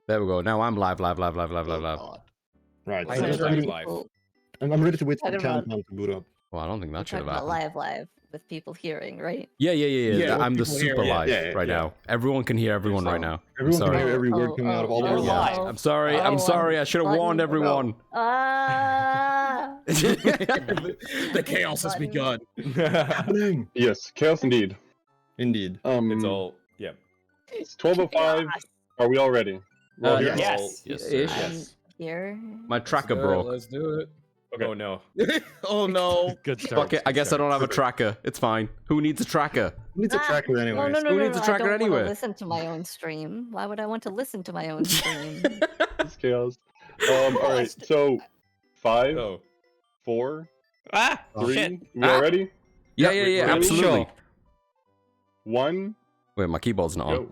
There we go. Now I'm live. Right. I So just I'm ready, live. I'm ready to wait for the Talking about- countdown to boot up. Well, I don't think We're that should talking have about happened. live with people hearing, right? Yeah. Yeah, I'm the people super hear- live yeah, right yeah. now. Everyone can hear everyone right now. I'm Everyone can sorry. hear every word Oh, coming out of all You're the live. I'm sorry. I'm sorry. I should have warned everyone. Ah! The chaos has Button. begun. Happening. Yes, chaos indeed. Indeed. It's all, yeah. It's 12:05. Chaos. Are we all ready? We're all here? Yes. Yes, sir. sir. I'm here. My tracker Let's do it, broke. Let's do it. Okay. Oh no. Oh no. Good start. Fuck it. I guess I don't have a tracker. It's fine. Who needs a tracker? Who needs a tracker anyways? No, Who needs a I tracker don't anyway? want to listen to my own stream. Why would I want to listen to my own stream? It's chaos. All right. So, 5, Oh. 4, Ah! 3. Shit. We all ready? Yeah. Really? Absolutely. 1, Wait, my keyboard's not on. go.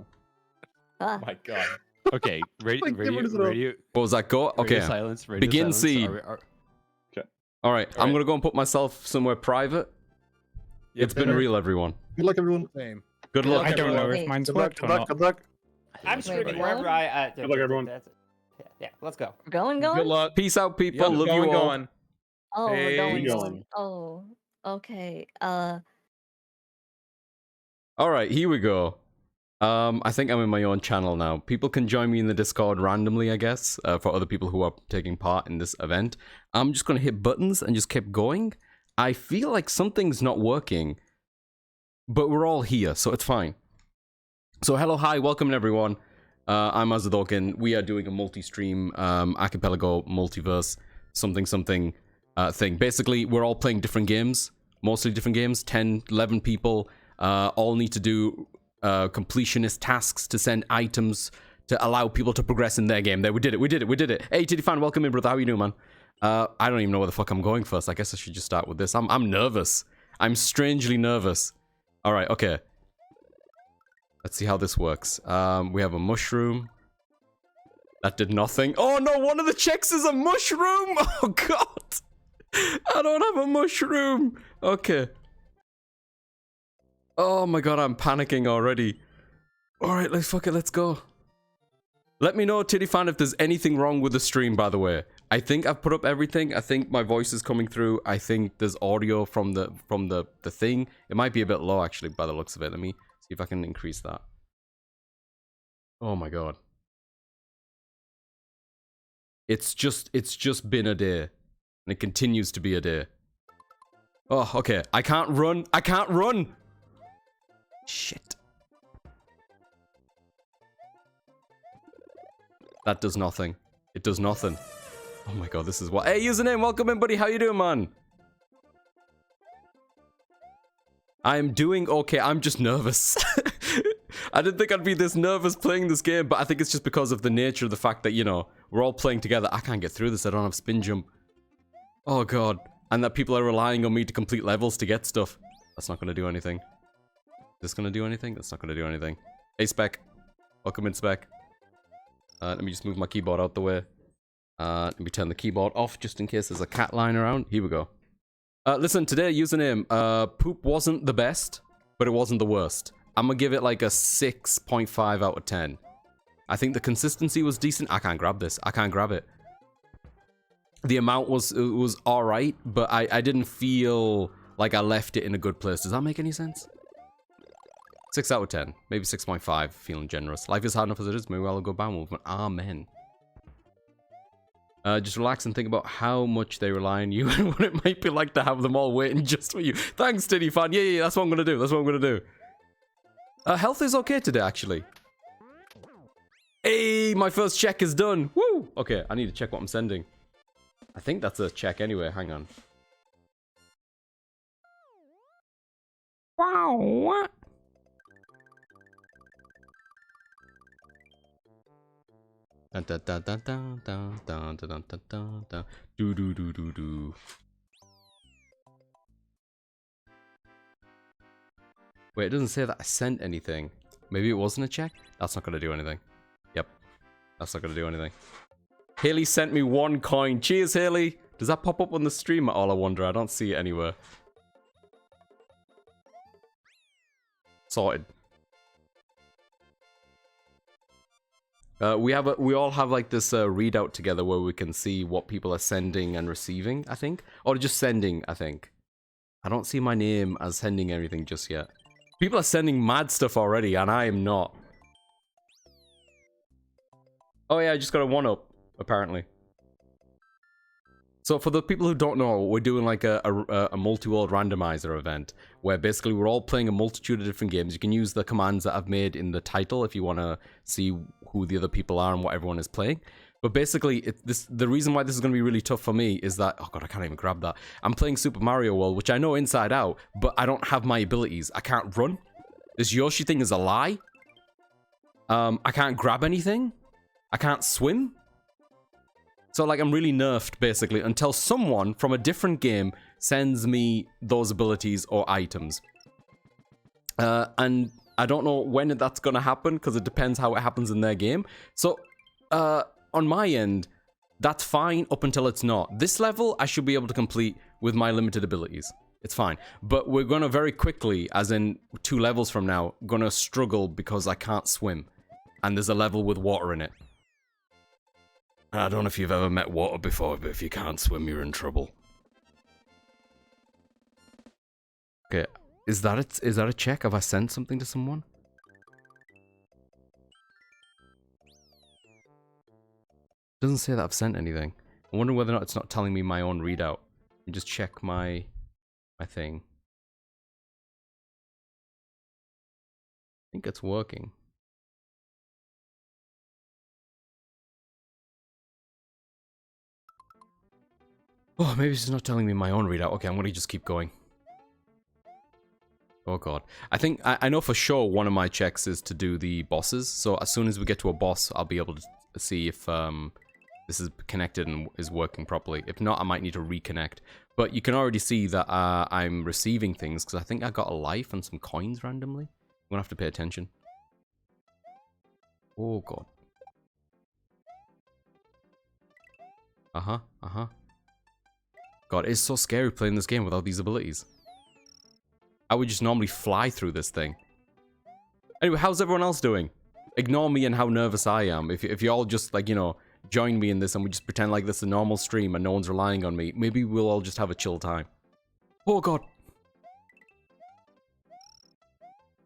Ah, My god. Okay, radio, Like, radio, give it a- radio, What was that? Go. radio Okay. silence, radio Begin silence. scene. All right. I'm Alright. gonna go and put myself somewhere private. Yep. It's been real, everyone. Good luck, everyone. Same. Good luck. I don't know if mine's Good luck, good luck, good luck. I'm Wait, screaming what? wherever I. Good luck, everyone. Yeah, let's go. we're going. Good luck. Peace out, people. Yep, Love going, you all. going. Oh, Hey, we're going. going. Oh, okay. All right, here we go. I think I'm in my own channel now. People can join me in the Discord randomly, I guess, for other people who are taking part in this event. I'm just gonna hit buttons and just keep going. I feel like something's not working, but we're all here, so it's fine. So hello, hi, welcome everyone. I'm Azadokin. We are doing a multi-stream Archipelago multiverse something thing. Basically, we're all playing different games, mostly different games. 10, 11 people all need to do completionist tasks to send items to allow people to progress in their game. There, we did it. Hey, Titty fan, welcome in, brother. How you doing, man? I don't even know where the fuck I'm going first. I guess I should just start with this. I'm nervous. I'm strangely nervous. All right, okay. Let's see how this works. We have a mushroom. That did nothing. Oh no, one of the checks is a mushroom! Oh god! I don't have a mushroom! Okay. Oh my god, I'm panicking already. Alright, let's go. Let me know, Titty fan, if there's anything wrong with the stream, by the way. I think I've put up everything. I think my voice is coming through. I think there's audio from the thing. It might be a bit low, actually, by the looks of it. Let me see if I can increase that. Oh my god. It's just been a day. And it continues to be a day. Oh, okay. I can't run. I can't run! Shit. That does nothing. It does nothing. Oh my god, this is what. Hey, username, welcome in, buddy. How you doing, man? I'm doing okay. I'm just nervous. I didn't think I'd be this nervous playing this game, but I think it's just because of the nature of the fact that, you know, we're all playing together. I can't get through this. I don't have spin jump. Oh god. And that people are relying on me to complete levels to get stuff. That's not going to do anything. Is this going to do anything? That's not going to do anything. Hey, Spec. Welcome in, Spec. Let me just move my keyboard out the way. Let me turn the keyboard off just in case there's a cat lying around. Here we go. Listen, today, username, poop wasn't the best, but it wasn't the worst. I'm gonna give it like a 6.5 out of 10. I think the consistency was decent. I can't grab this. I can't grab it. The amount was alright, but I didn't feel like I left it in a good place. Does that make any sense? 6 out of 10. Maybe 6.5, feeling generous. Life is hard enough as it is. Maybe I'll go bowel movement. Amen. Just relax and think about how much they rely on you and what it might be like to have them all waiting just for you. Thanks, Titty fan. Yeah, that's what I'm gonna do. That's what I'm gonna do. Health is okay today, actually. Hey, my first check is done. Woo! Okay, I need to check what I'm sending. I think that's a check anyway. Hang on. Wow. Dun dun dun dun dun dun dun dun dun dun dun. Do do do do do. Wait, it doesn't say that I sent anything. Maybe it wasn't a check? That's not gonna do anything. Yep. That's not gonna do anything. Haley sent me 1 coin. Cheers, Haley! Does that pop up on the stream at all, I wonder? I don't see it anywhere. Sorted. We all have like this readout together where we can see what people are sending and receiving, I think. Or just sending, I think. I don't see my name as sending anything just yet. People are sending mad stuff already, and I am not. Oh yeah, I just got a 1-up, apparently. So for the people who don't know, we're doing like a multi-world randomizer event, where basically we're all playing a multitude of different games. You can use the commands that I've made in the title if you want to see who the other people are and what everyone is playing. But basically, the reason why this is going to be really tough for me is that, oh god, I can't even grab that. I'm playing Super Mario World, which I know inside out, but I don't have my abilities. I can't run. This Yoshi thing is a lie. I can't grab anything. I can't swim. So, like, I'm really nerfed, basically, until someone from a different game sends me those abilities or items. And I don't know when that's going to happen, because it depends how it happens in their game. So, on my end, that's fine up until it's not. This level, I should be able to complete with my limited abilities. It's fine. But we're going to very quickly, as in 2 levels from now, going to struggle because I can't swim. And there's a level with water in it. I don't know if you've ever met water before, but if you can't swim, you're in trouble. Okay, is that a check? Have I sent something to someone? Doesn't say that I've sent anything. I'm wondering whether or not it's not telling me my own readout. Let me just check my thing. I think it's working. Oh, maybe it's not telling me my own readout. Okay, I'm gonna just keep going. Oh god. I know for sure one of my checks is to do the bosses. So as soon as we get to a boss, I'll be able to see if this is connected and is working properly. If not, I might need to reconnect. But you can already see that I'm receiving things because I think I got a life and some coins randomly. I'm gonna have to pay attention. Oh god. Uh-huh. God, it's so scary playing this game without these abilities. I would just normally fly through this thing. Anyway, how's everyone else doing? Ignore me and how nervous I am. If you all just, like, you know, join me in this and we just pretend like this is a normal stream and no one's relying on me, maybe we'll all just have a chill time. Oh, God.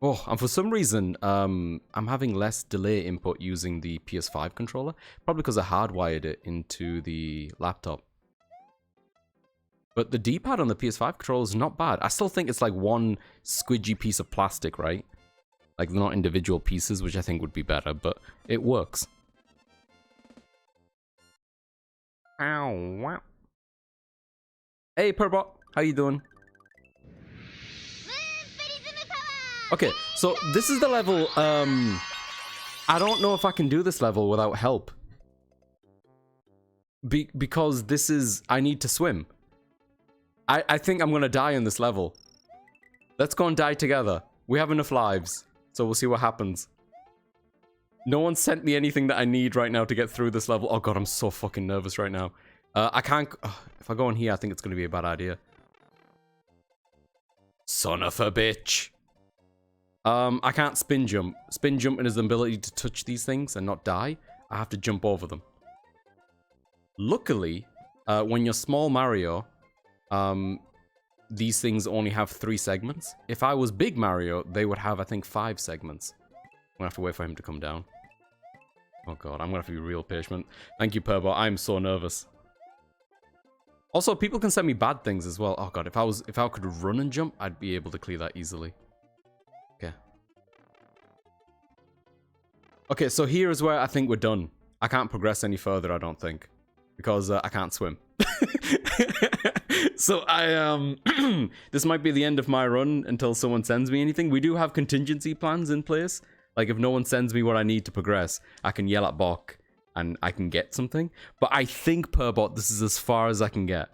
Oh, and for some reason, I'm having less delay input using the PS5 controller. Probably because I hardwired it into the laptop. But the D-pad on the PS5 controller is not bad. I still think it's like one squidgy piece of plastic, right? Like, they're not individual pieces, which I think would be better, but it works. Ow, wow. Hey, Perbot, how you doing? Okay, so this is the level, I don't know if I can do this level without help. Because this is, I need to swim. I think I'm gonna die in this level. Let's go and die together. We have enough lives, so we'll see what happens. No one sent me anything that I need right now to get through this level. Oh god, I'm so fucking nervous right now. I can't... if I go in here, I think it's gonna be a bad idea. Son of a bitch. I can't spin jump. Spin jumping is the ability to touch these things and not die. I have to jump over them. Luckily, when you're small Mario... these things only have 3 segments. If I was Big Mario, they would have, I think, 5 segments. I'm gonna have to wait for him to come down. Oh god, I'm gonna have to be real patient. Thank you, Perbo. I'm so nervous. Also, people can send me bad things as well. Oh god, if I could run and jump, I'd be able to clear that easily. Okay. Okay, so here is where I think we're done. I can't progress any further, I don't think. Because I can't swim. So this might be the end of my run until someone sends me anything. We do have contingency plans in place. Like, if no one sends me what I need to progress, I can yell at Bok and I can get something. But I think, Perbot, this is as far as I can get.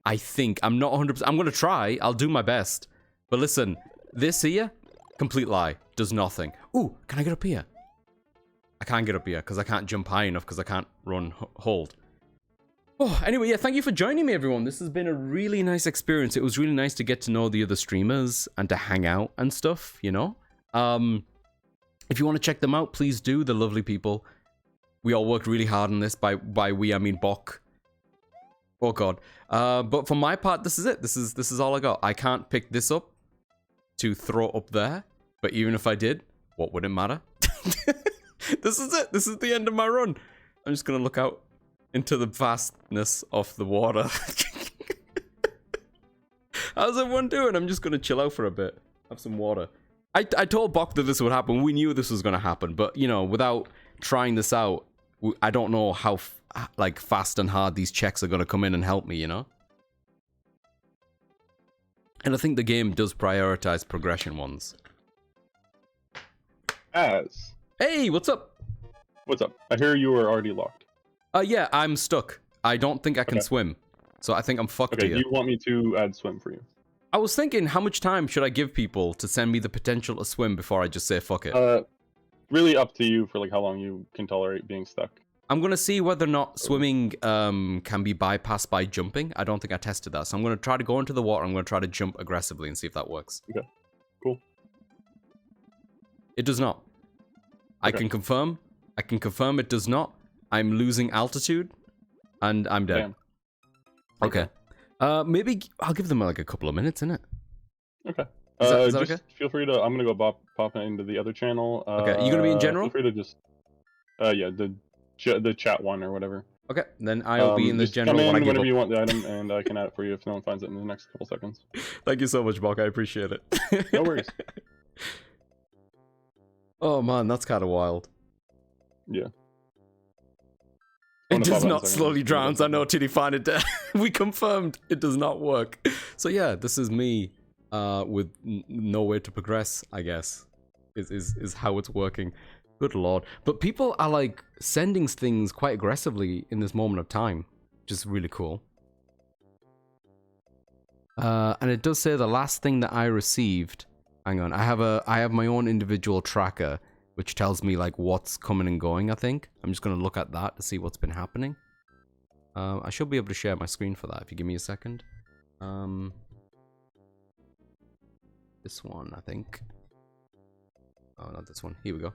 I think. I'm not 100%. I'm going to try. I'll do my best. But listen, this here, complete lie. Does nothing. Ooh, can I get up here? I can't get up here because I can't jump high enough because I can't run hold. Oh, anyway, yeah, thank you for joining me, everyone. This has been a really nice experience. It was really nice to get to know the other streamers and to hang out and stuff, you know? If you want to check them out, please do. They're lovely people. We all worked really hard on this. By we, I mean Bok. Oh god. But for my part, this is it. This is all I got. I can't pick this up to throw up there. But even if I did, what would it matter? This is it. This is the end of my run. I'm just gonna look out into the vastness of the water. How's everyone doing? I'm just gonna chill out for a bit. Have some water. I told Bok that this would happen. We knew this was gonna happen. But, you know, without trying this out, I don't know how like fast and hard these checks are gonna come in and help me, you know? And I think the game does prioritize progression ones. As. Hey, what's up? What's up? I hear you are already locked. Yeah, I'm stuck. I don't think I can Okay. swim. So I think I'm fucked Okay, here. do you want me to add swim for you? I was thinking, how much time should I give people to send me the potential to swim before I just say fuck it? Really up to you for like how long you can tolerate being stuck. I'm gonna see whether or not swimming can be bypassed by jumping. I don't think I tested that. So I'm gonna try to go into the water. I'm gonna try to jump aggressively and see if that works. Okay. Cool. It does not. I Okay. can confirm. I can confirm it does not. I'm losing altitude. And I'm dead. Damn. Okay. Maybe I'll give them like a couple of minutes, innit? Okay. Is that just okay? feel free to. I'm gonna go pop into the other channel. Okay, you gonna be in general? Feel free to just. Yeah, the chat one or whatever. Okay, then I'll be in the just general come in when I give whenever up. you want the item, and I can add it for you if no one finds it in the next couple seconds. Thank you so much, Bok. I appreciate it. No worries. Oh man, that's kind of wild. Yeah. It Wanna does pop out in a not second? slowly Yeah, drowns. I that's know Titty find it. We confirmed it does not work. So yeah, this is me with no way to progress, I guess. Is how it's working. Good lord. But people are like sending things quite aggressively in this moment of time, which is really cool. And it does say the last thing that I received. Hang on, I have my own individual tracker, which tells me like what's coming and going, I think. I'm just gonna look at that to see what's been happening. I should be able to share my screen for that if you give me a second. This one, I think. Oh, not this one. Here we go.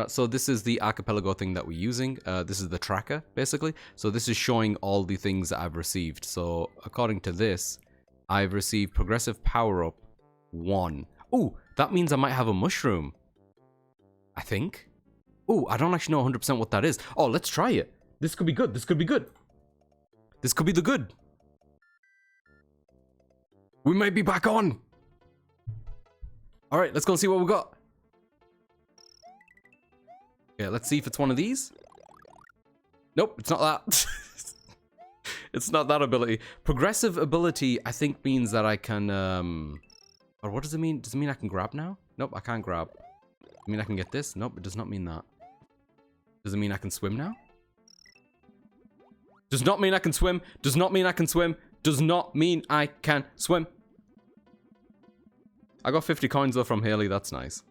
So this is the Archipelago thing that we're using. This is the tracker, basically. So this is showing all the things that I've received. So according to this, I've received progressive power-up 1. Ooh, that means I might have a mushroom. I think. Ooh, I don't actually know 100% what that is. Oh, let's try it. This could be good. This could be good. This could be the good. We might be back on. All right, let's go and see what we got. Yeah, let's see if it's one of these. Nope, it's not that. It's not that ability. Progressive ability, I think, means that I can, or what does it mean? Does it mean I can grab now? Nope, I can't grab. I mean I can get this? Nope, it does not mean that. Does it mean I can swim now? Does not mean I can swim. Does not mean I can swim. Does not mean I can swim. I got 50 coins though from Haley, that's nice.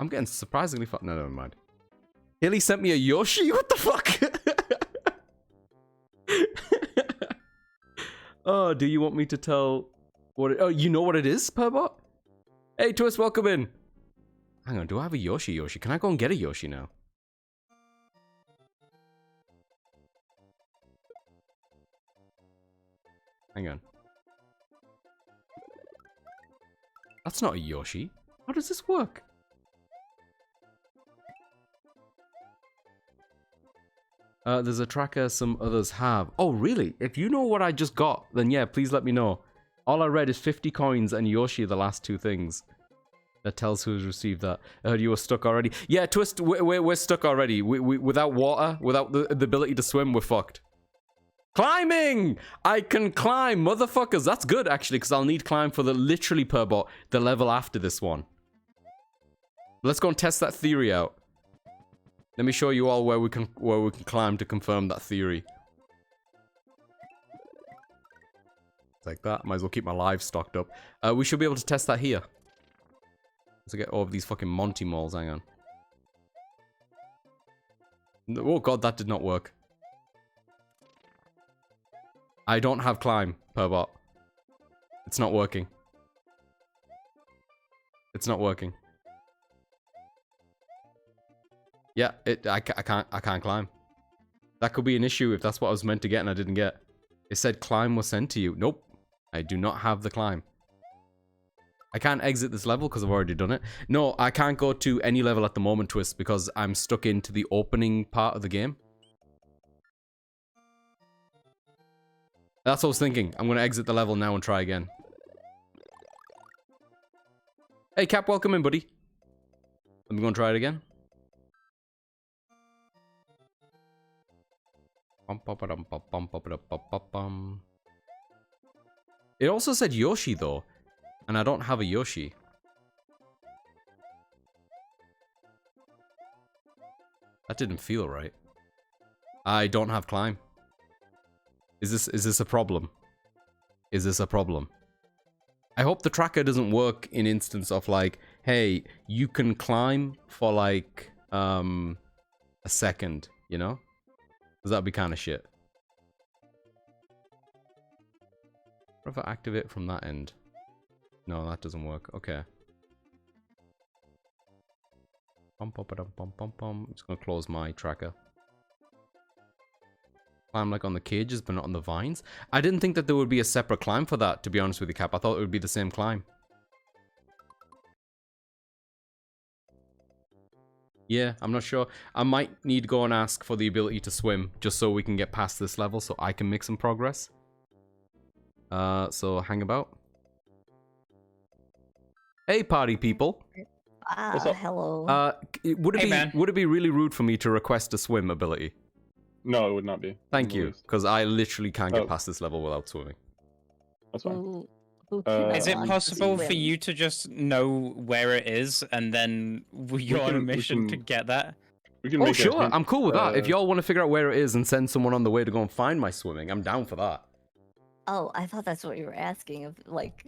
I'm getting surprisingly far. No, never mind. Haley sent me a Yoshi? What the fuck? Oh, do you want me to tell what it... Oh, you know what it is, Perbot? Hey, Twist, welcome in. Hang on, do I have a Yoshi? Can I go and get a Yoshi now? Hang on. That's not a Yoshi. How does this work? There's a tracker some others have. Oh, really? If you know what I just got, then yeah, please let me know. All I read is 50 coins and Yoshi, the last two things. That tells who's received that. I heard you were stuck already. Yeah, Twist, we're stuck already. We without water, without the ability to swim, we're fucked. Climbing! I can climb, motherfuckers. That's good, actually, because I'll need climb for the literally Perbot, the level after this one. Let's go and test that theory out. Let me show you all where we can climb to confirm that theory. Like that. Might as well keep my lives stocked up. We should be able to test that here. Let's get all of these fucking Monty moles. Hang on. Oh god, that did not work. I don't have climb, Perbot. It's not working. It's not working. Yeah, I can't climb. That could be an issue if that's what I was meant to get and I didn't get. It said climb was sent to you. Nope. I do not have the climb. I can't exit this level because I've already done it. No, I can't go to any level at the moment, Twist, because I'm stuck into the opening part of the game. That's what I was thinking. I'm going to exit the level now and try again. Hey, Cap, welcome in, buddy. I'm going to try it again. It also said Yoshi, though. And I don't have a Yoshi. That didn't feel right. I don't have climb. Is this a problem? Is this a problem? I hope the tracker doesn't work in instance of like, hey, you can climb for like a second, you know? Because that'd be kind of shit. What if I activate from that end? No, that doesn't work. Okay. I'm just gonna close my tracker. Climb like on the cages, but not on the vines. I didn't think that there would be a separate climb for that, to be honest with you, Cap. I thought it would be the same climb. Yeah, I'm not sure. I might need to go and ask for the ability to swim, just so we can get past this level, so I can make some progress. So hang about. Hey, party people. What's up? Hello. Would it be really rude for me to request a swim ability? No, it would not be. Thank you, because I literally can't get Oh. past this level without swimming. That's fine. Who Is it cannot Possible for swim? you to just know where it is and then you're on a we mission to can- get that? We can Oh, make a sure, hint, I'm cool with that. If uh, y'all want to figure out where it is and send someone on the way to go and find my swimming, I'm down for that. Oh, I thought that's what you were asking. If like,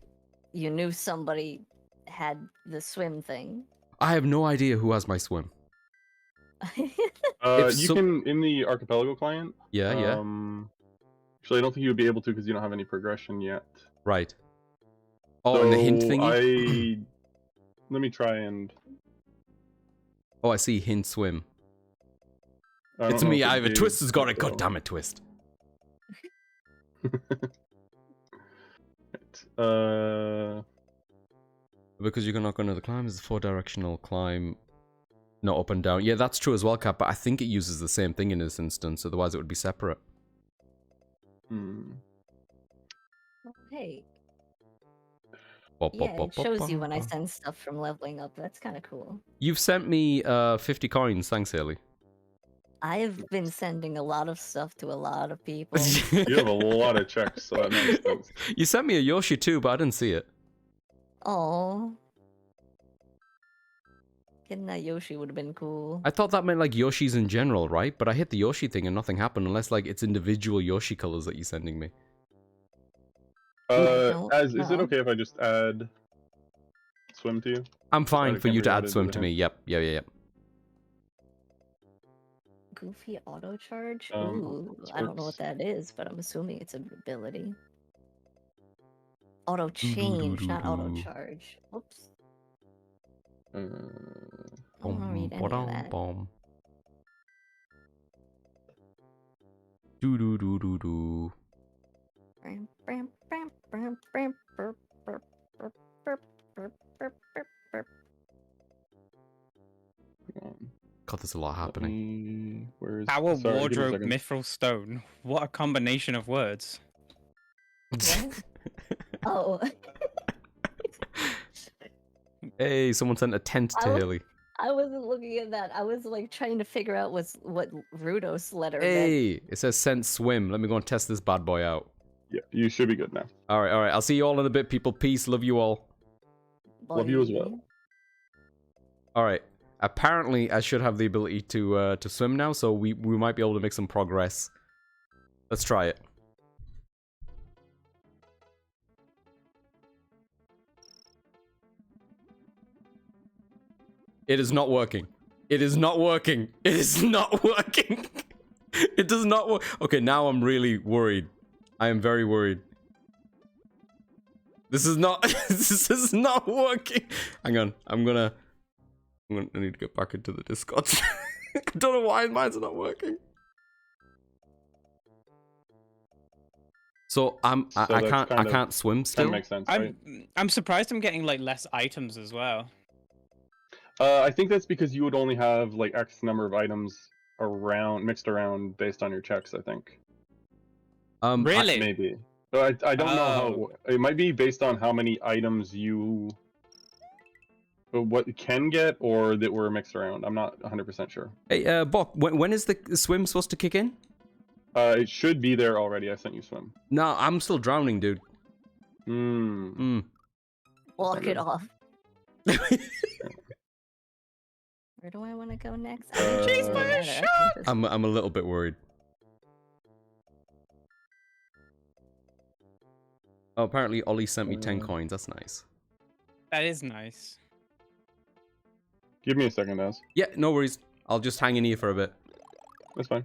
you knew somebody had the swim thing. I have no idea who has my swim. you so- can in the Archipelago client. Yeah, yeah. Actually, I don't think you would be able to because you don't have any progression yet. Right. Oh, and the hint So thingy? Let me try and. Oh, I see. Hint swim. I don't It's know me, if it'd Ivor. be- Twist has got it. so- God damn it, Twist. Because you're not going to the climb is a 4-directional climb. Not up and down. Yeah, that's true as well, Cap, but I think it uses the same thing in this instance, otherwise it would be separate. Hmm. Hey, Bop, yeah, bop, bop, it shows bop, you when I bop. send stuff from leveling up. That's kind of cool. You've sent me 50 coins, thanks, Haley. I've been sending a lot of stuff to a lot of people. You have a lot of checks, so that makes sense. You sent me a Yoshi too, but I didn't see it. Oh, getting that Yoshi would have been cool. I thought that meant like Yoshis in general, right? But I hit the Yoshi thing and nothing happened unless like it's individual Yoshi colors that you're sending me. don't Is it know. okay if I just add swim to you? I'm fine I for can't you to figure out add how to swim do to that. me. Yep, yep. Goofy auto charge? Um, Ooh, I don't know what that is, but I'm assuming it's an ability. Auto change, not auto Doo-doo-doo-doo-doo. charge. Whoops. Uh, I don't want to read any of that. Bom. Do do do do do. Bram, bram, bram, bram, bram, burp, burp, burp, burp, burp, burp, burp, burp. hang on. God, there's a lot Let happening. me- Where's Power sorry, give me a wardrobe second. mithril stone. What a combination of words. What? Oh, Hey, someone sent a tent to I was- Haley. I wasn't looking at that. I was like trying to figure out what Rudos letter meant. Hey, it says sent swim. Let me go and test this bad boy out. Yeah, you should be good now. All right. I'll see you all in a bit, people. Peace. Love you all. Love you as Boy. well. All right. Apparently, I should have the ability to swim now, so we might be able to make some progress. Let's try it. It is not working. It is not working. It is not working. It does not work. Okay, now I'm really worried. I am very worried. This is not. This is not working. Hang on. I need to get back into the Discord. I don't know why mine's not working. So I that's can't kind of- swim Kind still. of makes sense, right? I'm surprised I'm getting like less items as well. I think that's because you would only have like X number of items mixed around based on your checks. I think Really? maybe. So I don't know Oh. how. It might be based on how many items what you can get or that were mixed around. I'm not 100% sure. Hey, Bok, when is the swim supposed to kick in? It should be there already. I sent you swim. No, I'm still drowning, dude. Hmm. Walk it off. Where do I want to go next? Chased by a shark! I'm a little bit worried. Oh, apparently Ollie sent me 10 coins. That's nice. That is nice. Give me a second, Az. Yeah, no worries. I'll just hang in here for a bit. That's fine.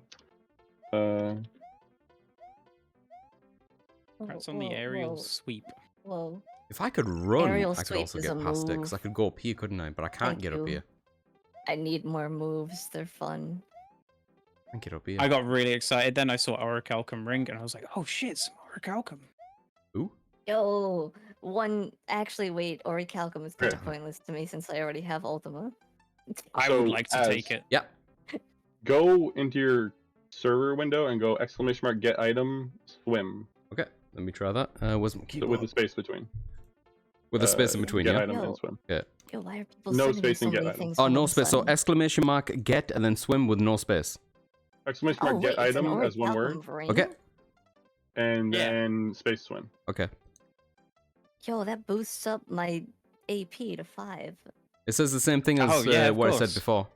That's on the aerial sweep. Whoa. If I could run, Aerial I could sweep also is get a past it, because I move. could go up here, couldn't I? But I can't Thank get up you. here. I need more moves. They're fun. I can't get up here. I got really excited. Then I saw Orichalcum ring, and I was like, "Oh shit, some Orichalcum!" Ooh. Yo, actually, wait. Orichalcum is kind of Yeah. pointless to me since I already have Ultima. I So, would like to Az, take it. Yeah. Go into your server window and go ! Get item swim Okay, let me try that. Where's my keyboard? with the space between. With the space in between, Get yeah? item Yo. and swim. Yo, why are people No sending me space so and get many item. things? Oh, all no of a space. So sudden? exclamation mark get and then swim with no space. Exclamation Oh, mark wait, get it's an item as one word, Orichalcum ring? Okay. and Yeah. then space swim. Okay. Yo, that boosts up my AP to 5. It says the same thing as Oh, yeah, of what I said course. before,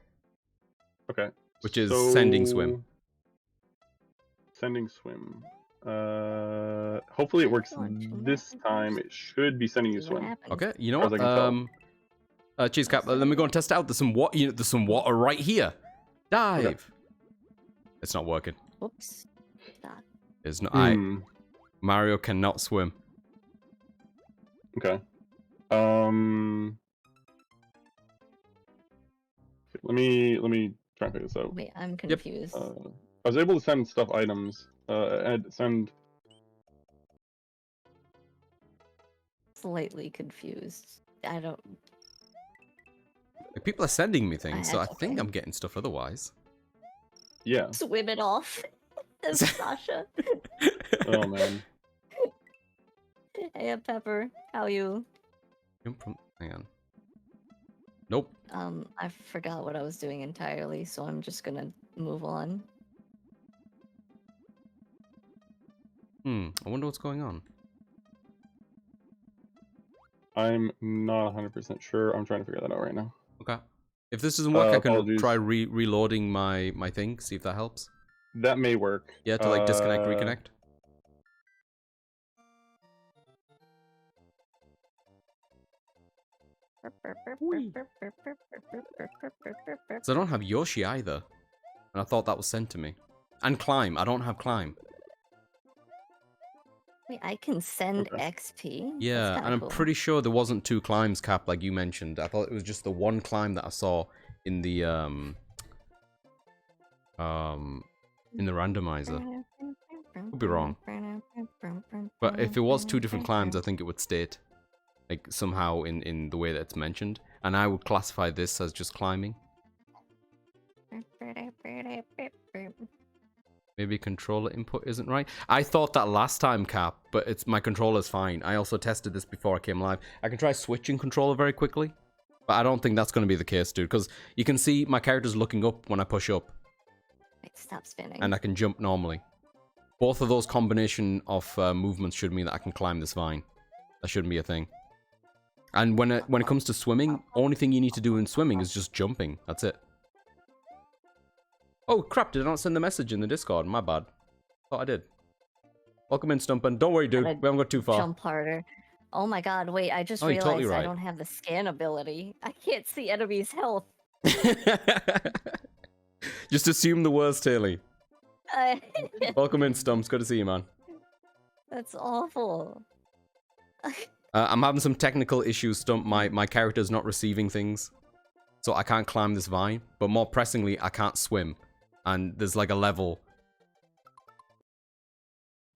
Okay. which is sending swim. Sending swim. Hopefully it works this time. It should be sending you See what swim. happens. Okay, you know As what? I can tell. Cheese Cap, let me go and test it out. There's some water. There's some water right here. Dive. Okay. It's not working. Whoops. Stop. It's not. Hmm. Mario cannot swim. Okay. Let me try and figure this out. Wait, I'm confused. I was able to send stuff items. And send. Slightly confused. I don't. Like, people are sending me things, so I That's think okay. I'm getting stuff otherwise. Yeah. Swim it off. Sasha. Oh man. Hey, Pepper. How you? Jump from. Hang on. Nope. I forgot what I was doing entirely, so I'm just gonna move on. I wonder what's going on. I'm not 100% sure. I'm trying to figure that out right now. Okay. If this doesn't work, I can Apologies. try reloading my thing. See if that helps. That may work. Yeah, to like disconnect, reconnect. So I don't have Yoshi either. And I thought that was sent to me. And climb. I don't have climb. Wait, I can send Okay. XP? That's Yeah, kinda and I'm cool. pretty sure there wasn't 2 climbs, Cap, like you mentioned. I thought it was just the one climb that I saw in the randomizer. Could be wrong. But if it was 2 different climbs, I think it would state like somehow in the way that it's mentioned. And I would classify this as just climbing. Maybe controller input isn't right. I thought that last time, Cap, but it's my controller's fine. I also tested this before I came live. I can try switching controller very quickly, but I don't think that's going to be the case, dude, because you can see my character's looking up when I push up, Wait, stop spinning. and I can jump normally. Both of those combination of movements should mean that I can climb this vine. That shouldn't be a thing. And when it comes to swimming, only thing you need to do in swimming is just jumping. That's it. Oh crap, did I not send the message in the Discord? My bad. Thought I did. Welcome in, Stumpin. Don't worry, dude. Gotta We haven't got too far. Jump harder. Oh my god, wait, I just Oh, you're realized totally right. I don't have the scan ability. I can't see enemies' health. Just assume the worst, Haley. Welcome in, Stumps. Good to see you, man. That's awful. I'm having some technical issues, Stump. My character's not receiving things. so I can't climb this vine. But more pressingly, I can't swim. And there's like a level.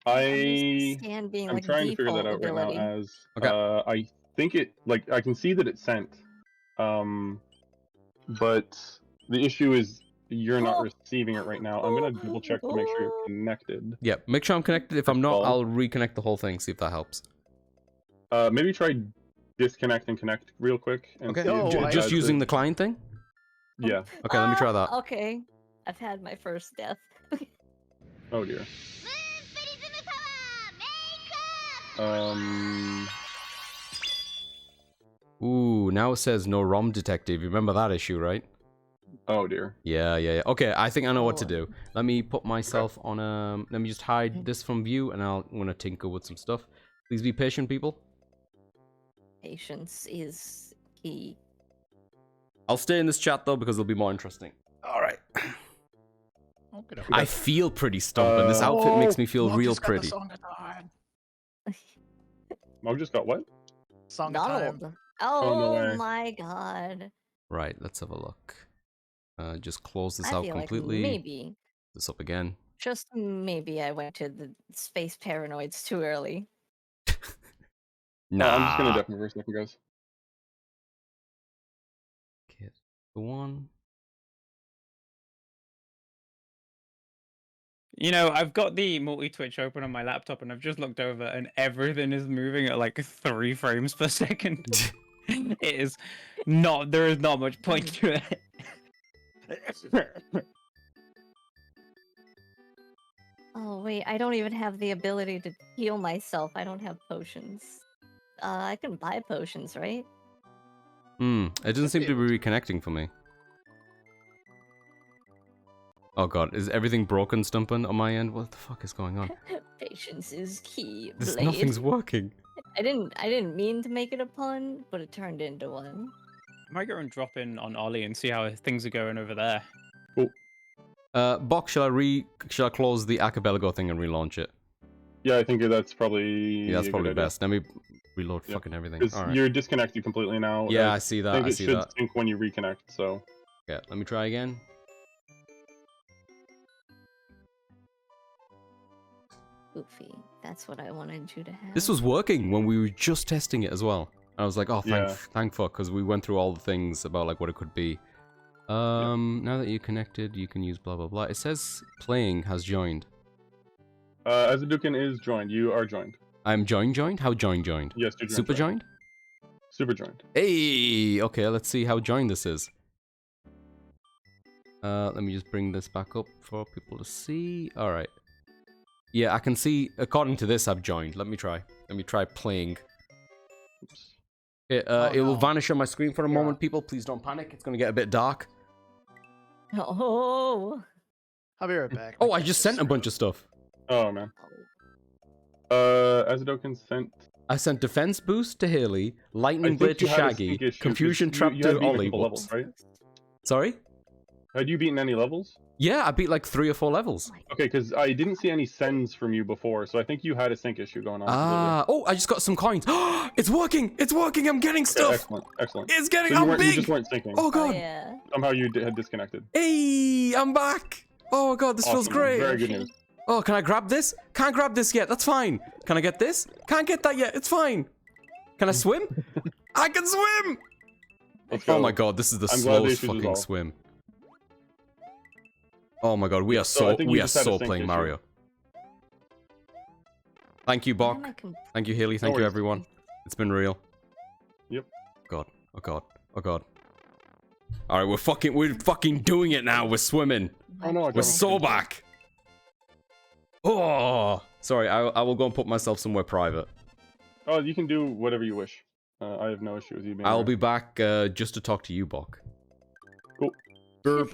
I'm Being like trying to figure that default out right ability. now as Okay. I think it like I can see that it's sent. But the issue is you're not receiving it right now. I'm gonna double check to make sure you're connected. Yeah, make sure I'm connected. If I'm not, Install. I'll reconnect the whole thing, see if that helps. Maybe try disconnect and connect real quick. And Okay, see if it just does using it. the client thing? Yeah. Okay, let me try that. Okay. I've had my first death. Oh dear. Ooh, now it says no ROM detective. You remember that issue, right? Oh dear. Yeah. Okay, I think I know what to Oh. do. Let me put myself on let me just hide this from view, and I'm gonna tinker with some stuff. Please be patient, people. Patience is key. I'll stay in this chat though because it'll be more interesting. All right. Okay. I feel pretty stumped, and this outfit makes me feel real pretty. Mog just got what? Song of time. Donald. Oh, no Oh way. my god. Right, let's have a look. Just close this I out feel completely. like maybe, This up again. just maybe I went to the space paranoids too early. Nah. I'm just gonna deafen for a second, guys. Kid. The one. You know, I've got the multi-twitch open on my laptop and I've just looked over and everything is moving at like 3 frames per second. It is not, there is not much point to it. Oh wait, I don't even have the ability to heal myself. I don't have potions. I can buy potions, right? It doesn't seem to be reconnecting for me. Oh god, is everything broken, Stumpin, on my end? What the fuck is going on? Patience is key. This, Blade. nothing's working. I didn't mean to make it a pun, but it turned into one. I might go and drop in on Ollie and see how things are going over there. Bok, shall I close the Archipelago thing and relaunch it? Yeah, I think that's probably Yeah, that's a probably good idea. best. Let me reload Yep. fucking everything. 'Cause Alright. you're disconnected completely now. Yeah, I as- see I that. think I it see should that. sync when you reconnect. So Yeah, let me try again. Goofy. That's what I wanted you to have. This was working when we were just testing it as well. I was like, oh, Yeah. thank fuck, because we went through all the things about like what it could be. Now that you're connected, you can use blah blah blah. It says playing has joined. Azadukin is joined. You are joined. I'm joined? How joined? Yes, you're joined. Super joined? Super joined. Hey, okay, let's see how joined this is. Let me just bring this back up for people to see. All right. Yeah, I can see. According to this, I've joined. Let me try. Let me try playing. Oops. It will vanish on my screen for a moment. People, please don't panic. It's gonna get a bit dark. Oh. I'll be right back. Oh, I just sent a bunch of stuff. Oh man. Azadukin sent. I sent defense boost to Haley, lightning think blade to you had a Shaggy, sync issue, 'cause confusion you- trap you had to beaten a Ollie. couple levels, right? Sorry? Had you beaten any levels? Yeah, I beat like 3 or 4 levels. Okay, because I didn't see any sends from you before, so I think you had a sync issue going on. Ah, oh, I just got some coins. It's working! It's working! I'm getting completely. Okay, stuff! excellent, excellent. It's getting, So I'm you big! just weren't syncing. Oh Oh god! yeah. Somehow you had disconnected. Hey, I'm back! Oh god, this feels Awesome, great! Very good news. Oh, can I grab this? Can't grab this yet, that's fine. Can I get this? Can't get that yet, it's fine. Can I swim? I can swim! Let's go. Oh my god, this is the I'm glad they slowest issued fucking resolve. swim. Oh my god, we are So I think you we are just had a so sync playing issue. Mario. Thank you, Why am Bok. I com- Thank you, Haley. Thank you, worries. everyone. It's been real. Yep. God. Oh god. Oh god. Alright, we're fucking doing it now. We're swimming. Oh no, I We're got so it. back. Oh, sorry. I will go and put myself somewhere private. Oh, you can do whatever you wish. I have no issue with you being I'll there. be back just to talk to you, Bok. Cool. Burp.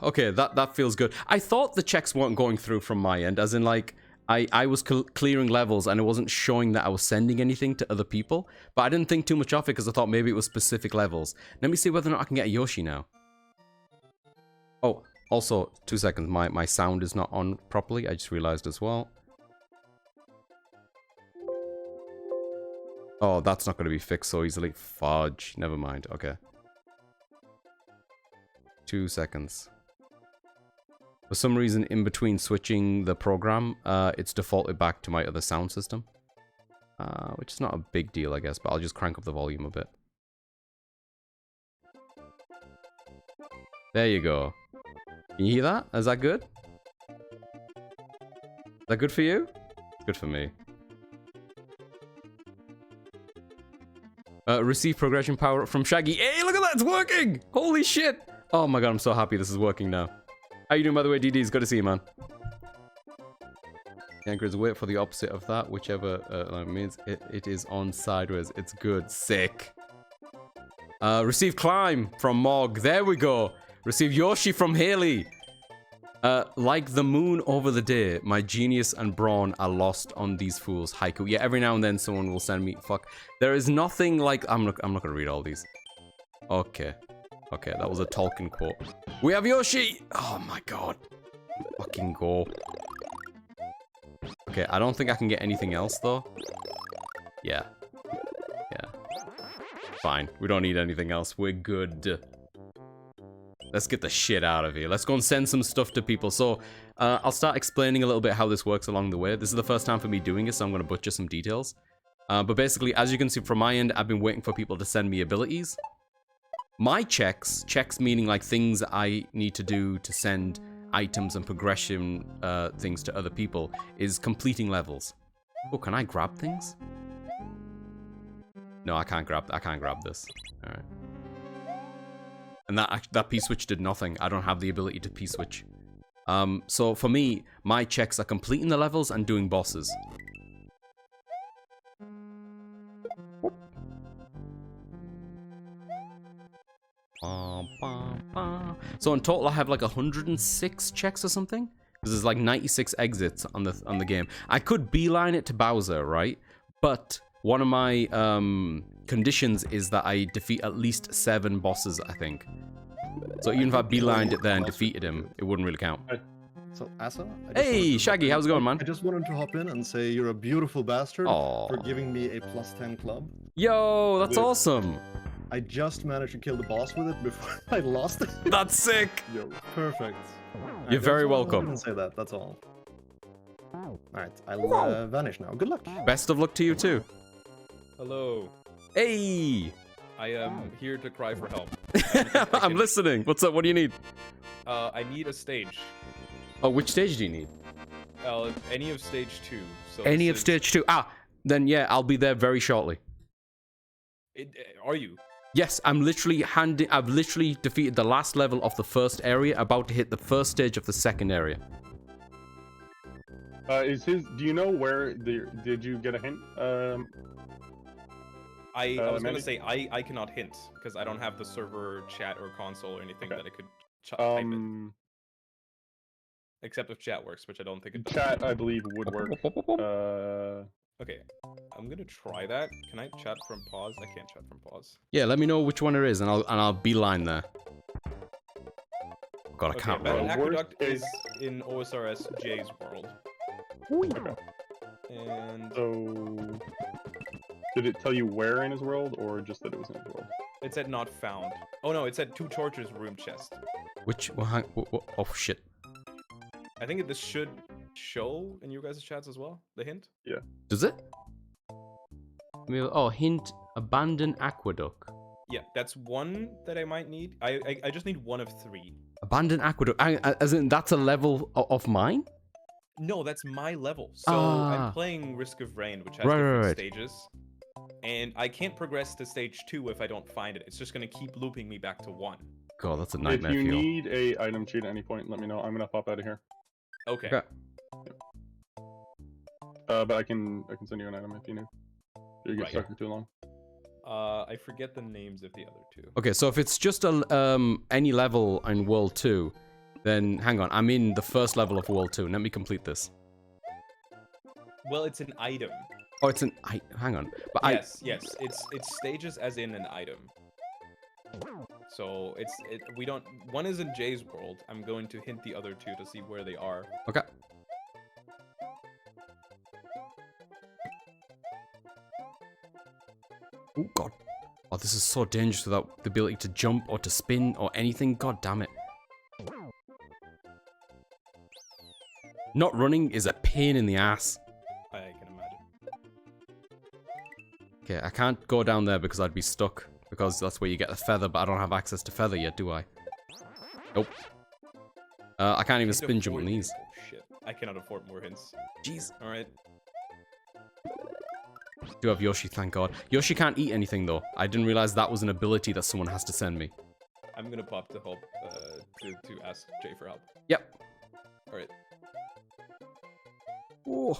Okay, that feels good. I thought the checks weren't going through from my end, as in like I was clearing levels and it wasn't showing that I was sending anything to other people, but I didn't think too much of it because I thought maybe it was specific levels. Let me see whether or not I can get a Yoshi now. Oh, also, 2 seconds, my sound is not on properly, I just realized as well. Oh, that's not going to be fixed so easily. Fudge. Never mind. Okay. 2 seconds. For some reason, in between switching the program, it's defaulted back to my other sound system. Which is not a big deal, I guess, but I'll just crank up the volume a bit. There you go. Can you hear that? Is that good? Is that good for you? It's good for me. Receive progression power up from Shaggy. Hey, look at that! It's working! Holy shit! Oh my god, I'm so happy this is working now. How you doing, by the way, DDs? Good to see you, man. Yankers, wait for the opposite of that, whichever means it is on sideways. It's good. Sick. Receive climb from Mog. There we go. Receive Yoshi from Haley. Like the moon over the day, my genius and brawn are lost on these fools. Haiku. Yeah, every now and then someone will send me. Fuck. There is nothing like. I'm not gonna read all these. Okay. Okay, that was a Tolkien quote. We have Yoshi! Oh my god. Fucking go. Okay, I don't think I can get anything else though. Yeah. Yeah. Fine. We don't need anything else. We're good. Let's get the shit out of here. Let's go and send some stuff to people. So, I'll start explaining a little bit how this works along the way. This is the first time for me doing it, so I'm going to butcher some details. But basically, as you can see from my end, I've been waiting for people to send me abilities. My checks meaning like things I need to do to send items and progression things to other people, is completing levels. Oh, can I grab things? No, I can't grab this. Alright. And that P-switch did nothing. I don't have the ability to P-switch. So for me, my checks are completing the levels and doing bosses. So in total, I have like 106 checks or something. Because there's like 96 exits on the game. I could beeline it to Bowser, right? But one of my conditions is that I defeat at least 7 bosses, I think. So even if I beelined it there and defeated him, it wouldn't really count. So, Asa? Hey, Shaggy, how's it going, man? I just wanted to hop in and say you're a beautiful bastard Aw. for giving me a +10 club. Yo, that's awesome. I just managed to kill the boss with it before I lost it. That's sick. Yo, perfect. You're very I welcome. didn't say that, that's all. Alright, I'll vanish now. Good luck. Best of luck to you too. Hello. Hey. I am here to cry for help. I'm listening. What's up? What do you need? I need a stage. Oh, which stage do you need? Any of stage 2. So Any this of is- stage 2. Ah, then yeah, I'll be there very shortly. Are you? Yes, I've literally defeated the last level of the first area, about to hit the first stage of the second area. Do you know where did you get a hint? I was gonna Mandy? say I cannot hint because I don't have the server chat or console or anything that I could type in. Except if chat works, which I don't think it does. Chat, I believe, would work. Okay, I'm gonna try that. Can I chat from pause? I can't chat from pause. Yeah, let me know which one it is, and I'll beeline there. God, I can't Battle roll. Aqueduct is in OSRS J's world. And So, did it tell you where in his world, or just that it was in his world? it said not found. Oh no, it said 2 torches room chest. Which? Oh shit. I think this should show in your guys' chats as well. The hint. Yeah. Does it? Oh, hint: abandoned aqueduct. Yeah, that's one that I might need. I just need 1 of 3. Abandoned aqueduct. As in, that's a level of mine. No, that's my level. So Ah. I'm playing Risk of Rain, which has Right, different right. stages. And I can't progress to stage 2 if I don't find it. It's just gonna keep looping me back to 1. God, that's a If nightmare you feel. need a item sheet at any point, let me know. I'm gonna pop out of here. Okay. Okay. But I can send you an item if you need. You get Right. stuck for too long. I forget the names of the other 2. Okay, so if it's just any level in World 2, then hang on. I'm in the first level of World 2. Let me complete this. Well, it's an item. Oh, it's an. Hang on. But Yes. It's stages as in an item. So we don't. One is in Jay's world. I'm going to hint the other 2 to see where they are. Okay. Oh, God. Oh, this is so dangerous without the ability to jump or to spin or anything. God damn it. Not running is a pain in the ass. I can imagine. Okay, I can't go down there because I'd be stuck. Because that's where you get the feather, but I don't have access to feather yet, do I? Nope. I can't even spin jump on these. Oh shit. I cannot afford more hints. Jeez. Alright. Do have Yoshi, thank God. Yoshi can't eat anything, though. I didn't realize that was an ability that someone has to send me. I'm gonna pop to help, to ask Jay for help. Yep. Alright. Ooh.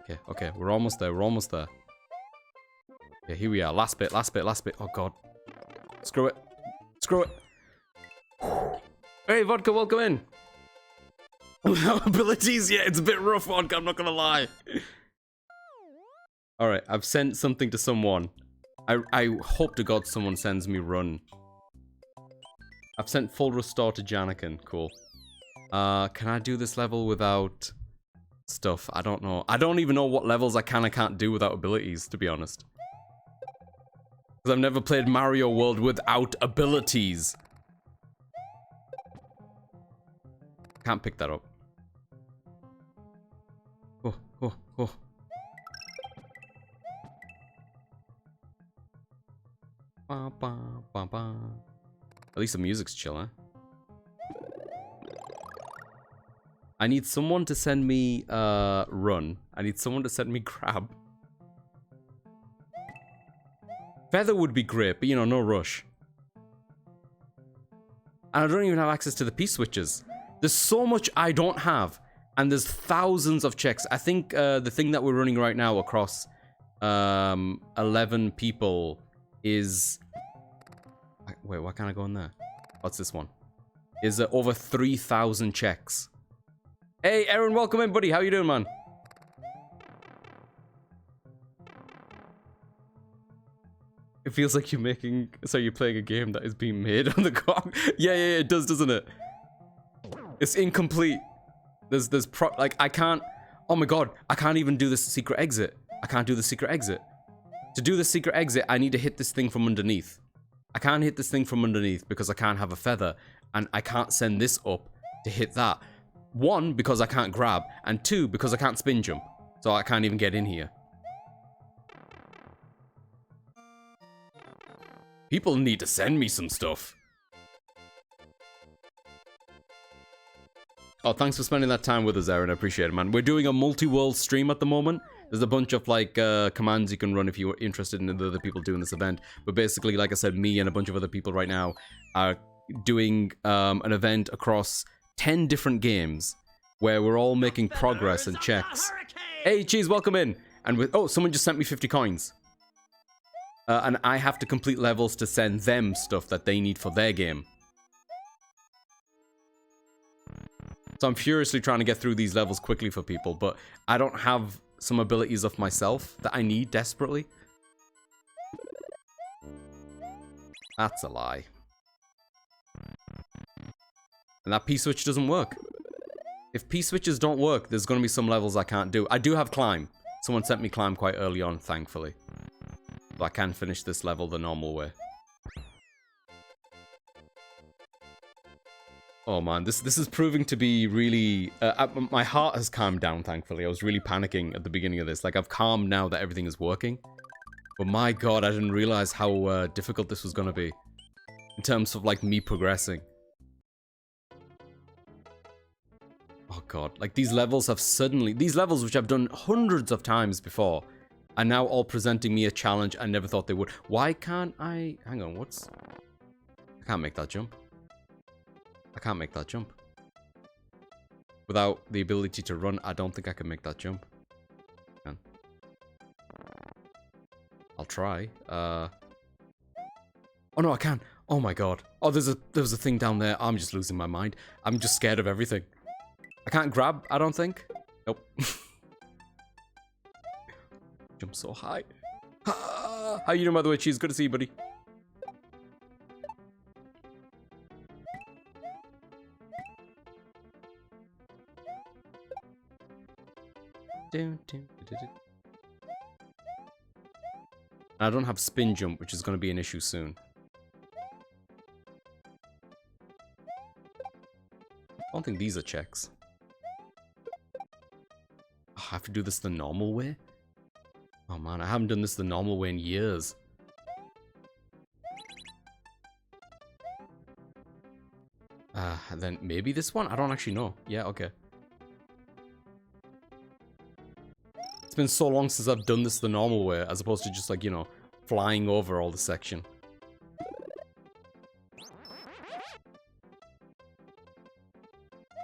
Okay, okay, we're almost there, we're almost there. Okay, here we are. Last bit, last bit, last bit. Oh, God. Screw it. Screw it. Hey, Vodka, welcome in. Without abilities, yeah, it's a bit rough, Vodka, I'm not gonna lie. Alright, I've sent something to someone. I hope to God someone sends me run. I've sent full restore to Janikin. Cool. Can I do this level without stuff? I don't know. I don't even know what levels I can and can't do without abilities, to be honest. Because I've never played Mario World without abilities. Can't pick that up. Oh, oh, oh. Ba, ba, ba, ba. At least the music's chill, huh? I need someone to send me run. I need someone to send me grab. Feather would be great, but you know, no rush. And I don't even have access to the P-switches. There's so much I don't have. And there's thousands of checks. I think the thing that we're running right now across 11 people is... Wait, why can't I go in there? What's this one? Is over 3,000 checks. Hey, Aaron, welcome in, buddy. How you doing, man? It feels like you're making... So you're playing a game that is being made on the clock. Yeah, it does, doesn't it? It's incomplete. Like, I can't... Oh my God, I can't even do this secret exit. I can't do the secret exit. To do the secret exit, I need to hit this thing from underneath. I can't hit this thing from underneath because I can't have a feather. And I can't send this up to hit that. One, because I can't grab. And two, because I can't spin jump. So I can't even get in here. People need to send me some stuff. Oh, thanks for spending that time with us, Aaron. I appreciate it, man. We're doing a multi-world stream at the moment. There's a bunch of, like, commands you can run if you're interested in the other people doing this event. But basically, like I said, me and a bunch of other people right now are doing an event across 10 different games where we're all making progress and checks. Hey, Cheese, welcome in. And with... Oh, someone just sent me 50 coins. And I have to complete levels to send them stuff that they need for their game. So I'm furiously trying to get through these levels quickly for people, but I don't have some abilities of myself that I need desperately. That's a lie. And that P-switch doesn't work. If P-switches don't work, there's going to be some levels I can't do. I do have climb. Someone sent me climb quite early on, thankfully. So I can finish this level the normal way. Oh man, this is proving to be really... my heart has calmed down, thankfully. I was really panicking at the beginning of this. Like, I've calmed now that everything is working. But my God, I didn't realize how difficult this was going to be. In terms of, like, me progressing. Oh God, like, these levels have suddenly... These levels, which I've done hundreds of times before, are now all presenting me a challenge I never thought they would. Why can't I... Hang on, what's... I can't make that jump. I can't make that jump. Without the ability to run, I don't think I can make that jump. I'll try. Oh no, I can. Oh my God. Oh, there's a thing down there. I'm just losing my mind. I'm just scared of everything. I can't grab, I don't think. Nope. Jump so high. How you doing, by the way, Cheese? Good to see you, buddy. I don't have spin jump, which is going to be an issue soon. I don't think these are checks. Oh, I have to do this the normal way? Oh man, I haven't done this the normal way in years. Then maybe this one? I don't actually know. Yeah, okay. It's been so long since I've done this the normal way, as opposed to just like, you know, flying over all the section.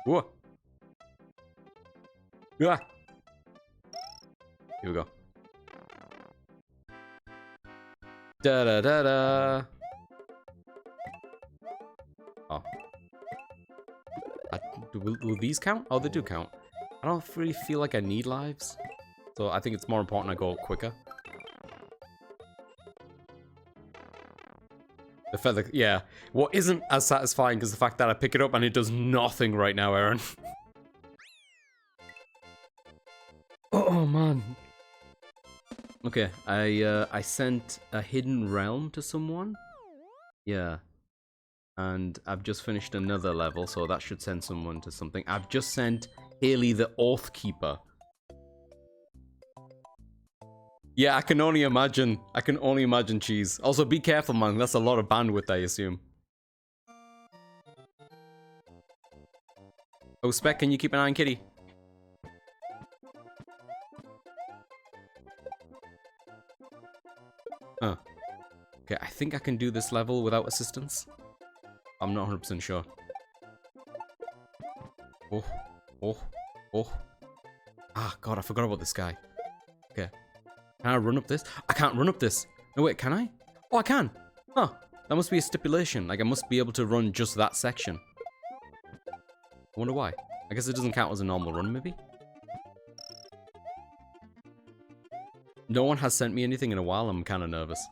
Whoa. Yeah. Here we go. Da da da da. Oh. Will these count? Oh, they do count. I don't really feel like I need lives. So I think it's more important I go quicker. The feather, yeah. What isn't as satisfying is the fact that I pick it up and it does nothing right now, Aaron. Oh man. Okay, I sent a hidden realm to someone. Yeah. And I've just finished another level, so that should send someone to something. I've just sent Haley the Oath Keeper. Yeah, I can only imagine. I can only imagine, Cheese. Also, be careful, man. That's a lot of bandwidth, I assume. Oh, Spec, can you keep an eye on Kitty? Huh. Okay, I think I can do this level without assistance. I'm not 100% sure. Oh, oh, oh. Ah, God, I forgot about this guy. Okay. Can I run up this? I can't run up this. No, wait, can I? Oh, I can. Huh. That must be a stipulation. Like, I must be able to run just that section. I wonder why. I guess it doesn't count as a normal run, maybe? No one has sent me anything in a while. I'm kind of nervous.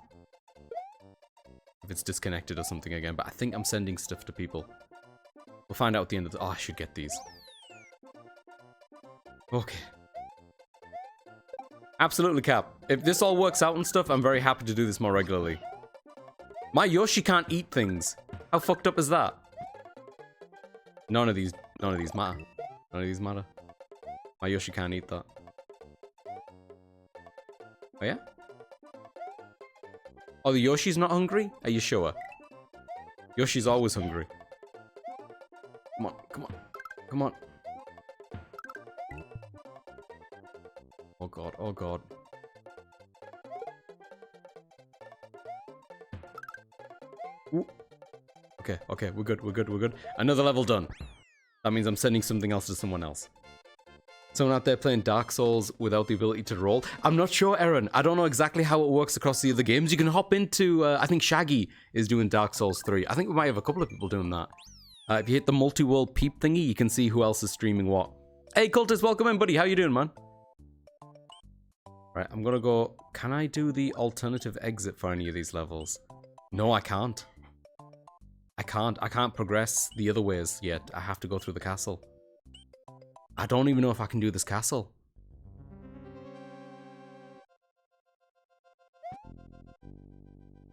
If it's disconnected or something again. But I think I'm sending stuff to people. We'll find out at the end of the... Oh, I should get these. Okay. Absolutely, Cap. If this all works out and stuff, I'm very happy to do this more regularly. My Yoshi can't eat things. How fucked up is that? None of these matter. None of these matter. My Yoshi can't eat that. Oh yeah? Oh, the Yoshi's not hungry? Are you sure? Yoshi's always hungry. Come on, come on, come on. Oh god, oh god. Ooh. Okay, okay, we're good, we're good, we're good. Another level done. That means I'm sending something else to someone else. Someone out there playing Dark Souls without the ability to roll. I'm not sure, Aaron. I don't know exactly how it works across the other games. You can hop into, I think Shaggy is doing Dark Souls 3. I think we might have a couple of people doing that. If you hit the multi-world peep thingy, you can see who else is streaming what. Hey, Cultist, welcome in, buddy. How you doing, man? Right, I'm gonna go... Can I do the alternative exit for any of these levels? No, I can't. I can't progress the other ways yet. I have to go through the castle. I don't even know if I can do this castle.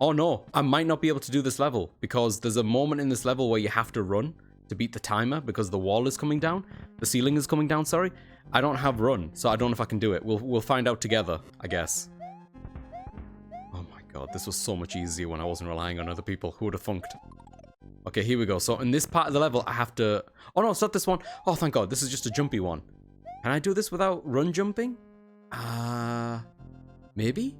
Oh no, I might not be able to do this level because there's a moment in this level where you have to run to beat the timer because the wall is coming down. The ceiling is coming down, sorry. I don't have run, so I don't know if I can do it. We'll find out together, I guess. Oh my god, this was so much easier when I wasn't relying on other people. Who would have funked? Okay, here we go. So in this part of the level, I have to... Oh no, it's not this one. Oh, thank god, this is just a jumpy one. Can I do this without run jumping? Maybe?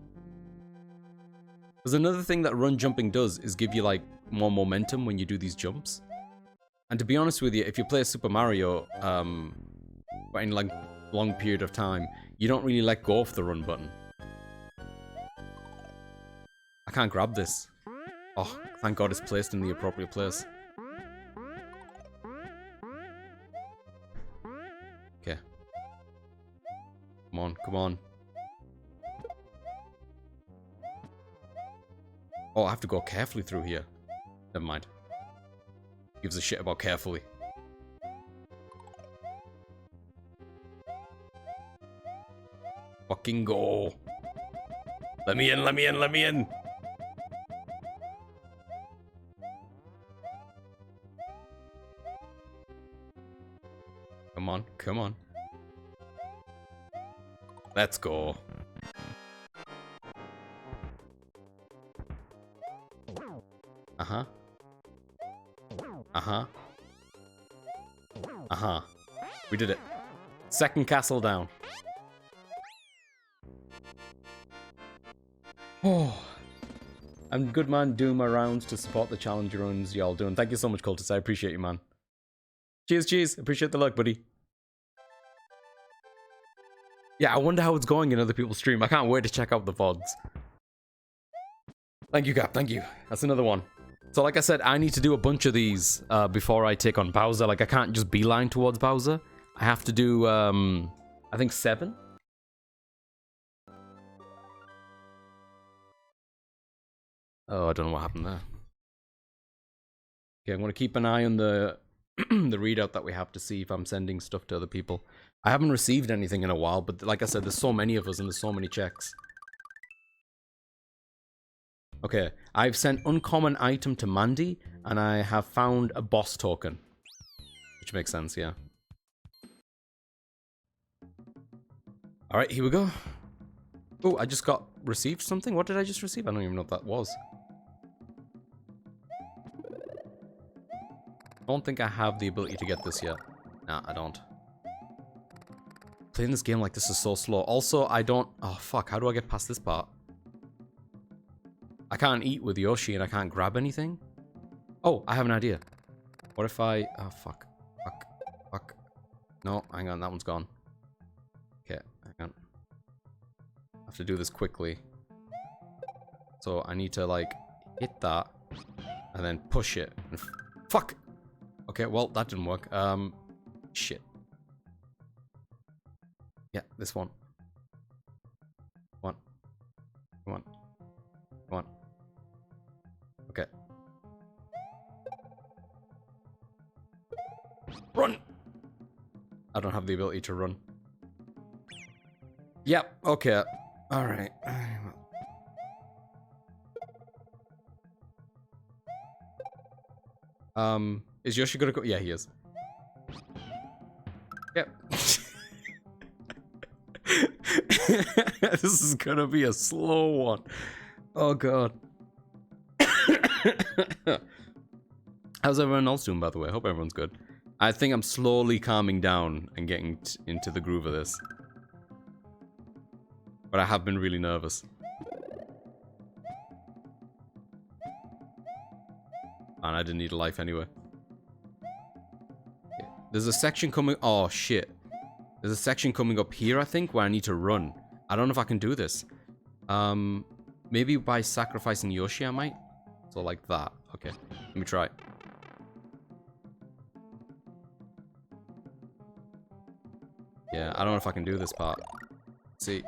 There's another thing that run jumping does is give you, like, more momentum when you do these jumps. And to be honest with you, if you play Super Mario, in, like, long period of time, you don't really let go of the run button. I can't grab this. Oh, thank god it's placed in the appropriate place. Okay. Come on, come on. Oh, I have to go carefully through here. Never mind. Gives a shit about carefully. Fucking go. Let me in, let me in, let me in. Come on, come on. Let's go. Uh-huh. Uh-huh. Uh-huh. We did it. Second castle down. Oh. I'm good, man. Doing my rounds to support the challenge runs y'all doing. Thank you so much, Cultist. I appreciate you, man. Cheers, cheers. Appreciate the luck, buddy. Yeah, I wonder how it's going in other people's stream. I can't wait to check out the VODs. Thank you, Cap. Thank you. That's another one. So like I said, I need to do a bunch of these before I take on Bowser. Like, I can't just beeline towards Bowser. I have to do, I think 7? Oh, I don't know what happened there. Okay, I'm going to keep an eye on the the readout that we have to see if I'm sending stuff to other people. I haven't received anything in a while, but like I said, there's so many of us and there's so many checks. Okay, I've sent uncommon item to Mandy, and I have found a boss token. Which makes sense, yeah. Alright, here we go. Oh, I just got received something? What did I just receive? I don't even know what that was. I don't think I have the ability to get this yet. Nah, I don't. Playing this game like this is so slow. Also, I don't... Oh, fuck. How do I get past this part? I can't eat with Yoshi and I can't grab anything? Oh, I have an idea. What if I... Oh, fuck. Fuck. Fuck. No, hang on. That one's gone. Okay, hang on. I have to do this quickly. So I need to, like, hit that. And then push it. And fuck! Okay, well, that didn't work. Shit. Yeah, this one. Come on. Come on. Okay. Run! I don't have the ability to run. Yep, okay. Alright. Is Yoshi gonna go? Yeah, he is. Yep. This is gonna be a slow one. Oh god. How's everyone else doing, by the way? I hope everyone's good. I think I'm slowly calming down and getting into the groove of this. But I have been really nervous. And I didn't need a life anyway. Okay. There's a section coming... Oh, shit. There's a section coming up here, I think, where I need to run. I don't know if I can do this. Maybe by sacrificing Yoshi, I might. So like that. Okay, let me try. Yeah, I don't know if I can do this part. Let's see.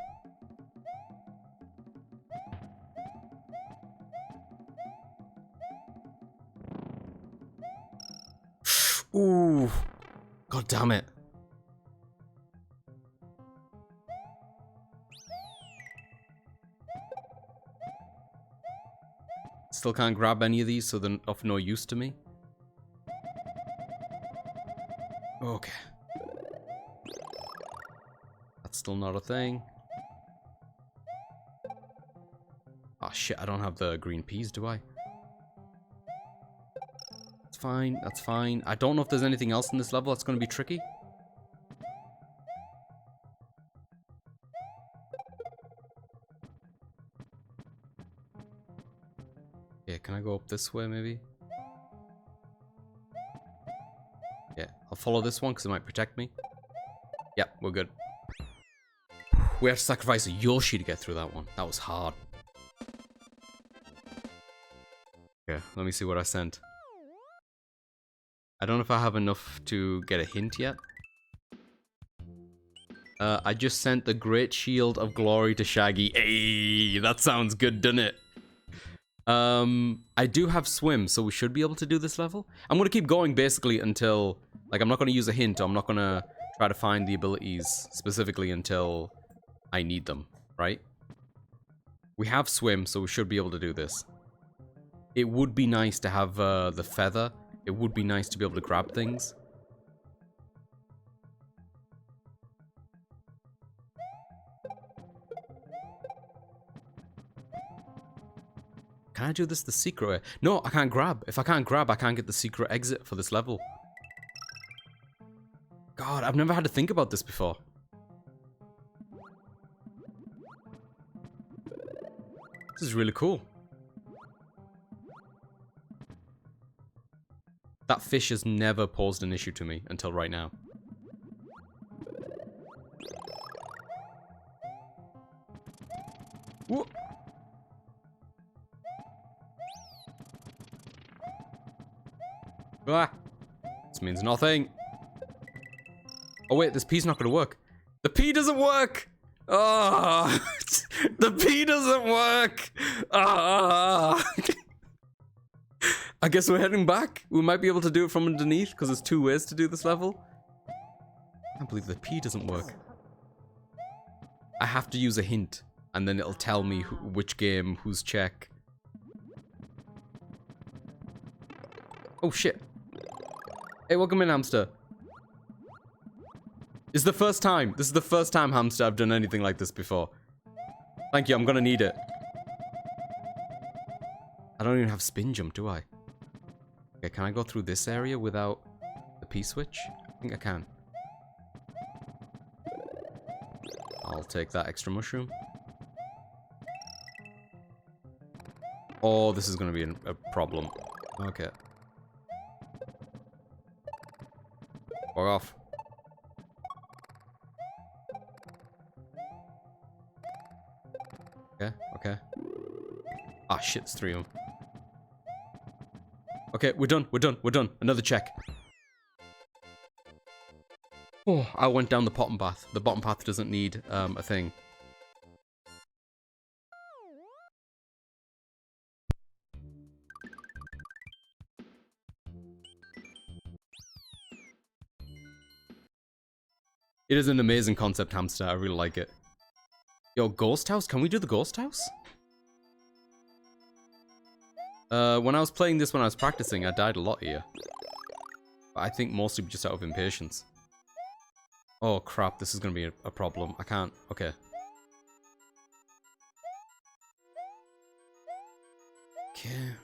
Ooh. God damn it. Still can't grab any of these, so they're of no use to me. Okay. That's still not a thing. Oh shit, I don't have the green peas, do I? That's fine, that's fine. I don't know if there's anything else in this level that's going to be tricky. Yeah, can I go up this way, maybe? Yeah, I'll follow this one because it might protect me. Yeah, we're good. We have to sacrifice a Yoshi to get through that one. That was hard. Okay, let me see what I sent. I don't know if I have enough to get a hint yet. I just sent the Great Shield of Glory to Shaggy. Hey, that sounds good, doesn't it? I do have swim, so we should be able to do this level. I'm gonna keep going basically until, like, I'm not gonna use a hint. I'm not gonna try to find the abilities specifically until I need them, right? We have swim, so we should be able to do this. It would be nice to have the feather. It would be nice to be able to grab things. Can I do this the secret way? No, I can't grab. If I can't grab, I can't get the secret exit for this level. God, I've never had to think about this before. This is really cool. That fish has never posed an issue to me until right now. Whoa. Ah, this means nothing. Oh wait, this P's not gonna work. The P doesn't work! Oh, the P doesn't work! Ah. I guess we're heading back. We might be able to do it from underneath, because there's 2 ways to do this level. I can't believe the P doesn't work. I have to use a hint, and then it'll tell me which game, whose check. Oh shit. Hey, welcome in, hamster. This is the first time. This is the first time, hamster, I've done anything like this before. Thank you, I'm gonna need it. I don't even have spin jump, do I? Okay, can I go through this area without the P-switch? I think I can. I'll take that extra mushroom. Oh, this is gonna be a problem. Okay. Walk off. Okay, okay. Ah, shit, there's 3 of them. Okay, we're done, we're done, we're done. Another check. Oh, I went down the bottom path. The bottom path doesn't need a thing. It is an amazing concept, hamster. I really like it. Yo, ghost house? Can we do the ghost house? When I was playing this, when I was practicing, I died a lot here. But I think mostly just out of impatience. Oh crap, this is gonna be a problem. I can't. Okay. Okay.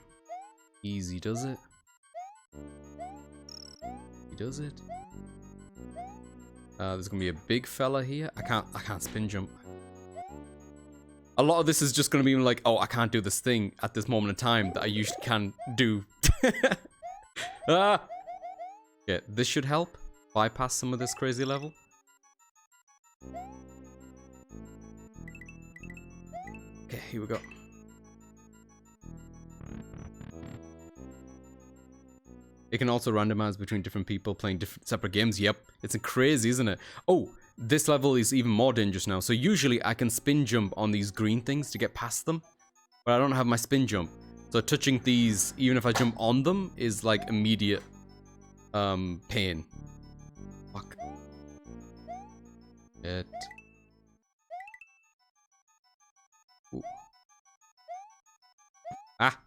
Easy does it. He does it. There's gonna be a big fella here. I can't spin jump. A lot of this is just gonna be like, oh, I can't do this thing at this moment in time that I usually can do. Ah! Okay, this should help bypass some of this crazy level. Okay, here we go. It can also randomize between different people playing different separate games. Yep, it's crazy, isn't it? Oh, this level is even more dangerous now. So usually I can spin jump on these green things to get past them, but I don't have my spin jump. So touching these, even if I jump on them, is like immediate pain. Fuck. It. Ooh. Ah.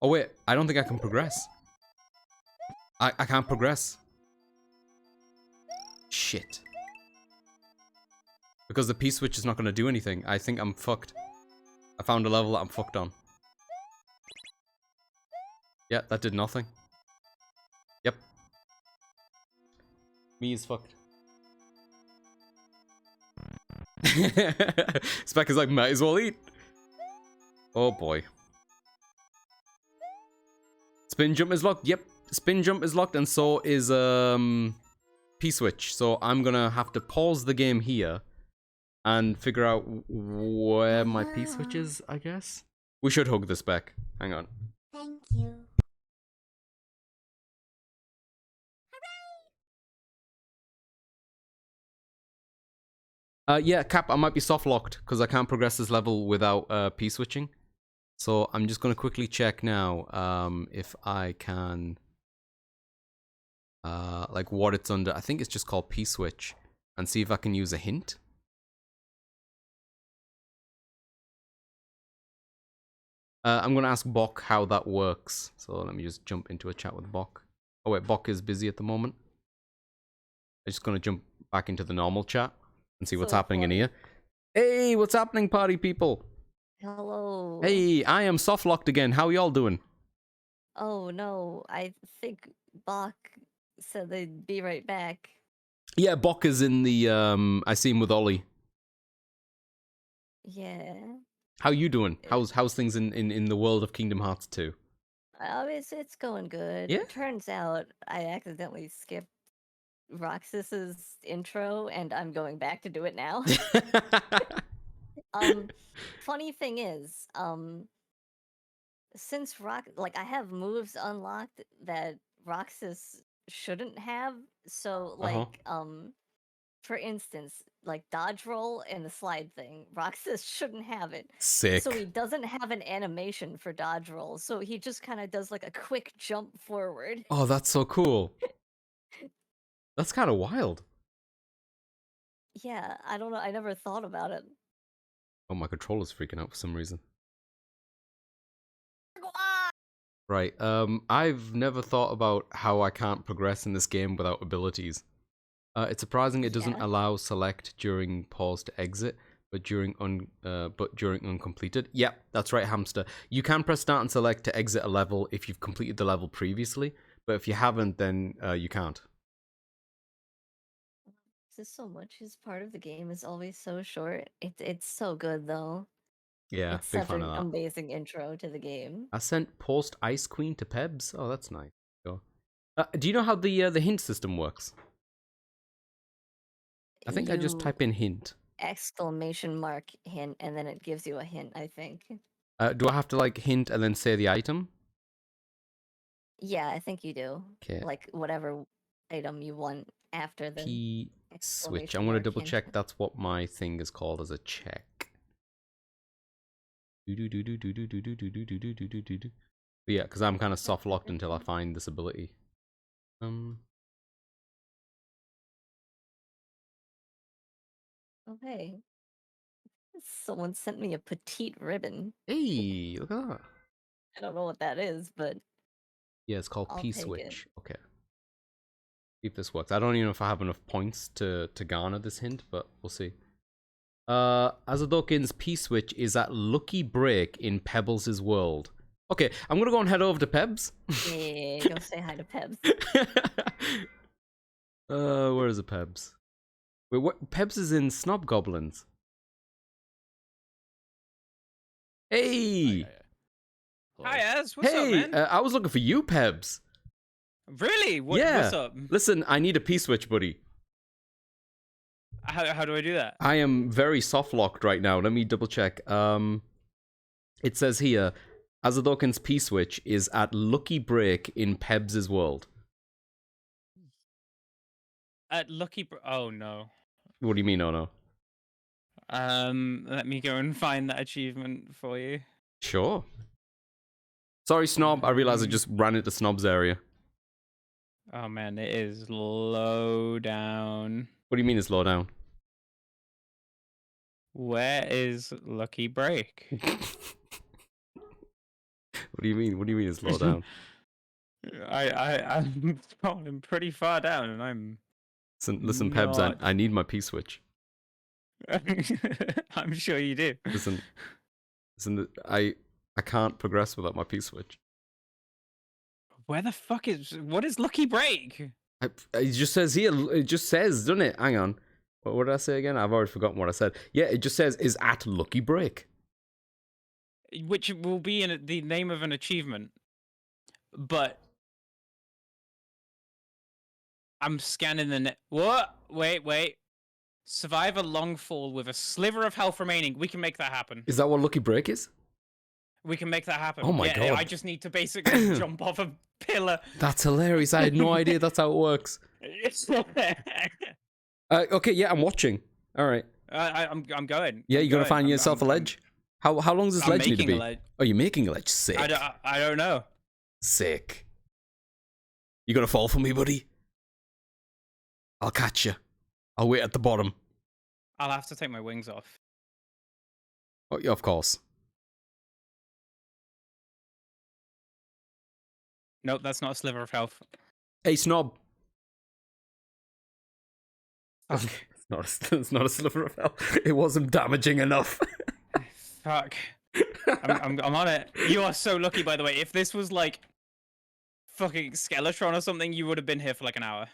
Oh wait, I don't think I can progress. I can't progress. Shit. Because the P-switch is not going to do anything. I think I'm fucked. I found a level that I'm fucked on. Yeah, that did nothing. Yep. Me is fucked. Spec is like, might as well eat. Oh boy. Spin jump is locked. Yep. Spin jump is locked, and so is P-switch. So I'm gonna have to pause the game here and figure out where my P-switch is, I guess. We should hug this back. Hang on. Thank you. Yeah, Cap, I might be soft locked because I can't progress this level without P-switching. So I'm just gonna quickly check now if I can like what it's under. I think it's just called P-switch, and see if I can use a hint. I'm gonna ask Bok how that works. So let me just jump into a chat with Bok. Oh wait, Bok is busy at the moment. I'm just gonna jump back into the normal chat and see what's So happening in funny. here. Hey, what's happening, party people? Hello. Hey, I am soft locked again. How y'all doing? Oh no, I think Bach said they'd be right back. Yeah, Bok is in the I see him with Ollie. Yeah. How you doing? How's things in the world of Kingdom Hearts 2? It's going good. Yeah? Turns out I accidentally skipped Roxas's intro, and I'm going back to do it now. Funny thing is, since I have moves unlocked that Roxas shouldn't have, so like for instance, like dodge roll and the slide thing, Roxas shouldn't have it. Sick. So he doesn't have an animation for dodge roll, so he just kind of does like a quick jump forward. Oh, that's so cool. That's kind of wild. Yeah, I don't know. I never thought about it. Oh, my controller's freaking out for some reason. Right, I've never thought about how I can't progress in this game without abilities. It's surprising it doesn't Yeah. allow select during pause to exit, but during uncompleted. Yep, that's right, hamster. You can press start and select to exit a level if you've completed the level previously, but if you haven't, then you can't. There's so much. His part of the game is always so short. It's so good though. Yeah, It's big such fan an of that. amazing intro to the game. I sent post Ice Queen to Pebs. Oh, that's nice. Go. Do you know how the hint system works? I think I just You type in hint. exclamation mark hint, and then it gives you a hint, I think. Do I have to like hint and then say the item? Yeah, I think you do. Okay. Like whatever item you want after the P switch. exclamation I'm gonna mark double hint. check that's what my thing is called as a check. Yeah, because I'm kind of soft locked until I find this ability. Okay. Someone sent me a petite ribbon. Hey, look at that. I don't know what that is, but Yeah, it's called I'll P take it. switch. Okay. See if this works. I don't even know if I have enough points to garner this hint, but we'll see. Azadokin's P-Switch is at Lucky Break in Pebbles' world. Okay, I'm gonna go and head over to Pebs. Yeah, go say hi to Pebs. Where is the Pebs? Wait, what? Pebs is in Snob Goblins. Hey! Hi, Az. What's up, Hey! man? I was looking for you, Pebs. Really? Yeah. What's up? Listen, I need a P-Switch, buddy. How do I do that? I am very soft locked right now. Let me double check. It says here, Azadokin's P-Switch is at Lucky Break in Pebs' world. At oh no. What do you mean, oh no? Let me go and find that achievement for you. Sure. Sorry, Snob. I realized I just ran into Snob's area. Oh man, it is low down. What do you mean it's low down? Where is Lucky Break? What do you mean? What do you mean it's low down? I'm scrolling pretty far down, and I'm. Listen, Pebs. I need my P-Switch. I'm sure you do. Listen. I can't progress without my P-Switch. Where the fuck what is Lucky Break? It just says here. It just says, doesn't it? Hang on. What did I say again? I've already forgotten what I said. Yeah, it just says is at Lucky Break, which will be in the name of an achievement. But I'm scanning the net. What? Wait. Survive a long fall with a sliver of health remaining. We can make that happen. Is that what Lucky Break is? We can make that happen. Oh my God. I just need to basically jump off a pillar. That's hilarious. I had no idea that's how it works. Okay, yeah, I'm watching. All right. I'm going. Yeah, I'm you're gonna going. find yourself a ledge. How long does this ledge need to making be? a ledge. Oh, you're making a ledge. Sick. I don't know. Sick. You gonna fall for me, buddy? I'll catch you. I'll wait at the bottom. I'll have to take my wings off. Oh, yeah, of course. Nope, that's not a sliver of health. Hey, Snob. Fuck. It's not a sliver of health. It wasn't damaging enough. Fuck. I'm on it. You are so lucky, by the way. If this was like fucking Skeletron or something, you would have been here for like an hour.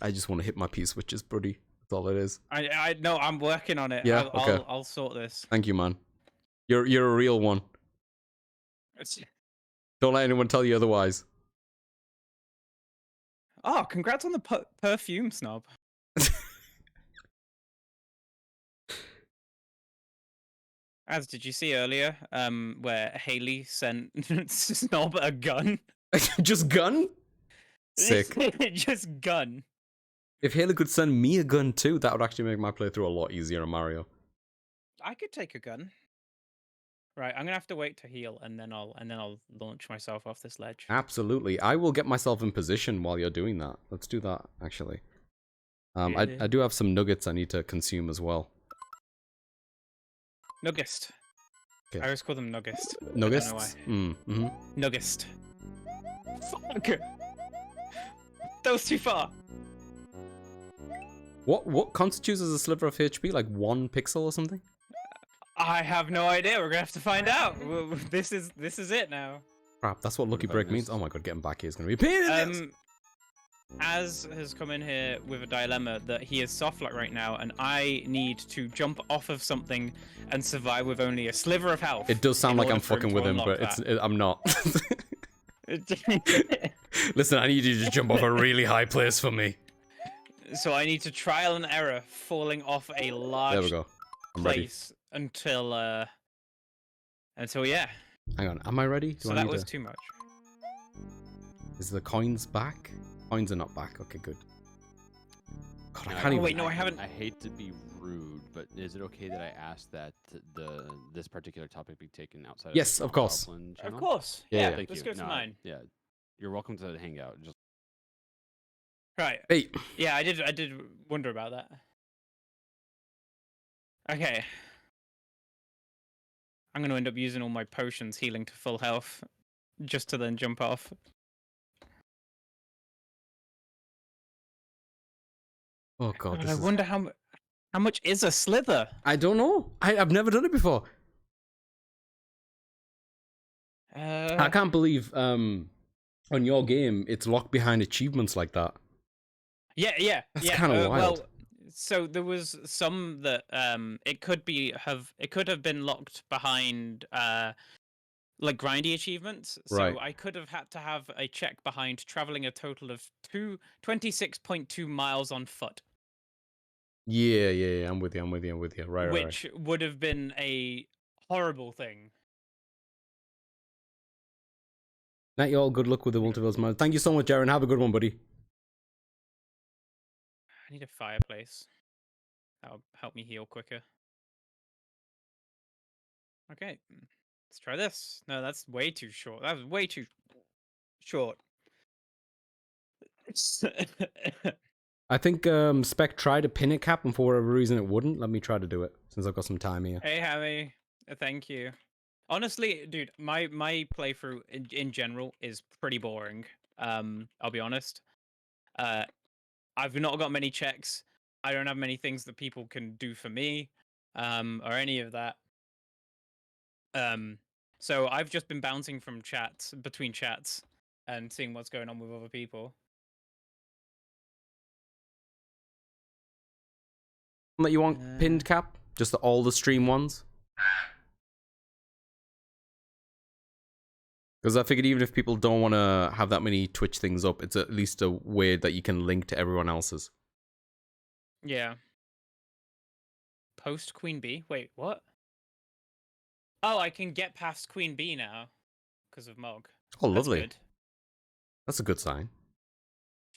I just want to hit my P switches, buddy. That's all it is. I no, I'm working on it. Yeah, okay. I'll sort this. Thank you, man. You're a real one. Don't let anyone tell you otherwise. Oh, congrats on the perfume, Snob. As did you see earlier, where Haley sent Snob a gun? Just gun? Sick. Just gun. If Haley could send me a gun too, that would actually make my playthrough a lot easier in Mario. I could take a gun. Right, I'm gonna have to wait to heal, and then I'll launch myself off this ledge. Absolutely. I will get myself in position while you're doing that. Let's do that, actually. I do have some nuggets I need to consume as well. Nuggest. Okay. I always call them Nuggest. Nuggets? I don't know why. Nuggest. Fuck! That was too far! What constitutes as a sliver of HP? Like 1 pixel or something? I have no idea. We're gonna have to find out. This is it now. Crap, that's what Lucky Break means. Oh my god, getting back here is gonna be a pain in the ass. Az has come in here with a dilemma that he is soft lock right now, and I need to jump off of something and survive with only a sliver of health. It does sound like I'm fucking with him, but I'm not. Listen, I need you to jump off a really high place for me. So I need to trial and error falling off a large There we go. I'm place until yeah. Hang on, am I ready? So that was too much. Is the coins back? Coins are not back. Okay, good. God, I No, can't even. Wait, no, I haven't. I hate to be rude, but is it okay that I ask that this particular topic be taken outside? Yes, of of course. Upland Of channel? course. Yeah, Yeah, Thank let's you. go to No, mine. Yeah, you're welcome to hang out. Just Right. Hey. Yeah, I did wonder about that. Okay. I'm gonna end up using all my potions healing to full health, just to then jump off. Oh god, I wonder how much is a slither? I don't know. I've never done it before. I can't believe on your game it's locked behind achievements like that. Yeah. That's kinda wild. Well, so there was some that it could have been locked behind like grindy achievements. So Right. I could have had to have a check behind traveling a total of 26.2 miles on foot. Yeah. I'm with you. Right. Which would have been a horrible thing. Night, y'all. Good luck with the multiverse, man. Thank you so much, Jaren. Have a good one, buddy. I need a fireplace. That'll help me heal quicker. Okay, let's try this. No, that's way too short. That was way too short. I think Spec tried to pin it cap, and for whatever reason it wouldn't. Let me try to do it since I've got some time here. Hey, Hammy. Thank you. Honestly, dude, my playthrough in general is pretty boring. I'll be honest. I've not got many checks. I don't have many things that people can do for me, or any of that. So I've just been bouncing from between chats and seeing what's going on with other people. That you want pinned cap? Just all the stream ones? Because I figured even if people don't want to have that many Twitch things up, it's at least a way that you can link to everyone else's. Yeah. Post Queen Bee? Wait, what? Oh, I can get past Queen Bee now because of Mog. Oh, That's lovely. good. That's a good sign.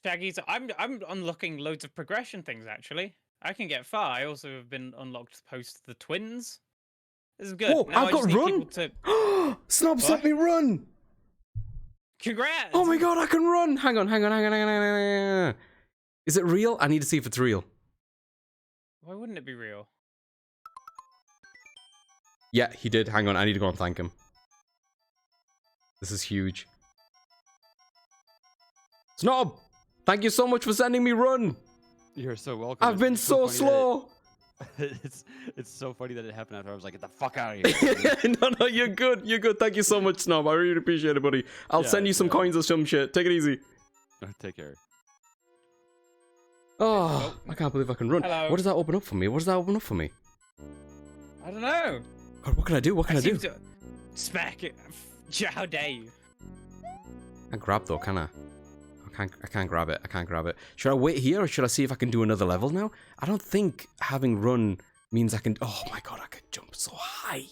Shaggy's. I'm unlocking loads of progression things actually. I can get far. I also have been unlocked post the twins. This is good. Oh, Now I've I just got need run! people to... Snobs, let me run! Congrats! Oh my god, I can run! Hang on. Is it real? I need to see if it's real. Why wouldn't it be real? Yeah, he did. Hang on, I need to go and thank him. This is huge. Snob! Thank you so much for sending me Run! You're so welcome. I've been It's so funny that slow! it's so funny that it happened after I was like, get the fuck out of here. No, you're good. You're good. Thank you so much, Snob. I really appreciate it, buddy. I'll Yeah, send you some yeah. coins or some shit. Take it easy. Take care. Oh, I can't believe I can run. Hello. What does that open up for me? What does that open up for me? I don't know. God, what can I do? What can I do? seem to- Smack it. How dare you? I can't grab though, can I? I can't grab it. I can't grab it. Should I wait here or should I see if I can do another level now? I don't think having run means I can. Oh my god, I can jump so high.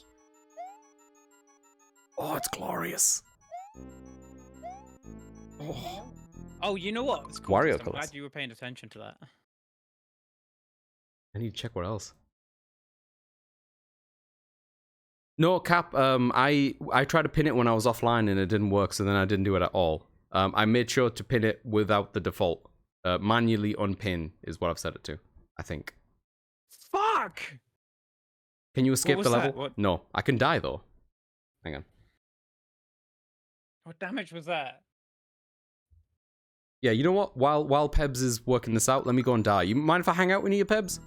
Oh, it's glorious. Oh. Oh, you know what? It's cool. Wario I'm colours. glad you were paying attention to that. I need to check what else. No, Cap, I tried to pin it when I was offline and it didn't work, so then I didn't do it at all. I made sure to pin it without the default. Manually unpin is what I've set it to, I think. Fuck! Can you escape was the that? level? What- No, I can die though. Hang on. What damage was that? Yeah, you know what? While Pebs is working this out, let me go and die. You mind if I hang out with you, Pebs?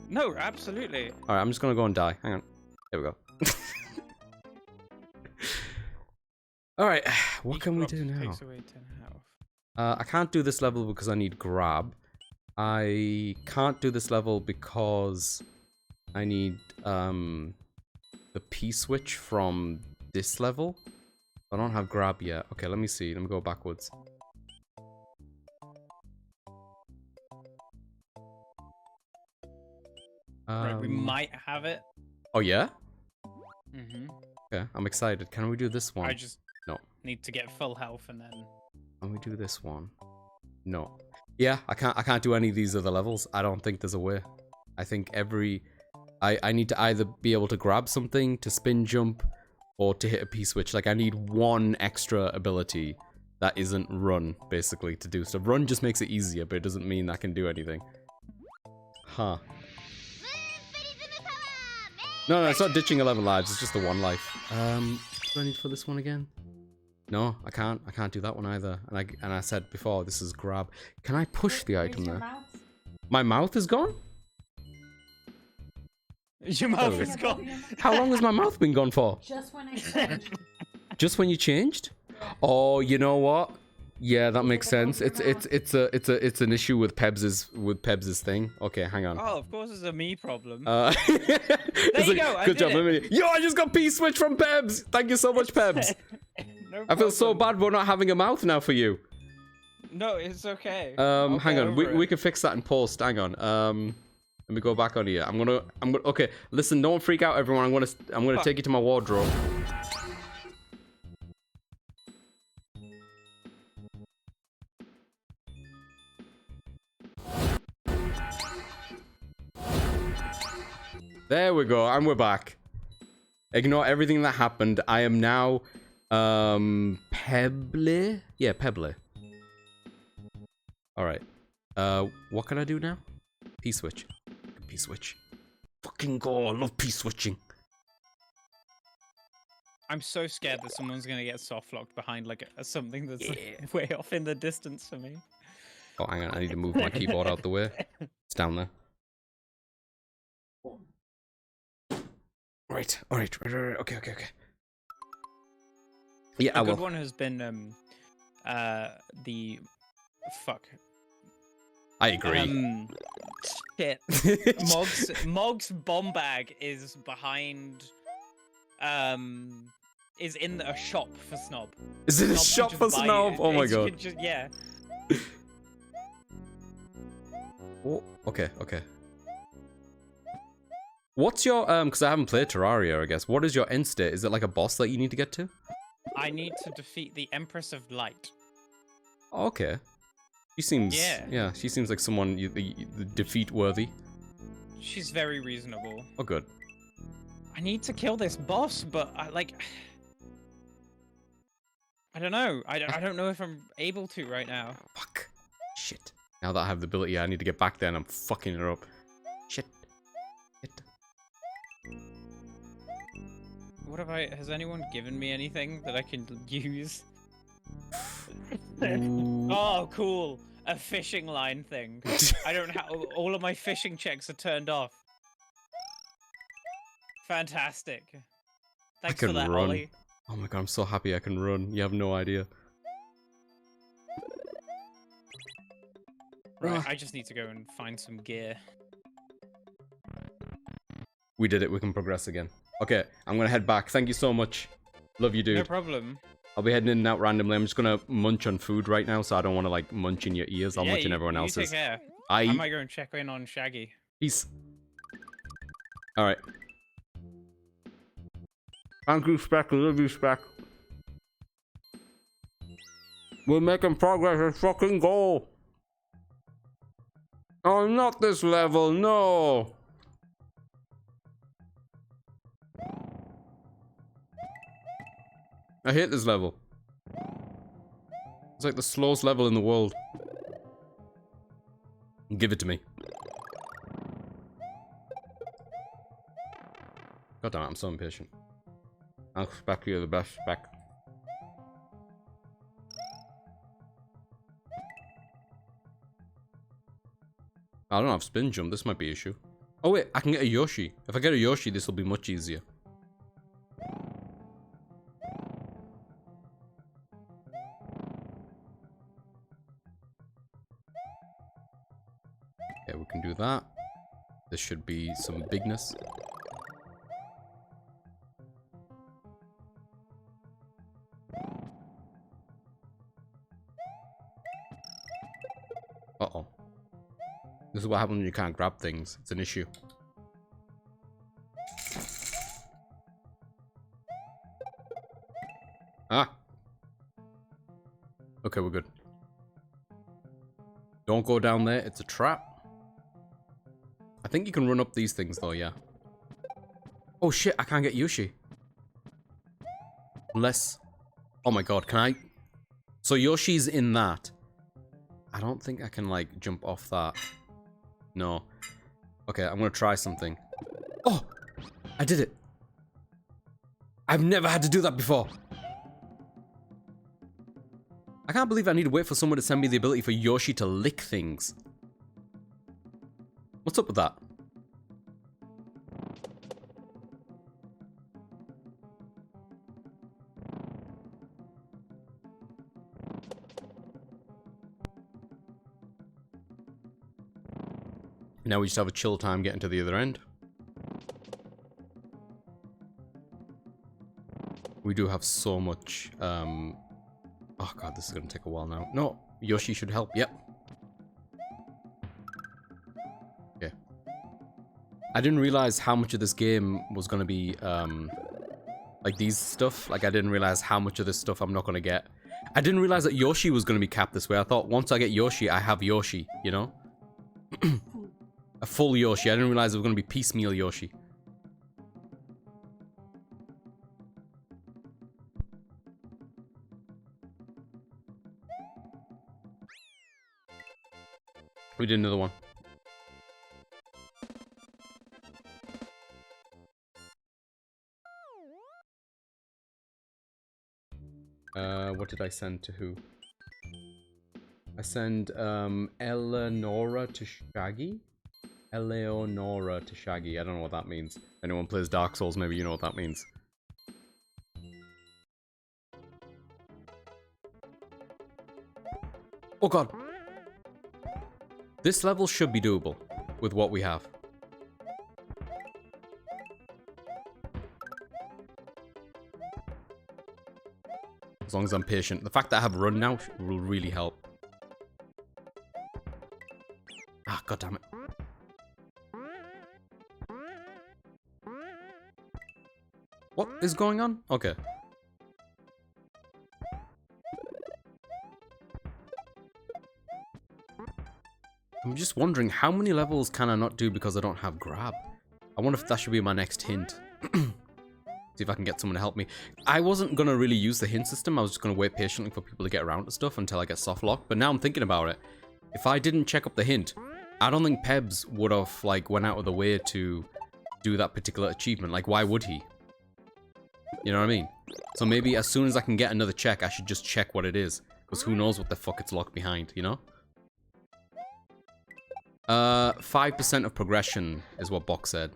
No, absolutely. Alright, I'm just gonna go and die. Hang on. There we go. Alright, what Each can we drop do now? Takes away 10 health. I can't do this level because I need grab. I can't do this level because I need the P-switch from this level. I don't have grab yet. Okay, let me see. Let me go backwards. Right, we might have it. Oh yeah? Mm-hmm. Okay, I'm excited. Can we do this one? I just No. need to get full health and then. Can we do this one? No. Yeah, I can't do any of these other levels. I don't think there's a way. I think I need to either be able to grab something, to spin jump, or to hit a P-switch. Like, I need one extra ability that isn't run, basically, to do stuff. Run just makes it easier, but it doesn't mean I can do anything. Huh. No, it's not ditching 11 lives, it's just the one life. What do I need for this one again? No, I can't do that one either. And I said before, this is grab. Can I push the item there? My mouth is gone? Your mouth is gone. How long has my mouth been gone for? Just when I changed. Just when you changed? Oh, you know what? Yeah, that makes sense. It's an issue with Pebs's thing. Okay, hang on. Oh, of course it's a me problem. There you go, I Good did job. it. Yo, I just got P-switch from Pebs. Thank you so much, Pebs. No I feel so problem. bad for not having a mouth now for you. No, it's okay. Hang on. We We can fix that in post. Hang on. Let me go back on here. I'm gonna. Okay, listen. Don't freak out, everyone. I'm gonna take you to my wardrobe. There we go. And we're back. Ignore everything that happened. I am now, Pebble. Yeah, Pebble. All right. What can I do now? P-switch. P-switch. Fucking go! I love P-switching. I'm so scared that someone's gonna get soft locked behind like something that's like, way off in the distance for me. Oh, hang on. I need to move my keyboard out the way. It's down there. Right. All right. Okay. Yeah, I A good will. one has been the fuck. I agree. Shit. Mog's bomb bag is behind. Is in a shop for Snob. Is it a Snob shop can for just buy Snob? it. Oh my You god. can just- yeah. Oh, okay. What's your because I haven't played Terraria, I guess. What is your end state? Is it like a boss that you need to get to? I need to defeat the Empress of Light. Oh, okay. She seems Yeah. she seems like someone you defeat worthy. She's very reasonable. Oh good. I need to kill this boss, but I don't know. I don't know if I'm able to right now. Fuck. Shit. Now that I have the ability, I need to get back there and I'm fucking it up. Shit. What have I? Has anyone given me anything that I can use? Ooh. Oh, cool! A fishing line thing. I don't have. All of my fishing checks are turned off. Fantastic. Thanks can for that, run. Ollie. Oh my god, I'm so happy I can run. You have no idea. Right, I just need to go and find some gear. We did it. We can progress again. Okay, I'm gonna head back. Thank you so much. Love you, dude. No problem. I'll be heading in and out randomly. I'm just gonna munch on food right now, so I don't want to like munch in your ears. I'll munch in everyone you else's. Take care. I might go and check in on Shaggy. Peace. All right. Thank you, Speck. Love you, Speck. We're making progress. Let's fucking go. Oh, not this level. No. I hate this level. It's like the slowest level in the world. Give it to me. God damn it, I'm so impatient. I'll Spec, you're the best, Spec. I don't have spin jump, this might be an issue. Oh wait, I can get a Yoshi. If I get a Yoshi, this will be much easier. Okay, we can do that. This should be some bigness. Uh-oh. This is what happens when you can't grab things. It's an issue. Ah! Okay, we're good. Don't go down there, it's a trap. I think you can run up these things though, yeah. Oh shit, I can't get Yoshi. Unless... Oh my god, can I... So Yoshi's in that. I don't think I can like jump off that. No. Okay, I'm gonna try something. Oh! I did it! I've never had to do that before! I can't believe I need to wait for someone to send me the ability for Yoshi to lick things. What's up with that? Now we just have a chill time getting to the other end. We do have so much, oh god, this is gonna take a while now. No, Yoshi should help, yep. Okay. I didn't realize how much of this game was gonna be, like these stuff. Like, I didn't realize how much of this stuff I'm not gonna get. I didn't realize that Yoshi was gonna be capped this way. I thought once I get Yoshi, I have Yoshi, you know? A full Yoshi. I didn't realize it was gonna be piecemeal Yoshi. We did another one. What did I send to who? I send Eleonora to Shaggy? Eleonora to Shaggy. I don't know what that means. If anyone plays Dark Souls, maybe you know what that means. Oh god. This level should be doable with what we have. As long as I'm patient. The fact that I have run now will really help. Ah, god damn it. What is going on? Okay. I'm just wondering, how many levels can I not do because I don't have grab? I wonder if that should be my next hint. See if I can get someone to help me. I wasn't going to really use the hint system. I was just going to wait patiently for people to get around to stuff until I get soft locked. But now I'm thinking about it. If I didn't check up the hint, I don't think Pebs would have like went out of the way to do that particular achievement. Like, why would he? You know what I mean? So maybe as soon as I can get another check, I should just check what it is. Because who knows what the fuck it's locked behind, you know? 5% of progression is what Box said.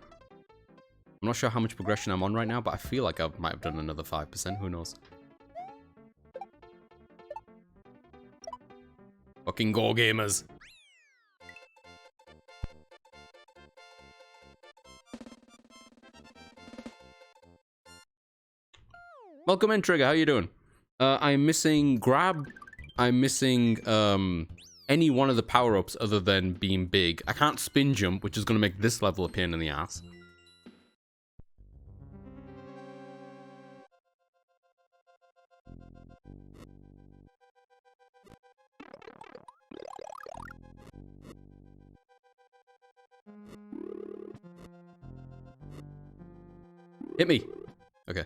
I'm not sure how much progression I'm on right now, but I feel like I might have done another 5%. Who knows? Fucking go, gamers. Welcome in, Trigger. How you doing? I'm missing grab. I'm missing any one of the power-ups other than being big. I can't spin jump, which is going to make this level a pain in the ass. Hit me. Okay.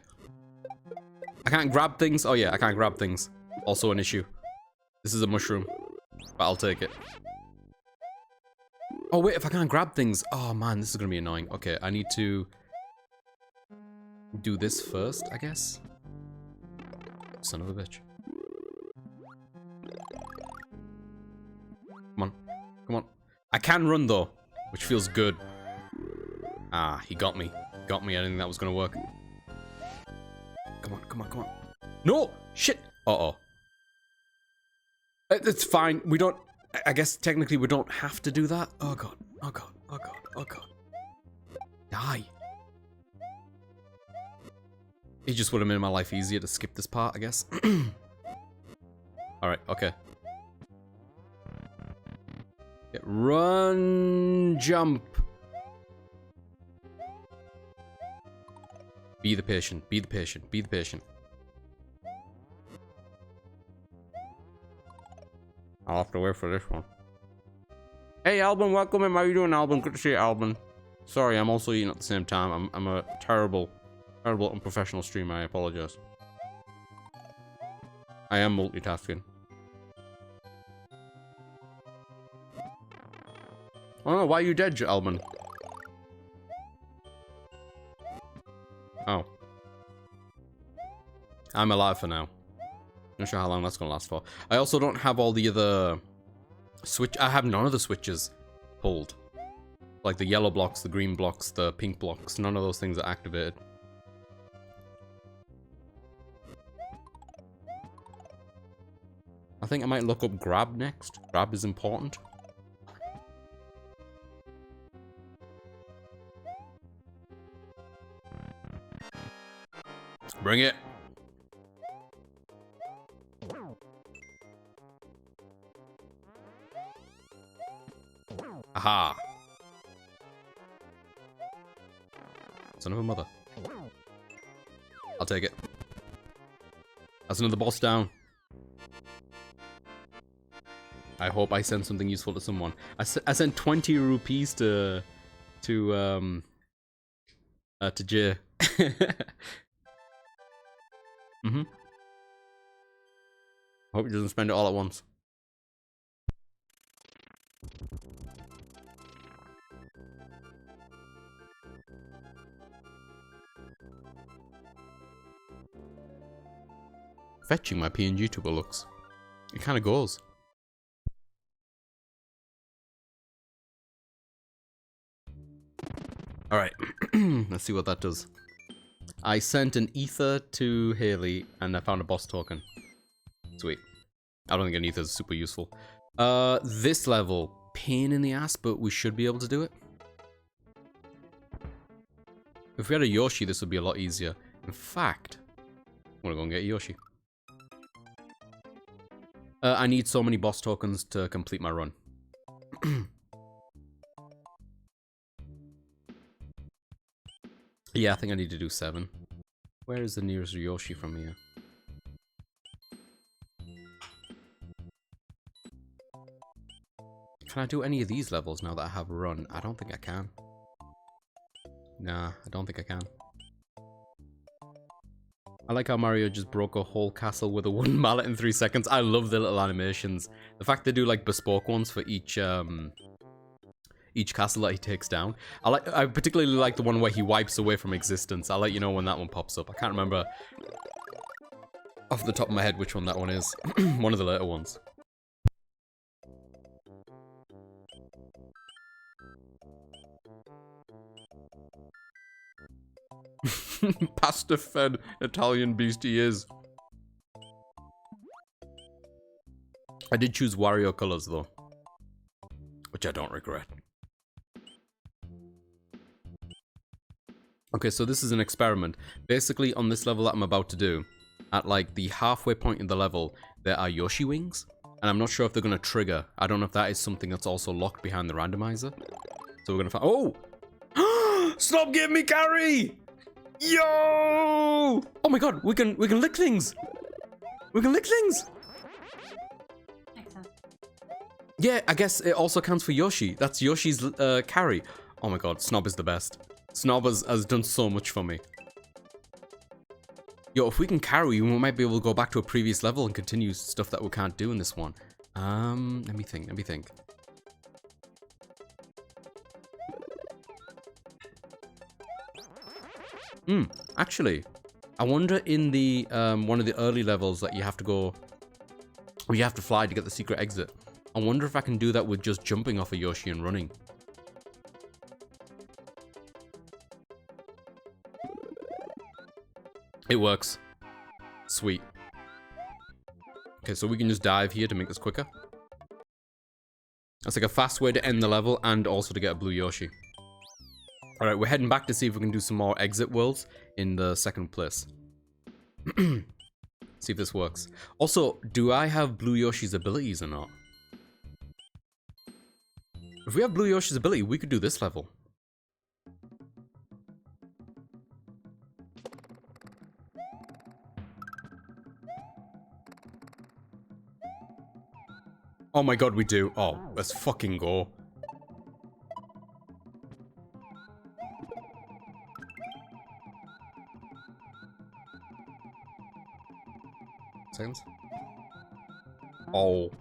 I can't grab things. Oh yeah, I can't grab things. Also an issue. This is a mushroom, but I'll take it. Oh wait, if I can't grab things. Oh man, this is gonna be annoying. Okay, I need to do this first, I guess. Son of a bitch. Come on. Come on. I can run though, which feels good. Ah, he got me. Got me. I didn't think that was gonna work. Come on, come on, come on. No! Shit! Uh-oh. It's fine. We don't... I guess technically we don't have to do that. Oh god. Oh god. Oh god. Oh god. Die. It just would have made my life easier to skip this part, I guess. Alright, okay. Yeah, run, jump. Be the patient, be the patient, be the patient. I'll have to wait for this one. Hey Alban, welcome in. How you doing, Alban? Good to see you, Alban. Sorry, I'm also eating at the same time. I'm a terrible unprofessional streamer. I apologize. I am multitasking. Oh no, why are you dead, Alban? Oh. I'm alive for now. Not sure how long that's gonna last for. I also don't have all the other switch. I have none of the switches pulled. Like the yellow blocks, the green blocks, the pink blocks. None of those things are activated. I think I might look up grab next. Grab is important. Bring it. Aha. Son of a mother. I'll take it. That's another boss down. I hope I send something useful to someone. I sent 20 rupees to Jay. Mm-hmm. Hope he doesn't spend it all at once. Fetching my PNG tuber looks. It kind of goes. Alright, let's see what that does. I sent an ether to Haley and I found a boss token. Sweet. I don't think an ether is super useful. This level, pain in the ass, but we should be able to do it. If we had a Yoshi, this would be a lot easier. In fact, I'm gonna go and get a Yoshi. I need so many boss tokens to complete my run. Yeah, I think I need to do 7. Where is the nearest Yoshi from here? Can I do any of these levels now that I have run? I don't think I can. Nah, I don't think I can. I like how Mario just broke a whole castle with a wooden mallet in 3 seconds. I love the little animations. The fact they do like bespoke ones for each each castle that he takes down. I particularly like the one where he wipes away from existence. I'll let you know when that one pops up. I can't remember off the top of my head which one that one is. One of the later ones. Pasta-fed Italian beast he is. I did choose Wario colors though, which I don't regret. Okay, so this is an experiment. Basically, on this level that I'm about to do, at like the halfway point in the level, there are Yoshi wings, and I'm not sure if they're gonna trigger. I don't know if that is something that's also locked behind the randomizer. So we're gonna find. Oh! Stop giving me carry! Yo! Oh my god, we can lick things. We can lick things. Yeah, I guess it also counts for Yoshi. That's Yoshi's carry. Oh my god, Snob is the best. Snob has done so much for me. Yo, if we can carry, we might be able to go back to a previous level and continue stuff that we can't do in this one. Let me think. Actually, I wonder in the one of the early levels that you have to go, where you have to fly to get the secret exit. I wonder if I can do that with just jumping off a Yoshi and running. It works. Sweet. Okay, so we can just dive here to make this quicker. That's like a fast way to end the level and also to get a blue Yoshi. Alright, we're heading back to see if we can do some more exit worlds in the second place. See if this works. Also, do I have Blue Yoshi's abilities or not? If we have Blue Yoshi's ability, we could do this level. Oh my god, we do. Oh, let's fucking go. Seconds. Oh.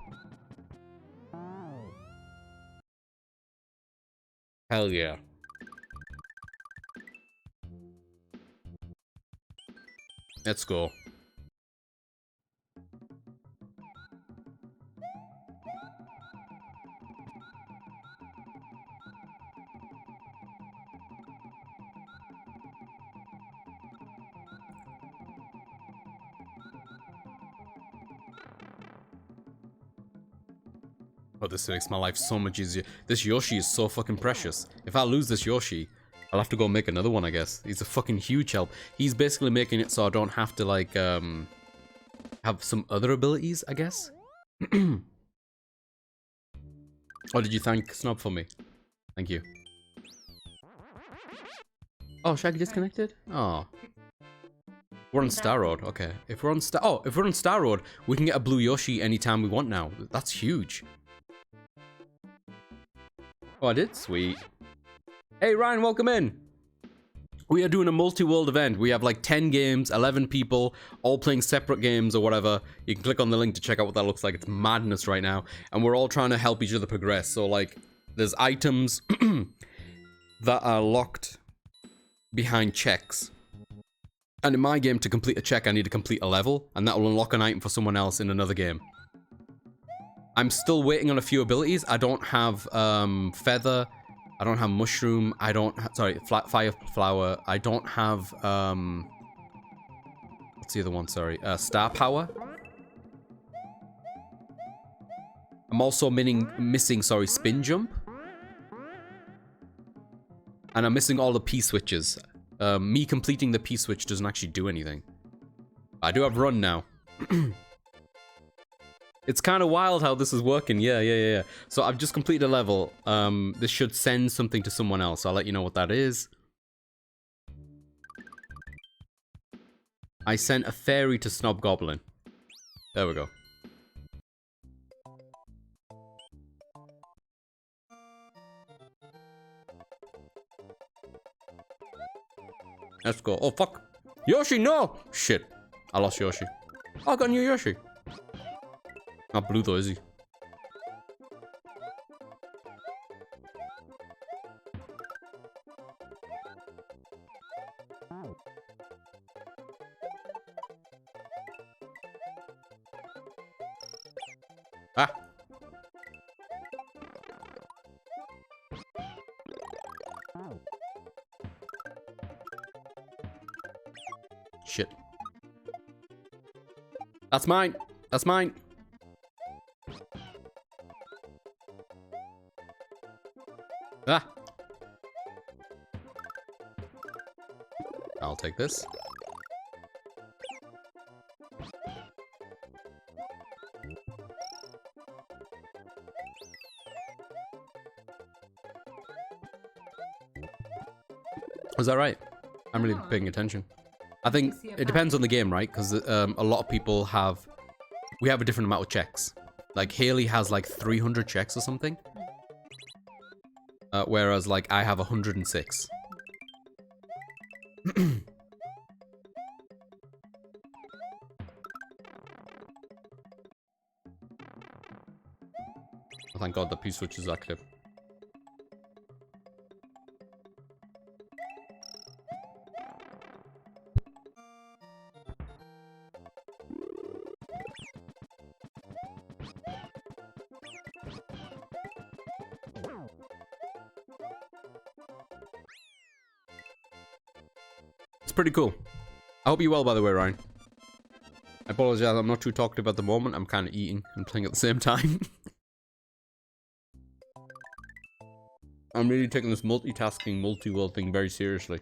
Hell yeah. Let's go. Oh, this makes my life so much easier. This Yoshi is so fucking precious. If I lose this Yoshi, I'll have to go make another one, I guess. He's a fucking huge help. He's basically making it so I don't have to, like, have some other abilities, I guess. Oh, did you thank Snob for me? Thank you. Oh, Shaggy disconnected? Oh. We're on Star Road, okay. If we're on Star Road, we can get a blue Yoshi anytime we want now. That's huge. Oh, I did? Sweet. Hey, Ryan, welcome in. We are doing a multi-world event. We have like 10 games, 11 people, all playing separate games or whatever. You can click on the link to check out what that looks like. It's madness right now. And we're all trying to help each other progress. So, like, there's items that are locked behind checks. And in my game, to complete a check, I need to complete a level. And that will unlock an item for someone else in another game. I'm still waiting on a few abilities. I don't have Feather. I don't have Mushroom. I don't sorry, Fire Flower. I don't have what's the other one? Sorry, Star Power. I'm also missing sorry, Spin Jump. And I'm missing all the P-switches. Me completing the P-switch doesn't actually do anything. I do have Run now. It's kind of wild how this is working. Yeah. So I've just completed a level. This should send something to someone else. I'll let you know what that is. I sent a fairy to Snob Goblin. There we go. Let's go. Oh, fuck. Yoshi, no! Shit. I lost Yoshi. Oh, I got a new Yoshi. Not blue though, is he? Shit. That's mine. That's mine. Ah. I'll take this. Was that right? I'm really paying attention. I think it depends on the game, right? Because a lot of people have... We have a different amount of checks. Like, Haley has like 300 checks or something. Whereas, like, I have 106. Oh, thank God the P-switch is active. It's pretty cool. I hope you're well, by the way, Ryan. I apologize, I'm not too talkative at the moment. I'm kind of eating and playing at the same time. I'm really taking this multitasking, multi-world thing very seriously.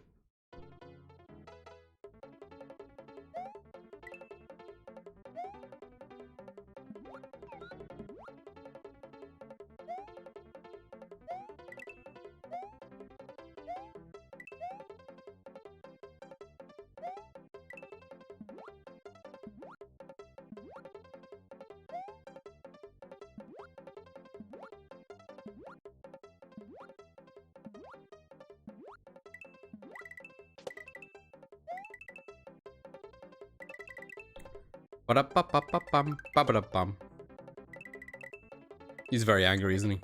Ba-da-ba-ba-ba-bum, ba-ba-da-bum. He's very angry, isn't he?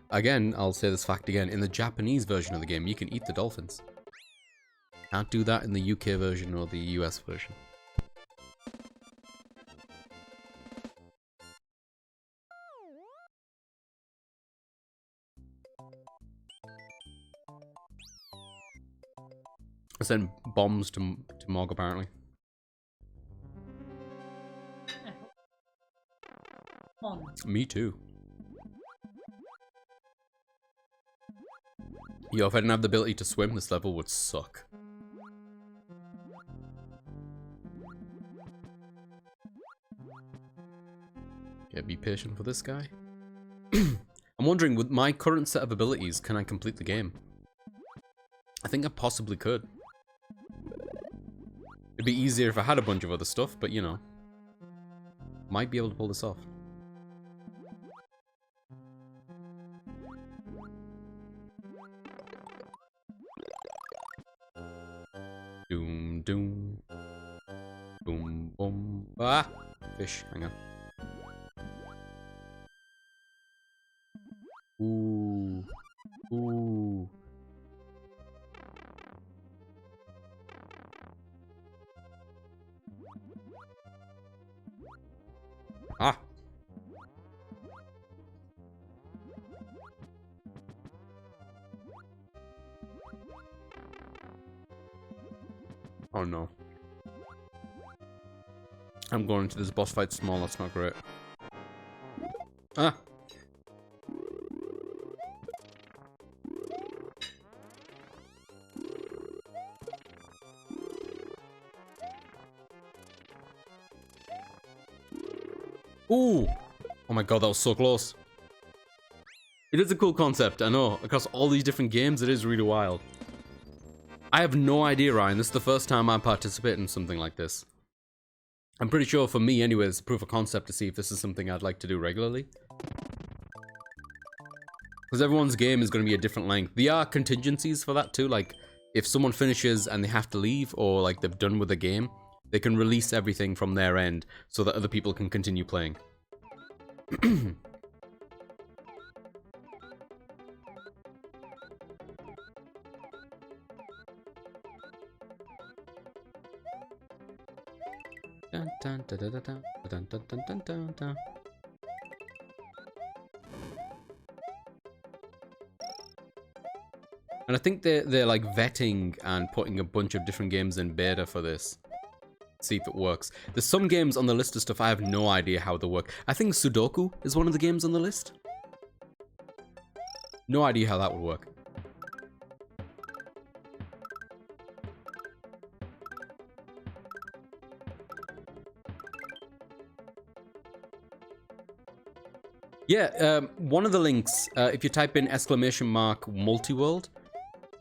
Again, I'll say this fact again. In the Japanese version of the game, you can eat the dolphins. Can't do that in the UK version or the US version. I sent bombs to Mog, apparently. Me too. Yo, if I didn't have the ability to swim, this level would suck. Yeah, be patient for this guy. I'm wondering, with my current set of abilities, can I complete the game? I think I possibly could. It'd be easier if I had a bunch of other stuff, but you know. Might be able to pull this off. Doom, doom. Boom, boom. Ah! Fish, hang on. Ooh. Ooh. Ah! Oh no. I'm going into this boss fight small, that's not great. Ah! Ooh! Oh my God, that was so close. It is a cool concept, I know. Across all these different games, it is really wild. I have no idea, Ryan. This is the first time I participate in something like this. I'm pretty sure for me, anyways, it's proof of concept to see if this is something I'd like to do regularly. Because everyone's game is going to be a different length. There are contingencies for that too, like if someone finishes and they have to leave or like they've done with the game, they can release everything from their end so that other people can continue playing. Dun, dun, dun, dun, dun, dun, dun, dun, dun, dun, dun. And I think they're like vetting and putting a bunch of different games in beta for this. See if it works. There's some games on the list of stuff I have no idea how they work. I think Sudoku is one of the games on the list. No idea how that would work. Yeah, one of the links, if you type in !Multiworld,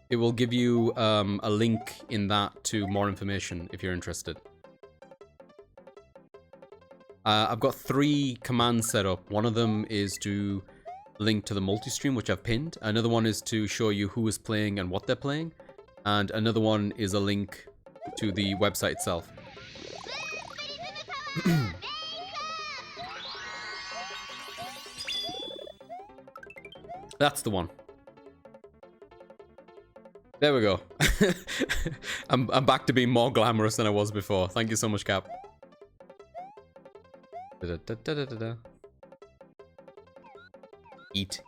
it will give you a link in that to more information if you're interested. I've got 3 commands set up. One of them is to link to the multi-stream, which I've pinned. Another one is to show you who is playing and what they're playing. And another one is a link to the website itself. That's the one. There we go. I'm back to being more glamorous than I was before. Thank you so much, Cap. Eat.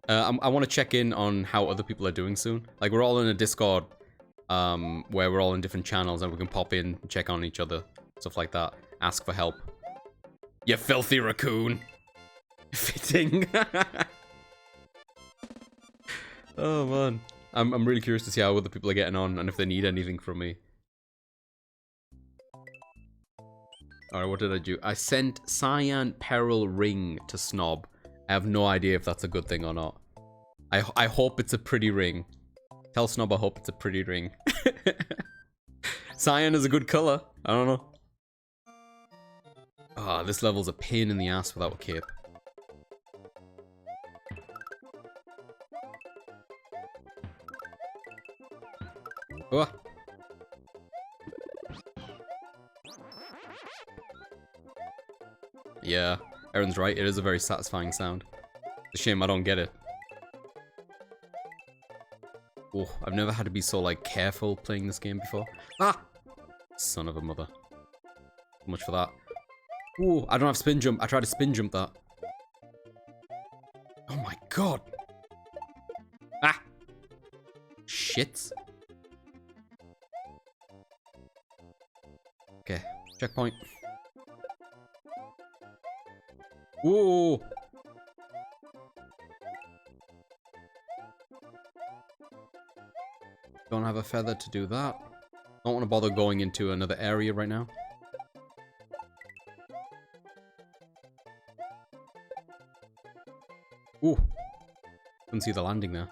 I want to check in on how other people are doing soon. Like, we're all in a Discord where we're all in different channels and we can pop in, check on each other, stuff like that. Ask for help. You filthy raccoon. Fitting. Oh man, I'm really curious to see how other people are getting on and if they need anything from me. Alright, what did I do? I sent Cyan Peril Ring to Snob. I have no idea if that's a good thing or not. I hope it's a pretty ring. Tell Snob I hope it's a pretty ring. Cyan is a good color. I don't know. Ah, this level's a pain in the ass without a cape. Oh. Yeah, Aaron's right. It is a very satisfying sound. It's a shame I don't get it. Oh, I've never had to be so, like, careful playing this game before. Ah! Son of a mother. So much for that. Oh, I don't have spin jump. I tried to spin jump that. Oh my god. Ah! Shit. Okay, checkpoint. Whoa! Don't have a feather to do that. Don't want to bother going into another area right now. Ooh. Couldn't see the landing there.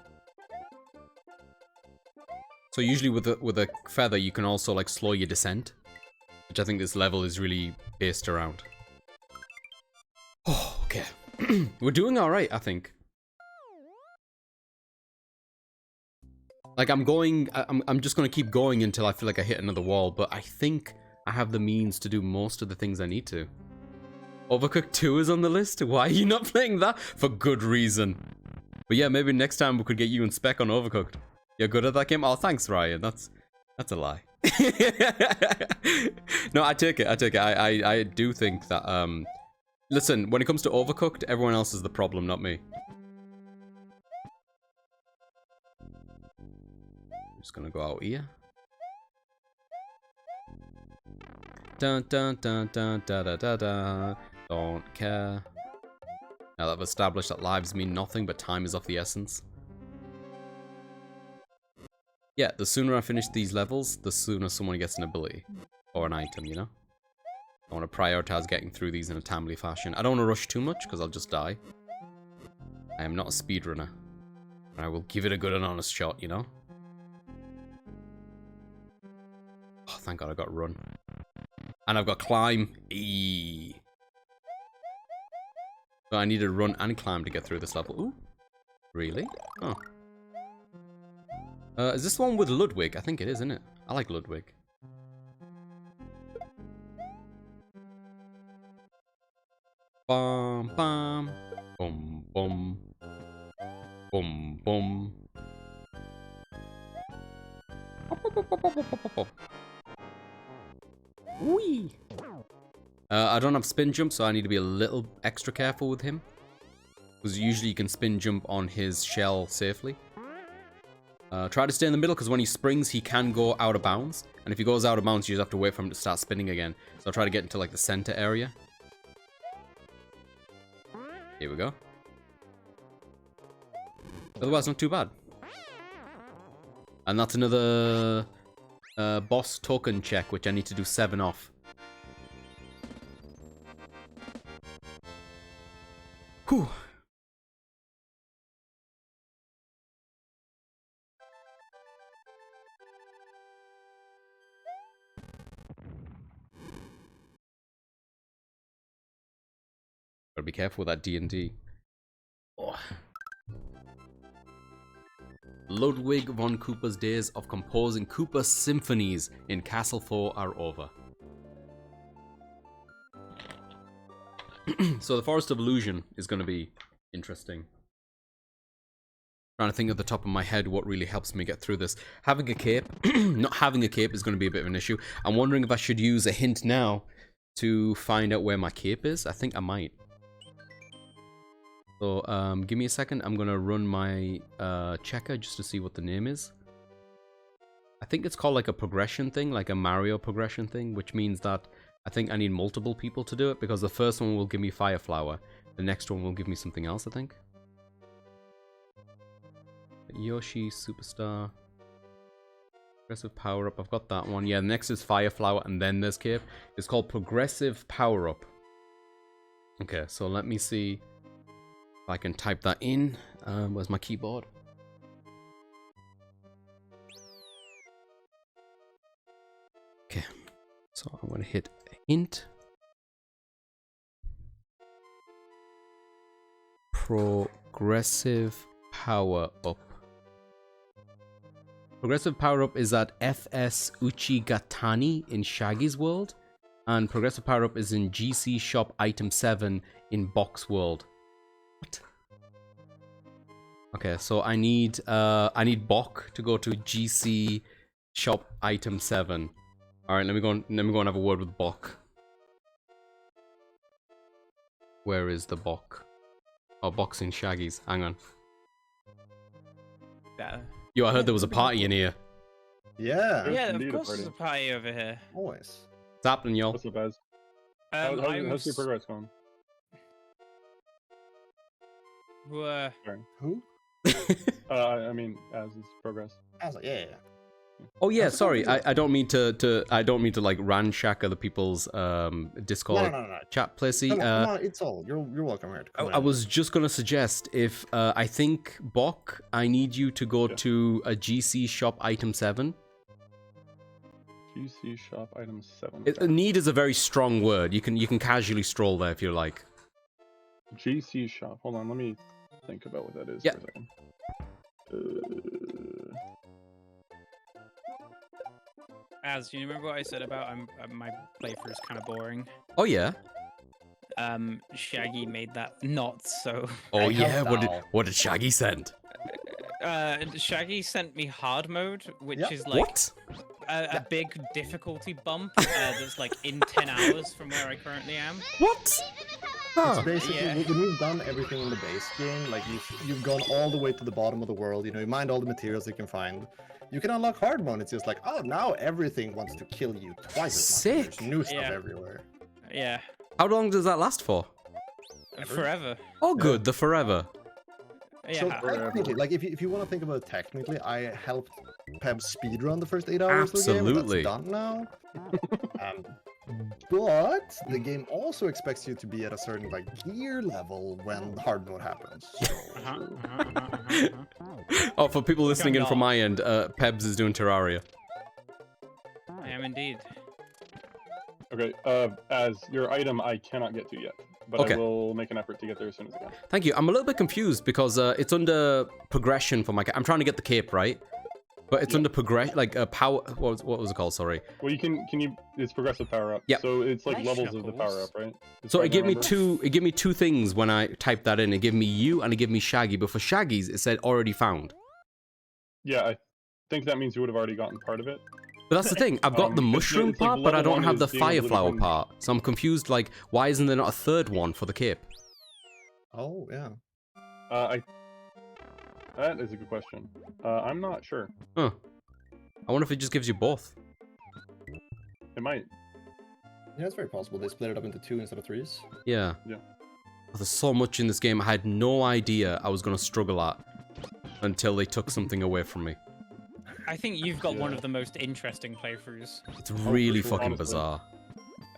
So usually with a feather you can also like slow your descent, which I think this level is really based around. Oh, okay. We're doing alright, I think. Like, I'm just gonna keep going until I feel like I hit another wall, but I think I have the means to do most of the things I need to. Overcooked 2 is on the list? Why are you not playing that? For good reason. But yeah, maybe next time we could get you in spec on Overcooked. You're good at that game? Oh, thanks, Ryan. That's a lie. No, I take it. I do think that, listen, when it comes to Overcooked, everyone else is the problem, not me. Just gonna go out here. Dun dun dun dun da da da da. Don't care. Now that I've established that lives mean nothing, but time is of the essence. Yeah, the sooner I finish these levels, the sooner someone gets an ability. Or an item, you know? I want to prioritize getting through these in a timely fashion. I don't want to rush too much, because I'll just die. I am not a speedrunner. I will give it a good and honest shot, you know? Oh, thank God I got run. And I've got climb. Eee. So I need to run and climb to get through this level. Ooh. Really? Oh. Is this the one with Ludwig? I think it is, isn't it? I like Ludwig. Bum bum. Bum bum. Bum bum. Whee! I don't have spin jump, so I need to be a little extra careful with him. because usually you can spin jump on his shell safely. Try to stay in the middle, because when he springs, he can go out of bounds. And if he goes out of bounds, you just have to wait for him to start spinning again. So I'll try to get into like the center area. Here we go. Otherwise, not too bad. And that's another boss token check, which I need to do 7 off. Whew. Gotta be careful with that D&D. Oh. Ludwig von Koopa's days of composing Koopa symphonies in Castle 4 are over. So the Forest of Illusion is going to be interesting. Trying to think at the top of my head what really helps me get through this. Having a cape, not having a cape is going to be a bit of an issue. I'm wondering if I should use a hint now to find out where my cape is. I think I might. So, give me a second. I'm gonna run my checker just to see what the name is. I think it's called like a progression thing, like a Mario progression thing, which means that I think I need multiple people to do it, because the first one will give me Fire Flower. The next one will give me something else, I think. Yoshi, Superstar. Progressive Power Up, I've got that one. Yeah, next is Fire Flower, and then there's Cape. It's called Progressive Power Up. Okay, so let me see if I can type that in. Where's my keyboard? Okay, so I'm going to hit hint. Progressive Power Up. Progressive Power Up is at FS Uchigatani in Shaggy's World, and Progressive Power Up is in GC Shop Item 7 in Box World. What? Okay, so I need Bok to go to GC Shop Item 7. All right, let me go and have a word with Bok. Where is the Bok? Oh, Bok's in Shaggy's. Hang on. Yeah. Yo, I heard there was a party in here. Yeah. Yeah, of indeed a course party. there's a party over here. Always. What's happening, y'all? What's up, guys? I'm How's your progress going? Who? I mean, as is progress. I was like, yeah. Oh yeah, sorry. I don't mean to like ransack other people's Discord No. chat, Placey. Come on, it's all. You're welcome here. I was just gonna suggest, if I think Bok, I need you to go to a GC Shop Item 7. GC Shop Item 7. Need is a very strong word. You can casually stroll there if you like. GC Shop. Hold on, let me think about what that is Yeah. for a second. As you remember what I said about my playthrough is kind of boring. Oh yeah. Shaggy made that not so. Oh I yeah. have What did Shaggy send? Shaggy sent me hard mode, which Yep. is like What? a big difficulty bump that's like in 10 hours from where I currently am. What? It's basically Yeah. when you've done everything in the base game, like you've gone all the way to the bottom of the world. You know, you mined all the materials you can find. You can unlock hard mode. It's just like, oh, now everything wants to kill you twice as much. Sick. There's new stuff Yeah. everywhere. Yeah, How long does that last for? forever. Oh, good. The forever. Yeah. So technically, like if you want to think about it technically, I helped Peb speedrun the first 8 hours of the game. Absolutely. And that's done now. But the game also expects you to be at a certain like gear level when hard mode happens. So, Oh, for people listening in Come from on. my end, Pebs is doing Terraria. I am indeed. Okay, as your item, I cannot get to yet, but Okay. I will make an effort to get there as soon as I can. Thank you. I'm a little bit confused because it's under progression for my. I'm trying to get the cape, right? But it's under progression, like power. What was it called? Sorry. Well, can you? It's progressive power up. Yeah. So it's like Nice levels of the power shuffles. up, right? As So far it as I gave me remember. two. It gave me two things when I typed that in. It gave me you and it gave me Shaggy. But for Shaggy's, it said already found. Yeah, I think that means you would have already gotten part of it. But that's the thing. I've got the It's mushroom it's like part, but I level don't one have is the being able fire to flower become- part. So I'm confused. Like, why isn't there not a third one for the cape? oh yeah. That is a good question. I'm not sure. Huh. I wonder if it just gives you both. It might. Yeah, it's very possible. They split it up into 2 instead of 3s. Yeah. Yeah. There's so much in this game I had no idea I was going to struggle at until they took something away from me. I think you've got one of the most interesting playthroughs. It's really sure, fucking honestly. bizarre.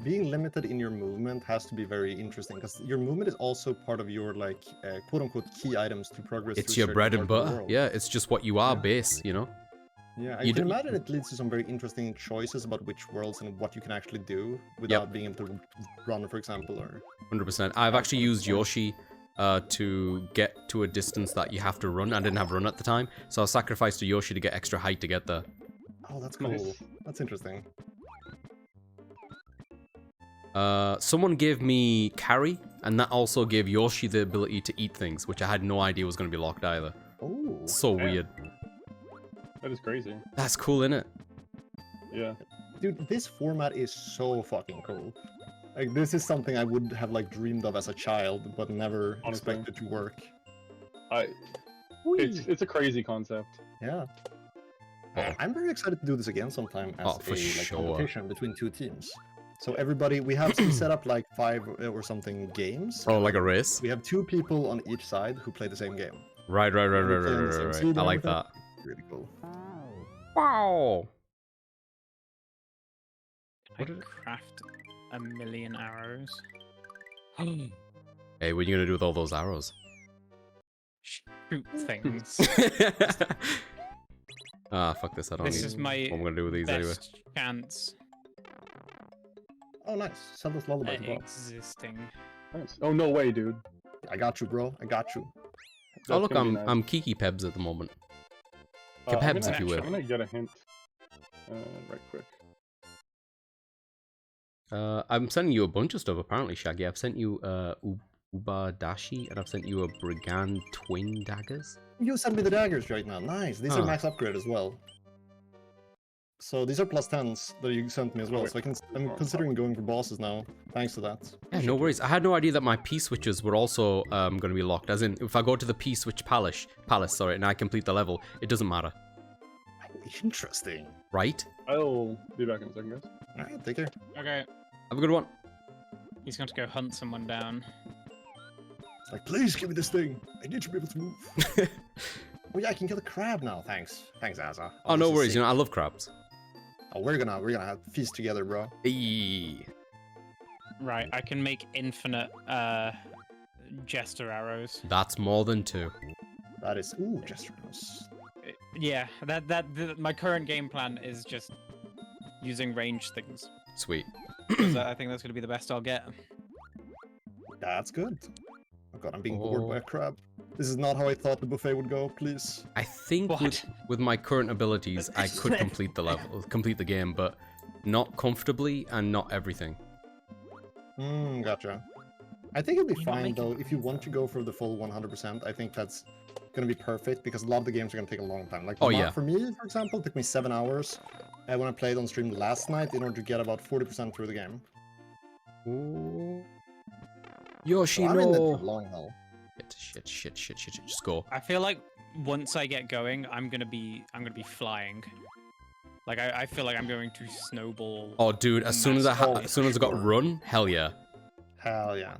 Being limited in your movement has to be very interesting because your movement is also part of your like quote-unquote key items to progress. It's through your certain bread and parts of the butter. world. Yeah, it's just what you are Yeah. base, you know? Yeah, I You can don't- imagine it leads to some very interesting choices about which worlds and what you can actually do without being able to run, for example, or 100%. I've actually used Yoshi to get to a distance that you have to run. I didn't have run at the time, so I sacrificed to Yoshi to get extra height to get there. oh, that's cool. Nice. That's interesting. Someone gave me carry, and that also gave Yoshi the ability to eat things, which I had no idea was going to be locked either. Oh, So Damn. weird. That is crazy. That's cool, innit? Yeah. dude, this format is so fucking cool. Like, this is something I would have like dreamed of as a child, but never Honestly. expected to work. It's a crazy concept. Yeah. Oh. I'm very excited to do this again sometime as Oh, for a like, sure. competition between 2 teams. So everybody, we have we set up like 5 or something games. Oh, like a race? We have 2 people on each side who play the same game. Right. We play on the same seed and I like everything. that. Really cool. Wow. I craft 1,000,000 arrows. Hey, what are you going to do with all those arrows? Shoot things. Ah, fuck this. I don't This need is my what I'm going to do with these anyway. best chance Oh, nice. Send us lullaby at as well. existing. Nice. Oh no way, dude. I got you, bro. I got you. Oh, That's look, gonna be I'm nice. Kiki Pebs at the moment. I'm Kebabs, gonna- if you will. I'm gonna get a hint. Right quick. I'm sending you a bunch of stuff, apparently, Shaggy. I've sent you Ubadashi, and I've sent you a Brigand Twin Daggers. You sent me the daggers right now. Nice. These are Huh. max upgrade as well. So these are +10s that you sent me as well. So I'm considering going for bosses now, thanks to that. Yeah, no worries. I had no idea that my P-switches were also going to be locked. As in, if I go to the P-switch palace, and I complete the level, it doesn't matter. Interesting. Right? I'll be back in a second, guys. Alright, take care. Okay, Have a good one. he's going to go hunt someone down. It's like, please give me this thing. I need to be able to move. Oh yeah, I can kill the crab now. Thanks. Thanks, Asa. Oh, no this is worries. sick. You know, I love crabs. Oh, we're gonna have feast together, bro. Eee. Right, I can make infinite jester arrows. That's more than 2. That is Jester Rose. Yeah, my current game plan is just using ranged things. Sweet. 'Cause I think that's going to be the best I'll get. That's good. Oh god, I'm being bored by Oh. a crab. This is not how I thought the buffet would go. Please. I think What? with my current abilities, I could complete the level, complete the game, but not comfortably and not everything. Gotcha. I think it'll be You're not fine making though if you want to go for the full 100%. I think that's gonna be perfect because a lot of the games are gonna take a long time. Like Oh, Lamar, yeah. for me, for example, it took me 7 hours when I played on stream last night in order to get about 40% through the game. Yoshi, So I'm in it no. for long haul. Shit. Just go. I feel like once I get going, I'm gonna be flying. Like I feel like I'm going to snowball. Oh, dude, as soon as I Oh, as soon as I got sure. run, hell yeah. Hell yeah.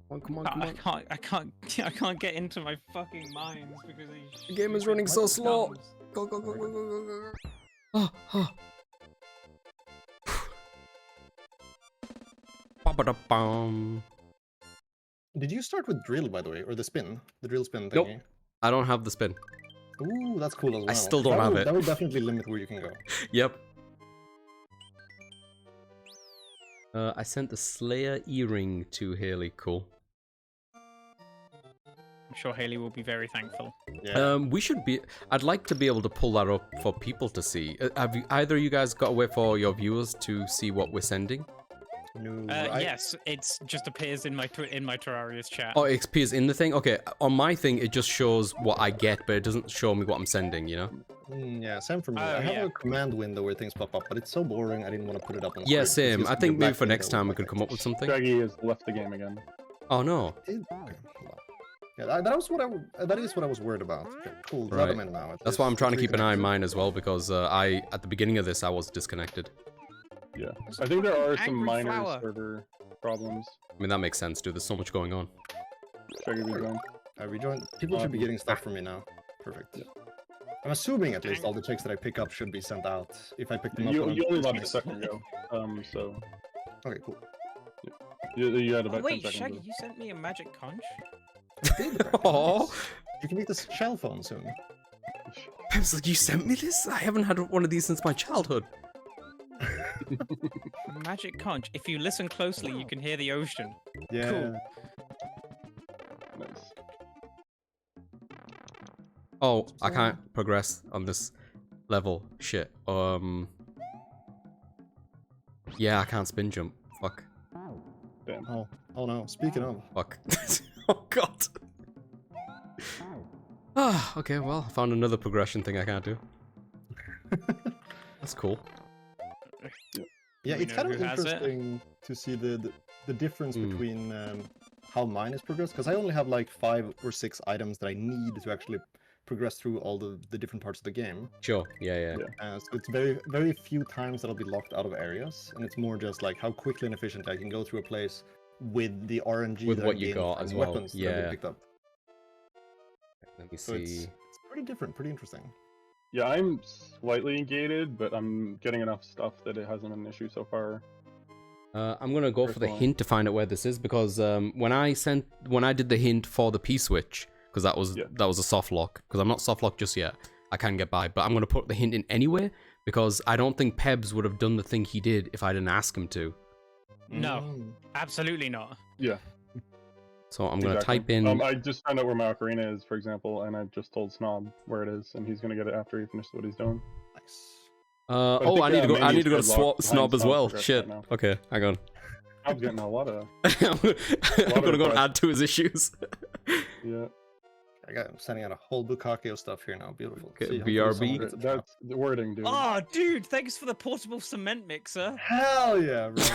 Come on, I can't get into my fucking mines because The game is running so slow. Go. Oh. Ba-ba-da-bum. Did you start with drill, by the way, or the spin? The drill spin Nope. thingy? I don't have the spin. Ooh, that's cool as well. still don't have it. That would definitely limit where you can go. Yep. I sent the Slayer earring to Haley. Cool. I'm sure Haley will be very thankful. Yeah. We should be. I'd like to be able to pull that up for people to see. Have either of you guys got a way for your viewers to see what we're sending? No, Yes, it's just appears in my Terraria's chat. Oh, it appears in the thing. Okay, on my thing it just shows what I get, but it doesn't show me what I'm sending. You know? Yeah, same for me. Oh, I have yeah. a command window where things pop up, but it's so boring I didn't want to put it up on Yeah, screen. same. It's I just think a maybe black for next window time we with could my come up with text. something. Shaggy has left the game again. Oh no. Okay, hold on. Yeah, that was what that is what I was worried about. Okay, cool. Let Right. them in now. At That's why I'm least trying to keep an eye on reconnected. mine as well, because at the beginning of this I was disconnected. Yeah, There's I a think there fucking are some angry minor flower. server problems. I mean, that makes sense, dude. There's so much going on. Should I give you a gun? I rejoined. People should be getting stuff from me now. Perfect. I'm assuming at least all the checks that I pick up should be sent out if I pick them up. You, when I'm you only left a dismissed. second ago. So Okay, cool. you had Oh, about wait, 10 seconds. Shaggy, you sent me a magic conch? Oh, You can make this shell phone soon. Peps, like, you sent me this? I haven't had one of these since my childhood. Magic conch. If you listen closely, you can hear the ocean. Yeah. Cool. Nice. Oh, I can't progress on this level. Shit. Yeah, I can't spin jump. Fuck. Damn. Oh no. Speaking of. Fuck. Oh god. Ah, okay, well, I found another progression thing I can't do. That's cool. Yeah, We it's know kind of who has it. interesting to see the difference Mm. between how mine is progressed, because I only have like 5 or 6 items that I need to actually progress through all the different parts of the game. Sure, yeah. So it's very few times that I'll be locked out of areas, and it's more just like how quickly and efficiently I can go through a place with the RNG With that what I'm you gaining got from as well, weapons that yeah. I picked up. Let me So see. it's pretty different, pretty interesting. Yeah, I'm slightly gated, but I'm getting enough stuff that it hasn't been an issue so far. I'm gonna go for the Personally. hint to find out where this is, because when I did the hint for the P switch, because that was a soft lock, because I'm not soft locked just yet. I can get by, but I'm gonna put the hint in anyway, because I don't think Pebs would have done the thing he did if I didn't ask him to. No, absolutely not. Yeah. So I'm gonna Exactly. type in. I just found out where my ocarina is, for example, and I just told Snob where it is, and he's gonna get it after he finishes what he's doing. Nice. I Oh, think, I need to go. I Mandy's need to go to deadlocked behind Snob as Snob well. progress Shit. right now. Okay, hang on. Snob's getting a lot of I'm gonna go and requests. add to his issues. yeah. I'm sending out a whole bukkake of stuff here now. Beautiful. Okay, See, hopefully BRB. someone gets a shot. That's the wording, dude. Oh, dude, thanks for the portable cement mixer. Hell yeah, bro.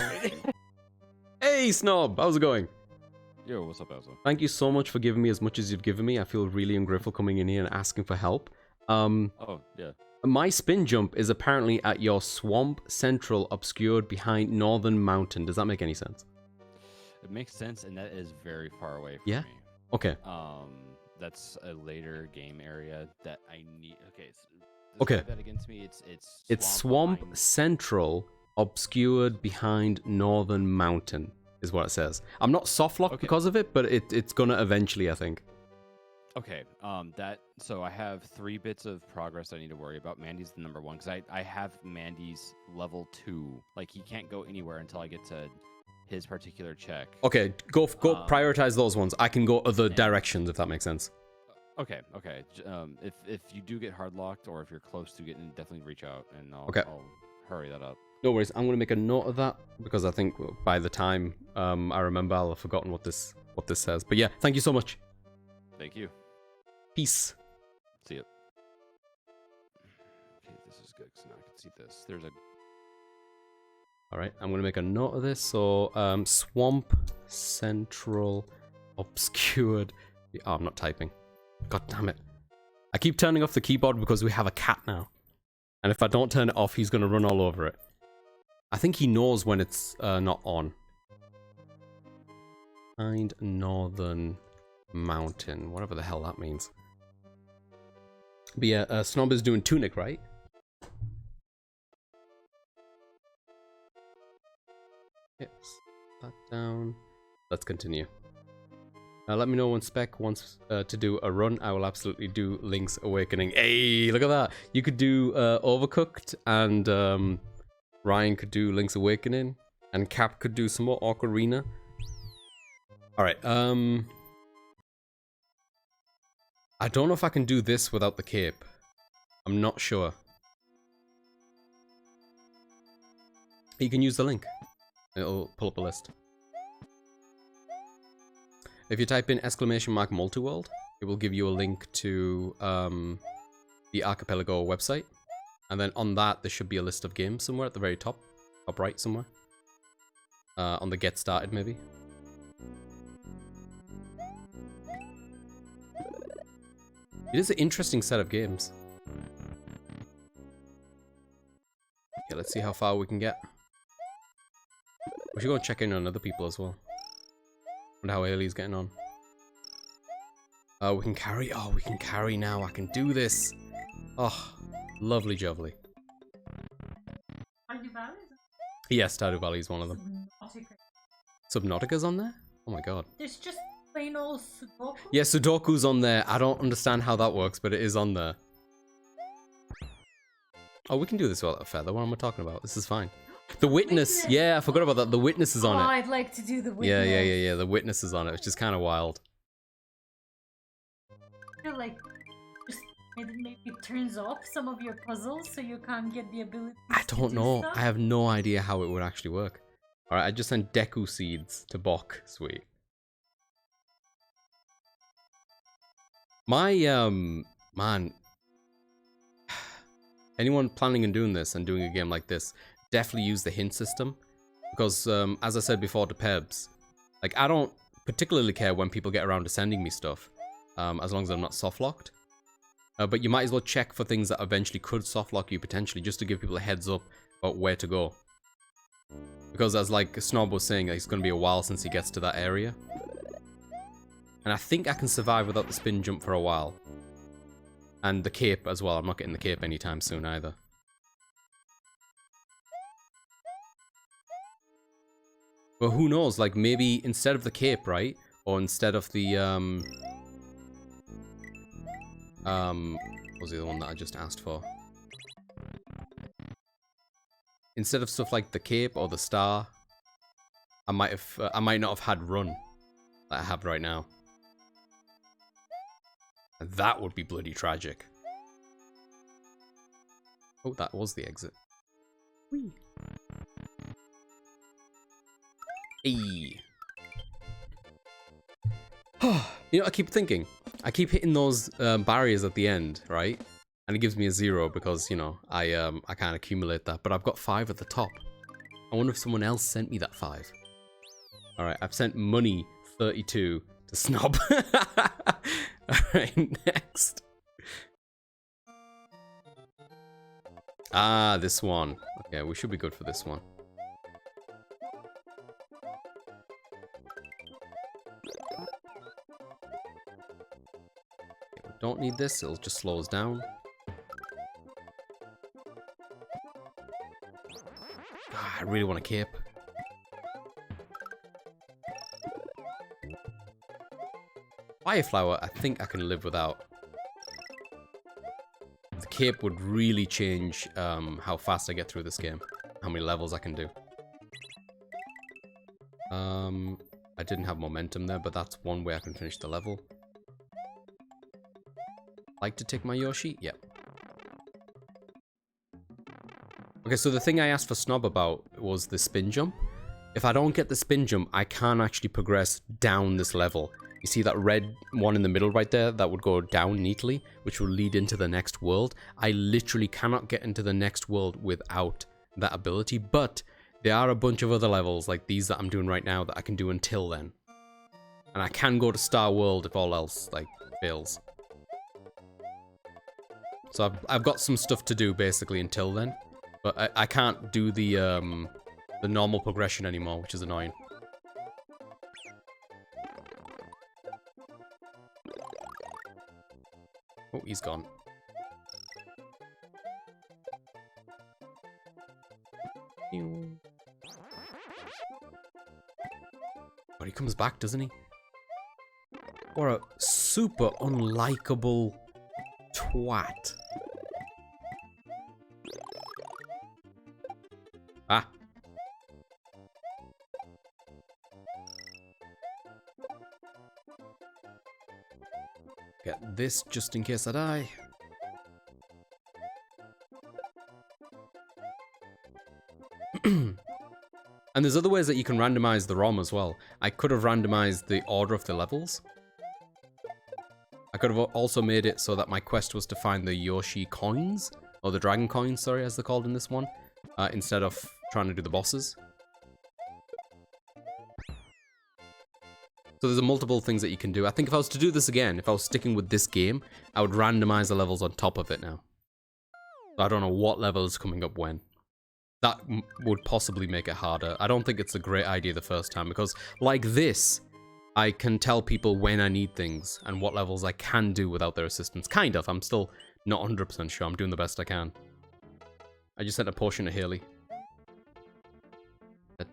Hey, Snob, how's it going? Yo, what's up, Elsa? Thank you so much for giving me as much as you've given me. I feel really ungrateful coming in here and asking for help. Oh, yeah. My spin jump is apparently at your swamp central, obscured behind Northern Mountain. Does that make any sense? It makes sense, and that is very far away from Yeah? me. Okay. That's a later game area that I need. Okay. Okay. Describe that again to me. It's swamp behind- central, obscured behind Northern Mountain, is what it says. I'm not soft locked Okay. because of it, but it's gonna eventually, I think. Okay. So I have 3 bits of progress I need to worry about. Mandy's the number 1 because I have Mandy's level 2. Like he can't go anywhere until I get to his particular check. Okay, go prioritize those ones. I can go other and- directions if that makes sense. Okay. If you do get hard locked or if you're close to getting, definitely reach out and I'll hurry that up. No worries. I'm gonna make a note of that because I think by the time I remember, I'll have forgotten what this says. But yeah, thank you so much. Thank you. Peace. See ya. Okay, this is good because now I can see this. There's a All right, I'm gonna make a note of this. So, swamp central obscured. Oh, I'm not typing. God damn it! I keep turning off the keyboard because we have a cat now, and if I don't turn it off, he's gonna run all over it. I think he knows when it's not on. Behind Northern Mountain, whatever the hell that means. But yeah, Snob is doing Tunic, right? Yes. That down. Let's continue. Let me know when Spec wants to do a run. I will absolutely do Link's Awakening. Hey, look at that. You could do Overcooked, and Ryan could do Link's Awakening, and Cap could do some more Ocarina. Alright, I don't know if I can do this without the cape. I'm not sure. You can use the link. It'll pull up a list. If you type in !Multiworld, it will give you a link to the Archipelago website. And then on that, there should be a list of games somewhere at the very top. Top right somewhere. On the Get Started, maybe. It is an interesting set of games. Okay, let's see how far we can get. We should go and check in on other people as well. Wonder how Ailey's getting on. We can carry. Oh, we can carry now. I can do this. Oh, lovely jubbly. Yes, Stardew Valley is one of them. Subnautica's on there? Oh my god. There's just plain old Sudoku. Yeah, Sudoku's on there. I don't understand how that works, but it is on there. Oh, we can do this without a feather. What am I talking about? This is fine. The Witness. Yeah, I forgot about that. The Witness is on it. I'd like to do the Witness. Yeah. The Witness is on it, which is kind of wild. I feel like just maybe it turns off some of your puzzles so you can't get the ability. I don't know. I have no idea how it would actually work. Alright, I just sent Deku seeds to Bok. Sweet. My, man. Anyone planning on doing this and doing a game like this, definitely use the hint system. Because, as I said before to Pebs, like, I don't particularly care when people get around to sending me stuff, as long as I'm not soft-locked. But you might as well check for things that eventually could soft-lock you, potentially, just to give people a heads up about where to go. Because as, like, Snob was saying, it's going to be a while since he gets to that area. And I think I can survive without the spin jump for a while. And the cape as well. I'm not getting the cape anytime soon either. But who knows, like maybe instead of the cape, right? Or instead of the, what was the other one that I just asked for? Instead of stuff like the cape or the star, I might not have had run that I have right now. And that would be bloody tragic. Oh, that was the exit. Whee. Hey. You know, I keep thinking. I keep hitting those barriers at the end, right? And it gives me a 0 because, you know, I can't accumulate that. But I've got 5 at the top. I wonder if someone else sent me that 5. Alright, I've sent money 32 to Snob. Alright, next. Ah, this one. Okay, we should be good for this one. Okay, we don't need this, it'll just slow us down. Ah, I really want a cape. Fireflower, I think I can live without. The cape would really change how fast I get through this game. How many levels I can do. I didn't have momentum there, but that's one way I can finish the level. Like to take my Yoshi? Yep. Okay, so the thing I asked for Snob about was the spin jump. If I don't get the spin jump, I can't actually progress down this level. You see that red one in the middle right there? That would go down neatly, which will lead into the next world. I literally cannot get into the next world without that ability, but there are a bunch of other levels like these that I'm doing right now that I can do until then. And I can go to Star World if all else, like, fails. So I've got some stuff to do, basically, until then. But I can't do the normal progression anymore, which is annoying. Oh, he's gone. But he comes back, doesn't he? What a super unlikable twat. Ah. Get this just in case I die. And there's other ways that you can randomize the ROM as well. I could have randomized the order of the levels. I could have also made it so that my quest was to find the Yoshi coins, or the dragon coins, sorry, as they're called in this one, instead of trying to do the bosses. So there's multiple things that you can do. I think if I was to do this again, if I was sticking with this game, I would randomize the levels on top of it now. So I don't know what level is coming up when. That would possibly make it harder. I don't think it's a great idea the first time, because like this, I can tell people when I need things and what levels I can do without their assistance. Kind of. I'm still not 100% sure. I'm doing the best I can. I just sent a potion to Haley.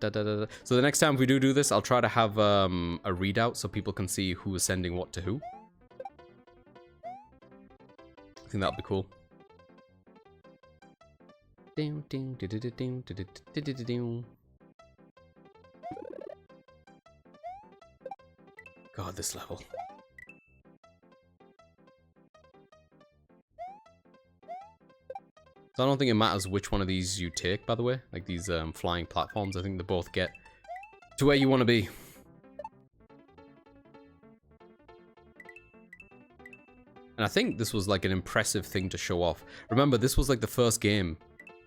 So the next time we do this, I'll try to have a readout so people can see who is sending what to who. I think that'll be cool. God, this level. So I don't think it matters which one of these you take, by the way. Like these flying platforms, I think they both get to where you want to be. And I think this was like an impressive thing to show off. Remember, this was like the first game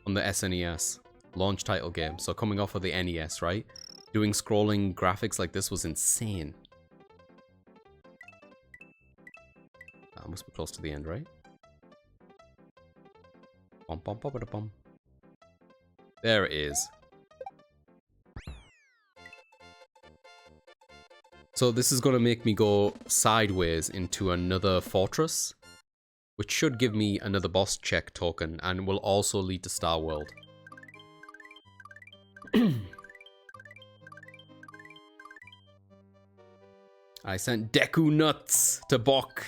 on the SNES, launch title game. So coming off of the NES, right? Doing scrolling graphics like this was insane. I must be close to the end, right? There it is. So this is going to make me go sideways into another fortress, which should give me another boss check token and will also lead to Star World. I sent Deku nuts to Bok.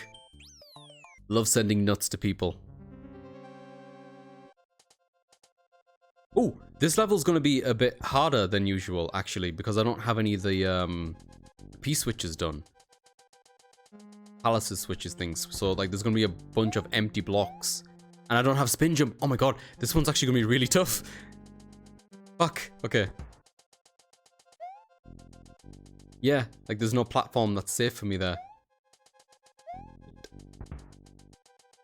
Love sending nuts to people. Oh, this level's going to be a bit harder than usual, actually, because I don't have any of the P-switches done. Palaces switches things. So, like, there's going to be a bunch of empty blocks. And I don't have spin jump. Oh my god, this one's actually going to be really tough. Fuck. Okay. Yeah, like, there's no platform that's safe for me there.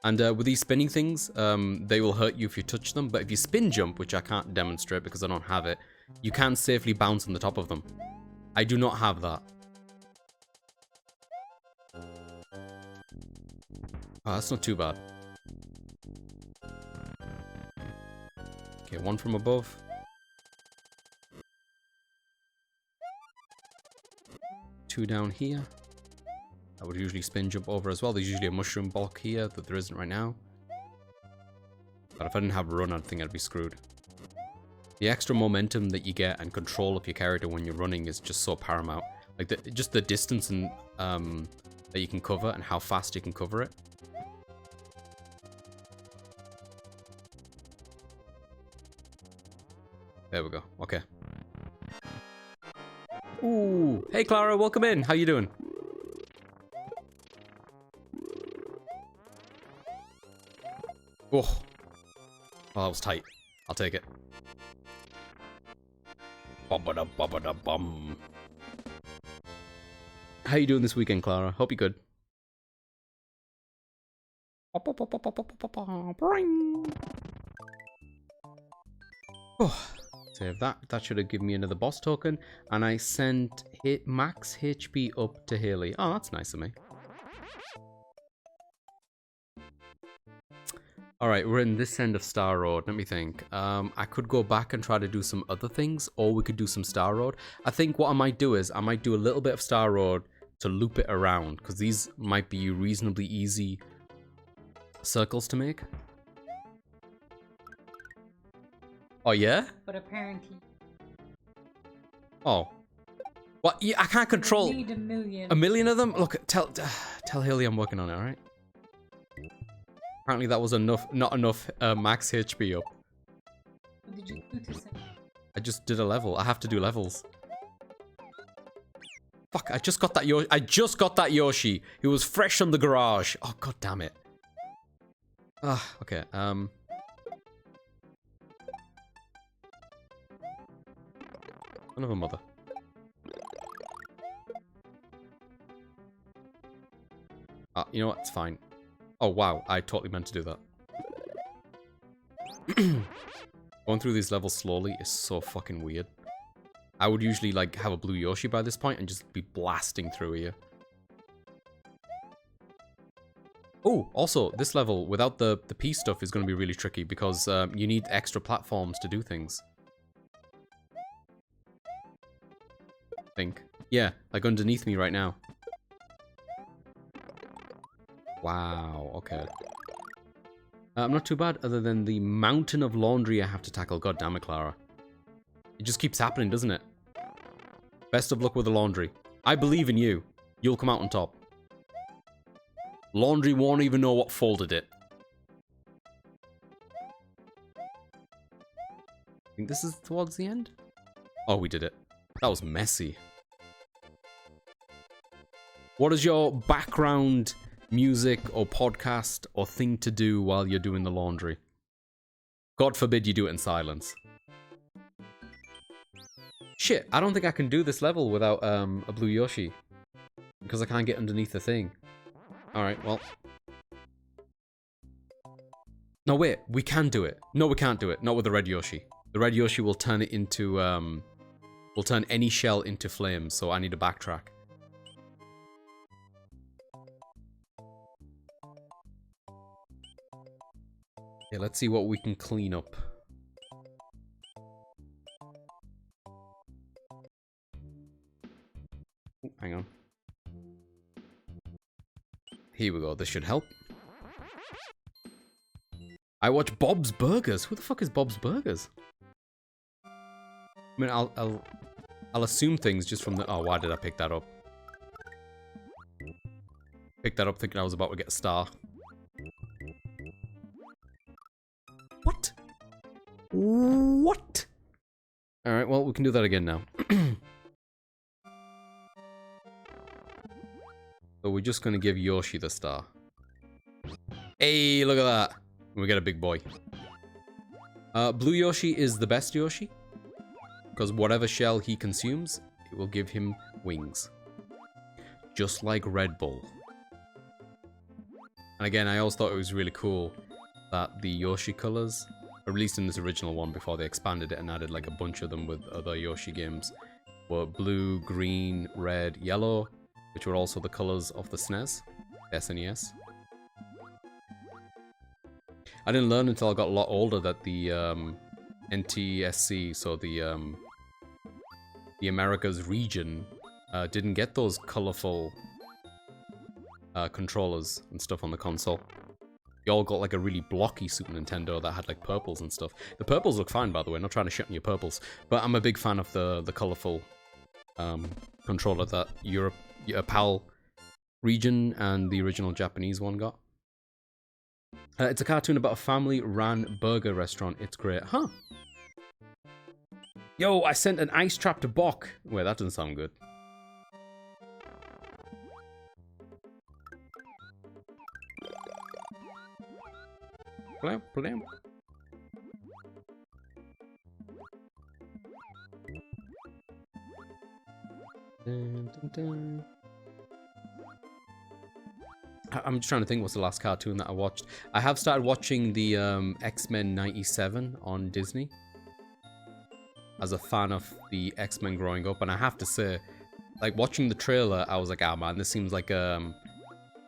And with these spinning things, they will hurt you if you touch them. But if you spin jump, which I can't demonstrate because I don't have it, you can safely bounce on the top of them. I do not have that. Oh, that's not too bad. Okay, one from above. Two down here. I would usually spin jump over as well. There's usually a mushroom block here that there isn't right now. But if I didn't have a run, I think I'd be screwed. The extra momentum that you get and control of your character when you're running is just so paramount. Like, just the distance and that you can cover and how fast you can cover it. There we go. Okay. Ooh. Hey, Clara. Welcome in. How you doing? Oh. Well, that was tight. I'll take it. Bum-ba-dum-bum-ba-dum-bum. How you doing this weekend, Clara? Hope you're good. Oh, save that. That should have given me another boss token. And I sent max HP up to Haley. Oh, that's nice of me. Alright, we're in this end of Star Road. Let me think. I could go back and try to do some other things, or we could do some Star Road. I think what I might do is, I might do a little bit of Star Road to loop it around, because these might be reasonably easy circles to make. Oh, yeah? But apparently... Oh. What? Yeah, I can't control... You need a million. A million of them? Look, tell Haley I'm working on it, alright? Apparently that was not enough max HP up. What did you do to say? I just did a level. I have to do levels. Fuck, I just got that Yoshi. I just got that Yoshi. He was fresh from the garage. Oh, god damn it. Ah, okay, Son of a mother. You know what? It's fine. Oh, wow. I totally meant to do that. Going through these levels slowly is so fucking weird. I would usually like have a blue Yoshi by this point and just be blasting through here. Oh, also, this level, without the P stuff, is going to be really tricky because you need extra platforms to do things. I think. Yeah, like underneath me right now. Wow, okay. I'm not too bad, other than the mountain of laundry I have to tackle. God damn it, Clara. It just keeps happening, doesn't it? Best of luck with the laundry. I believe in you. You'll come out on top. Laundry won't even know what folded it. I think this is towards the end? Oh, we did it. That was messy. What is your background music or podcast or thing to do while you're doing the laundry? God forbid you do it in silence. Shit, I don't think I can do this level without a blue Yoshi. Because I can't get underneath the thing. Alright, well. No, wait, we can do it. No, we can't do it. Not with the red Yoshi. The red Yoshi will turn it into, will turn any shell into flames, so I need to backtrack. Yeah, let's see what we can clean up. Ooh, hang on. Here we go, this should help. I watch Bob's Burgers. Who the fuck is Bob's Burgers? I mean, I'll assume things just from the... Oh, why did I pick that up? Picked that up thinking I was about to get a star. What? What? Alright, well, we can do that again now. So we're just gonna give Yoshi the star. Hey, look at that. We get a big boy. Blue Yoshi is the best Yoshi. Because whatever shell he consumes, it will give him wings. Just like Red Bull. And again, I always thought it was really cool that the Yoshi colors, or at least in this original one before they expanded it and added like a bunch of them with other Yoshi games, were blue, green, red, yellow, which were also the colors of the SNES, SNES. I didn't learn until I got a lot older that the NTSC, so the Americas region, didn't get those colorful controllers and stuff on the console. You all got like a really blocky Super Nintendo that had like purples and stuff. The purples look fine, by the way, not trying to shit on your purples, but I'm a big fan of the colorful controller that PAL region and the original Japanese one got. It's a cartoon about a family-ran burger restaurant. It's great. Huh. Yo, I sent an ice trap to Bok. Wait, that doesn't sound good. Blam, blam. Dun, dun, dun. I'm just trying to think what's the last cartoon that I watched. I have started watching the X-Men 97 on Disney. As a fan of the X-Men growing up, and I have to say, like watching the trailer, I was like, ah man, this seems like a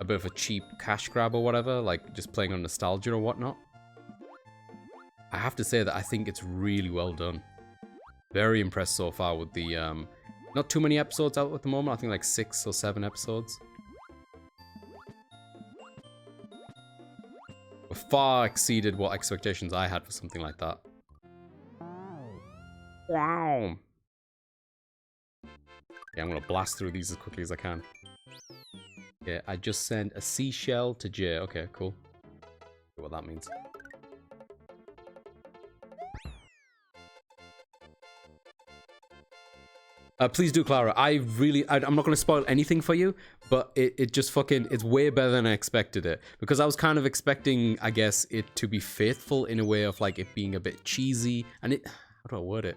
bit of a cheap cash grab or whatever, like just playing on nostalgia or whatnot. I have to say that I think it's really well done. Very impressed so far with the, not too many episodes out at the moment, I think like 6 or 7 episodes. Far exceeded what expectations I had for something like that. Wow. Yeah, I'm gonna blast through these as quickly as I can. Yeah, I just sent a seashell to J. Okay, cool. What that means. Please do, Clara. I'm not going to spoil anything for you, but it just fucking, it's way better than I expected it. Because I was kind of expecting, I guess, it to be faithful in a way of like it being a bit cheesy. And it, how do I word it?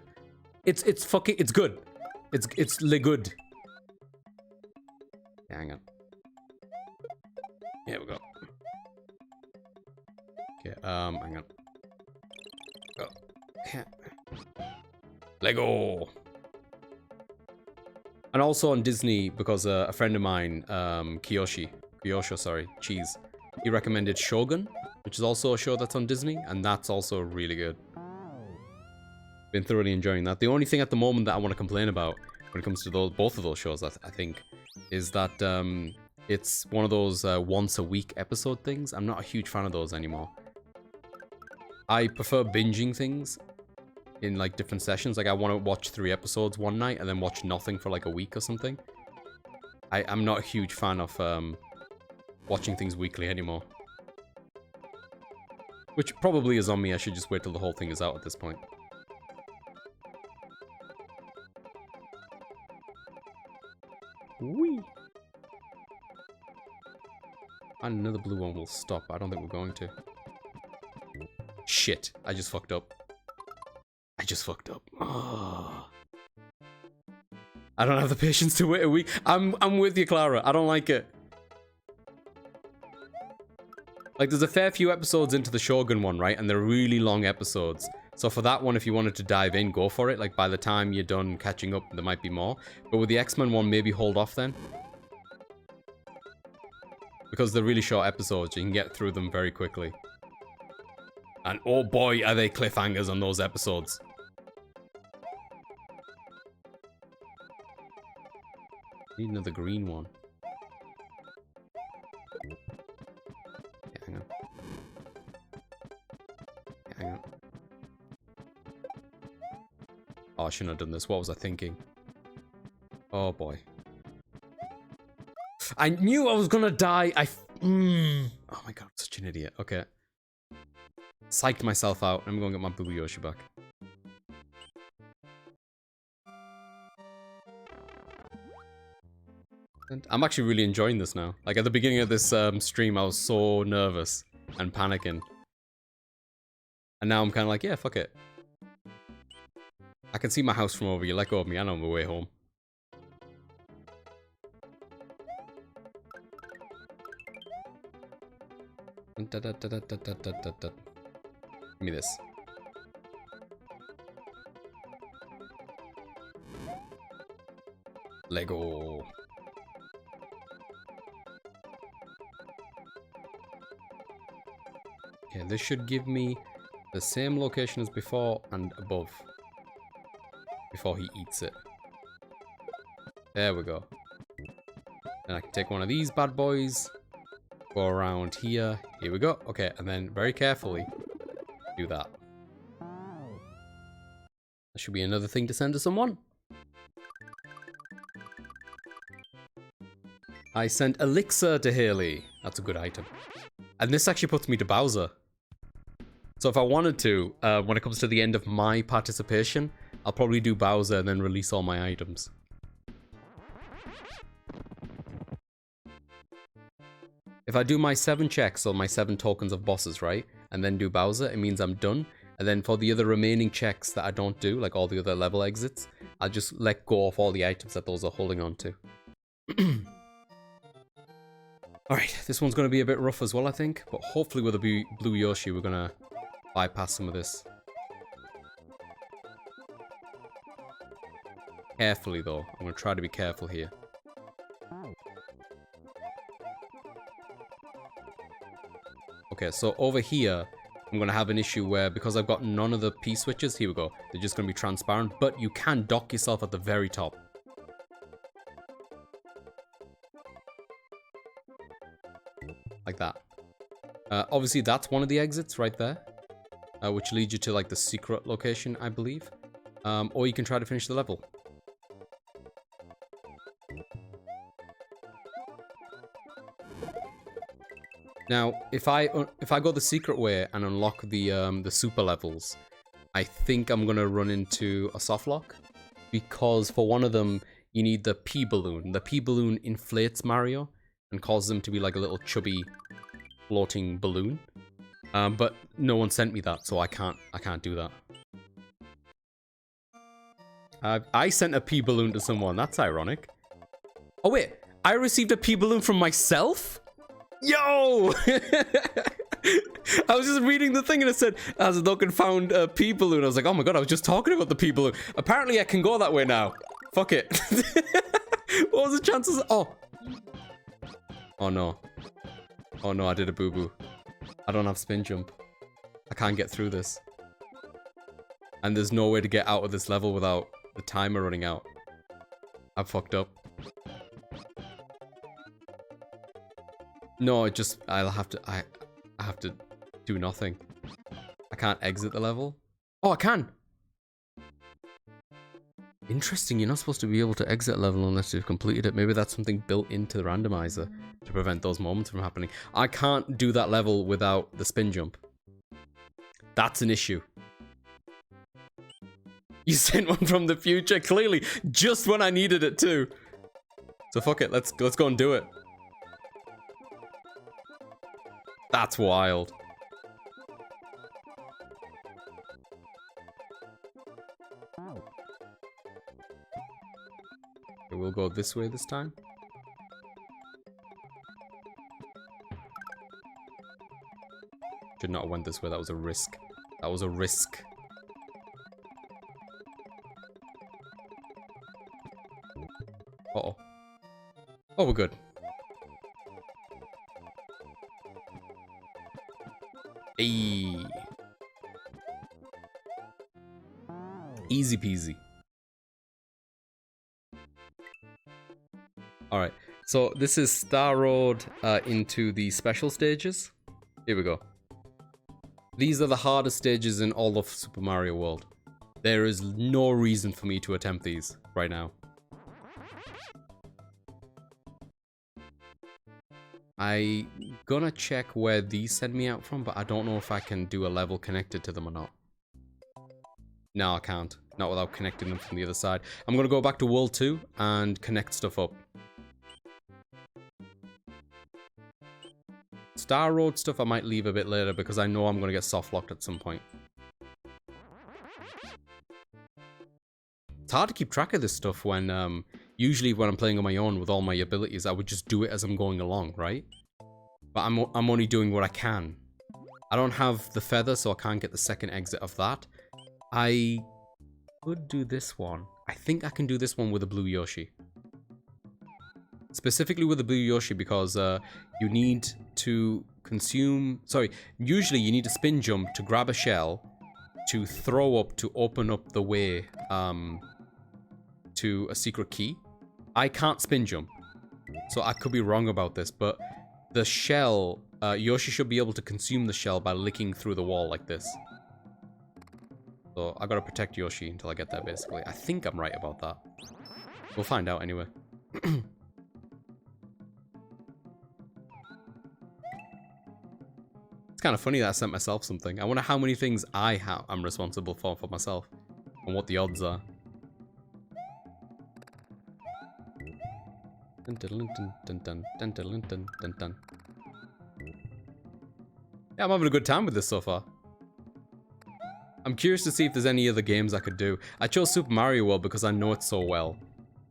It's fucking, it's good. It's le good. Yeah, hang on. Here we go. Okay, hang on. Go. Okay. Lego. And also on Disney, because a friend of mine, Kyosho, sorry, Cheese, he recommended Shogun, which is also a show that's on Disney, and that's also really good. Been thoroughly enjoying that. The only thing at the moment that I want to complain about when it comes to both of those shows, I think, is that it's one of those once a week episode things. I'm not a huge fan of those anymore. I prefer binging things in like different sessions. Like I want to watch 3 episodes one night and then watch nothing for like a week or something. I'm not a huge fan of watching things weekly anymore. Which probably is on me. I should just wait till the whole thing is out at this point. Whee! And another blue one will stop. I don't think we're going to. Shit. I just fucked up. Oh. I don't have the patience to wait a week. I'm with you, Clara. I don't like it. Like, there's a fair few episodes into the Shogun one, right? And they're really long episodes. So for that one, if you wanted to dive in, go for it. Like, by the time you're done catching up, there might be more. But with the X-Men one, maybe hold off then. Because they're really short episodes. You can get through them very quickly. And oh boy, are they cliffhangers on those episodes. Need another green one. Yeah, hang on. Yeah, hang on. Oh, I shouldn't have done this. What was I thinking? Oh boy. I knew I was gonna die. Oh my god, I'm such an idiot. Okay. Psyched myself out. I'm gonna get my Boo Yoshi back. And I'm actually really enjoying this now. Like at the beginning of this stream, I was so nervous and panicking. And now I'm kind of like, yeah, fuck it. I can see my house from over here. Let go of me. I know my way home. Give me this. Lego. Okay, this should give me the same location as before and above. Before he eats it. There we go. And I can take one of these bad boys. Go around here. Here we go. Okay, and then very carefully do that. That should be another thing to send to someone. I sent Elixir to Haley. That's a good item. And this actually puts me to Bowser. So if I wanted to, when it comes to the end of my participation, I'll probably do Bowser and then release all my items. If I do my 7 checks or my 7 tokens of bosses, right? And then do Bowser, it means I'm done. And then for the other remaining checks that I don't do, like all the other level exits, I'll just let go of all the items that those are holding on to. Alright, this one's going to be a bit rough as well, I think. But hopefully with a blue Yoshi, we're going to bypass some of this. Carefully, though. I'm going to try to be careful here. Okay, so over here, I'm going to have an issue where, because I've got none of the P-switches, here we go, they're just going to be transparent, but you can dock yourself at the very top. Like that. Obviously, that's one of the exits right there, which leads you to, like, the secret location, I believe. Or you can try to finish the level. Now, if I go the secret way and unlock the super levels, I think I'm gonna run into a soft lock, because for one of them you need the P balloon. The P balloon inflates Mario and causes him to be like a little chubby floating balloon. But no one sent me that, so I can't do that. I sent a P balloon to someone. That's ironic. Oh wait, I received a P balloon from myself? Yo! I was just reading the thing and it said, as a token found a P balloon. I was like, oh my god, I was just talking about the P balloon. Apparently I can go that way now. Fuck it. What was the chances? Oh. Oh no. Oh no, I did a boo-boo. I don't have spin jump. I can't get through this. And there's no way to get out of this level without the timer running out. I've fucked up. No, I have to do nothing. I can't exit the level. Oh, I can! Interesting, you're not supposed to be able to exit a level unless you've completed it. Maybe that's something built into the randomizer to prevent those moments from happening. I can't do that level without the spin jump. That's an issue. You sent one from the future, clearly, just when I needed it too. So fuck it, let's go and do it. That's wild. Okay, we'll go this way this time. Should not have went this way, that was a risk. That was a risk. Uh-oh. Oh, we're good. Hey. Easy peasy. Alright, so this is Star Road into the special stages. Here we go. These are the hardest stages in all of Super Mario World. There is no reason for me to attempt these right now. I'm gonna check where these send me out from, but I don't know if I can do a level connected to them or not. No, I can't. Not without connecting them from the other side. I'm gonna go back to World 2 and connect stuff up. Star Road stuff I might leave a bit later because I know I'm gonna get soft locked at some point. It's hard to keep track of this stuff when, usually when I'm playing on my own with all my abilities, I would just do it as I'm going along, right? But I'm only doing what I can. I don't have the feather, so I can't get the second exit of that. I could do this one. I think I can do this one with a blue Yoshi. Specifically with the blue Yoshi because you need to consume... Sorry, usually you need to spin jump to grab a shell to throw up to open up the way to a secret key. I can't spin jump, so I could be wrong about this, but the shell, Yoshi should be able to consume the shell by licking through the wall like this. So I gotta protect Yoshi until I get there, basically. I think I'm right about that. We'll find out anyway. It's kind of funny that I sent myself something. I wonder how many things I'm responsible for myself, and what the odds are. Dun, dun, dun, dun, dun, dun, dun, dun, dun, dun. Yeah, I'm having a good time with this so far. I'm curious to see if there's any other games I could do. I chose Super Mario World because I know it so well.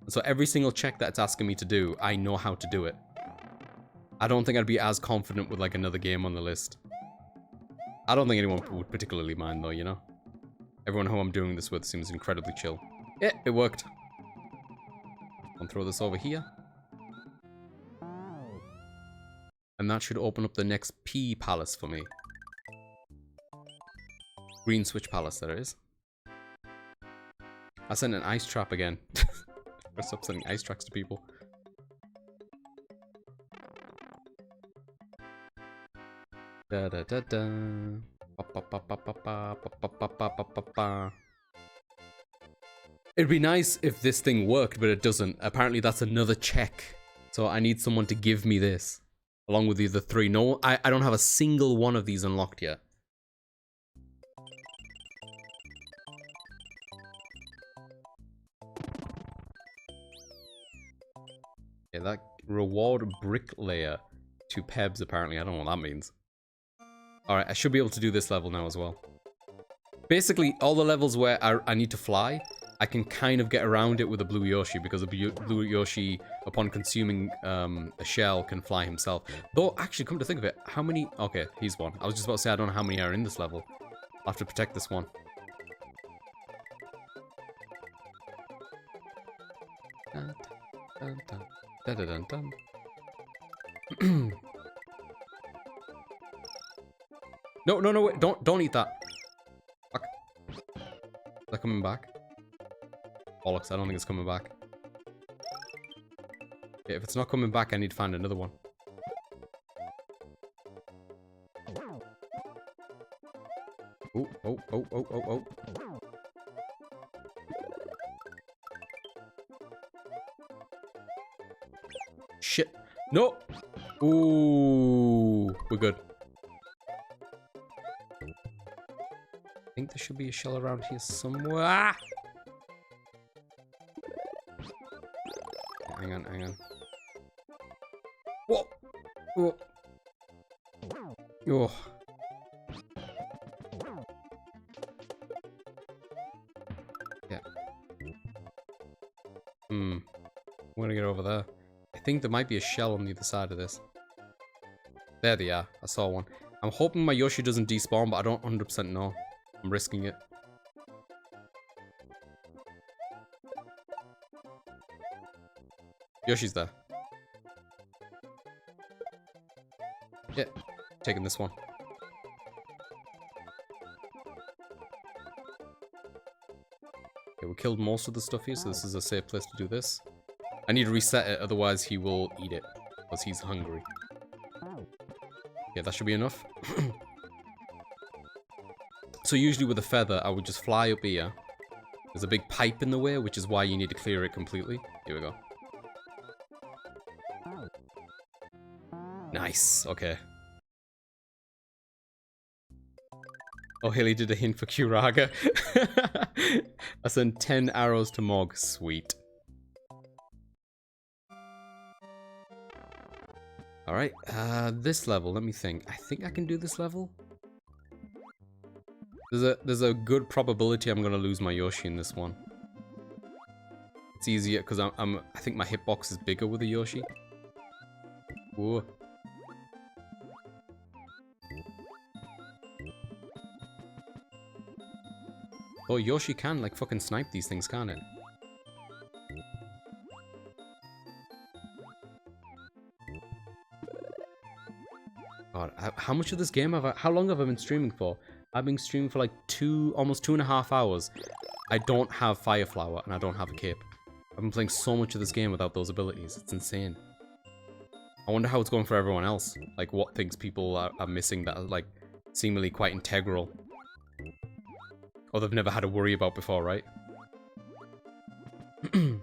So every single check that it's asking me to do, I know how to do it. I don't think I'd be as confident with like another game on the list. I don't think anyone would particularly mind though, you know? Everyone who I'm doing this with seems incredibly chill. Yeah, it worked. I'll throw this over here. And that should open up the next P palace for me. Green Switch Palace, there it is. I sent an ice trap again. I'll stop sending ice tracks to people. Da da da da. Ba, ba, ba, ba, ba, ba, ba, ba, ba, ba, ba, ba. It'd be nice if this thing worked, but it doesn't. Apparently that's another check. So I need someone to give me this. Along with the other three. No, I don't have a single one of these unlocked yet. Yeah, that reward bricklayer to Pebs apparently. I don't know what that means. Alright, I should be able to do this level now as well. Basically, all the levels where I need to fly, I can kind of get around it with a blue Yoshi, because a blue Yoshi, upon consuming a shell, can fly himself. Though, actually, come to think of it, how many... Okay, he's one. I was just about to say, I don't know how many are in this level. I'll have to protect this one. dun, dun, dun, dun, dun, dun. No, no, no, wait, don't eat that. Fuck. Is that coming back? Bollocks, I don't think it's coming back. Okay, if it's not coming back, I need to find another one. Oh, oh, oh, oh, oh, oh. Shit. No! Ooh, we're good. I think there should be a shell around here somewhere. Ah! Hang on, hang on. Whoa! Whoa! Oh. Yeah. I'm gonna get over there. I think there might be a shell on the other side of this. There they are. I saw one. I'm hoping my Yoshi doesn't despawn, but I don't 100% know. I'm risking it. Yoshi's there. Yeah, taking this one. Okay, we killed most of the stuff here, so this is a safe place to do this. I need to reset it, otherwise he will eat it, because he's hungry. Yeah, that should be enough. So usually with a feather, I would just fly up here. There's a big pipe in the way, which is why you need to clear it completely. Here we go. Nice, okay. Oh, Haley did a hint for Kuraga. I sent 10 arrows to Mog. Sweet. Alright, this level, let me think. I think I can do this level. There's a good probability I'm gonna lose my Yoshi in this one. It's easier because I think my hitbox is bigger with a Yoshi. Whoa. Oh, Yoshi can like fucking snipe these things, can't it? God, how much of this game how long have I been streaming for? I've been streaming for like almost 2.5 hours. I don't have Fire Flower and I don't have a cape. I've been playing so much of this game without those abilities. It's insane. I wonder how it's going for everyone else. Like what things people are missing that are like seemingly quite integral. Or they've never had to worry about before, right? Do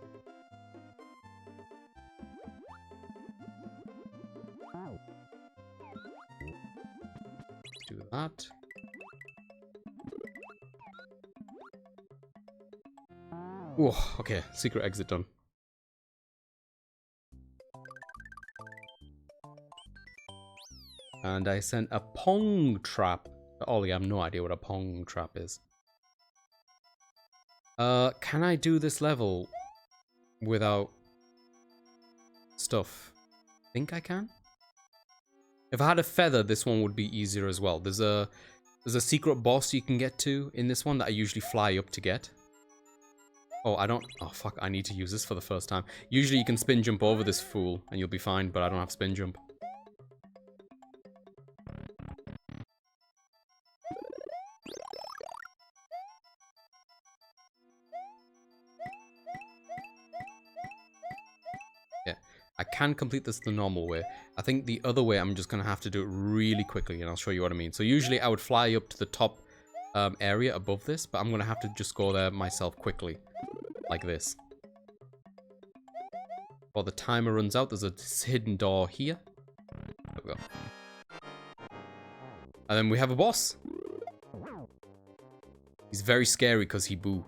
that. Oh, okay. Secret exit done. And I sent a Pong trap. Ollie, I have no idea what a Pong trap is. Can I do this level without stuff? I think I can. If I had a feather, this one would be easier as well. There's a secret boss you can get to in this one that I usually fly up to get. Oh, oh fuck, I need to use this for the first time. Usually you can spin jump over this fool and you'll be fine, but I don't have spin jump. Yeah, I can complete this the normal way. I think the other way I'm just gonna have to do it really quickly and I'll show you what I mean. So usually I would fly up to the top area above this, but I'm gonna have to just go there myself quickly. Like this. While the timer runs out, there's a hidden door here. There we go. And then we have a boss. He's very scary because he boo.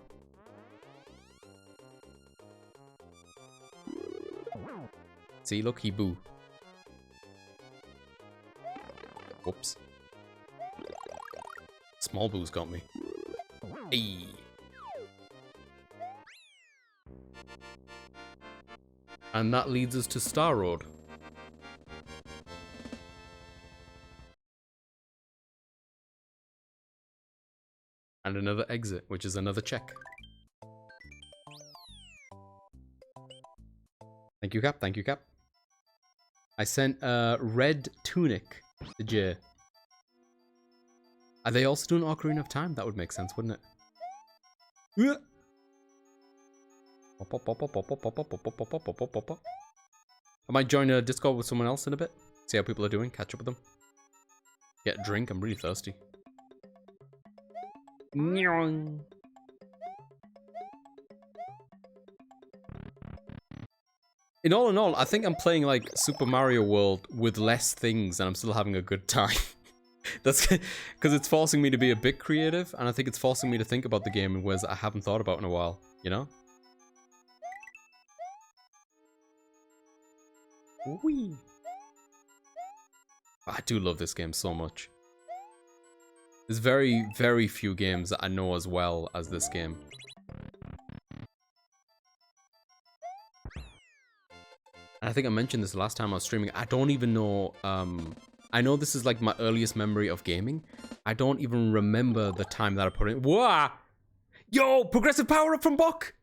See, look, he boo. Whoops. Small boo's got me. Hey. And that leads us to Star Road. And another exit, which is another check. Thank Thank you, Cap. Thank you, Cap. I sent Red Tunic to Jay. Are they also doing Ocarina of Time? That would make sense, wouldn't it? I might join a Discord with someone else in a bit. See how people are doing. Catch up with them. Get a drink. I'm really thirsty. In all, I think I'm playing like Super Mario World with less things and I'm still having a good time. That's because it's forcing me to be a bit creative, and I think it's forcing me to think about the game in ways that I haven't thought about in a while, you know? Whee! I do love this game so much. There's very, very few games that I know as well as this game. And I think I mentioned this last time I was streaming. I don't even know, I know this is like my earliest memory of gaming. I don't even remember the time that I put in. Whoa! Yo! Progressive power up from Bok!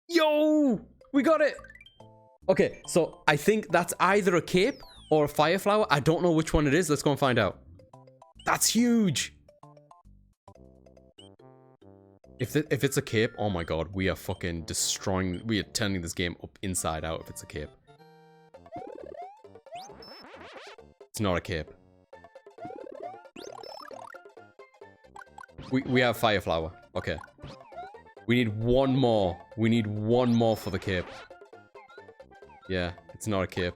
Yo! We got it! Okay, so I think that's either a cape or a fire flower. I don't know which one it is. Let's go and find out. That's huge! If it's a cape, oh my god, we are fucking destroying... We are turning this game up inside out if it's a cape. It's not a cape. We have fire flower. Okay. We need one more. We need one more for the cape. Yeah, it's not a cape.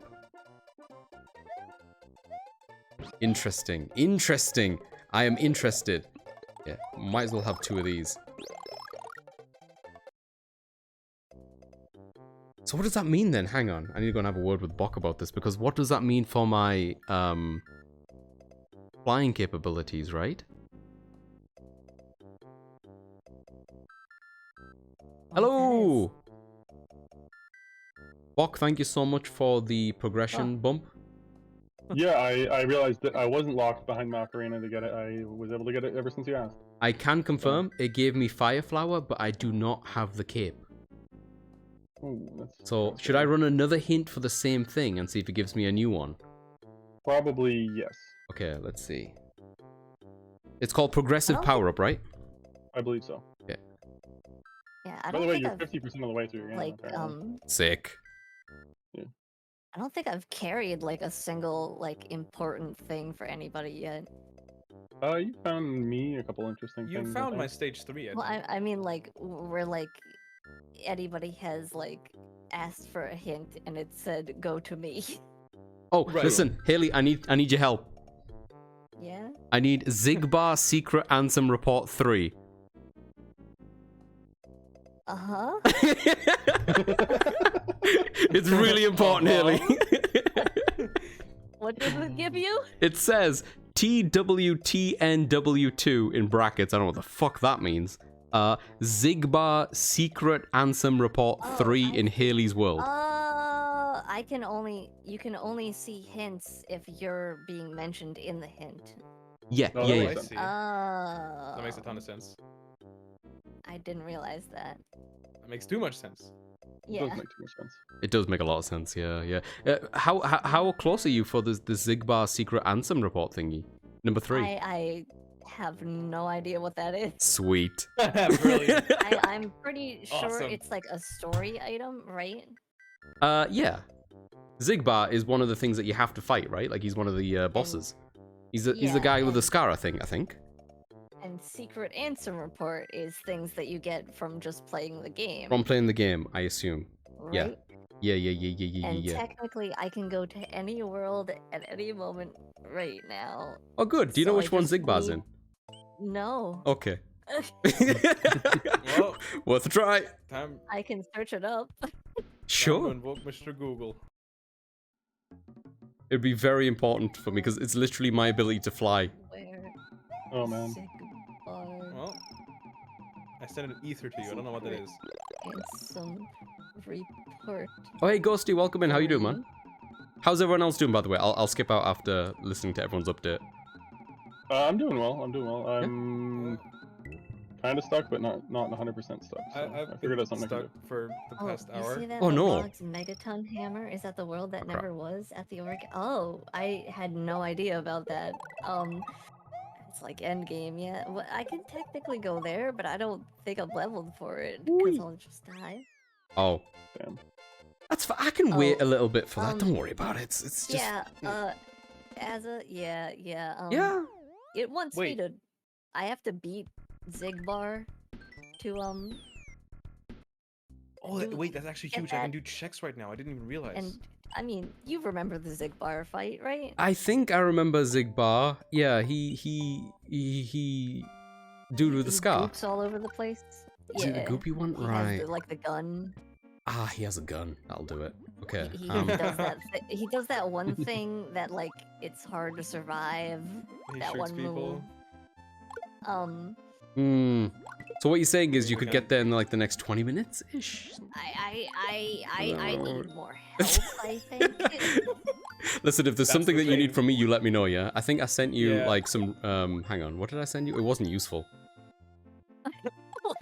Interesting. Interesting. I am interested. Yeah, might as well have two of these. So what does that mean then? Hang on. I need to go and have a word with Bok about this, because what does that mean for my flying capabilities, right? Hello! Bok, thank you so much for the progression bump. Yeah, I realized that I wasn't locked behind Macarena to get it. I was able to get it ever since you asked. I can confirm it gave me fire flower, but I do not have the cape. Ooh, so should I run another hint for the same thing and see if it gives me a new one? Probably yes. Okay, let's see. It's called progressive power up, right? I believe so. Okay. Yeah, By I don't the way, think you're I've, 50% of the way through your game. like, apparently. Sick. Yeah. I don't think I've carried like a single like important thing for anybody yet. You found me a couple interesting things. You found my stage 3. Well, I mean, like, where like anybody has like asked for a hint and it said go to me. Oh, listen, Haley, I need your help. Yeah. I need Zigbar Secret Anthem Report 3. Uh-huh. It's really important, Haley. What does it give you? It says TWTNW2 in brackets. I don't know what the fuck that means. Zigbar Secret Anthem Report 3 in Haley's World. You can only see hints if you're being mentioned in the hint. Yeah, Oh, yeah, I yeah. see. Oh. That makes a ton of sense. I didn't realize that. That makes too much sense. Yeah. It does make too much sense. It does make a lot of sense, yeah, yeah. How close are you for the Zigbar Secret Anthem Report thingy? Number 3. I have no idea what that is. Sweet. Brilliant. I'm pretty sure Awesome. it's like a story item, right? Yeah. Zigbar is one of the things that you have to fight, right? Like he's one of the bosses. He's the guy with the scar, I think. And secret answer report is things that you get from just playing the game. From playing the game, I assume. Right? Yeah. And technically, I can go to any world at any moment right now. Oh, good. Do you know which one Zigbar's in? No. Okay. Well, worth a try. Time. I can search it up. Sure. Time to invoke Mr. Google. It'd be very important for me because it's literally my ability to fly. Where? Oh man. Well, I sent an ether to you. I don't know what that is. It's some report. Oh, hey, Ghosty, welcome in. How you doing, man? How's everyone else doing, by the way? I'll skip out after listening to everyone's update. I'm doing well. I'm kind of stuck, but not 100% stuck. So I I've figured been out something I stuck could do. for the past You hour. see that Oh, no. Log's Megaton Hammer? Is that the world that never was at the org? Oh, I had no idea about that. It's like endgame, yeah. Well, I can technically go there, but I don't think I'm leveled for it because I'll just die. Oh. Damn. That's fine. I can wait a little bit for that. Don't um, worry about it. It's just... Yeah, yeah. Yeah. It wants me Wait. to. I have to beat Zigbar to Oh, do- wait, that's actually get huge. I can that. do checks right now. I didn't even realize. And I mean, you remember the Zigbar fight, right? I think I remember Zigbar. Yeah, he dude with the He scar. goops all over the place. Is it the goopy one? He Right. has the gun. Ah, he has a gun. That'll do it. Okay. He does that. He does that one thing that like it's hard to survive. He that shoots one people. move. So what you're saying is you could get there in like the next 20 minutes ish. I need more help. I think. Listen, if there's That's something the that you need thing. from me, you let me know. Yeah. I think I sent you Yeah. like some. Hang on. What did I send you? It wasn't useful.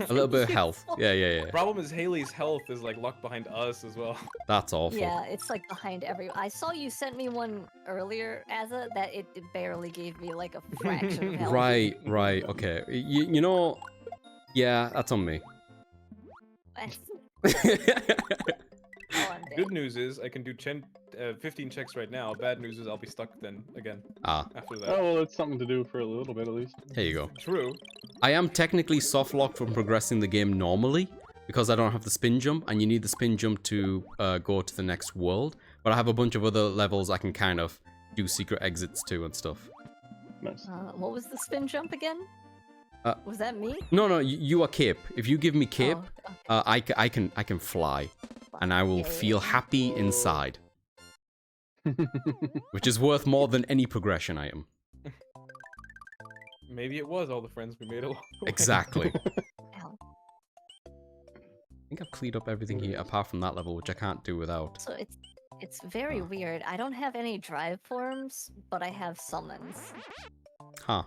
A little bit of health. Yeah. Problem is Haley's health is like locked behind us as well. That's awful. Yeah, it's like behind every. I saw you sent me one earlier, Azza, that it barely gave me like a fraction of health. Right. Okay. You know. Yeah, that's on me. Oh, I'm dead. Good news is I can do 15 checks right now. Bad news is I'll be stuck then again Ah, after that. Oh, well, it's something to do for a little bit at least. here you go. True. I am technically soft locked from progressing the game normally because I don't have the spin jump, and you need the spin jump to go to the next world. But I have a bunch of other levels I can kind of do secret exits to and stuff. Nice. What was the spin jump again? Was that me? No, you are Cape. If you give me Cape, Oh, I can fly, and I will feel happy inside, which is worth more than any progression item. Maybe it was all the friends we made along the way. Exactly. Ow. I think I've cleared up everything here apart from that level, which I can't do without. So it's very weird. I don't have any drive forms, but I have summons. Huh.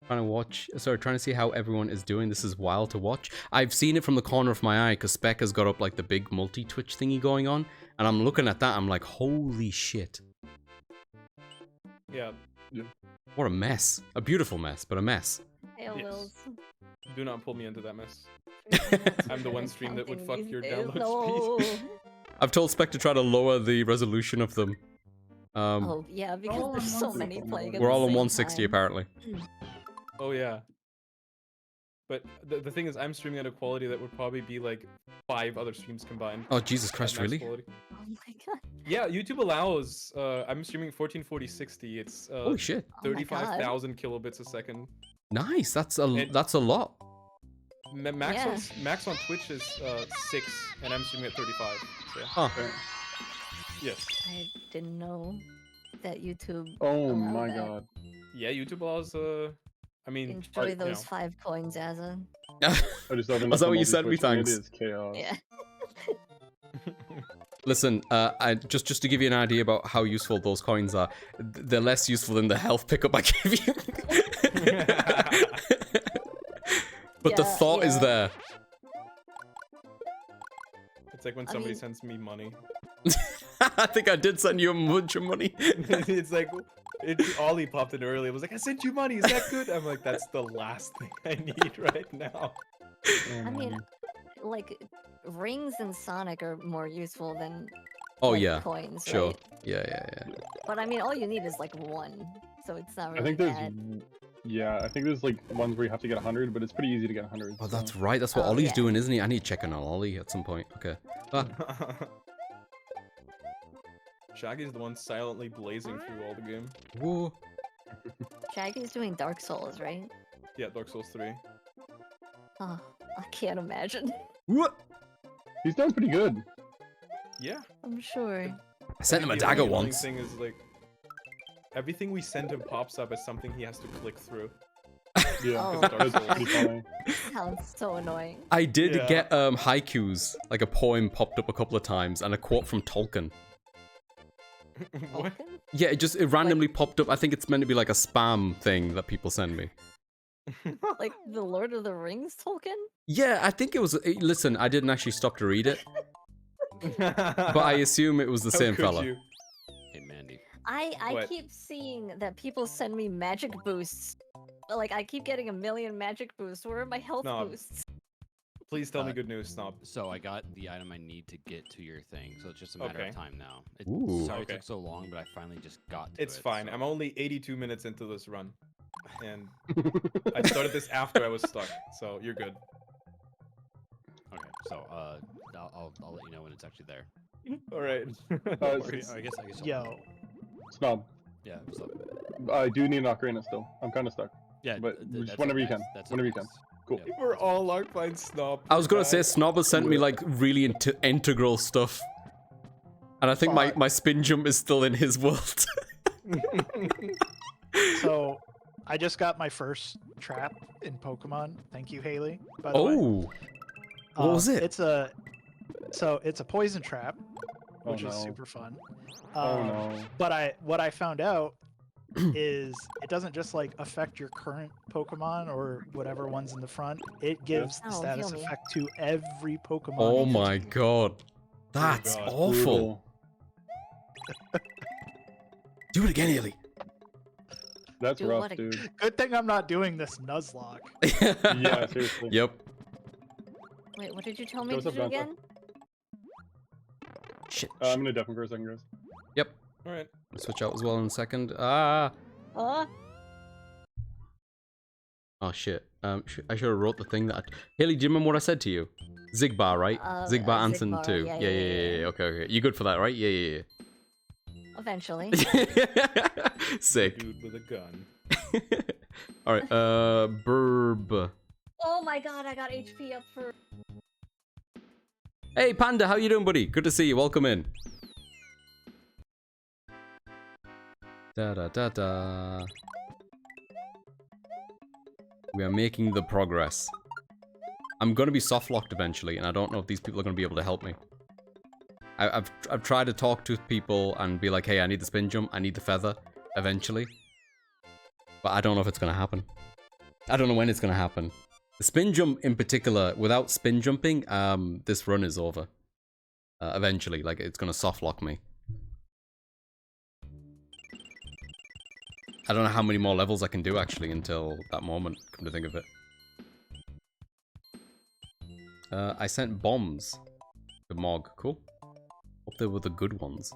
Trying to see how everyone is doing. This is wild to watch. I've seen it from the corner of my eye because Spec has got up like the big multi-twitch thingy going on, and I'm looking at that, I'm like, holy shit. Yeah. What a mess. A beautiful mess, but a mess. Hail Yes. Wills. Do not pull me into that mess. I'm the one stream that would fuck Counting your these days. download speed. No. I've told Spec to try to lower the resolution of them. Oh yeah, because Oh, there's so 160. many playing. At We're the all on same 160 time. apparently. Oh yeah. But the thing is, I'm streaming at a quality that would probably be like 5 other streams combined. Oh Jesus at Christ, max really? quality. Oh my god. Yeah, YouTube allows. I'm streaming 1440/60. It's Holy shit. Oh my god. 35,000 kilobits a second. Nice. That's a And- lot. Max on Twitch is 6, and I'm streaming at 35. So, yeah. Huh. Yes. I didn't know that YouTube. Oh allowed my that. god. Yeah, YouTube allows. I mean, Enjoy you those know. 5 coins, Azza. I just opened Was up that the what you sent me? multi-twitch and Thanks. It is chaos. Yeah. Listen, I just to give you an idea about how useful those coins are, they're less useful than the health pickup I gave you. But the Yeah, thought is yeah. there. It's like when I somebody mean- sends me money. I think I did send you a bunch of money. It's like Ollie popped in early. It was like, I sent you money. Is that good? I'm like, that's the last thing I need right now. I mean, like rings and Sonic are more useful than Oh like, yeah, coins, sure. right? Yeah. But I mean, all you need is like 1, so it's not I really think there's, bad. yeah, I think there's like ones where you have to get 100, but it's pretty easy to get 100. Oh, so- that's right. That's what Oh, Ollie's yeah. doing, isn't he? I need to check on Ollie at some point. Okay. Ah, Shaggy's the one silently blazing through all the game. whoa. Shaggy's doing Dark Souls, right? Yeah, Dark Souls 3. Oh, I can't imagine. What? He's done pretty good. Yeah. I'm sure. I sent him a The dagger only annoying once. thing is like everything we send him pops up as something he has to click through. Yeah, Oh. that's pretty funny. Sounds so annoying. I did Yeah. get haikus, like a poem popped up a couple of times, and a quote from Tolkien. What? Tolkien? Yeah, it randomly popped up. I think it's meant to be like a spam thing that people send me. Like the Lord of the Rings Tolkien? Yeah, I think it was. Listen, I didn't actually stop to read it, but I assume it was the How same could fella. you? Hey, Mandy. I What? keep seeing that people send me magic boosts. Like I keep getting a million magic boosts. Where are my health No. boosts? Please tell me good news, Snob. So I got the item I need to get to your thing, so it's just a matter Okay. of time now. Ooh. Sorry Okay. it took so long, but I finally just got to It's it. fine. so- I'm only 82 minutes into this run, and I started this after I was stuck, so you're good. Okay, so I'll let you know when it's actually there. All right. I guess Yo, Snob, Yeah. So, I do need an ocarina still. I'm kind of stuck. yeah. But th- just that's whenever you next. can. That's Whenever you can. next. Cool. Yeah, We're that's all Arcline Snob. I was gonna Bye. say Snobber sent me like really integral stuff, and I think my spin jump is still in his world. so I just got my first trap in Pokemon. Thank you, Haley. By the way. Oh, what was it? It's a poison trap, Oh, which is no. super fun. Oh no. But what I found out is it doesn't just like affect your current Pokemon or whatever one's in the front. It gives the Oh, status heal me. effect to every Pokemon. Oh in your my team. god, that's God. awful. Brutal. Do it again, Haley. That's Do rough, what dude. Good thing I'm not doing this Nuzlocke. Yeah, seriously. Yep. Wait, what did you tell me Goes to up, do down, again? Shit. I'm gonna deafen for a second, guys. Yep. All right. Switch out as well in a second. Ah. Huh? Oh shit. I should have wrote the thing that. Haley, do you remember what I said to you? Zigbar, right? Zigbar Anson Zigbar, 2. yeah, Yeah. Okay. You good for that, right? Yeah. Eventually. Sick. Dude with a gun. All right. Burb. Oh my god, I got HP up for. Hey, Panda, how you doing, buddy? Good to see you. Welcome in. Da. We are making the progress. I'm gonna be soft locked eventually, and I don't know if these people are gonna be able to help me. I've tried to talk to people and be like, hey, I need the spin jump, I need the feather, eventually. But I don't know if it's gonna happen. I don't know when it's gonna happen. The spin jump in particular, without spin jumping, this run is over. Eventually, like it's gonna soft lock me. I don't know how many more levels I can do actually until that moment, come to think of it. I sent bombs to Mog, cool. Hope they were the good ones.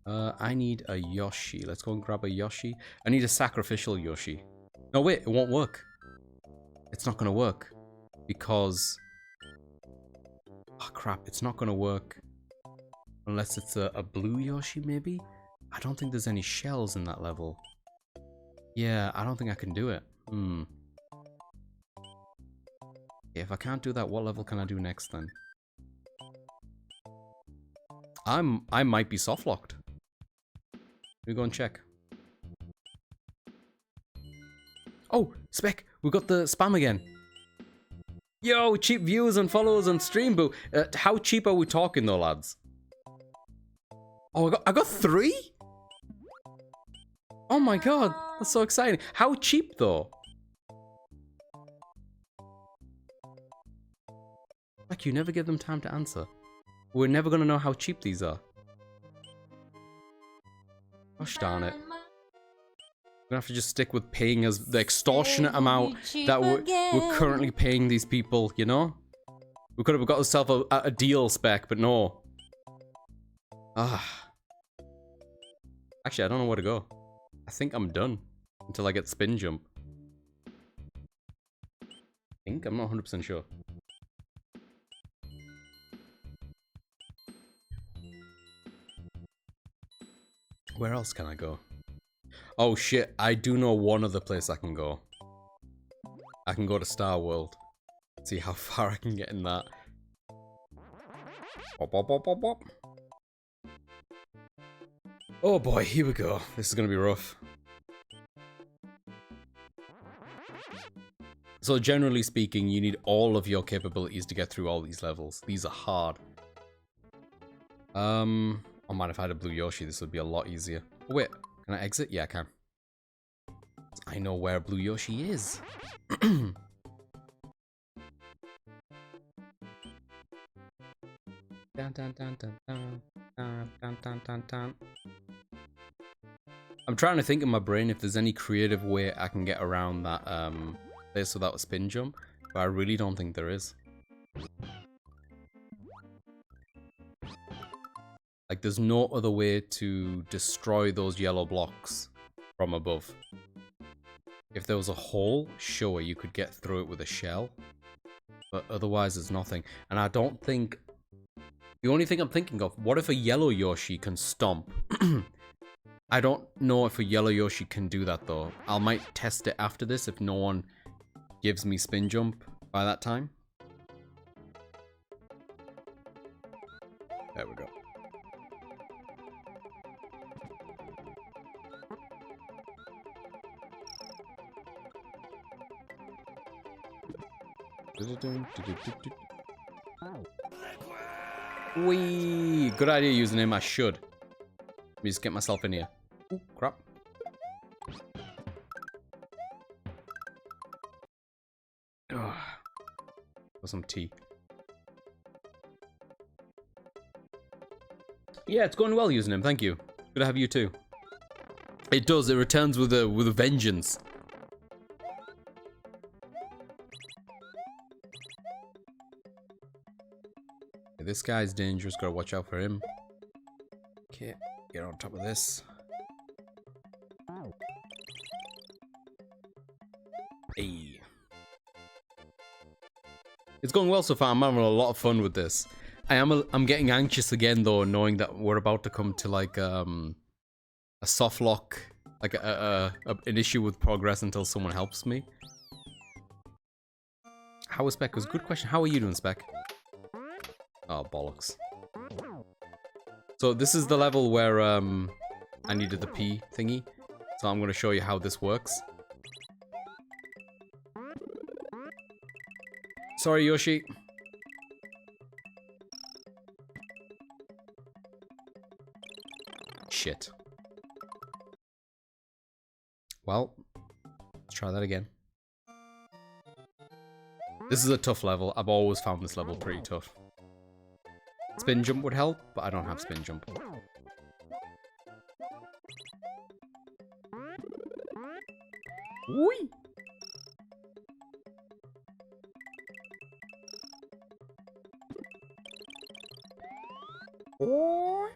I need a Yoshi. Let's go and grab a Yoshi. I need a sacrificial Yoshi. No, wait, it won't work. It's not gonna work. Because... oh, crap, it's not gonna work. Unless it's a blue Yoshi, maybe? I don't think there's any shells in that level. Yeah, I don't think I can do it. If I can't do that, what level can I do next then? I might be soft locked. Let me go and check. Oh, Spec, we got the spam again. Yo, cheap viewers and followers on stream, boo. How cheap are we talking though, lads? Oh, I got 3? Oh my god, that's so exciting. How cheap though? Like, you never give them time to answer. We're never gonna know how cheap these are. Gosh darn it. We're gonna have to just stick with paying us the extortionate amount that we're currently paying these people, you know? We could have got ourselves a deal, Spec, but no. Actually, I don't know where to go. I think I'm done until I get spin jump. I think? I'm not 100% sure. Where else can I go? Oh shit, I do know one other place I can go. I can go to Star World. See how far I can get in that. Bop, bop, bop, bop, bop. Oh boy, here we go. This is gonna be rough. So generally speaking, you need all of your capabilities to get through all these levels. These are hard. Oh man, if I had a blue Yoshi, this would be a lot easier. Oh, wait, can I exit? Yeah, I can. I know where blue Yoshi is. Dun, dun, dun, dun, dun, dun, dun, dun, dun, dun. I'm trying to think in my brain if there's any creative way I can get around that place without a spin jump, but I really don't think there is. Like, there's no other way to destroy those yellow blocks from above. If there was a hole, sure, you could get through it with a shell, but otherwise there's nothing. And I don't think... The only thing I'm thinking of, what if a yellow Yoshi can stomp? I don't know if a yellow Yoshi can do that though. I might test it after this if no one gives me spin jump by that time. There we go. Wee! Good idea using him, I should. Let me just get myself in here. Ooh, crap. Ugh. For some tea. Yeah, it's going well using him, thank you. Good to have you too. It does, it returns with a vengeance. This guy's dangerous, gotta watch out for him. Okay, get on top of this. Hey. It's going well so far, I'm having a lot of fun with this. I'm getting anxious again though, knowing that we're about to come to like a soft lock, like an issue with progress until someone helps me. How is Spec? It was a good question. How are you doing, Spec? Oh, bollocks. So this is the level where I needed the P thingy. So I'm going to show you how this works. Sorry, Yoshi. Shit. Well, let's try that again. This is a tough level. I've always found this level pretty tough. Spin jump would help, but I don't have spin jump. Whee! Oh.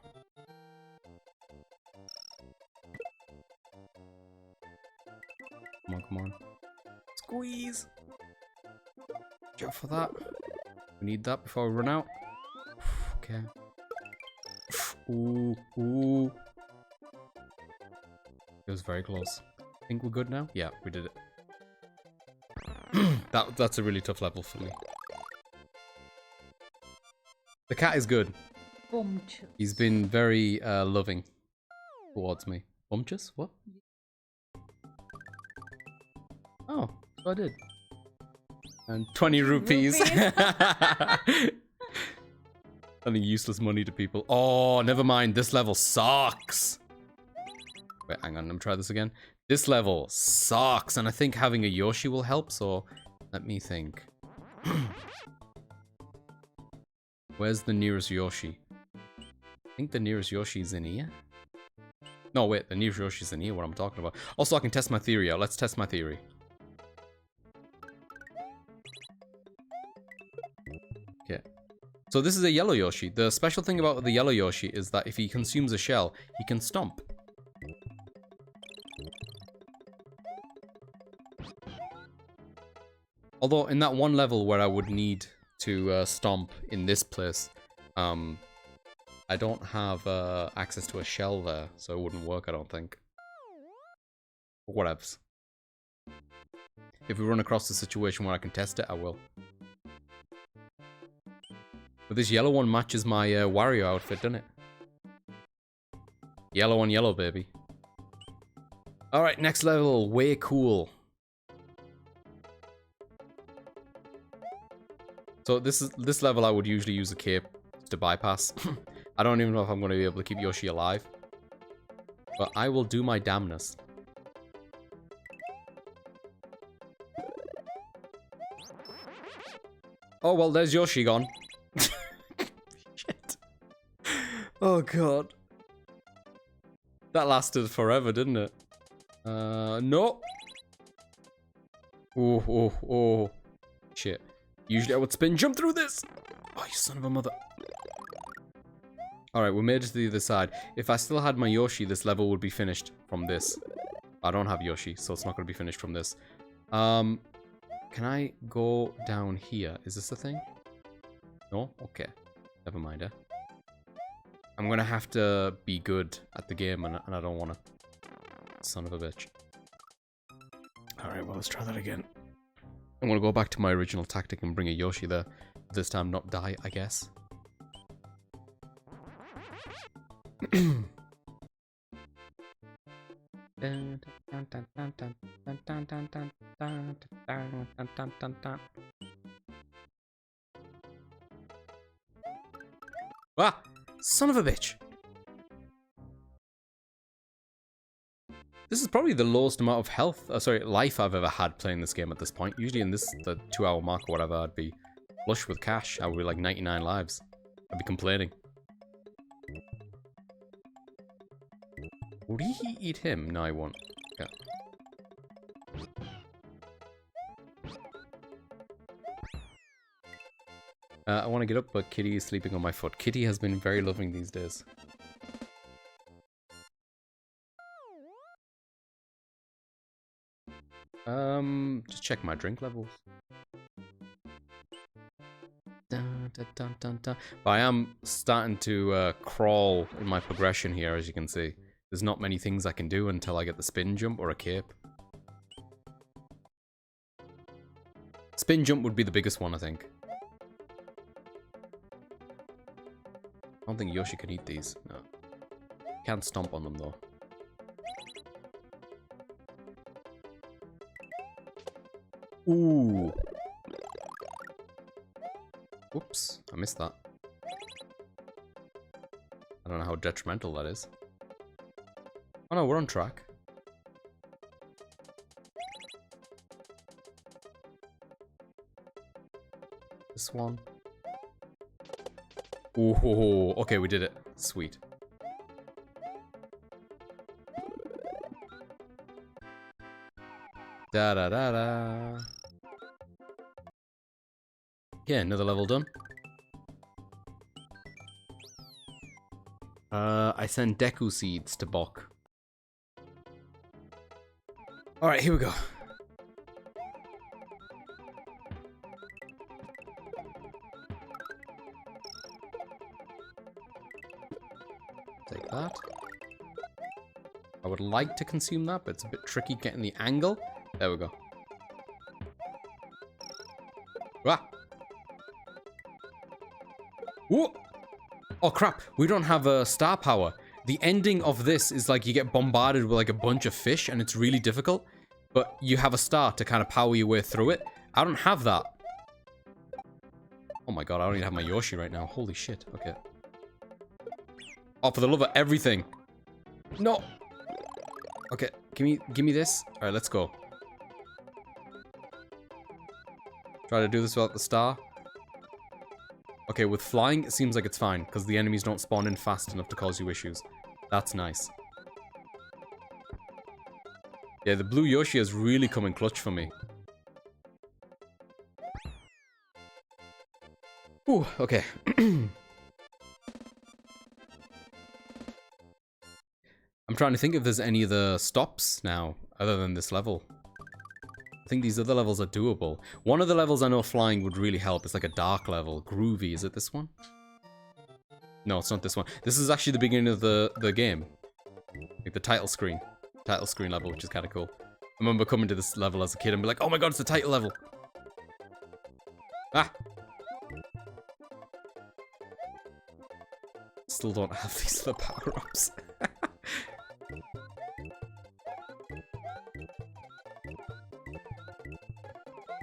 Come on, come on. Squeeze! Jump for that. We need that before we run out. Okay. Ooh, ooh. It was very close. Think we're good now? Yeah, we did it. That's a really tough level for me. The cat is good. Bumptious. He's been very loving towards me. Bumptious? What? Oh, so I did. And 20 rupees. Sending useless money to people. Oh, never mind. This level sucks. Wait, hang on. Let me try this again. This level sucks. And I think having a Yoshi will help. So let me think. Where's the nearest Yoshi? I think the nearest Yoshi is in here. No, wait. The nearest Yoshi is in here. What I'm talking about. Also, I can test my theory out. Let's test my theory. Okay. So this is a yellow Yoshi. The special thing about the yellow Yoshi is that if he consumes a shell, he can stomp. Although in that one level where I would need to stomp in this place, I don't have access to a shell there, so it wouldn't work, I don't think. Whatevs. If we run across a situation where I can test it, I will. But this yellow one matches my Wario outfit, doesn't it? Yellow on yellow, baby. Alright, next level. Way cool. So this level I would usually use a cape to bypass. I don't even know if I'm going to be able to keep Yoshi alive. But I will do my damnness. Oh, well, there's Yoshi gone. Shit. Oh, God. That lasted forever, didn't it? No. Oh. Shit. Usually I would spin jump through this. Oh, you son of a mother. Alright, we made it to the other side. If I still had my Yoshi, this level would be finished from this. I don't have Yoshi, so it's not going to be finished from this. Can I go down here? Is this a thing? No? Okay. Never mind, eh? I'm going to have to be good at the game, and I don't want to. Son of a bitch. Alright, well, let's try that again. I'm going to go back to my original tactic and bring a Yoshi there. This time not die, I guess. Ah! Son of a bitch! This is probably the lowest amount of health, life I've ever had playing this game at this point. Usually in the 2-hour mark or whatever, I'd be flush with cash. I would be like 99 lives. I'd be complaining. Would he eat him? No, I won't. Yeah. I want to get up, but Kitty is sleeping on my foot. Kitty has been very loving these days. Just check my drink levels. But I am starting to crawl in my progression here, as you can see. There's not many things I can do until I get the spin jump or a cape. Spin jump would be the biggest one, I think. I don't think Yoshi can eat these. No. Can't stomp on them, though. Ooh. Whoops, I missed that. I don't know how detrimental that is. Oh no, we're on track. This one. Ooh, okay, we did it. Sweet. Da da da da. Yeah, another level done. I send Deku seeds to Bok. Alright, here we go. Take that. I would like to consume that, but it's a bit tricky getting the angle. There we go. Ah! Whoa! Oh crap, we don't have a star power. The ending of this is like you get bombarded with like a bunch of fish and it's really difficult, but you have a star to kind of power your way through it. I don't have that. Oh my god, I don't even have my Yoshi right now. Holy shit, okay. Oh, for the love of everything. No! Okay, give me this. Alright, let's go. Try to do this without the star. Okay, with flying, it seems like it's fine, because the enemies don't spawn in fast enough to cause you issues. That's nice. Yeah, the blue Yoshi has really come in clutch for me. Ooh, okay. I'm trying to think if there's any other stops now, other than this level. I think these other levels are doable. One of the levels I know flying would really help. It's like a dark level. Groovy. Is it this one? No, it's not this one. This is actually the beginning of the game. Like the title screen. Title screen level, which is kind of cool. I remember coming to this level as a kid and be like, oh my god, it's the title level. Ah! Still don't have these other power-ups.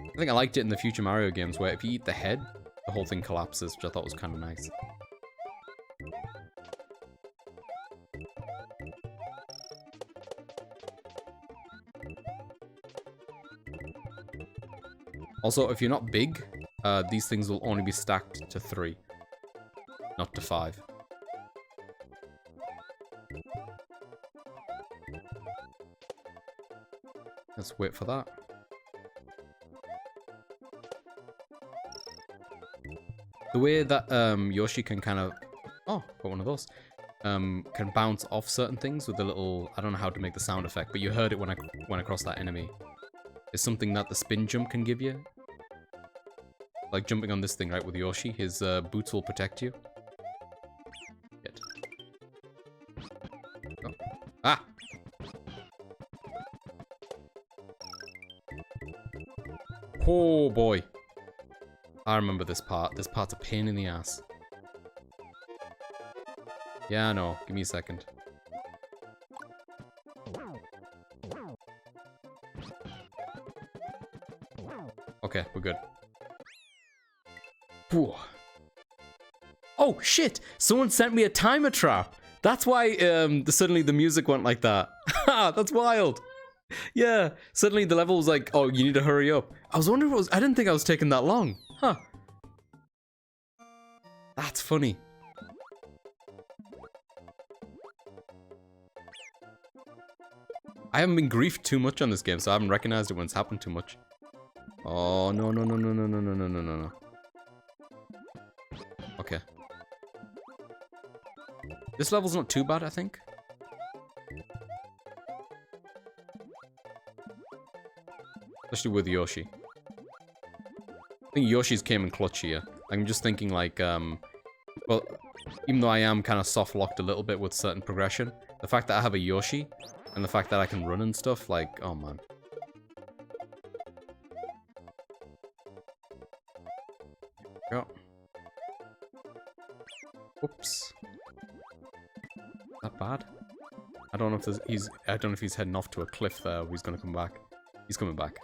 I think I liked it in the future Mario games where if you eat the head, the whole thing collapses, which I thought was kind of nice. Also, if you're not big, these things will only be stacked to 3, not to 5. Let's wait for that. The way that Yoshi can kind of... Oh, got one of those. Can bounce off certain things with a little... I don't know how to make the sound effect, but you heard it when I went across that enemy. It's something that the spin jump can give you. Like jumping on this thing, right, with Yoshi. His boots will protect you. Get. Oh. Ah! Oh boy. I remember this part. This part's a pain in the ass. Yeah, I know. Give me a second. Okay, we're good. Whew. Oh, shit! Someone sent me a timer trap! That's why suddenly the music went like that. Ha! That's wild! Yeah, suddenly the level was like, oh, you need to hurry up. I was wondering if it was... I didn't think I was taking that long. Huh. That's funny. I haven't been griefed too much on this game, so I haven't recognized it when it's happened too much. Oh, no, no, no, no, no, no, no, no, no, no. Okay. This level's not too bad, I think. Especially with Yoshi. I think Yoshi's came in clutch here. I'm just thinking like, well, even though I am kind of soft-locked a little bit with certain progression, the fact that I have a Yoshi, and the fact that I can run and stuff, like, oh man. Go. Oops. That bad? I don't know if I don't know if he's heading off to a cliff there, or he's gonna come back. He's coming back.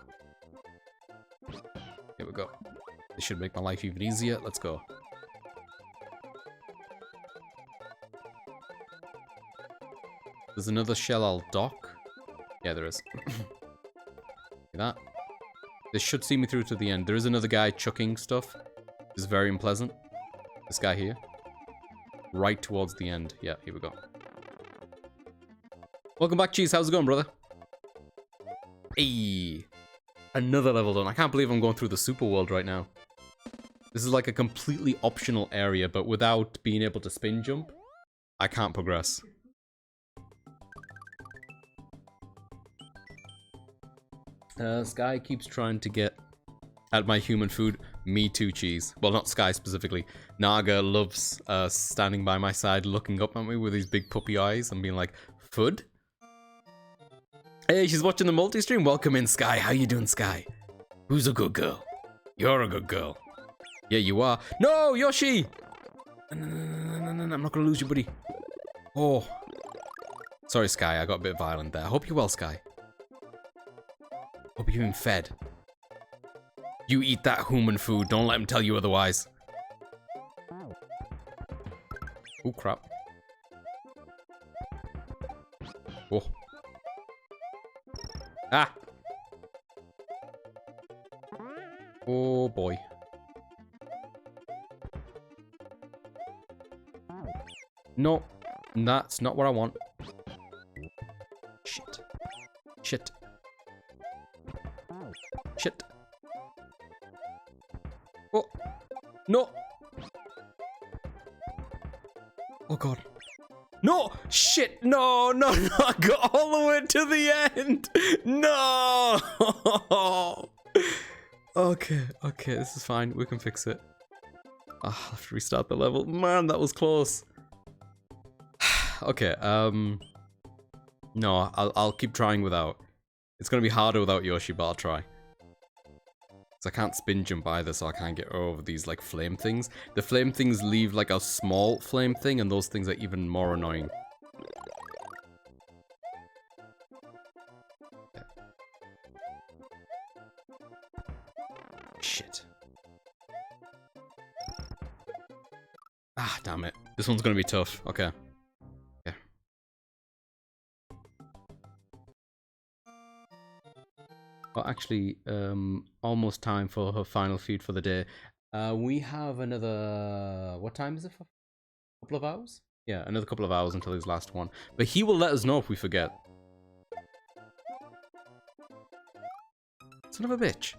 Here we go. This should make my life even easier. Let's go. There's another shell I'll dock. Yeah, there is. See that? This should see me through to the end. There is another guy chucking stuff. It's very unpleasant. This guy here. Right towards the end. Yeah, here we go. Welcome back, Cheese. How's it going, brother? Hey. Another level done. I can't believe I'm going through the super world right now. This is like a completely optional area, but without being able to spin jump, I can't progress. Sky keeps trying to get at my human food. Me too, Cheese. Well, not Sky specifically. Naga loves standing by my side, looking up at me with his big puppy eyes and being like, "Food?" Hey, she's watching the multi-stream. Welcome in, Sky. How you doing, Sky? Who's a good girl? You're a good girl. Yeah, you are. No, Yoshi! No, I'm not gonna lose you, buddy. Oh. Sorry, Sky. I got a bit violent there. I hope you're well, Sky. Hope you're being fed. You eat that human food. Don't let him tell you otherwise. Oh, crap. Oh. Ah! Oh, boy. No, that's not what I want. Shit. Shit. Shit. Oh. No. Oh, God. No! Shit! No, no, no! I got all the way to the end! No! Okay, okay, this is fine. We can fix it. I'll have to restart the level. Man, that was close. Okay, no, I'll keep trying without. It's gonna be harder without Yoshi, but I'll try. I can't spin jump either, so I can't get over these, like, flame things. The flame things leave, like, a small flame thing, and those things are even more annoying. Shit. Ah, damn it. This one's gonna be tough. Okay. Yeah. Well, actually, almost time for her final feed for the day. We have another... What time is it for? A couple of hours? Yeah, another couple of hours until his last one. But he will let us know if we forget. Son of a bitch.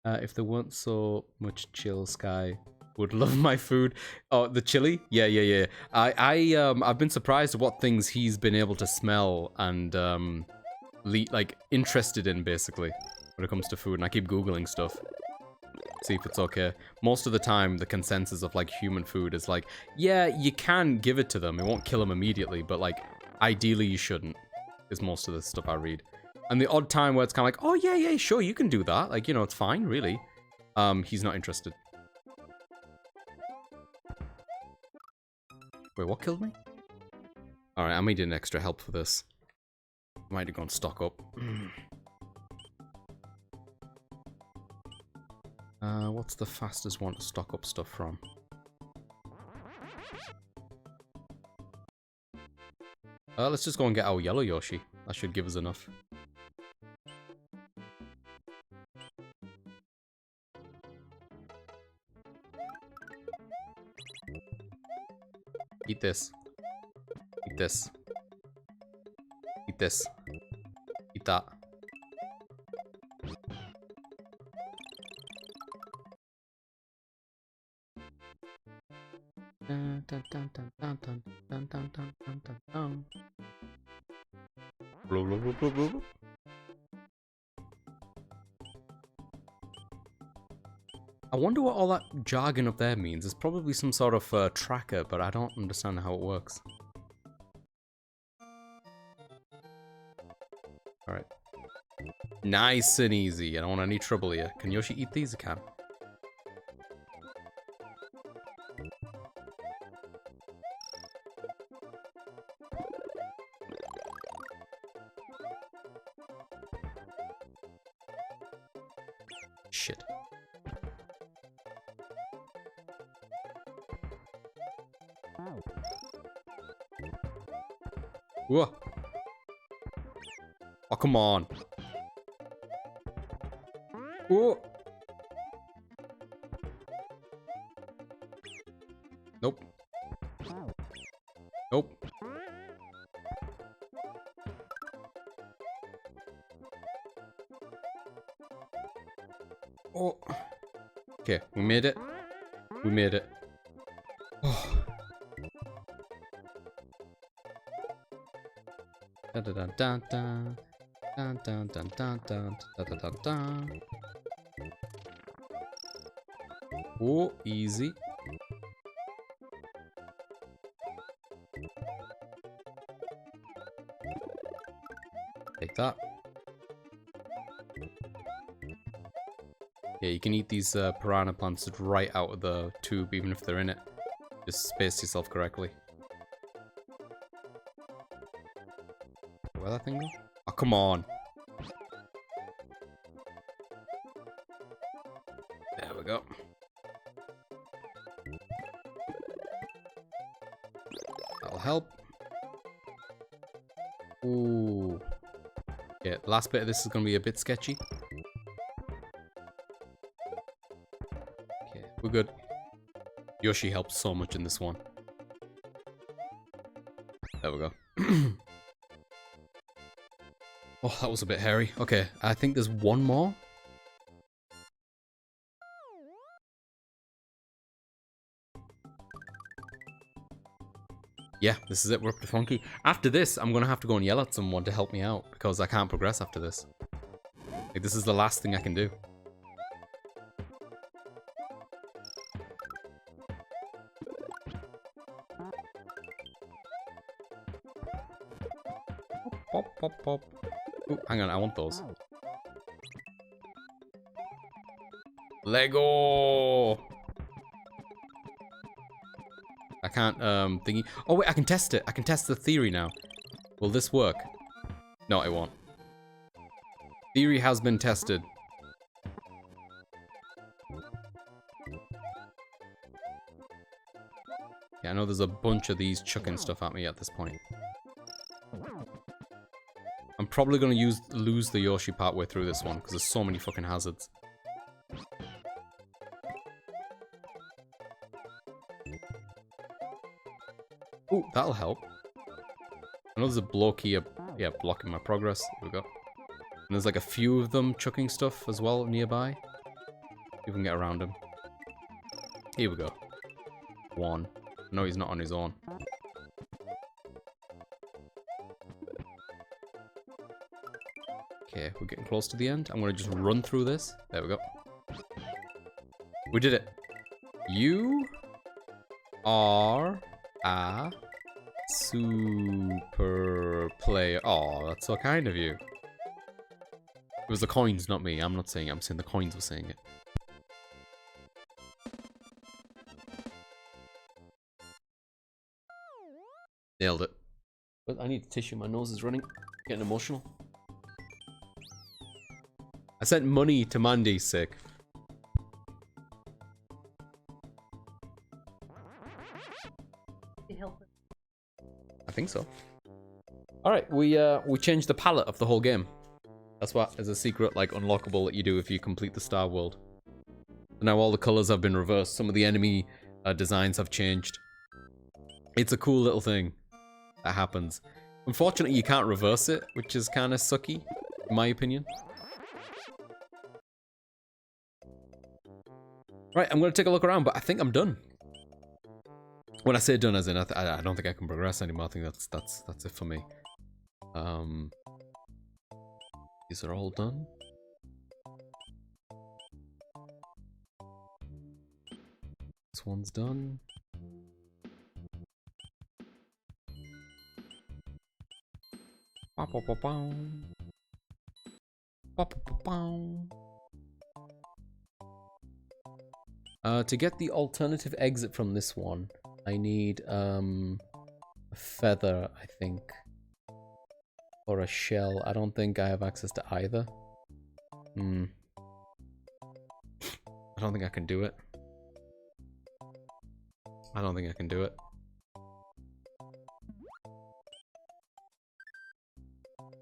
If there weren't so much chill, Sky would love my food. Oh, the chili? Yeah. I've been surprised at what things he's been able to smell and like interested in, basically, when it comes to food. And I keep googling stuff, see if it's okay. Most of the time, the consensus of like human food is like, yeah, you can give it to them. It won't kill them immediately, but like, ideally you shouldn't. Is most of the stuff I read. And the odd time where it's kind of like, oh yeah, sure, you can do that. Like, you know, it's fine, really. He's not interested. Wait, what killed me? Alright, I might need an extra help for this. Might have gone stock up. What's the fastest one to stock up stuff from? Let's just go and get our yellow Yoshi. That should give us enough. Eat this. Eat this. Eat this. Eat that. Dun, dun, dun, dun, dun, dun, dun, dun, dun, dun, dun, dun. Blah, blah, blah, blah, blah. I wonder what all that jargon up there means. It's probably some sort of tracker, but I don't understand how it works. Alright. Nice and easy. I don't want any trouble here. Can Yoshi eat these? I can. Shit. Whoa. Oh, come on. Whoa. Nope. Nope. Oh. Okay, we made it. We made it. Oh. Dun dun dun dun dun dun dun dun dun dun dun dun dun. Oh, easy. Take that. Yeah, you can eat these piranha plants right out of the tube, even if they're in it. Just space yourself correctly. Where'd that thing go? Oh, come on. There we go. That'll help. Ooh. Yeah, the last bit of this is going to be a bit sketchy. Okay, we're good. Yoshi helps so much in this one. There we go. Oh, that was a bit hairy. Okay, I think there's one more. Yeah, this is it. We're up to Funky. After this, I'm going to have to go and yell at someone to help me out because I can't progress after this. Like, this is the last thing I can do. Pop, pop, pop. Ooh, hang on, I want those. Lego! I can't, thingy. Oh, wait, I can test it. I can test the theory now. Will this work? No, it won't. Theory has been tested. Yeah, I know there's a bunch of these chucking stuff at me at this point. I'm probably gonna lose the Yoshi partway through this one because there's so many fucking hazards. Ooh, that'll help. I know there's a block here, yeah, blocking my progress. Here we go. And there's like a few of them chucking stuff as well nearby. You can get around him. Here we go. One. No, he's not on his own. Okay, we're getting close to the end. I'm gonna just run through this. There we go. We did it. You are a super player. Oh, that's so kind of you. It was the coins, not me. I'm not saying it. I'm saying the coins were saying it. Nailed it. But I need tissue. My nose is running. Getting emotional. I sent money to Mandy, sick. I think so. Alright, we changed the palette of the whole game. That's what is a secret, like, unlockable that you do if you complete the Star World. Now all the colors have been reversed. Some of the enemy designs have changed. It's a cool little thing that happens. Unfortunately, you can't reverse it, which is kind of sucky, in my opinion. Right, I'm going to take a look around, but I think I'm done. When I say done, as in, I don't think I can progress anymore. I think that's it for me. These are all done. This one's done. To get the alternative exit from this one, I need a feather, I think. Or a shell. I don't think I have access to either. I don't think I can do it. I don't think I can do it.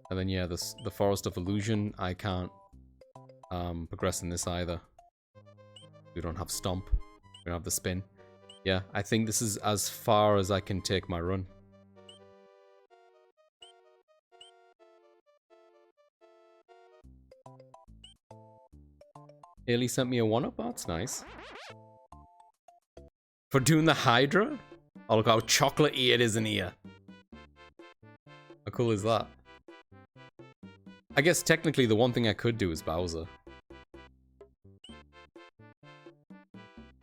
And then yeah, the Forest of Illusion, I can't progress in this either. We don't have Stomp. We don't have the Spin. Yeah, I think this is as far as I can take my run. Ailey sent me a 1-up. Oh, that's nice. For doing the Hydra? Oh, look how chocolatey it is in here. How cool is that? I guess technically the one thing I could do is Bowser.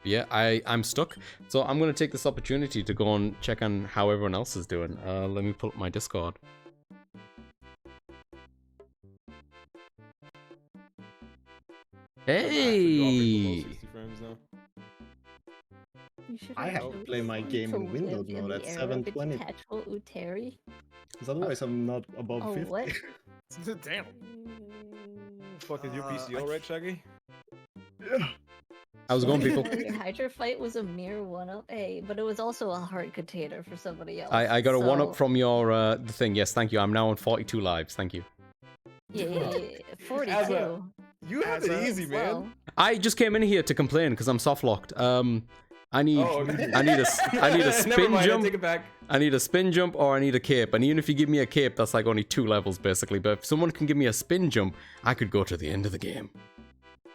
Yeah, I'm stuck. So I'm going to take this opportunity to go and check on how everyone else is doing. Let me pull up my Discord. Hey! I have to play my game in Windows mode at 720. Because otherwise I'm not above 50. What? Damn. Fuck, is your PC alright, Shaggy? Yeah. How's it going, people? Your Hydra fight was a mere 1-up, hey, but it was also a hard container for somebody else. I got a 1-up from your the thing. Yes, thank you. I'm now on 42 lives. Thank you. Yeah, 42. You have it easy, man. I just came in here to complain because I'm soft locked. I need I need a spin jump. Take it back. I need a spin jump or I need a cape. And even if you give me a cape, that's like only 2 levels basically. But if someone can give me a spin jump, I could go to the end of the game.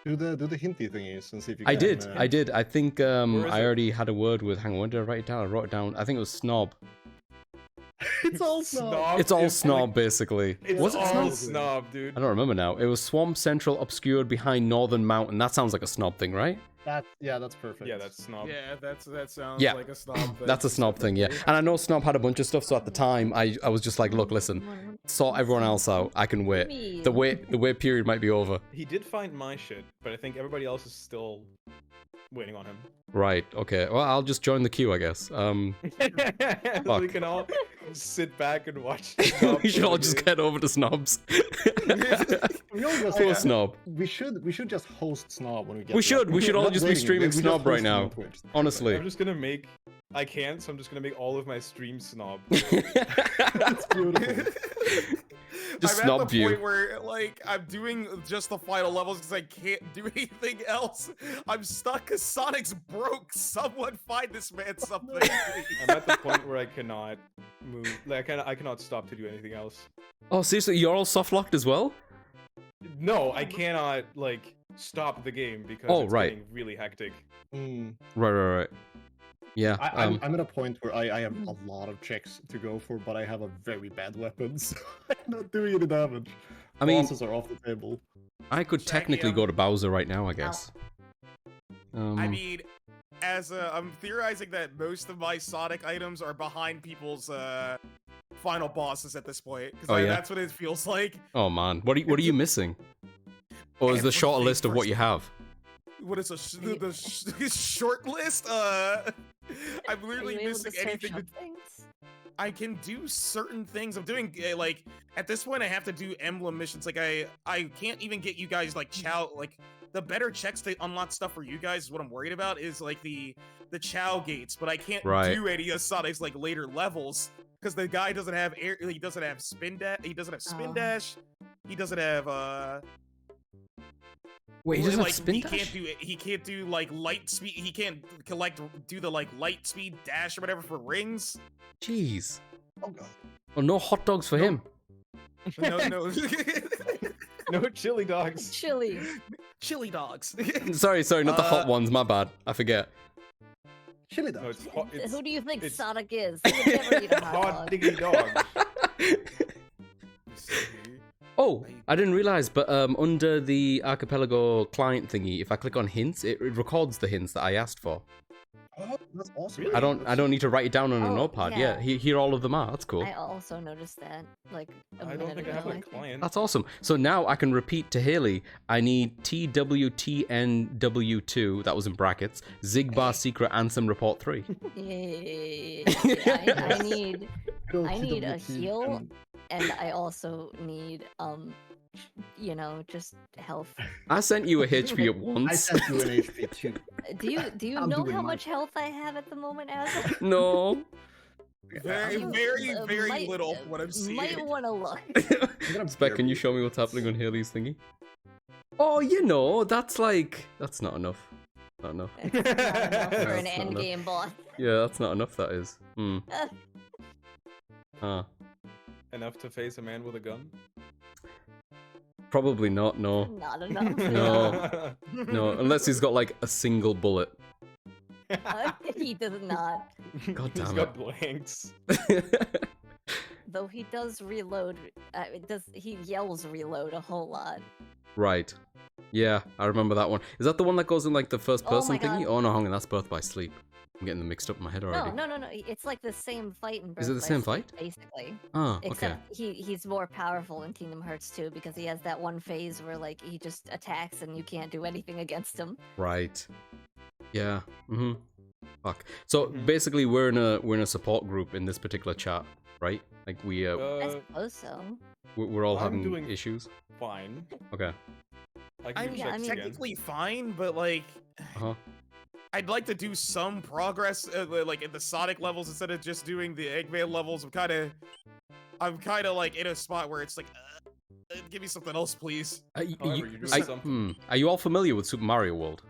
Do the hinty thingies and see if you can. I did. I think I already had a word with. Hang on, when did I write it down? I wrote it down. I think it was Snob. It's all Snob. It's all Snob, basically. Was it all Snob, dude? I don't remember now. It was Swamp Central obscured behind Northern Mountain. That sounds like a Snob thing, right? Yeah, that's perfect. Yeah, that's Snob. Yeah, that sounds like a Snob thing. That's a Snob thing, yeah. And I know Snob had a bunch of stuff, so at the time, I was just like, look, listen, sort everyone else out. I can wait. The wait period might be over. He did find my shit, but I think everybody else is still waiting on him. Right, okay. Well, I'll just join the queue, I guess. So we can all sit back and watch. We should all just get over to Snobs. Poor Snob. We should just host Snob when we get. We should all just be streaming Snob right now. Honestly. I'm just gonna make. I can't, so I'm just gonna make all of my streams Snob. That's beautiful. Just I'm snob at the view. point where like I'm doing just the final levels because I can't do anything else. I'm stuck because Sonic's broke. Someone find this man something. I'm at the point where I cannot move. Like I cannot stop to do anything else. Oh, seriously, you're all soft locked as well? No, I cannot like stop the game because it's getting really hectic. Right. Yeah. I'm at a point where I have a lot of checks to go for, but I have a very bad weapon, so I'm not doing any damage. I mean, bosses are off the table. I could technically go to Bowser right now, I guess. I mean, I'm theorizing that most of my Sonic items are behind people's final bosses at this point, because that's what it feels like. Oh man, what are you missing? Or is the shorter list of what you have? What is the short list? I'm literally missing anything. I can do certain things. I'm doing like at this point I have to do emblem missions. Like I can't even get you guys like Chow. Like the better checks to unlock stuff for you guys is what I'm worried about. Is like the Chow gates, but I can't do any of Sonic's like later levels because the guy doesn't have air. He doesn't have spin dash. He doesn't have spin dash. He doesn't have Wait, he doesn't like, have spin dash? He can't do like light speed. He can't do the like light speed dash or whatever for rings. Jeez. Oh god. Oh, no hot dogs for him. No. No chili dogs. Chili dogs. sorry, not the hot ones. My bad. I forget. Chili dogs. Who do you think Sonic is? He would never eat a hot diggity dog. Oh, I didn't realize, but under the Archipelago client thingy, if I click on hints, it records the hints that I asked for. Oh, that's awesome. Really? I don't need to write it down on a notepad. Yeah, here all of them are. That's cool. I also noticed that. Like I don't think I have a client. That's awesome. So now I can repeat to Haley. I need TWTNW2. That was in brackets. Zigbar Secret Anthem Report 3. I need a heal, and I also need just health. I sent you a HP at once. I sent you an HP too. Do you know how much health I have at the moment, Azza? No. Very little. What I'm seeing. Might want to look. Spec, can you show me what's happening on Haley's thingy? Oh, that's not enough. Not enough. It's not enough for an end game boss. Yeah, that's not enough. That is. Enough to face a man with a gun? Probably not. No. Not enough. No. Unless he's got like a single bullet. He does not. God damn He's got blanks. Though he does reload. He yells reload a whole lot. Right. Yeah, I remember that one. Is that the one that goes in like the first person my God. thingy? Oh no, hang on, that's Birth by Sleep. I'm getting them mixed up in my head already. No. It's like the same fight in Birth Is it the by same Sleep, fight? basically. Oh, okay. Except he's more powerful in Kingdom Hearts 2 because he has that one phase where like he just attacks and you can't do anything against him. Right. Yeah. Fuck. So basically, we're in a support group in this particular chat, right? Like we I suppose so. we're all having doing issues. Fine. Okay. I'm technically fine, but like, I'd like to do some progress, like in the Sonic levels instead of just doing the Eggman levels. I'm kind of like in a spot where it's like, give me something else, please. Are you all familiar with Super Mario World?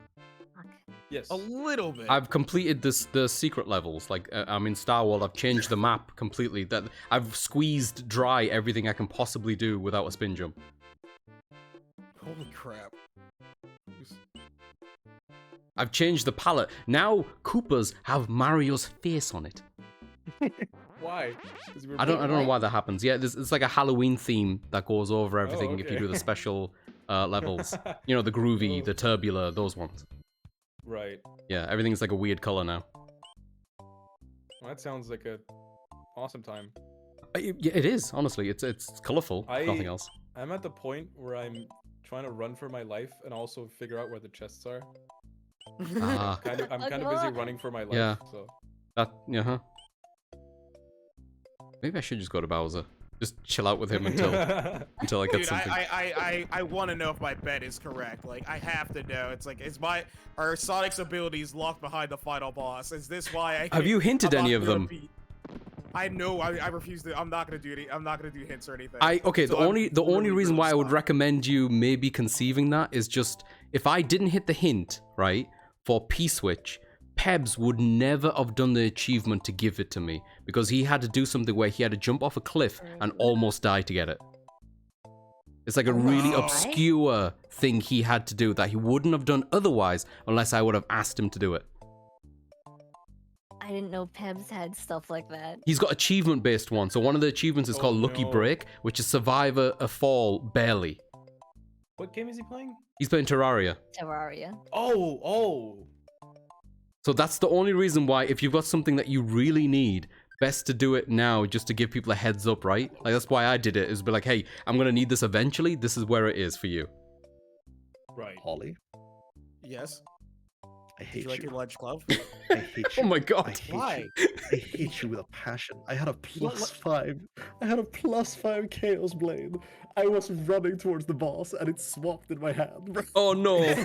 Yes. A little bit. I've completed the secret levels. Like I'm in Star World. I've changed the map completely. That I've squeezed dry everything I can possibly do without a spin jump. Holy crap. I've changed the palette. Now Koopas have Mario's face on it. Why? I don't know why that happens. Yeah, it's like a Halloween theme that goes over everything if you do the special levels. You know, the groovy, the tubular, those ones. Right. Yeah, everything's like a weird color now. Well, that sounds like a awesome time. Yeah, it is. Honestly, it's colorful. If nothing else. I'm at the point where I'm trying to run for my life and also figure out where the chests are. I'm kind of busy running for my life. Yeah. So. Maybe I should just go to Bowser. Just chill out with him until I get something. I want to know if my bet is correct. Like, I have to know. It's like, are Sonic's abilities locked behind the final boss? Is this why I? Have you hinted any of them? I know. I refuse to. I'm not gonna do any. I'm not gonna do hints or anything. Okay. So The only literally reason gonna why I would stop. recommend you maybe conceiving that is just if I didn't hit the hint right for P-Switch, Pebs would never have done the achievement to give it to me because he had to do something where he had to jump off a cliff and almost die to get it. It's like a really obscure thing he had to do that he wouldn't have done otherwise unless I would have asked him to do it. I didn't know Pebs had stuff like that. He's got achievement-based one. So one of the achievements is called Lucky Break, which is survive a fall barely. What game is he playing? He's playing Terraria. Terraria. Oh. So that's the only reason why, if you've got something that you really need, best to do it now just to give people a heads up, right? Like, that's why I did it, is be like, hey, I'm gonna need this eventually. This is where it is for you. Right. Holly, Yes. I Did hate you like your ledge glove? I hate you. Oh my I god. hate Why? you. I hate you with a passion. I had a +5. I had a +5 Chaos Blade. I was running towards the boss and it swapped in my hand. Bro. Oh no. I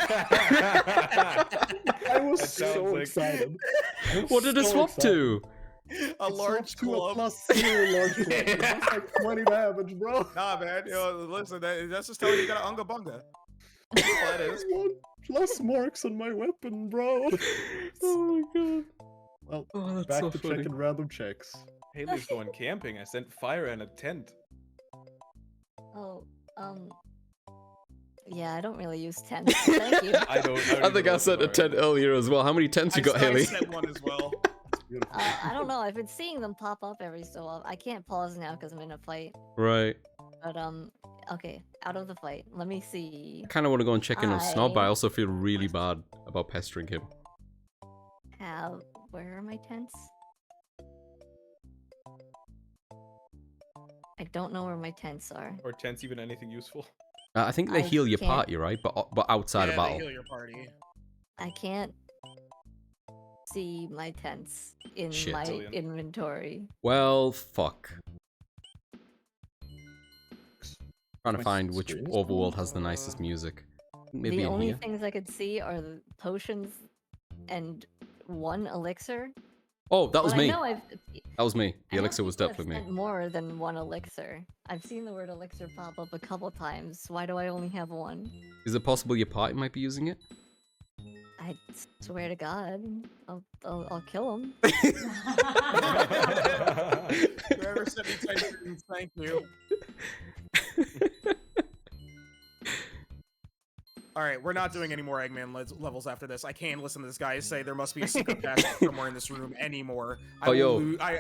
was That so sounds like- excited. What did it swap to? A large to club. a +0 large club. That's like 20 damage, bro. Nah, man. Listen, that's just telling you got an unga bunga. That's all that is. Plus marks on my weapon, bro. Oh my god. Well, Oh, that's back so to funny. checking random checks. Haley's going camping. I sent fire and a tent. Oh, yeah, I don't really use tents. Thank you. I don't I think I sent a tent earlier as well. How many tents you got, Haley? I sent one as well. I don't know. I've been seeing them pop up every so often. I can't pause now because I'm in a fight. Right. But okay, out of the fight. Let me see. I kind of want to go and check in on Snob, but I also feel really bad about pestering him. Where are my tents? I don't know where my tents are. Or tents even anything useful? I think they I heal your can't- party, right? But outside of Yeah, they battle. heal your party. I can't see my tents in Shit. my Brilliant. inventory. Well, fuck. Trying to My find which screen is overworld has the nicest music. Maybe The in only here. things I could see are the potions and one elixir. Oh, that was But me. I know I've That was me. I The know elixir was people have definitely me. spent more than one elixir. I've seen the word elixir pop up a couple times. Why do I only have one? Is it possible your party might be using it? I swear to God, I'll kill him. Whoever sent me tents, thank you. Alright, we're not doing any more Eggman levels after this. I can't listen to this guy say there must be a secret passage somewhere in this room anymore. Oh, yo. I'm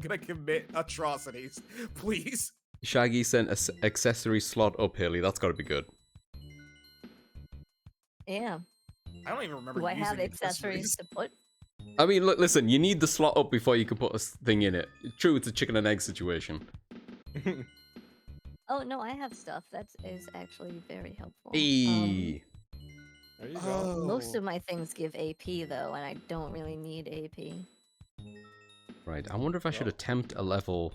gonna commit atrocities. Please. Shaggy sent a accessory slot up, Haley. That's got to be good. Yeah. I don't even remember Do I using have accessories to put? I mean, look, listen. You need the slot up before you can put a thing in it. True, it's a chicken and egg situation. Oh no, I have stuff. That is actually very helpful. Eee. There you go. Most of my things give AP though, and I don't really need AP. Right. I wonder if I should attempt a level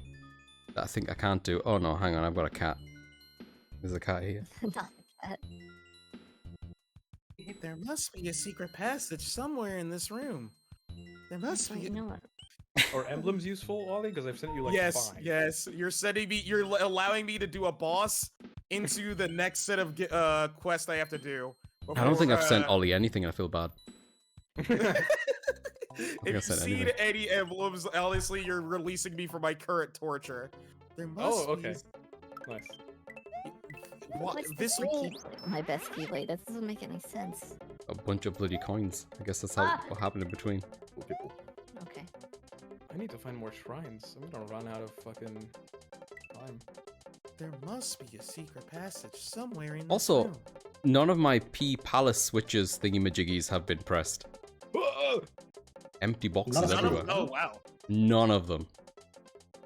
that I think I can't do. Oh no, hang on. I've got a cat. There's a cat here. Not that. There must be a secret passage somewhere in this room. There must be. You know what? Are emblems useful, Ollie? Because I've sent you like Yes, 5. yes. You're sending me. You're allowing me to do a boss into the next set of quests I have to do. I don't think I've sent all. Ollie anything. I feel bad. If I you sent see anything. any emblems, honestly, you're releasing me from my current torture. There must Oh, be. okay. Nice. What? What's This my whole. my best keyblade? That doesn't make any sense. A bunch of bloody coins. I guess that's how what happened in between. Okay. I need to find more shrines. I'm gonna run out of fucking time. There must be a secret passage somewhere in this Also, room. none of my P Palace switches thingy-majiggies have been pressed. Empty boxes None of everywhere. Oh wow. None of them.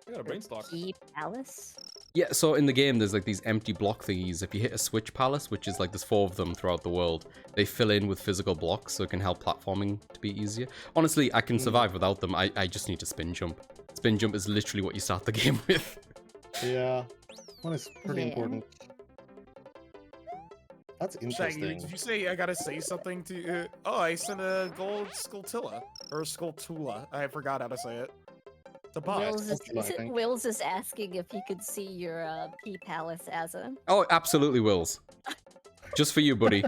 I got a brain stock. Key palace. Yeah, so in the game, there's like these empty block thingies. If you hit a switch palace, which is like there's 4 of them throughout the world, they fill in with physical blocks, so it can help platforming to be easier. Honestly, I can survive without them. I just need to spin jump. Spin jump is literally what you start the game with. Yeah, one is pretty Yeah. important. That's Shaggy, interesting. did you say I gotta say something to? Oh, I sent a gold Skulltula or Skulltula. I forgot how to say it. The boss. Wills is asking if you could see your P Palace as a. Oh, absolutely, Wills. Just for you, buddy.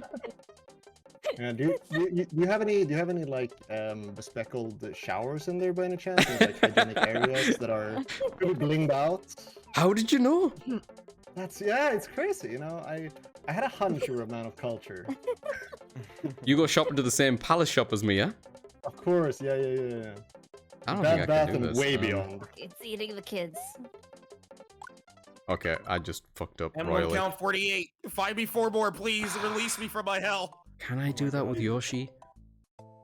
Yeah, do you have any like bespeckled showers in there by any chance? Any, like hygienic areas that are really blinged out? How did you know? It's crazy. You know, I had a hunch you were a man of culture. You go shopping to the same palace shop as me, yeah? Of course, yeah. I don't think I can do this. Way beyond. It's eating the kids. Okay, I just fucked up M1 royally. count 48. Find me 4 more, please. Release me from my hell. Can I do that with Yoshi?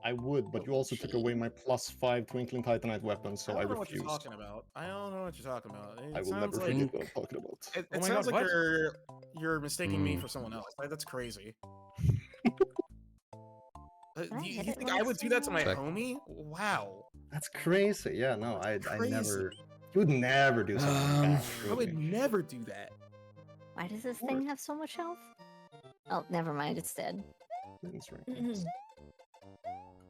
I would, but you also took away my +5 Twinkling Titanite weapon, so I don't know what refuse. you're talking about. I don't know what you're talking about. I will never forget what I'm talking about. It sounds like you're mistaking me for someone else. That's crazy. You think I would do that to my homie? Wow. That's crazy. Yeah, no, I never. You would never do something like that. I would never do that. Why does this thing have so much health? Oh, never mind. It's dead.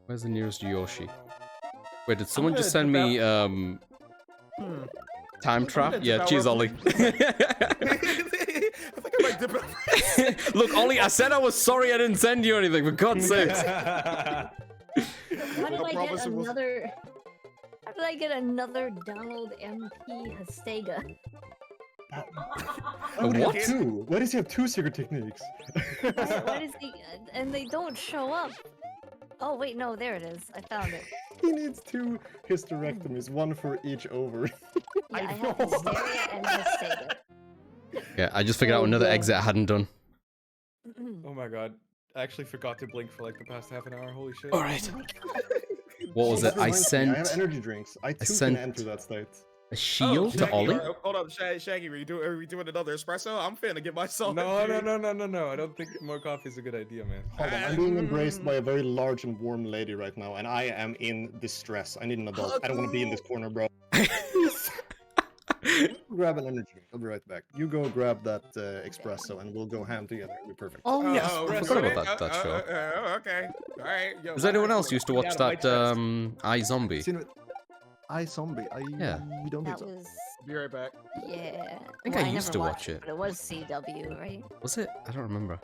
Where's the nearest Yoshi? Wait, did someone just send me time trap? Yeah, cheers, Ollie. Look, Ollie, I said I was sorry I didn't send you anything, for God's sakes. How did I get another Donald MP Hastega? What? Why does he have 2 secret techniques? What is he? And they don't show up. Oh wait, no, there it is. I found it. He needs 2 hysterectomies, 1 for each ovary. Yeah, I have Hysteria and Hastega. Yeah, I just figured out another exit I hadn't done. Oh my god. I actually forgot to blink for like the past half an hour. Holy shit. Alright. What was it? I sent... I have energy drinks. I too can enter that state. A shield to Ollie? Hold on, Shaggy, are we doing another espresso? I'm finna get myself. No. I don't think more coffee is a good idea, man. Hold on, I'm being embraced by a very large and warm lady right now, and I am in distress. I need an adult. I don't want to be in this corner, bro. Grab an energy drink. I'll be right back. You go grab that espresso, and we'll go ham together. It'll be perfect. Oh, yes. I forgot about that show. Okay. All right. Yo, Does anyone else used to watch that iZombie? iZombie. Yeah. Don't think so. Be right back. Yeah. I think I used to watch it. But it was CW, right? Was it? I don't remember.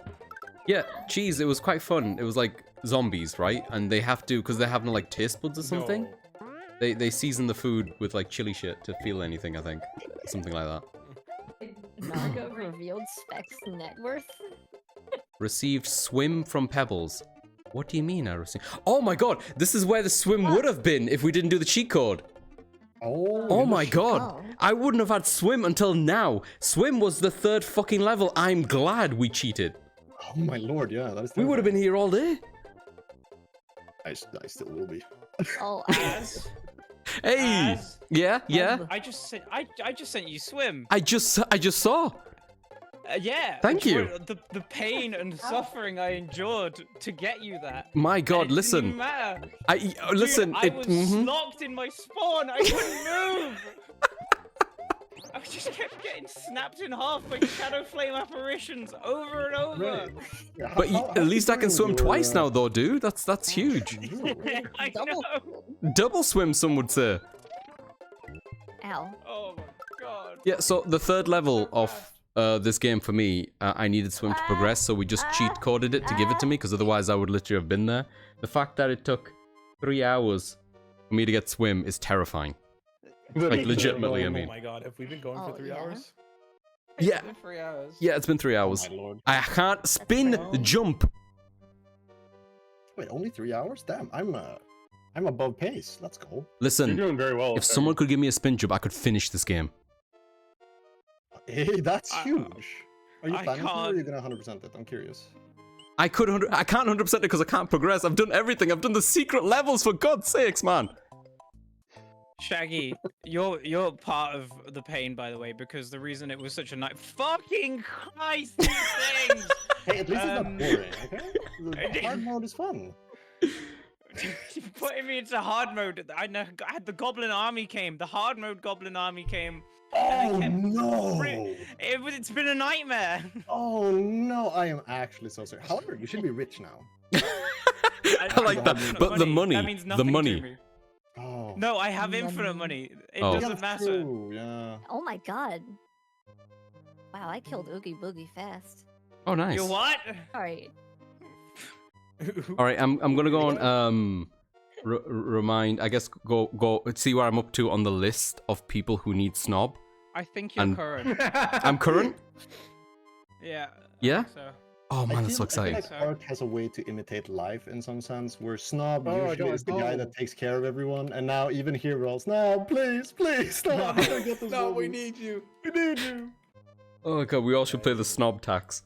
Yeah, cheese. It was quite fun. It was like zombies, right? And they have to, because they're having like taste buds or something. No. They season the food with like chili shit to feel anything, I think. Something like that. Margo revealed Specs' net worth? Received swim from Pebbles. What do you mean I received? Oh my god! This is where the swim would have been if we didn't do the cheat code. Oh my god! I wouldn't have had swim until now. Swim was the 3rd fucking level. I'm glad we cheated. Oh my lord, yeah. That is we would have been here all day. I still will be. Oh, Hey! Yeah. I just sent you swim. I just saw. Yeah. Thank you. The pain and suffering I endured to get you that. My God, listen. Didn't matter. Listen. Dude, I was locked in my spawn. I couldn't move. I just kept getting snapped in half by shadow flame apparitions over and over. Yeah, But at least I can swim twice now, though, dude. That's huge. I know. Double swim, some would say. Ow. Oh my god. Yeah. So the 3rd level of this game for me, I needed swim to progress, so we just cheat coded it to give it to me, because otherwise I would literally have been there. The fact that it took 3 hours for me to get swim is terrifying. Like legitimately, I mean. Oh my god, have we been going for 3 hours? Yeah. It's been 3 hours. Yeah, it's been 3 hours. Oh my lord. I can't spin the jump. Wait, only 3 hours? Damn, I'm above pace. Let's go. Listen, You're doing very well. if someone could give me a spin jump, I could finish this game. Hey, that's huge. Are you I planning to, or are can't- you gonna 100% it? I'm curious. I can't 100% it because I can't progress. I've done everything. I've done the secret levels, for God's sakes, man. Shaggy, you're part of the pain, by the way, because the reason it was such a night. Fucking Christ, these things! Hey, at least it's not boring, okay? The hard mode is fun. Putting me into hard mode. I had the Goblin Army came. The hard mode Goblin Army came. Oh no! It's been a nightmare. Oh no! I am actually so sorry. However, you should be rich now. I like that, but the money, That means the nothing money. to me. Oh No, I have infinite money. It Oh. doesn't matter. True, yeah. Oh my god. Wow, I killed Oogie Boogie fast. Oh, nice. You what? Alright. All right, I'm gonna go on remind. I guess go see where I'm up to on the list of people who need snob. I think you're And- current. I'm current. Yeah. Yeah? So. Oh man, that's so I exciting. feel like Ark has a way to imitate life in some sense, where Snob Oh, usually God, is the guy no. that takes care of everyone, and now even here we're all, Snob, please, Snob, we gotta get this No, we movie. need you. We need you. Oh god, we all should play the snob tax.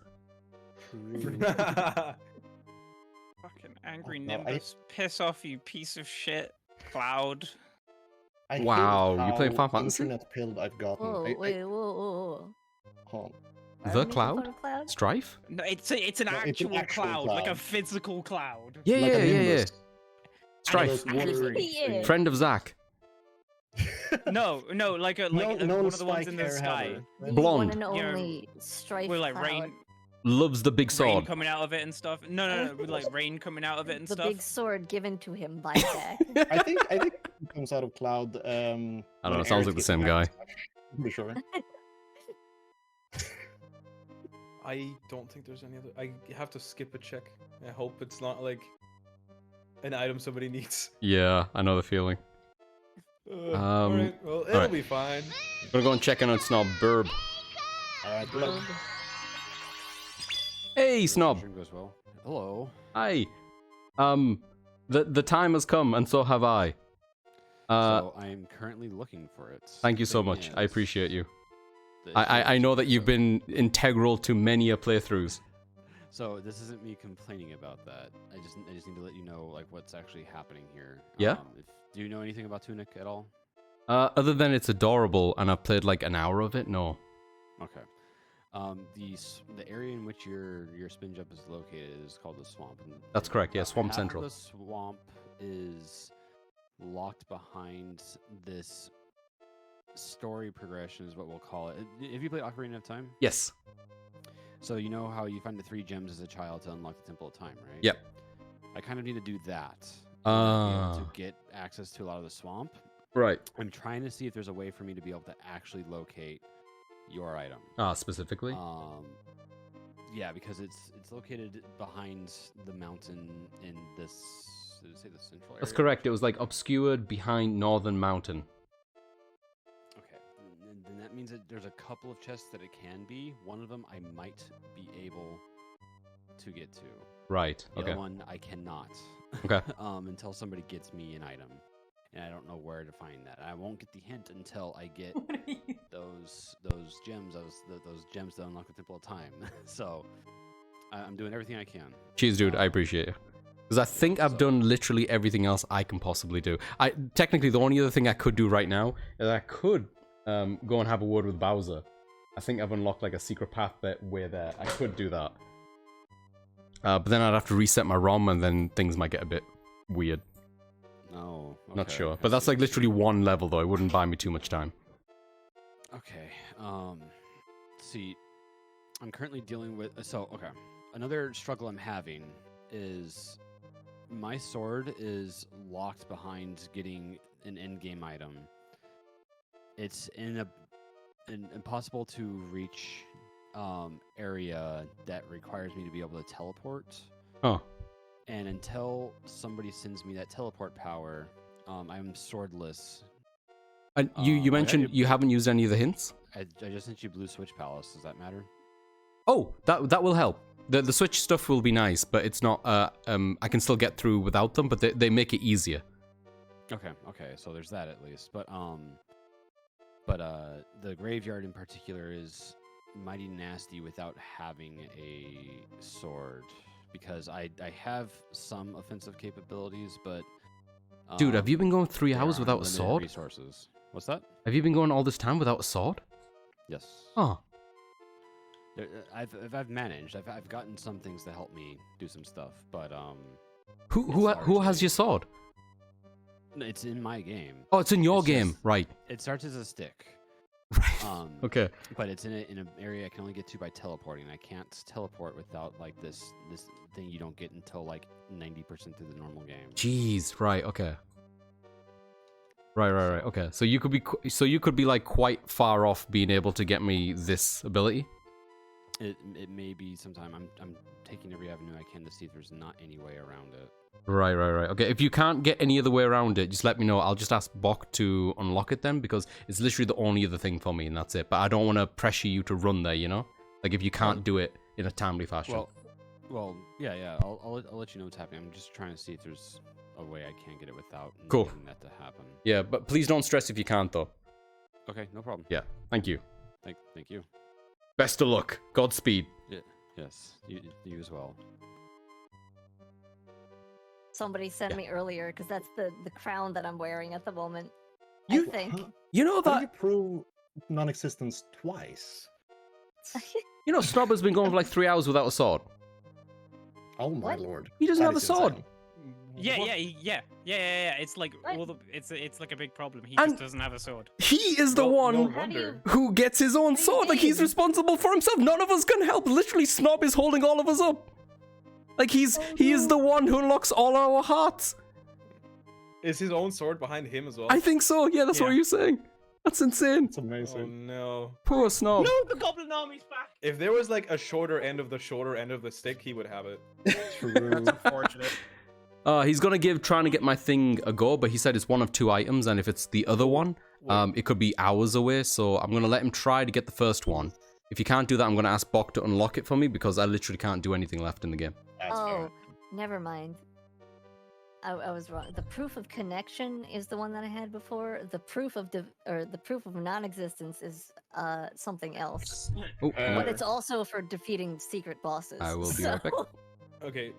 Fucking angry Oh, no, Nimbus. Piss off, you piece of shit. Cloud. I hate Wow, you playing how Final Fantasy? internet pilled I've gotten. Whoa, wait, whoa. Hold on. Why are The we making fun Cloud? of Cloud? Strife? No, it's an No, actual, actual cloud, like a cloud. physical cloud. Yeah, Like a yeah. Nimbus. Strife, Those watery Yeah. things. friend of Zach, No, like a No- one known of the ones in the spike hair sky. haver. The Blonde. one and Yeah, only Strife With like Cloud. rain loves the big rain sword. coming out of it and stuff. No, with like rain coming out of it and The stuff. big sword given to him by Zach. I think it comes out of Cloud. I don't know. when It sounds like Aerith the gets same back. guy. I'm pretty sure. I don't think there's any other. I have to skip a check. I hope it's not like an item somebody needs. Yeah, I know the feeling. Alright, well, it'll alright. be fine. I'm gonna go and check in on Snob Burb. Alright, good luck. Hey, Snob. Stream goes well. Hello. Hi. The time has come, and so have I. So I am currently looking for it. Thank you so Thing much. I is, appreciate you. the I issue know is that you've been integral to many a playthroughs. So this isn't me complaining about that. I just need to let you know like what's actually happening here. Yeah? Do you know anything about Tunic at all? Other than it's adorable, and I've played like an hour of it. No. Okay. The area in which your spin jump is located is called the swamp. And That's correct, yeah, about Swamp half Central. Of the swamp is locked behind this story progression, is what we'll call it. Have you played Ocarina of Time? Yes. So you know how you find the 3 gems as a child to unlock the Temple of Time, right? Yep. I kind of need to do that. in order to be able Ah. to get access to a lot of the swamp. Right. I'm trying to see if there's a way for me to be able to actually locate your item. Specifically. Yeah, because it's located behind the mountain in this. Did it say the central area? That's correct. It was like obscured behind Northern Mountain. Okay, then that means that there's a couple of chests that it can be. One of them I might be able to get to. Right. The Okay. other one I cannot. Okay. Until somebody gets me an item, and I don't know where to find that. I won't get the hint until I get those gems. Those gems that unlock the Temple of Time. So I'm doing everything I can. Cheers, dude. I appreciate you. Because I think I've done literally everything else I can possibly do. Technically, the only other thing I could do right now is I could go and have a word with Bowser. I think I've unlocked like a secret path that we're there. I could do that. But then I'd have to reset my ROM, and then things might get a bit weird. No, Not okay, sure. I But that's see. like literally one level, though. It wouldn't buy me too much time. Okay. See, I'm currently dealing with. Okay. Another struggle I'm having is my sword is locked behind getting an end-game item. It's in an impossible to reach area that requires me to be able to teleport. Oh. And until somebody sends me that teleport power, I'm swordless. And you mentioned you haven't used any of the hints? I just sent you Blue Switch Palace. Does that matter? Oh, that will help. The Switch stuff will be nice, but it's not. I can still get through without them, but they make it easier. Okay, so there's that at least. But the graveyard in particular is mighty nasty without having a sword, because I have some offensive capabilities, but Dude, have you been going 3 there hours are without a limited sword? Resources. What's that? Have you been going all this time without a sword? Yes. Oh. I've managed. I've gotten some things to help me do some stuff, but Who has your sword? it's in my game. Oh, it's in your It's game, just- right? It starts as a stick. Right. Okay. But it's in an area I can only get to by teleporting. I can't teleport without like this thing you don't get until like 90% through the normal game. Jeez, right, okay. Right. Okay. So you could be like quite far off being able to get me this ability. It may be sometime. I'm taking every avenue I can to see if there's not any way around it. Right. Okay, if you can't get any other way around it, just let me know. I'll just ask Bok to unlock it then, because it's literally the only other thing for me, and that's it. But I don't want to pressure you to run there, you know? Like, if you can't do it in a timely fashion. Well, yeah. I'll let you know what's happening. I'm just trying to see if there's a way I can get it without Cool. needing that to happen. Yeah, but please don't stress if you can't, though. Okay, no problem. Yeah, thank you. Thank you. Best of luck. Godspeed. Yeah, yes, you as well. Somebody sent me earlier, because that's the crown that I'm wearing at the moment. You I think. You know How do that... you prove non-existence twice? You know Snob has been going for like 3 hours without a sword. Oh my lord. He doesn't That have a is sword. insane. Yeah. It's like it's like a big problem. He And- just doesn't have a sword. He is the one who gets his own sword. Like, he's responsible for himself. None of us can help. Literally, Snob is holding all of us up. Like, he is the one who unlocks all our hearts. Is his own sword behind him as well? I think so. Yeah, that's what you're saying. That's insane. It's amazing. Oh no. Poor Snob. No, the Goblin Army's back. If there was like a shorter end of the stick, he would have it. True. That's unfortunate. He's gonna trying to get my thing a go, but he said it's one of 2 items, and if it's the other one, it could be hours away. So I'm gonna let him try to get the first one. If you can't do that, I'm gonna ask Bok to unlock it for me, because I literally can't do anything left in the game. Oh, never mind. I was wrong. The proof of connection is the one that I had before. The proof of the proof of non-existence is something else. Oh, But it's also for defeating secret bosses. I will be so- right back. Okay.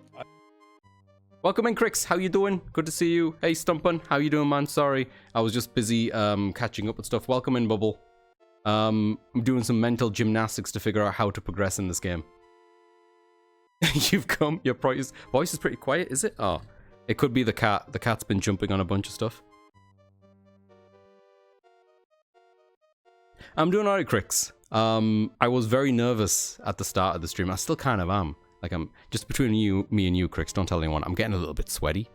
Welcome in, Crix. How you doing? Good to see you. Hey, Stumpin. How you doing, man? Sorry, I was just busy catching up with stuff. Welcome in, Bubble. I'm doing some mental gymnastics to figure out how to progress in this game. You've come. Your voice is pretty quiet, is it? Oh, it could be the cat. The cat's been jumping on a bunch of stuff. I'm doing alright, Crix. I was very nervous at the start of the stream. I still kind of am. Like, I'm just between me and you, Crix. Don't tell anyone. I'm getting a little bit sweaty.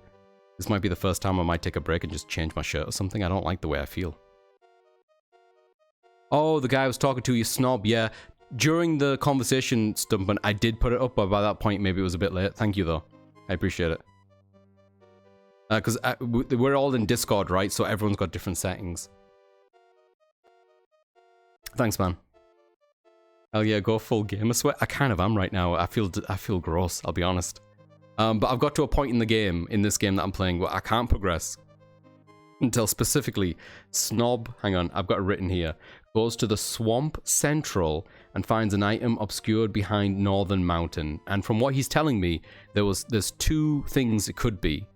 This might be the first time I might take a break and just change my shirt or something. I don't like the way I feel. Oh, the guy I was talking to, you snob. Yeah. During the conversation, Stumpin, I did put it up, but by that point, maybe it was a bit late. Thank you, though. I appreciate it. Because we're all in Discord, right? So everyone's got different settings. Thanks, man. Hell yeah, go full gamer sweat. I kind of am right now. I feel gross, I'll be honest. But I've got to a point in the game, in this game that I'm playing, where I can't progress until specifically Snob, hang on, I've got it written here, goes to the Swamp Central and finds an item obscured behind Northern Mountain. And from what he's telling me, there's 2 things it could be.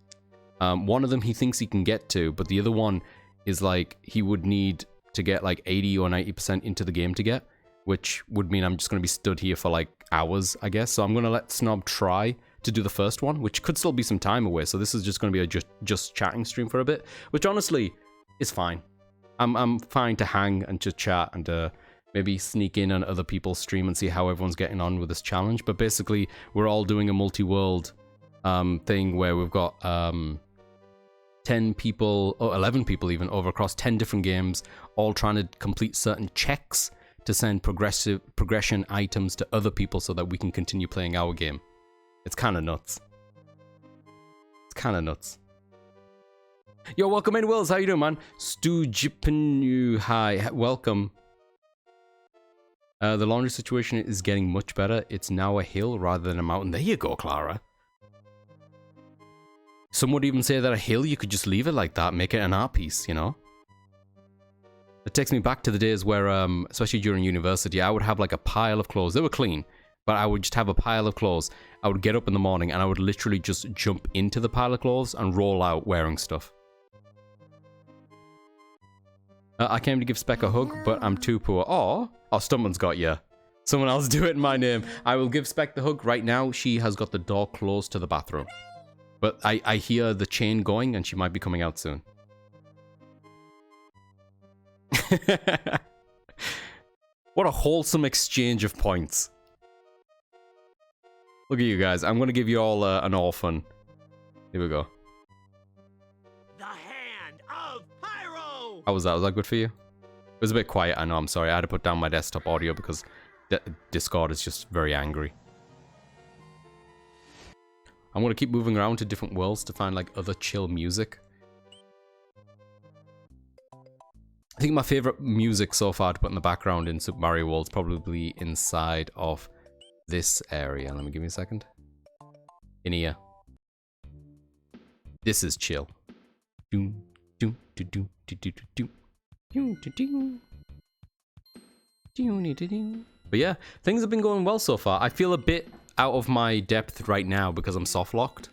One of them he thinks he can get to, but the other one is like he would need to get like 80 or 90% into the game to get, which would mean I'm just going to be stood here for like hours, I guess. So I'm going to let Snob try to do the first one, which could still be some time away. So this is just going to be a just chatting stream for a bit, which honestly is fine. I'm fine to hang and just chat and maybe sneak in on other people's stream and see how everyone's getting on with this challenge. But basically, we're all doing a multi-world thing where we've got 10 people, or 11 people even, over across 10 different games, all trying to complete certain checks to send progression items to other people so that we can continue playing our game. It's kind of nuts. It's kind of nuts. Yo, welcome in, Wills. How you doing, man? Stu Jipenu, hi. Welcome. The laundry situation is getting much better. It's now a hill rather than a mountain. There you go, Clara. Some would even say that a hill, you could just leave it like that, make it an art piece, you know? It takes me back to the days where, especially during university, I would have like a pile of clothes. They were clean, but I would just have a pile of clothes. I would get up in the morning and I would literally just jump into the pile of clothes and roll out wearing stuff. I came to give Spec a hug, but I'm too poor. Oh, someone's got you. Someone else do it in my name. I will give Spec the hug right now. She has got the door closed to the bathroom. But I hear the chain going and she might be coming out soon. What a wholesome exchange of points. Look at you guys. I'm going to give you all an orphan. Here we go. The hand of Pyro! How was that? Was that good for you? It was a bit quiet, I know, I'm sorry. I had to put down my desktop audio because Discord is just very angry. I'm going to keep moving around to different worlds to find like other chill music. I think my favorite music so far to put in the background in Super Mario World is probably inside of this area. Let me give me a second. In here. This is chill. Doom, doom, doom, doom, doom, doom, doom. But yeah, things have been going well so far. I feel a bit out of my depth right now because I'm soft locked.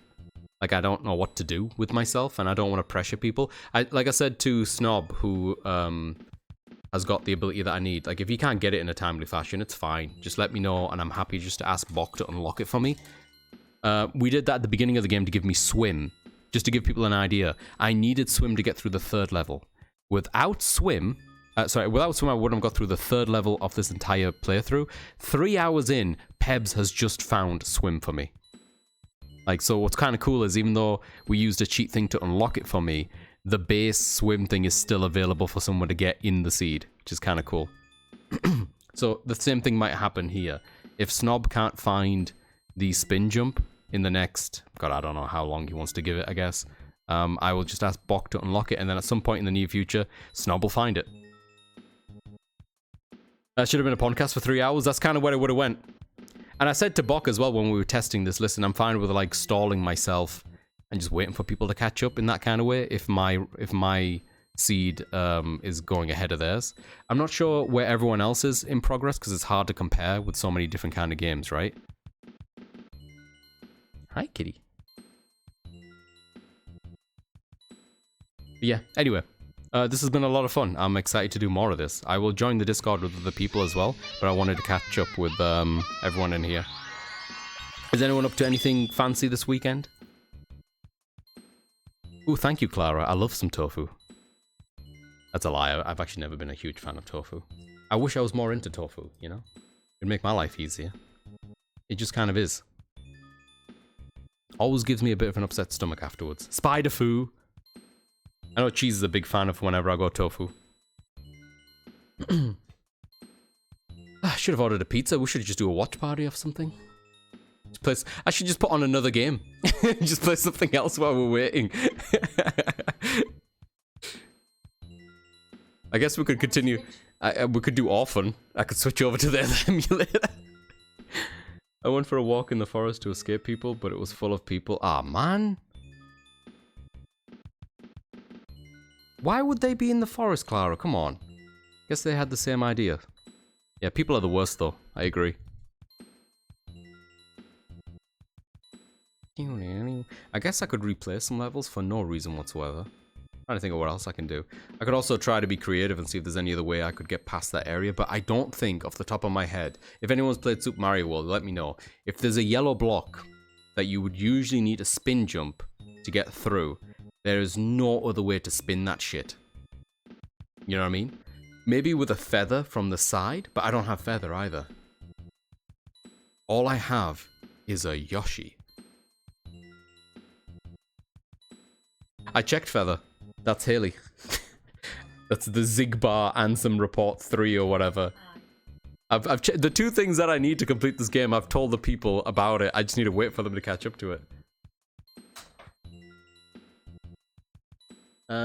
Like, I don't know what to do with myself, and I don't want to pressure people. Like I said to Snob, who has got the ability that I need. Like, if you can't get it in a timely fashion, it's fine. Just let me know, and I'm happy just to ask Bok to unlock it for me. We did that at the beginning of the game to give me Swim. Just to give people an idea. I needed Swim to get through the 3rd level. Without Swim, I wouldn't have got through the 3rd level of this entire playthrough. 3 hours in, Pebs has just found Swim for me. Like, so what's kind of cool is even though we used a cheat thing to unlock it for me, the base Swim thing is still available for someone to get in the seed, which is kind of cool. So the same thing might happen here. If Snob can't find the spin jump in the next, God, I don't know how long he wants to give it, I guess. I will just ask Bok to unlock it, and then at some point in the near future, Snob will find it. That should have been a podcast for 3 hours. That's kind of where it would have went. And I said to Bok as well when we were testing this, listen, I'm fine with like stalling myself and just waiting for people to catch up in that kind of way if my seed is going ahead of theirs. I'm not sure where everyone else is in progress because it's hard to compare with so many different kind of games, right? Hi, kitty. But yeah, anyway. This has been a lot of fun. I'm excited to do more of this. I will join the Discord with other people as well, but I wanted to catch up with everyone in here. Is anyone up to anything fancy this weekend? Ooh, thank you, Clara. I love some tofu. That's a lie. I've actually never been a huge fan of tofu. I wish I was more into tofu, you know? It'd make my life easier. It just kind of is. Always gives me a bit of an upset stomach afterwards. Spider foo! I know Cheese is a big fan of whenever I go tofu. I should have ordered a pizza. We should just do a watch party or something. I should just put on another game. Just play something else while we're waiting. I guess we could continue. We could do Orphan. I could switch over to the emulator. I went for a walk in the forest to escape people, but it was full of people. Ah, man. Why would they be in the forest, Clara? Come on. Guess they had the same idea. Yeah, people are the worst, though. I agree. I guess I could replay some levels for no reason whatsoever. I'm trying to think of what else I can do. I could also try to be creative and see if there's any other way I could get past that area, but I don't think, off the top of my head, if anyone's played Super Mario World, let me know. If there's a yellow block that you would usually need a spin jump to get through, there is no other way to spin that shit. You know what I mean? Maybe with a feather from the side, but I don't have feather either. All I have is a Yoshi. I checked feather. That's Haley. That's the Zigbar Ansem Report 3 or whatever. I've the 2 things that I need to complete this game, I've told the people about it. I just need to wait for them to catch up to it.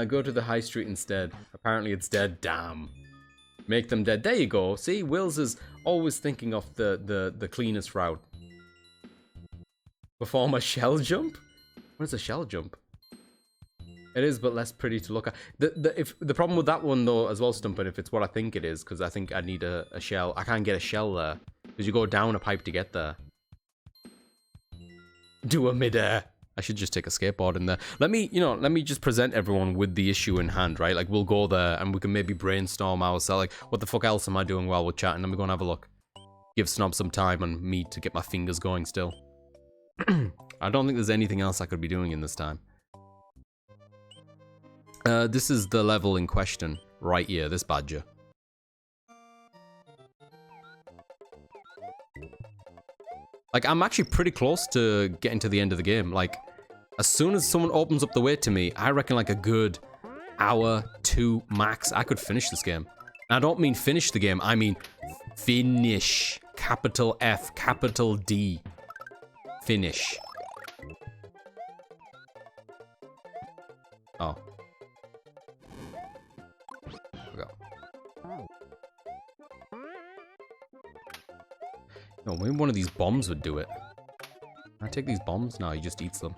Go to the high street instead. Apparently it's dead. Damn. Make them dead. There you go. See, Wills is always thinking of the cleanest route. Perform a shell jump? What is a shell jump? It is, but less pretty to look at. The problem with that one, though, as well, Stumpin', if it's what I think it is, because I think I need a shell. I can't get a shell there. Because you go down a pipe to get there. Do a mid-air. I should just take a skateboard in there. Let me just present everyone with the issue in hand, right? Like, we'll go there and we can maybe brainstorm ourselves. Like, what the fuck else am I doing while we're chatting? Let me go and have a look. Give Snob some time and me to get my fingers going still. I don't think there's anything else I could be doing in this time. This is the level in question. Right here, this badger. Like, I'm actually pretty close to getting to the end of the game. Like, as soon as someone opens up the way to me, I reckon like a good hour 2 max. I could finish this game. And I don't mean finish the game, I mean finish. Capital F, capital D. Finish. Oh. No, maybe one of these bombs would do it. Can I take these bombs? No, he just eats them.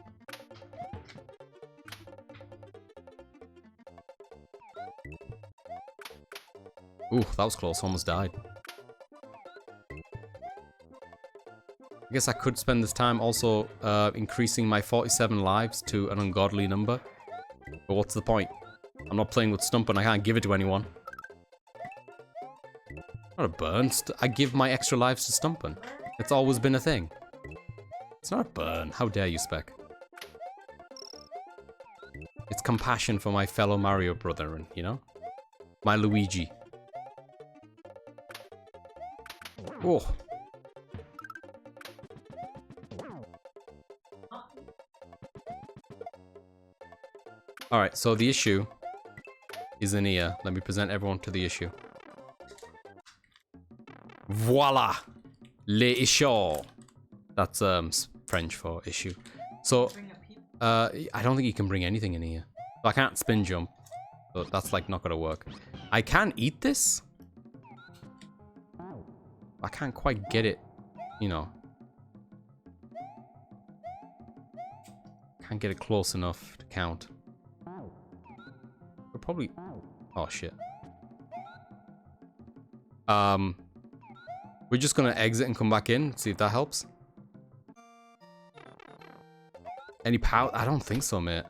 Ooh, that was close. Almost died. I guess I could spend this time also increasing my 47 lives to an ungodly number. But what's the point? I'm not playing with Stump and I can't give it to anyone. Not a burn. I give my extra lives to Stumpin. It's always been a thing. It's not a burn. How dare you, Spec? It's compassion for my fellow Mario brethren, you know? My Luigi. Oh. Alright, so the issue is in here. Let me present everyone to the issue. Voila! L'issue. That's French for issue. So, I don't think you can bring anything in here. I can't spin jump. So that's like not gonna work. I can eat this. I can't quite get it, you know. Can't get it close enough to count. We're probably... Oh, shit. We're just gonna exit and come back in, see if that helps. Any power? I don't think so, mate.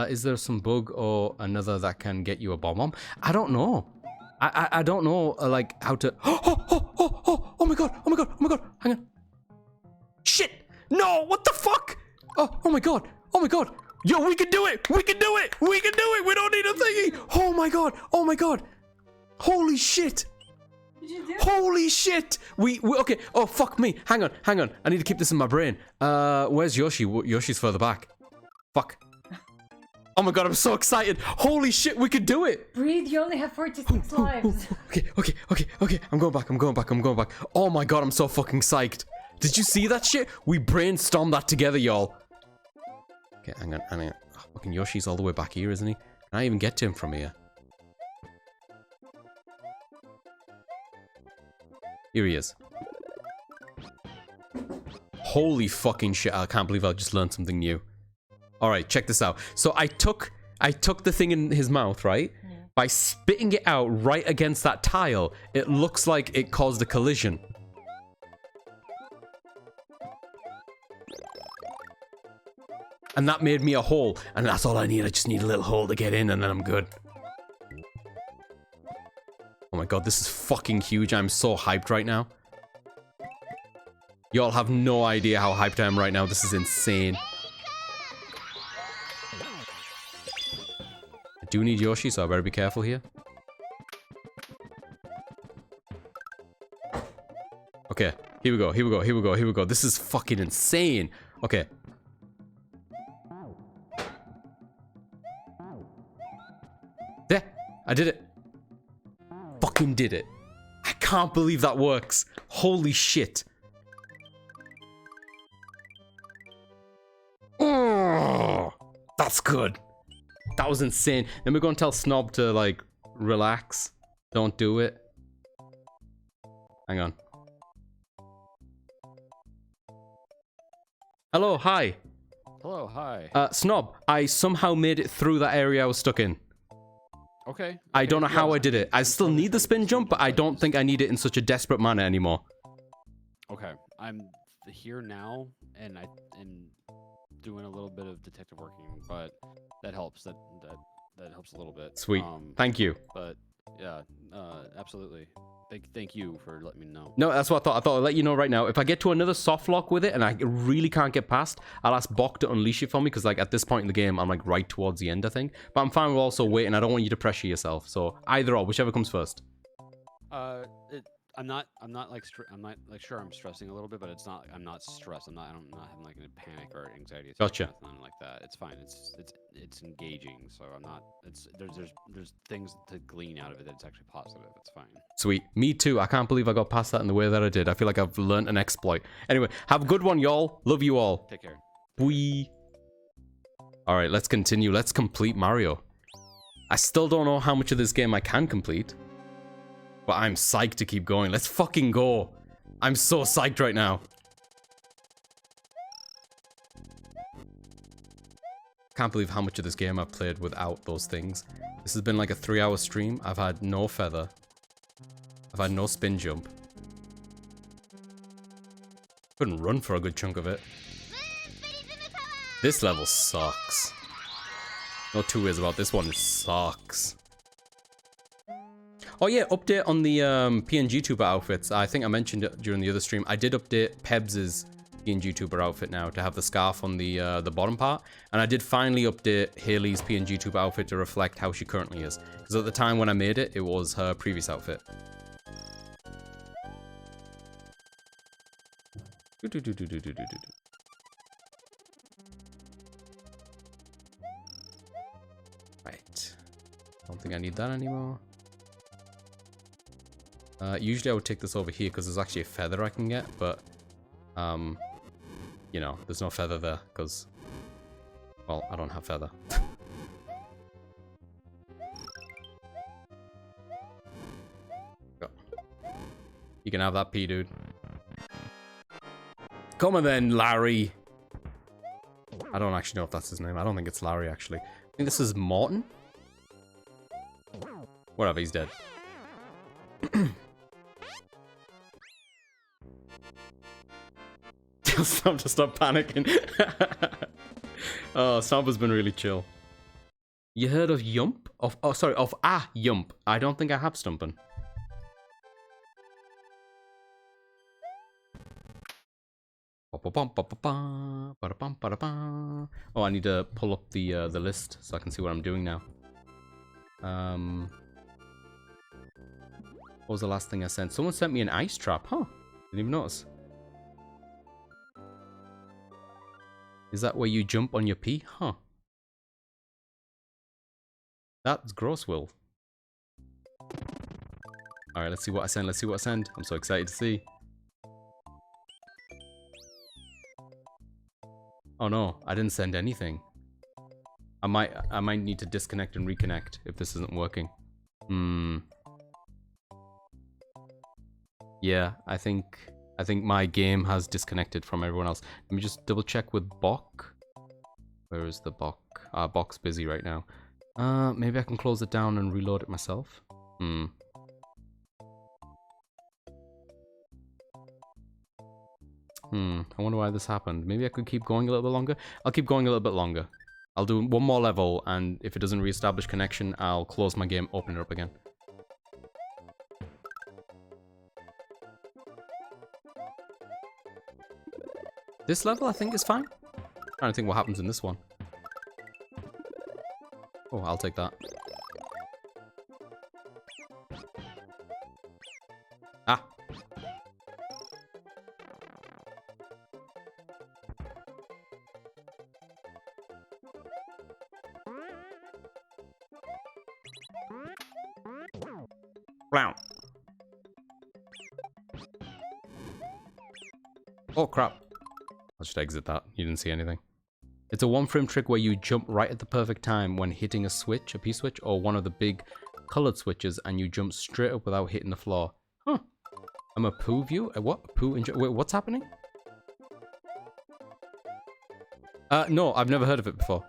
Is there some bug or another that can get you a bomb? I don't know. I don't know, like, how to... Oh my god, oh my god, oh my god, hang on. Shit! No, what the fuck? Oh my god, oh my god. Yo, we can do it, we can do it, we can do it, we don't need a thingy. Oh my god, oh my god. Holy shit. Did you do it? Holy shit! We okay, oh fuck me, hang on, I need to keep this in my brain. Where's Yoshi? Yoshi's further back. Fuck. Oh my god, I'm so excited. Holy shit, we could do it. Breathe, you only have 46 lives. Okay. I'm going back. Oh my god, I'm so fucking psyched. Did you see that shit? We brainstormed that together, y'all. Okay, hang on. Oh, fucking Yoshi's all the way back here, isn't he? Can I even get to him from here? Here he is. Holy fucking shit, I can't believe I just learned something new. Alright, check this out. So I took the thing in his mouth, right? Yeah. By spitting it out right against that tile, it looks like it caused a collision. And that made me a hole. And that's all I need. I just need a little hole to get in and then I'm good. Oh my god, this is fucking huge. I'm so hyped right now. Y'all have no idea how hyped I am right now. This is insane. I do need Yoshi, so I better be careful here. Okay, here we go. This is fucking insane. Okay. There, I did it. Fucking did it. I can't believe that works. Holy shit. Oh, that's good. That was insane. Then we're going to tell Snob to, like, relax. Don't do it. Hang on. Hello, hi. Hello, hi. Snob, I somehow made it through that area I was stuck in. Okay. I don't know how I did it. I still need the spin jump, but I don't think I need it in such a desperate manner anymore. Okay. I'm here now, and I'm doing a little bit of detective working, but that helps. That helps a little bit. Sweet. Thank you. But yeah, absolutely. Thank you for letting me know. No, that's what I thought. I thought I'd let you know right now. If I get to another soft lock with it and I really can't get past, I'll ask Bok to unleash it for me, because like at this point in the game, I'm like right towards the end, I think. But I'm fine with also waiting. I don't want you to pressure yourself. So either or, whichever comes first. I'm not like I'm not like sure I'm stressing a little bit, but it's not. I'm not stressed. I'm not having like a panic or anxiety attack. Gotcha. Or nothing like that. It's fine. It's engaging. So I'm not. It's there's things to glean out of it that's actually positive. It's fine. Sweet. Me too. I can't believe I got past that in the way that I did. I feel like I've learned an exploit. Anyway, have a good one, y'all. Love you all. Take care. Bye. All right, let's continue. Let's complete Mario. I still don't know how much of this game I can complete, but I'm psyched to keep going. Let's fucking go. I'm so psyched right now. Can't believe how much of this game I've played without those things. This has been like a 3-hour stream. I've had no feather. I've had no spin jump. Couldn't run for a good chunk of it. This level sucks. No two ways about this one. It sucks. Oh yeah, update on the PNG Tuber outfits. I think I mentioned it during the other stream. I did update Pebs's PNG Tuber outfit now to have the scarf on the bottom part, and I did finally update Haley's PNG Tuber outfit to reflect how she currently is. Because at the time when I made it, it was her previous outfit. Right. Don't think I need that anymore. Usually I would take this over here because there's actually a feather I can get, but you know, there's no feather there because, well, I don't have feather. Go. You can have that pea, dude. Come on then, Larry. I don't actually know if that's his name. I don't think it's Larry, actually. I think this is Morton. Whatever, he's dead. Stomp to stop panicking. Oh, Stomp has been really chill. You heard of Yump? Of Yump. I don't think I have Stumpin'. Oh, I need to pull up the list so I can see what I'm doing now. What was the last thing I sent? Someone sent me an ice trap, huh? Didn't even notice. Is that where you jump on your pee? Huh. That's gross, Will. Alright, let's see what I send. Let's see what I send. I'm so excited to see. Oh no, I didn't send anything. I might need to disconnect and reconnect if this isn't working. Yeah, I think my game has disconnected from everyone else. Let me just double check with Bok. Where is the Bok? Bok's busy right now. Maybe I can close it down and reload it myself. I wonder why this happened. Maybe I could keep going a little bit longer. I'll keep going a little bit longer. I'll do one more level, and if it doesn't reestablish connection, I'll close my game, open it up again. This level, I think, is fine. I'm trying to think what happens in this one. Oh, I'll take that. Ah. Wow. Oh, crap. I'll just exit that. You didn't see anything. It's a one-frame trick where you jump right at the perfect time when hitting a switch, a P-switch, or one of the big colored switches, and you jump straight up without hitting the floor. Huh. I'm a poo view? A what? Poo injury? Wait, what's happening? No, I've never heard of it before.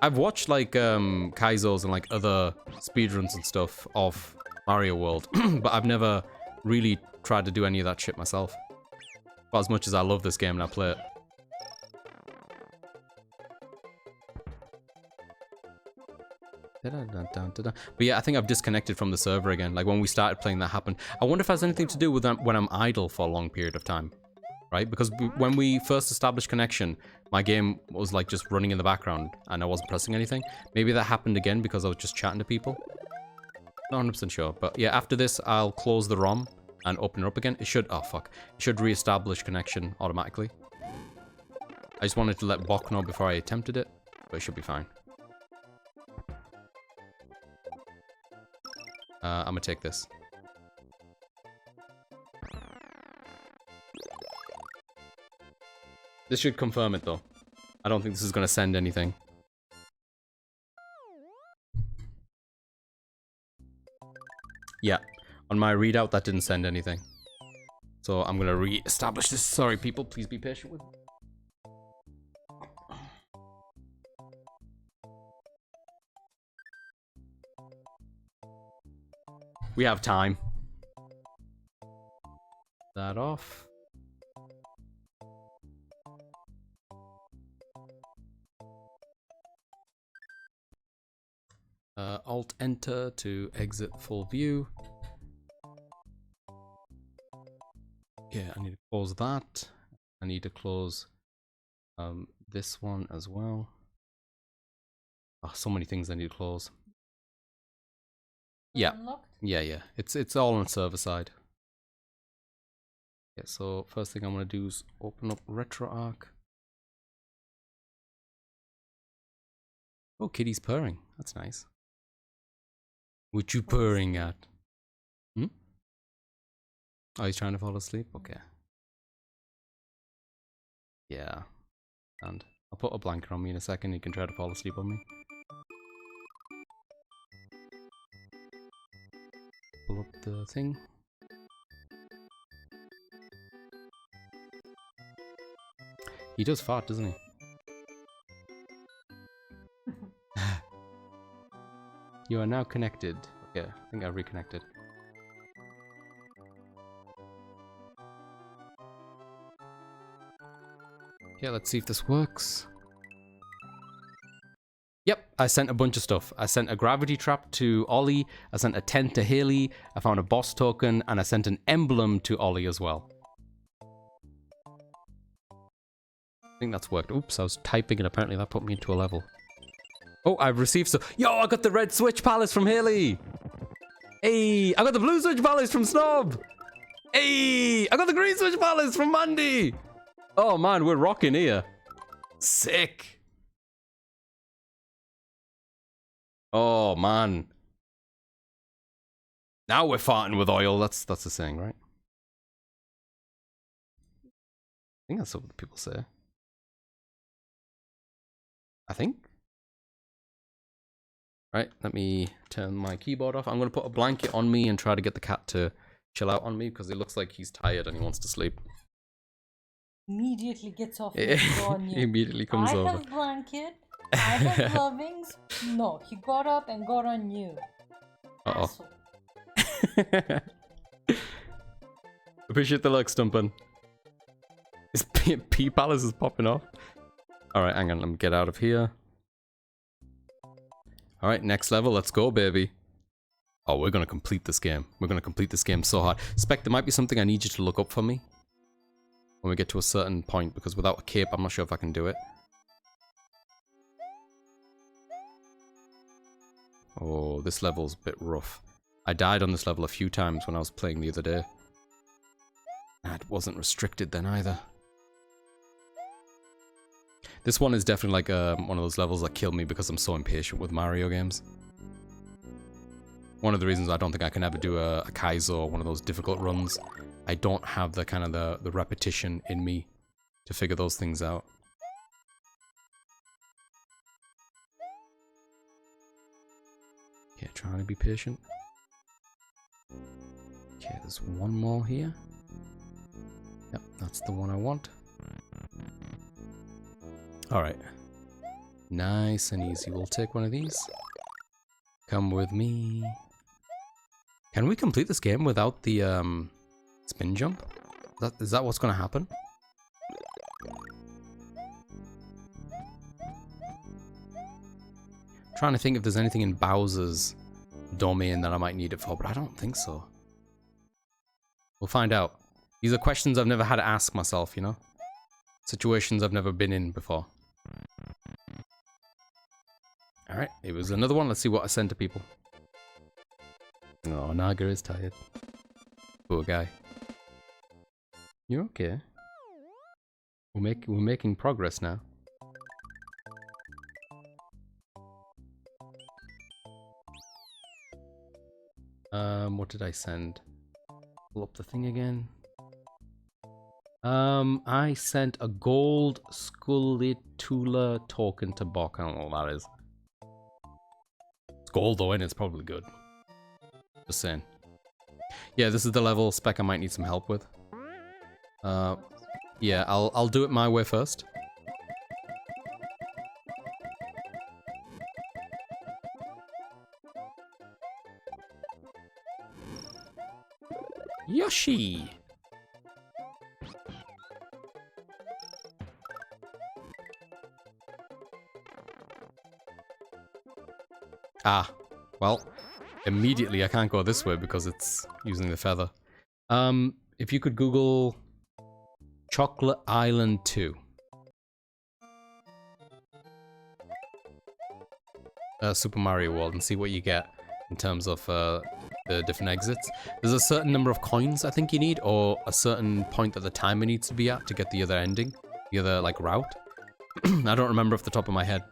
I've watched, like, Kaizo's and, like, other speedruns and stuff of Mario World, but I've never really tried to do any of that shit myself. But as much as I love this game and I play it. But yeah, I think I've disconnected from the server again. Like, when we started playing, that happened. I wonder if it has anything to do with when I'm idle for a long period of time. Right? Because when we first established connection, my game was, like, just running in the background and I wasn't pressing anything. Maybe that happened again because I was just chatting to people. Not 100% sure, but yeah, after this, I'll close the ROM and open it up again. It should, oh fuck, it should re-establish connection automatically. I just wanted to let Bok know before I attempted it, but it should be fine. I'm gonna take this. This should confirm it though. I don't think this is gonna send anything. Yeah, on my readout that didn't send anything. So I'm gonna re-establish this. Sorry people, please be patient with me. We have time. That off. Alt enter to exit full view. Yeah, I need to close that. I need to close this one as well. Oh, so many things I need to close. Yeah, yeah. It's all on server side. Yeah, so first thing I'm gonna do is open up RetroArch. Oh, kitty's purring. That's nice. What you purring at? Hmm? Oh, he's trying to fall asleep? Okay. Yeah. And I'll put a blanket on me in a second. He can try to fall asleep on me. Pull up the thing. He does fart, doesn't he? You are now connected. Okay, I think I've reconnected. Okay, let's see if this works. Yep, I sent a bunch of stuff. I sent a gravity trap to Ollie, I sent a tent to Haley, I found a boss token, and I sent an emblem to Ollie as well. I think that's worked. Oops, I was typing and apparently that put me into a level. Oh, I've received so. Yo, I got the red switch palace from Haley. Hey, I got the blue switch palace from Snob. Hey, I got the green switch palace from Mandy. Oh man, we're rocking here. Sick. Oh man. Now we're farting with oil. That's the saying, right? I think that's what people say. I think. Right, let me turn my keyboard off. I'm going to put a blanket on me and try to get the cat to chill out on me because it looks like he's tired and he wants to sleep. Immediately gets off and on you. Immediately comes over. I have blanket. I have glovings. No, he got up and got on you. Uh-oh. Appreciate the luck, Stumpin. His pea palace is popping off. Alright, hang on, let me get out of here. Alright, next level, let's go, baby. Oh, we're gonna complete this game. We're gonna complete this game so hard. Spec, there might be something I need you to look up for me when we get to a certain point, because without a cape, I'm not sure if I can do it. Oh, this level's a bit rough. I died on this level a few times when I was playing the other day. It wasn't restricted then either. This one is definitely like one of those levels that kill me because I'm so impatient with Mario games. One of the reasons I don't think I can ever do a Kaizo or one of those difficult runs. I don't have the kind of the repetition in me to figure those things out. Okay, trying to be patient. Okay, there's one more here. Yep, that's the one I want. Alright. Nice and easy. We'll take one of these. Come with me. Can we complete this game without the spin jump? Is that what's going to happen? Trying to think if there's anything in Bowser's domain that I might need it for, but I don't think so. We'll find out. These are questions I've never had to ask myself, you know? Situations I've never been in before. Alright, it was another one. Let's see what I sent to people. Oh, Naga is tired. Poor guy. You're okay. We're making progress now. What did I send? Pull up the thing again. I sent a gold Skullitula token to Bok. I don't know what that is. It's gold though, and it's probably good. Just saying. Yeah, this is the level spec I might need some help with. Yeah, I'll do it my way first. Yoshi! Ah, well, immediately I can't go this way because it's using the feather. If you could Google Chocolate Island 2. Super Mario World and see what you get in terms of the different exits. There's a certain number of coins I think you need, or a certain point that the timer needs to be at to get the other ending, the other like route. I don't remember off the top of my head.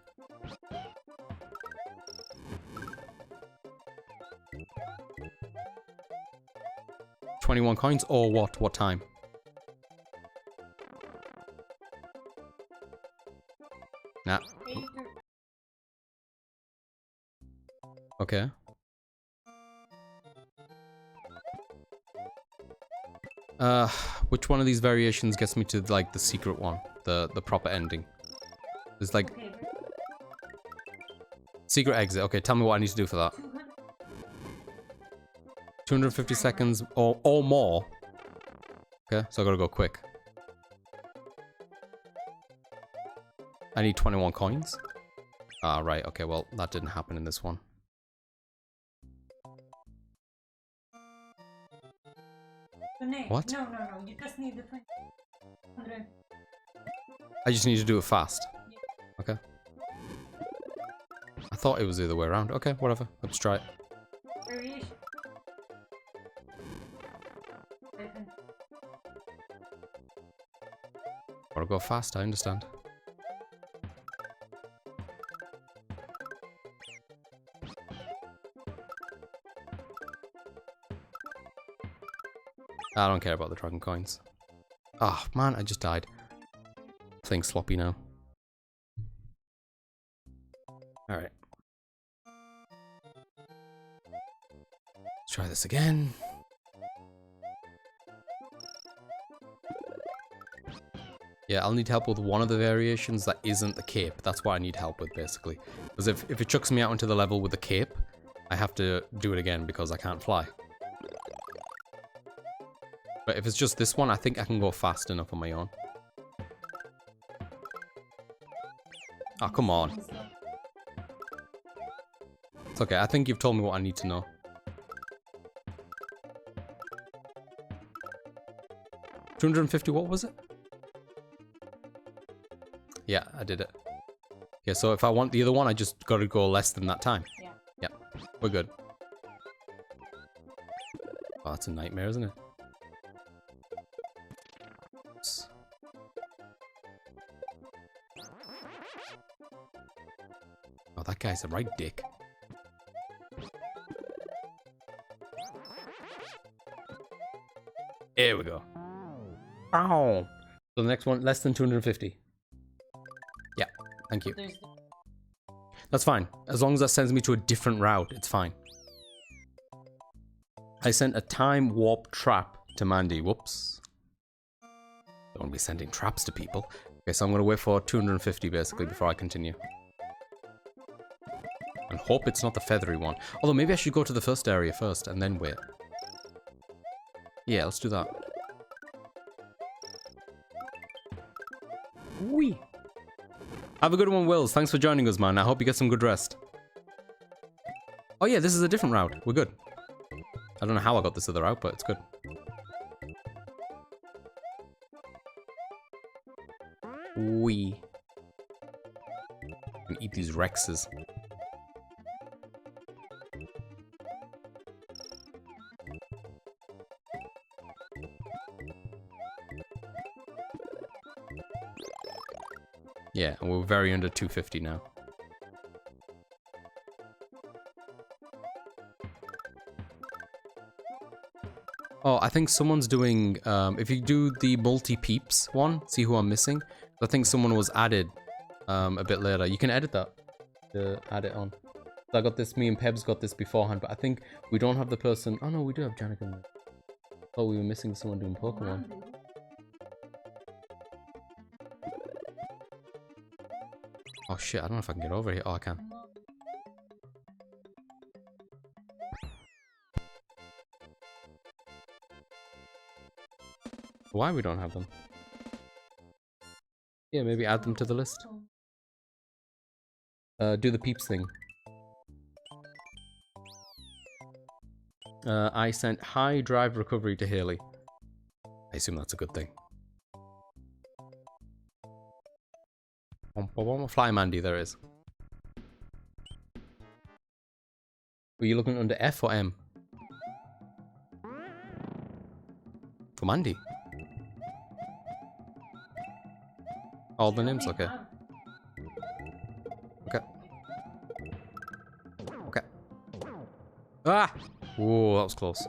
$21 coins or what? What time? Nah. Okay. Which one of these variations gets me to like the secret one, the proper ending? There's like secret exit. Okay, tell me what I need to do for that. 250 seconds or more. Okay, so I gotta go quick. I need 21 coins. Ah, right. Okay, well that didn't happen in this one. What? No, you just need the 100. I just need to do it fast. Okay. I thought it was the other way around. Okay, whatever. Let's try it. Variation. Gotta go fast, I understand. I don't care about the dragon coins. Ah, man, I just died. Thing's sloppy now. Alright. Let's try this again. Yeah, I'll need help with one of the variations that isn't the cape. That's what I need help with, basically. Because if it chucks me out into the level with the cape, I have to do it again because I can't fly. But if it's just this one, I think I can go fast enough on my own. Oh, come on. It's okay, I think you've told me what I need to know. 250, what was it? Yeah, I did it. Yeah, so if I want the other one, I just gotta go less than that time. Yeah. Yeah, we're good. Oh, that's a nightmare, isn't it? Oops. Oh, that guy's a right dick. Here we go. Ow! So the next one, less than 250. Yeah, thank you. That's fine. As long as that sends me to a different route, it's fine. I sent a time warp trap to Mandy. Whoops. Don't want to be sending traps to people. Okay, so I'm going to wait for 250 basically before I continue. And hope it's not the feathery one. Although maybe I should go to the first area first and then wait. Yeah, let's do that. Whee! Have a good one, Wills. Thanks for joining us, man. I hope you get some good rest. Oh yeah, this is a different route. We're good. I don't know how I got this other route, but it's good. Whee! I can eat these Rexes. Yeah, and we're very under 250 now. Oh, I think someone's doing, if you do the multi-peeps one, see who I'm missing? I think someone was added a bit later. You can edit that to add it on. So I got this, me and Pebs got this beforehand, but I think we don't have the person. Oh no, we do have Janica. Oh, we were missing someone doing Pokemon. Oh shit, I don't know if I can get over here. Oh, I can. Why we don't have them? Yeah, maybe add them to the list. Do the peeps thing. I sent high drive recovery to Haley. I assume that's a good thing. Fly Mandy, there is. Were you looking under F or M? For Mandy. All the names, okay. Okay. Okay. Ah! Whoa, that was close.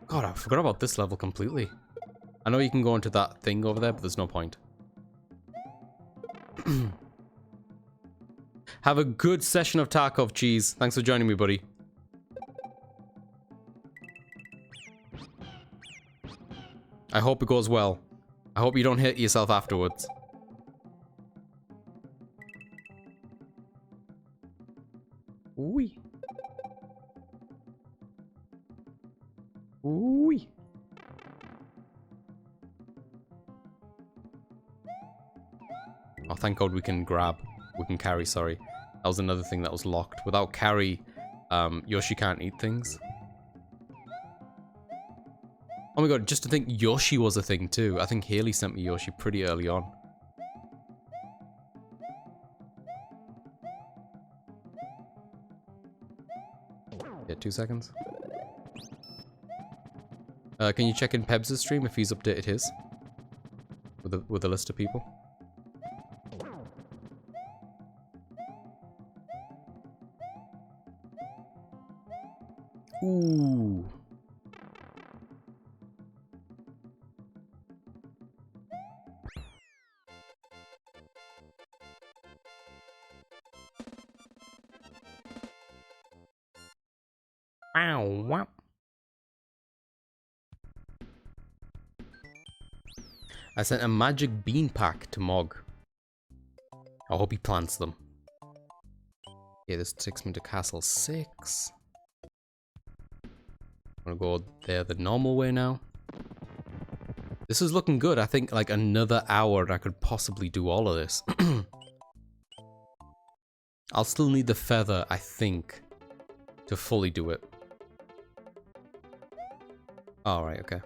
God, I forgot about this level completely. I know you can go into that thing over there, but there's no point. Have a good session of Tarkov, Cheese. Thanks for joining me, buddy. I hope it goes well. I hope you don't hit yourself afterwards. Ooh. Ooh. Oh, thank God we can grab. We can carry, sorry. That was another thing that was locked. Without carry, Yoshi can't eat things. Oh my God, just to think Yoshi was a thing too. I think Haley sent me Yoshi pretty early on. Yeah, 2 seconds. Can you check in Pebs' stream if he's updated his? With a list of people? Ooh. Ow, wow. I sent a magic bean pack to Mog. I hope he plants them. Yeah, this takes me to Castle 6. I'm gonna go there the normal way now. This is looking good. I think like another hour and I could possibly do all of this. I'll still need the feather, I think, to fully do it. Alright, okay.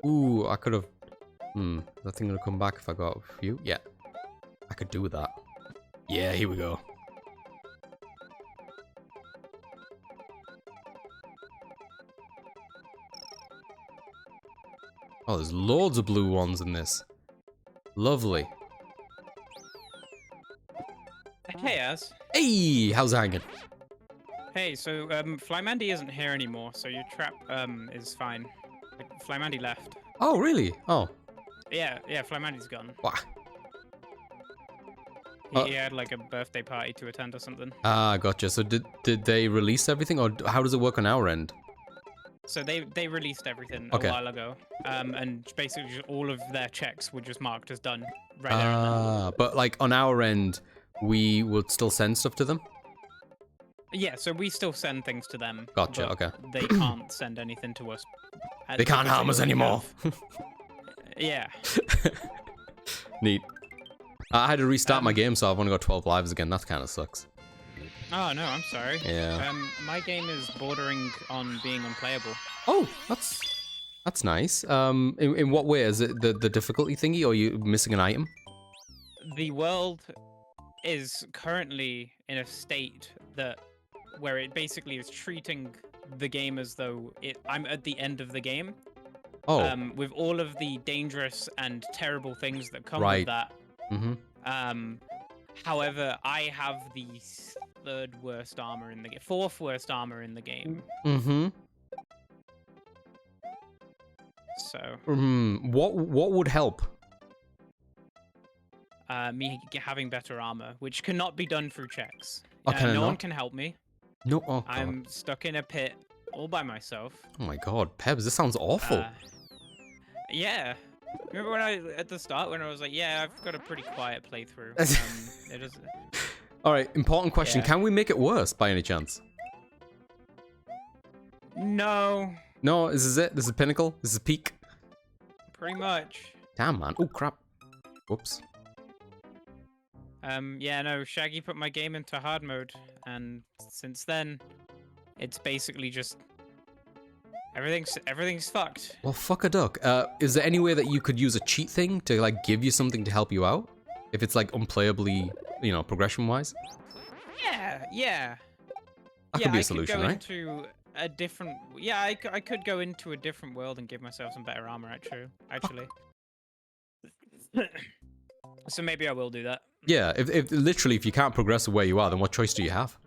Ooh, I could have... is that thing gonna come back if I got a few? Yeah. I could do that. Yeah, here we go. Oh, there's loads of blue ones in this. Lovely. Hey, Az. Hey, how's it hanging? Hey, so Flymandy isn't here anymore, so your trap is fine. Like, Flymandy left. Oh, really? Oh. Yeah, Flymandy's gone. Wow. He had like a birthday party to attend or something. Ah, gotcha. So did they release everything, or how does it work on our end? So they released everything Okay. a while ago, and basically just all of their checks were just marked as done right there and then. Ah, but like on our end, we would still send stuff to them? Yeah, so we still send things to them. Gotcha, but okay. They can't send anything to us. They can't harm us anymore. Yeah. Neat. I had to restart my game, so I've only got 12 lives again. That kind of sucks. Oh, no, I'm sorry. Yeah. My game is bordering on being unplayable. Oh, that's nice. In what way? Is it the difficulty thingy, or are you missing an item? The world is currently in a state where it basically is treating the game as though I'm at the end of the game. Oh. With all of the dangerous and terrible things that come Right. with that. Mm-hmm. However, I have the third worst armor in the game, fourth worst armor in the game. Mm-hmm. So. What would help? Me having better armor, which cannot be done through checks. Oh, can it no not? one can help me. No. Oh, God. I'm stuck in a pit all by myself. Oh my God, Pebs, this sounds awful. Yeah. Remember when at the start when I was like, yeah, I've got a pretty quiet playthrough. It is. All right, important question. Yeah. Can we make it worse by any chance? No. No, this is it. This is pinnacle. This is peak. Pretty much. Damn, man. Oh crap. Whoops. Yeah, no, Shaggy put my game into hard mode, and since then, it's basically just everything's fucked. Well, fuck a duck. Is there any way that you could use a cheat thing to like give you something to help you out? If it's like unplayably, you know, progression-wise? Yeah. That could be a solution, I right? could go into a different. Yeah, I could go into a different world and give myself some better armor. Actually. So maybe I will do that. Yeah, if literally if you can't progress where you are, then what choice do you have?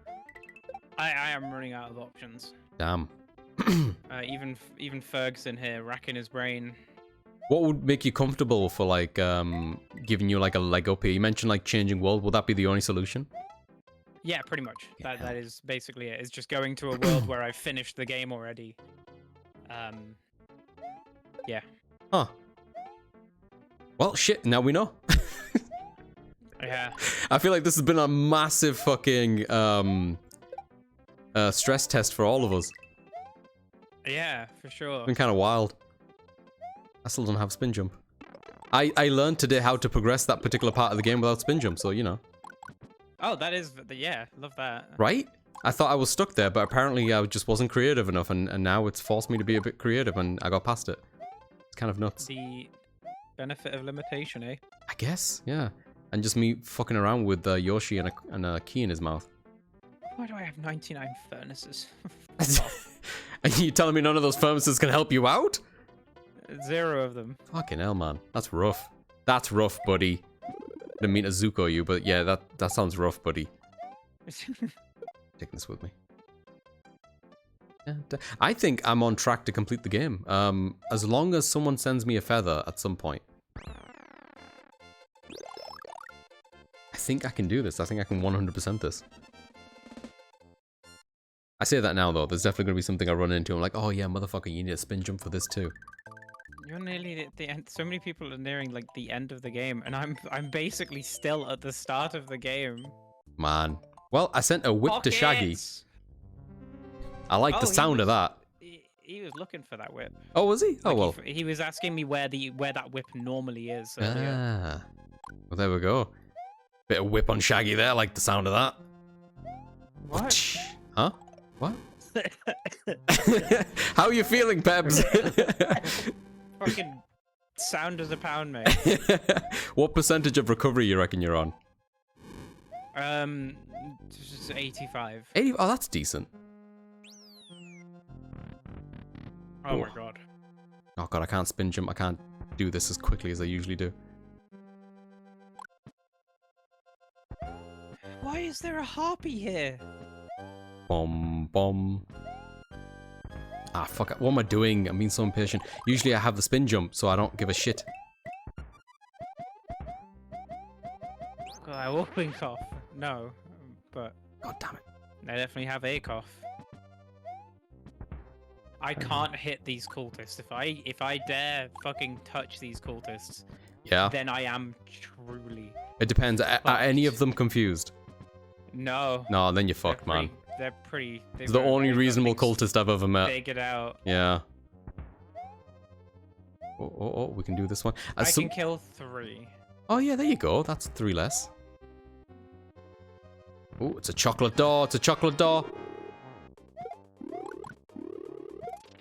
I am running out of options. Damn. Even Ferguson here racking his brain. What would make you comfortable for like giving you like a leg up here? You mentioned like changing world. Would that be the only solution? Yeah, pretty much. That is basically it. It's just going to a world where I've finished the game already. Yeah. Huh. Well, shit. Now we know. Yeah. I feel like this has been a massive fucking stress test for all of us. Yeah, for sure. It's been kind of wild. I still don't have spin jump. I learned today how to progress that particular part of the game without spin jump, so you know. Oh, that is yeah, love that. Right? I thought I was stuck there, but apparently I just wasn't creative enough, and now it's forced me to be a bit creative, and I got past it. It's kind of nuts. The benefit of limitation, eh? I guess, yeah. And just me fucking around with Yoshi and a key in his mouth. Why do I have 99 furnaces? And you telling me none of those furnaces can help you out? 0 of them. Fucking hell, man. That's rough. That's rough, buddy. Didn't mean to Zuko you, but yeah, that sounds rough, buddy. Taking this with me. Yeah, I think I'm on track to complete the game. As long as someone sends me a feather at some point. I think I can do this. I think I can 100% this. I say that now, though. There's definitely going to be something I run into. I'm like, oh yeah, motherfucker, you need a spin jump for this too. You're nearly at the end. So many people are nearing like the end of the game, and I'm basically still at the start of the game. Man. Well, I sent a whip to Shaggy. I like the sound of that. He was looking for that whip. Oh, was he? Oh, well. He was asking me where that whip normally is. So, Ah. yeah. Well, there we go. Bit of whip on Shaggy there. I like the sound of that. What? Huh? What? How are you feeling, Pebs? Fucking sound as a pound, mate. What percentage of recovery you reckon you're on? 85. 80? Oh, that's decent. Oh my god. Oh god, I can't spin jump. I can't do this as quickly as I usually do. Why is there a harpy here? Bomb. Ah, fuck. What am I doing? I'm being so impatient. Usually I have the spin jump, so I don't give a shit. God, I whooping cough. No, but... God damn it. I definitely have a cough. I can't hit these cultists. If I dare fucking touch these cultists, yeah, then I am truly... It depends. Are any of them confused? No. No, then you're fucked, man. They're pretty... It's the only reasonable cultist I've ever met. Figured out. Yeah. Oh, we can do this one. I can kill 3. Oh yeah, there you go. That's 3 less. Oh, it's a chocolate door. It's a chocolate door.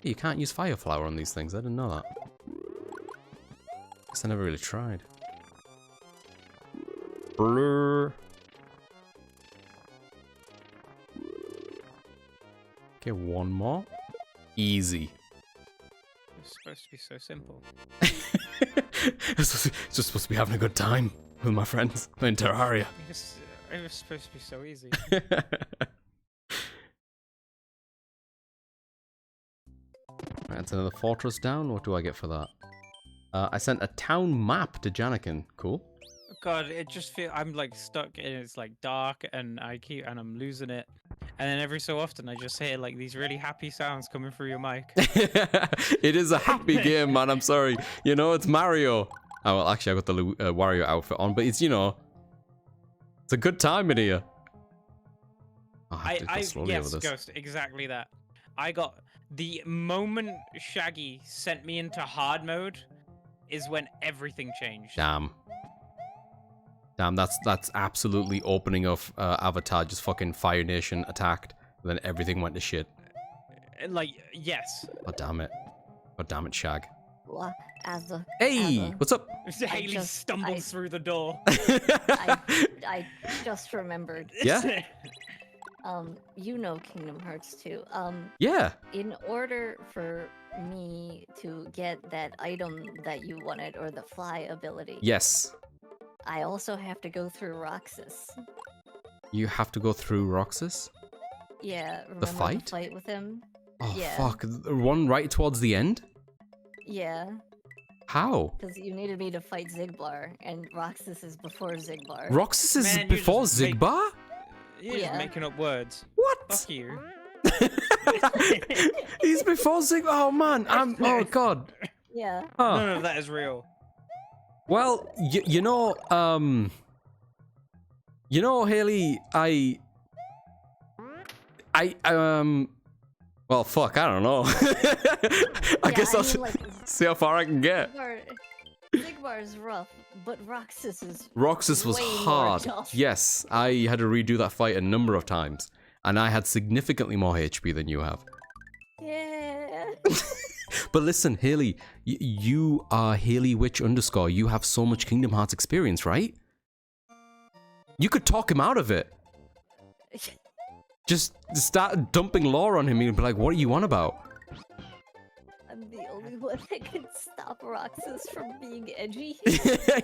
You can't use fire flower on these things. I didn't know that. Guess I never really tried. Blur. Okay, one more. Easy. It's supposed to be so simple. It's just supposed to be having a good time with my friends in Terraria. It was supposed to be so easy. That's another fortress down. What do I get for that? I sent a town map to Janikin. Cool. God, it just feel I'm like stuck and it's like dark and I'm losing it. And then every so often I just hear like these really happy sounds coming through your mic. It is a happy game, man. I'm sorry. You know, it's Mario. Oh, well, actually, I got the Wario outfit on, but it's, you know, it's a good time in here. I yes, Ghost, exactly that. I got the moment Shaggy sent me into hard mode is when everything changed. Damn, that's absolutely opening of Avatar. Just fucking Fire Nation attacked, and then everything went to shit. Like, yes. God damn it, Shag. Hey, what's up? Haley stumbles through the door. I just remembered. Yeah. You know Kingdom Hearts 2. Yeah. In order for me to get that item that you wanted, or the fly ability. Yes. I also have to go through Roxas. You have to go through Roxas? Yeah. Remember the fight? The fight with him? Oh, yeah. fuck. The one right towards the end? Yeah. How? Because you needed me to fight Zigbar, and Roxas is before Zigbar. Roxas is before Zigbar? You're just making up words. What? Fuck you. He's before Zigbar. Oh, man. Oh, God. Yeah. Huh. None of that is real. Well, you know, Haley, well, fuck, I don't know. I guess I'll see how far I can get. Zigbar is rough, but Roxas is Roxas was way more hard. tough. Yes, I had to redo that fight a number of times, and I had significantly more HP than you have. Yeah. But listen, Haley, you are Haley Witch _. You have so much Kingdom Hearts experience, right? You could talk him out of it. Just start dumping lore on him and be like, what are you on about? I'm the only one that can stop Roxas from being edgy.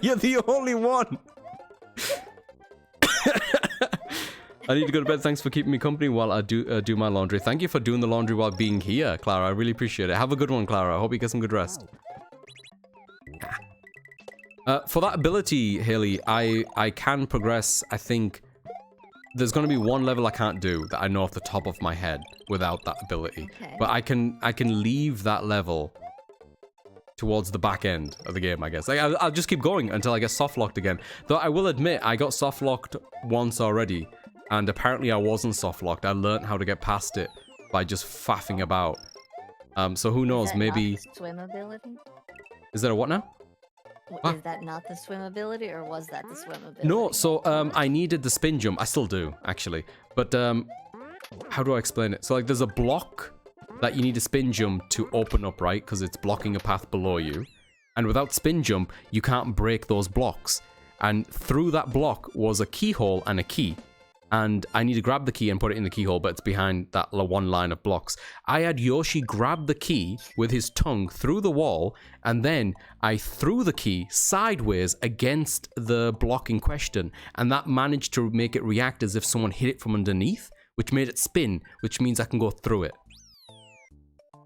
You're the only one. I need to go to bed. Thanks for keeping me company while I do my laundry. Thank you for doing the laundry while being here, Clara. I really appreciate it. Have a good one, Clara. I hope you get some good rest. For that ability, Haley, I can progress. I think there's going to be one level I can't do that I know off the top of my head without that ability. Okay. But I can leave that level towards the back end of the game, I guess. Like, I'll just keep going until I get soft-locked again. Though I will admit, I got soft-locked once already, and apparently I wasn't soft-locked. I learned how to get past it by just faffing about. So who knows, Is that maybe... not the swim ability? Is there a what now? Is that not the swim ability, or was that the swim ability? No, so I needed the spin jump. I still do, actually. But how do I explain it? So like there's a block that you need a spin jump to open up, right? Because it's blocking a path below you. And without spin jump, you can't break those blocks. And through that block was a keyhole and a key. And I need to grab the key and put it in the keyhole, but it's behind that one line of blocks. I had Yoshi grab the key with his tongue through the wall, and then I threw the key sideways against the block in question, and that managed to make it react as if someone hit it from underneath, which made it spin, which means I can go through it.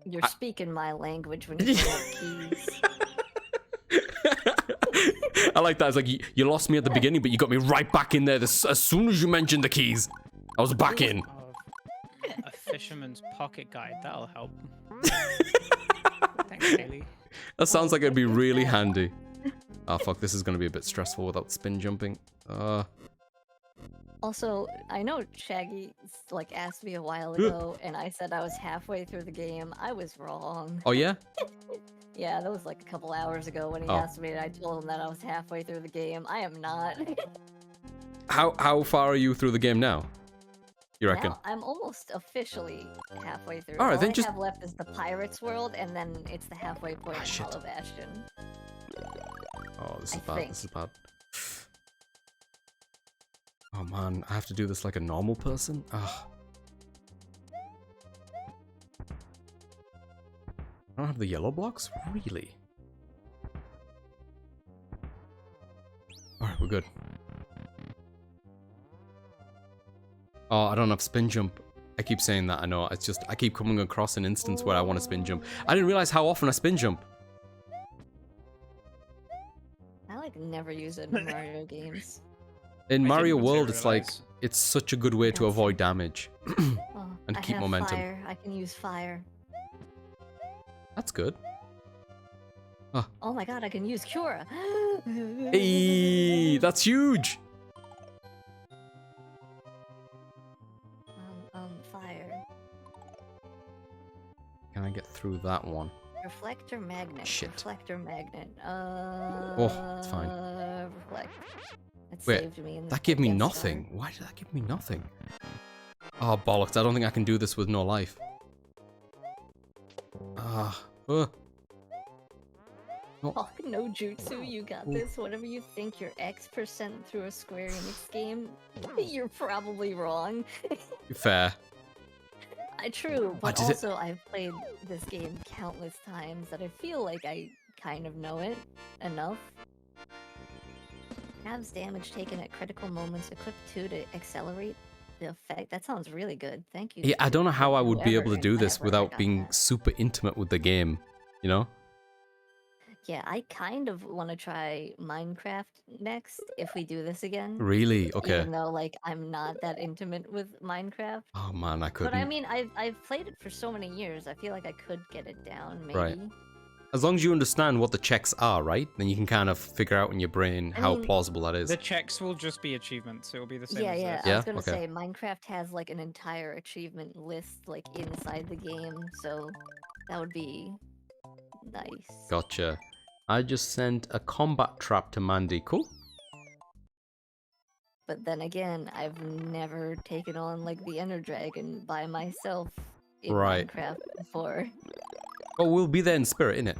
You're speaking my language when you say keys. I like that. It's like, you lost me at the beginning, but you got me right back in there as soon as you mentioned the keys. I was back in. A fisherman's pocket guide, that'll help. Thanks, Haley. That sounds like it'd be really handy. Oh, fuck, this is going to be a bit stressful without spin jumping. Also, I know Shaggy asked me a while ago, and I said I was halfway through the game. I was wrong. Oh, yeah? Yeah, that was like a couple hours ago when he asked me, and I told him that I was halfway through the game. I am not. How far are you through the game now? You reckon? Now, I'm almost officially halfway through. All right, All then I just... have left is the Pirates World, and then it's the halfway point of Hollow Bastion. Oh, this is bad. This is bad. Oh man, I have to do this like a normal person? Ugh. I don't have the yellow blocks? Really? Alright, we're good. Oh, I don't have spin jump. I keep saying that, I know. It's just, I keep coming across an instance where I want to spin jump. I didn't realize how often I spin jump. I like never use it in Mario games. In I Mario didn't World, it's like, materialize. it's such a good way to avoid damage. Oh, And I keep have momentum. Fire. I can use fire. That's good. Oh my god, I can use Cura. Hey, that's huge! Fire. Can I get through that one? Reflector magnet. Shit. Reflector magnet. it's fine. Reflect. That Wait, saved me. that gave me against nothing. Why did that give me nothing? Oh, bollocks. I don't think I can do this with no life. Oh, no jutsu, you got this. Whatever you think you're X% through a Square Enix game, you're probably wrong. Fair. True, but did it- also I've played this game countless times that I feel like I kind of know it enough. Halves damage taken at critical moments, equipped 2 to accelerate the effect. That sounds really good. Thank you. Yeah, I don't know how I would be able to do this whoever without got being that. super intimate with the game, you know? Yeah, I kind of want to try Minecraft next if we do this again. Really? Okay. Even though, like, I'm not that intimate with Minecraft. Oh man, I couldn't. But I mean, I've played it for so many years. I feel like I could get it down, maybe. Right. As long as you understand what the checks are, right? Then you can kind of figure out in your brain I how mean, plausible that is. The checks will just be achievements. It will be the same Yeah, as yeah. this. I Yeah? was gonna Okay. say Minecraft has like an entire achievement list like inside the game, so that would be nice. Gotcha. I just sent a combat trap to Mandy. Cool. But then again, I've never taken on like the Ender Dragon by myself in Right. Minecraft before. Oh, we'll be there in spirit, innit?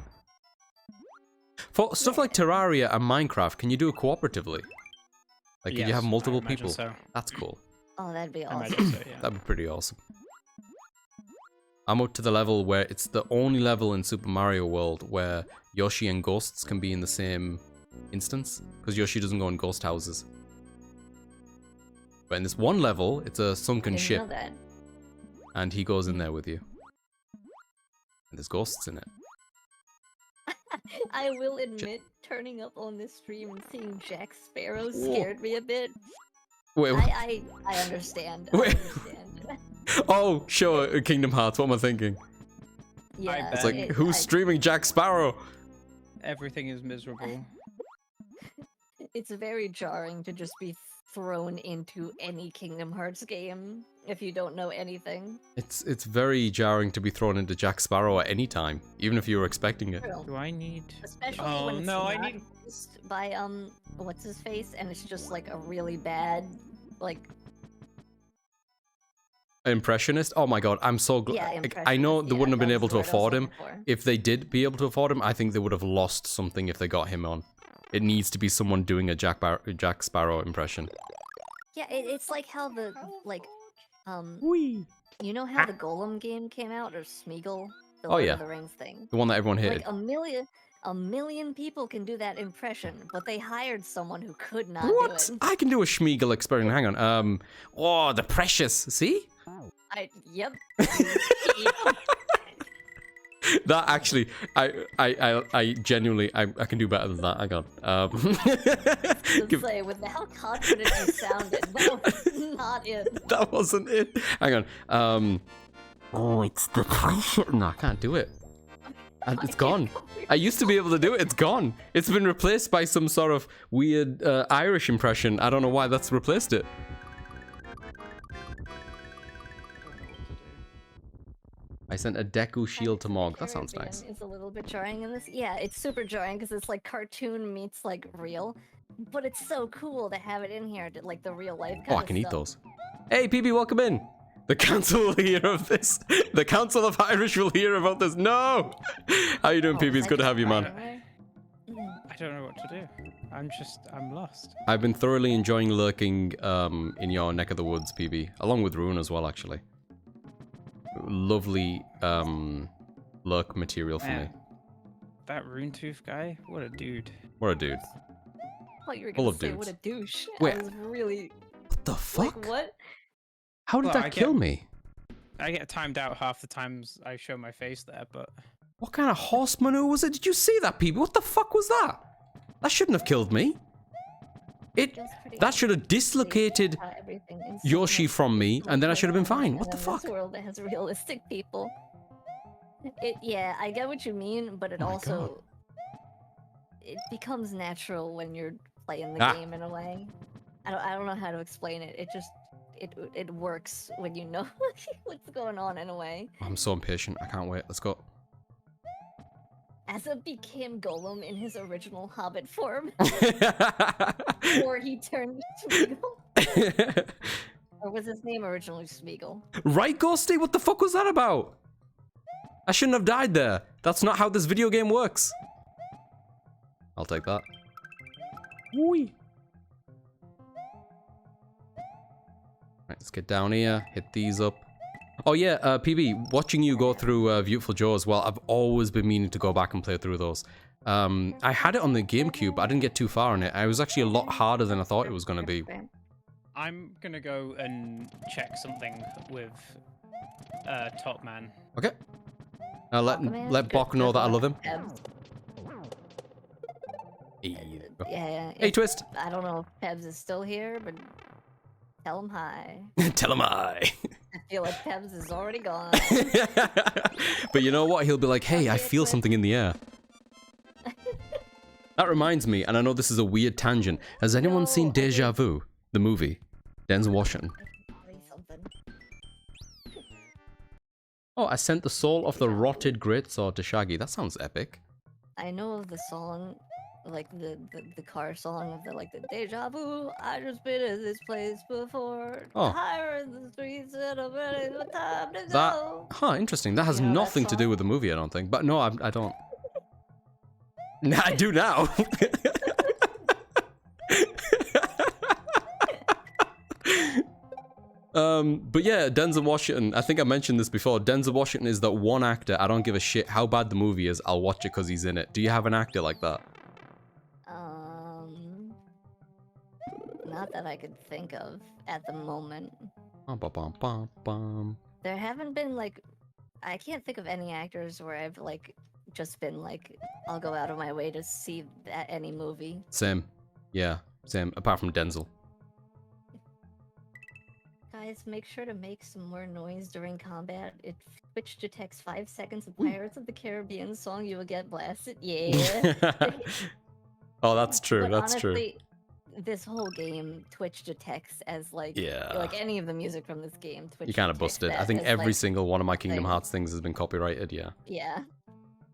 For stuff like Terraria and Minecraft, can you do it cooperatively? Like, can you Yes, have I multiple imagine people? so. That's cool. Oh, that'd be I awesome. imagine so, yeah. That'd be pretty awesome. I'm up to the level where it's the only level in Super Mario World where Yoshi and ghosts can be in the same instance, because Yoshi doesn't go in ghost houses. But in this one level, it's a sunken Didn't ship, know that. and he goes in there with you. And there's ghosts in it. I will admit, turning up on this stream and seeing Jack Sparrow scared me a bit. Wait, I understand. I Wait. understand. oh, sure, Kingdom Hearts, what am I thinking? Yeah, It's like, who's streaming Jack Sparrow? Everything is miserable. It's very jarring to just be thrown into any Kingdom Hearts game if you don't know anything. It's very jarring to be thrown into Jack Sparrow at any time, even if you were expecting it. Do I need... Especially Oh, when it's no, I not need... voiced by what's his face, and it's just like a really bad, like, Impressionist? Oh my god, I'm so glad. yeah, I know they yeah, wouldn't have been that able was to the word I was afford him. looking for. If they did be able to afford him, I think they would have lost something if they got him on. It needs to be someone doing a Jack Sparrow impression. Yeah, it's like how the Whee! you know how the Golem game came out, or Smeagol, the Oh, Lord yeah. of the Rings thing. The one that everyone hated. Like a million people can do that impression, but they hired someone who could not What? do it. I can do a Schmeagol experiment. Hang on. Oh, the precious. See? Yep. That actually, I genuinely, I can do better than that. Hang on. Let's say, with how confident you sounded, that was not it. That wasn't it. Hang on. Oh, it's the precious. No, I can't do it. It's gone. I used to be able to do it. It's gone. It's been replaced by some sort of weird Irish impression. I don't know why that's replaced it. I sent a Deku shield to Mog. That sounds nice. It's a little bit jarring in this. Yeah, it's super jarring because it's like cartoon meets like real, but it's so cool to have it in here, like the real life. Oh, I can eat those. Hey, PB, welcome in. The council will hear of this. The Council of Irish will hear about this. No! How you doing, PB? It's good to have you, man. I don't know what to do. I'm lost. I've been thoroughly enjoying lurking in your neck of the woods, PB. Along with Rune as well, actually. Lovely luck material for me. Man, that Rune Tooth guy, what a dude. What a dude. I thought you were Full gonna of say dudes. what a douche. Wait. I was really What the fuck? like, what? How did Well, that kill me? I get timed out half the times I show my face there, but What kind of horse manure was it? Did you see that, people? What the fuck was that? That shouldn't have killed me. That should have dislocated Yoshi from me, and then I should have been fine. What the fuck? This world that has realistic people. Yeah, I get what you mean, but it Oh my also it becomes natural when you're playing the game in a way. I don't know how to explain it. It just it works when you know what's going on in a way. I'm so impatient. I can't wait. Let's go. Asa became Golem in his original Hobbit form. Or he turned Smeagol. Or was his name originally Smeagol? Right, Ghosty? What the fuck was that about? I shouldn't have died there. That's not how this video game works. I'll take that. Whee. Right, let's get down here. Hit these up. Oh yeah, PB, watching you go through Beautiful Joe as well, I've always been meaning to go back and play through those. I had it on the GameCube, but I didn't get too far on it. It was actually a lot harder than I thought it was going to be. I'm gonna go and check something with Top Man. Okay. Let Bok know that I love him. Yeah. Hey, Twist. I don't know if Pebs is still here, but tell him hi. Tell him hi. I feel like Pebs is already gone. But you know what? He'll be like, hey, I feel something in the air. That reminds me, and I know this is a weird tangent. Has anyone seen Deja Vu, the movie? Denzel Washington. Oh, I sent the soul of the rotted greatsword to Shaggy. That sounds epic. I know of the song, like the car song of the Deja Vu. I just been in this place before. Oh. Higher in the streets and I'm ready for time to That, go. huh, interesting. That has You know that nothing to do with the movie, I don't think. But no, I don't. Nah, I do now. But yeah, Denzel Washington, I think I mentioned this before. Denzel Washington is that one actor, I don't give a shit how bad the movie is, I'll watch it because he's in it. Do you have an actor like that? Not that I could think of at the moment. Bum. There haven't been I can't think of any actors where I've just been I'll go out of my way to see any movie. Same. Yeah, same. Apart from Denzel. Guys, make sure to make some more noise during combat. If Twitch detects 5 seconds of Pirates of the Caribbean song, you will get blasted. Yeah. Oh, that's true. But That's honestly, this whole game, Twitch detects as any of the music from this game. Twitch You kind of detects busted. that I think as, every single one of my Kingdom thing. Hearts things has been copyrighted, yeah. Yeah.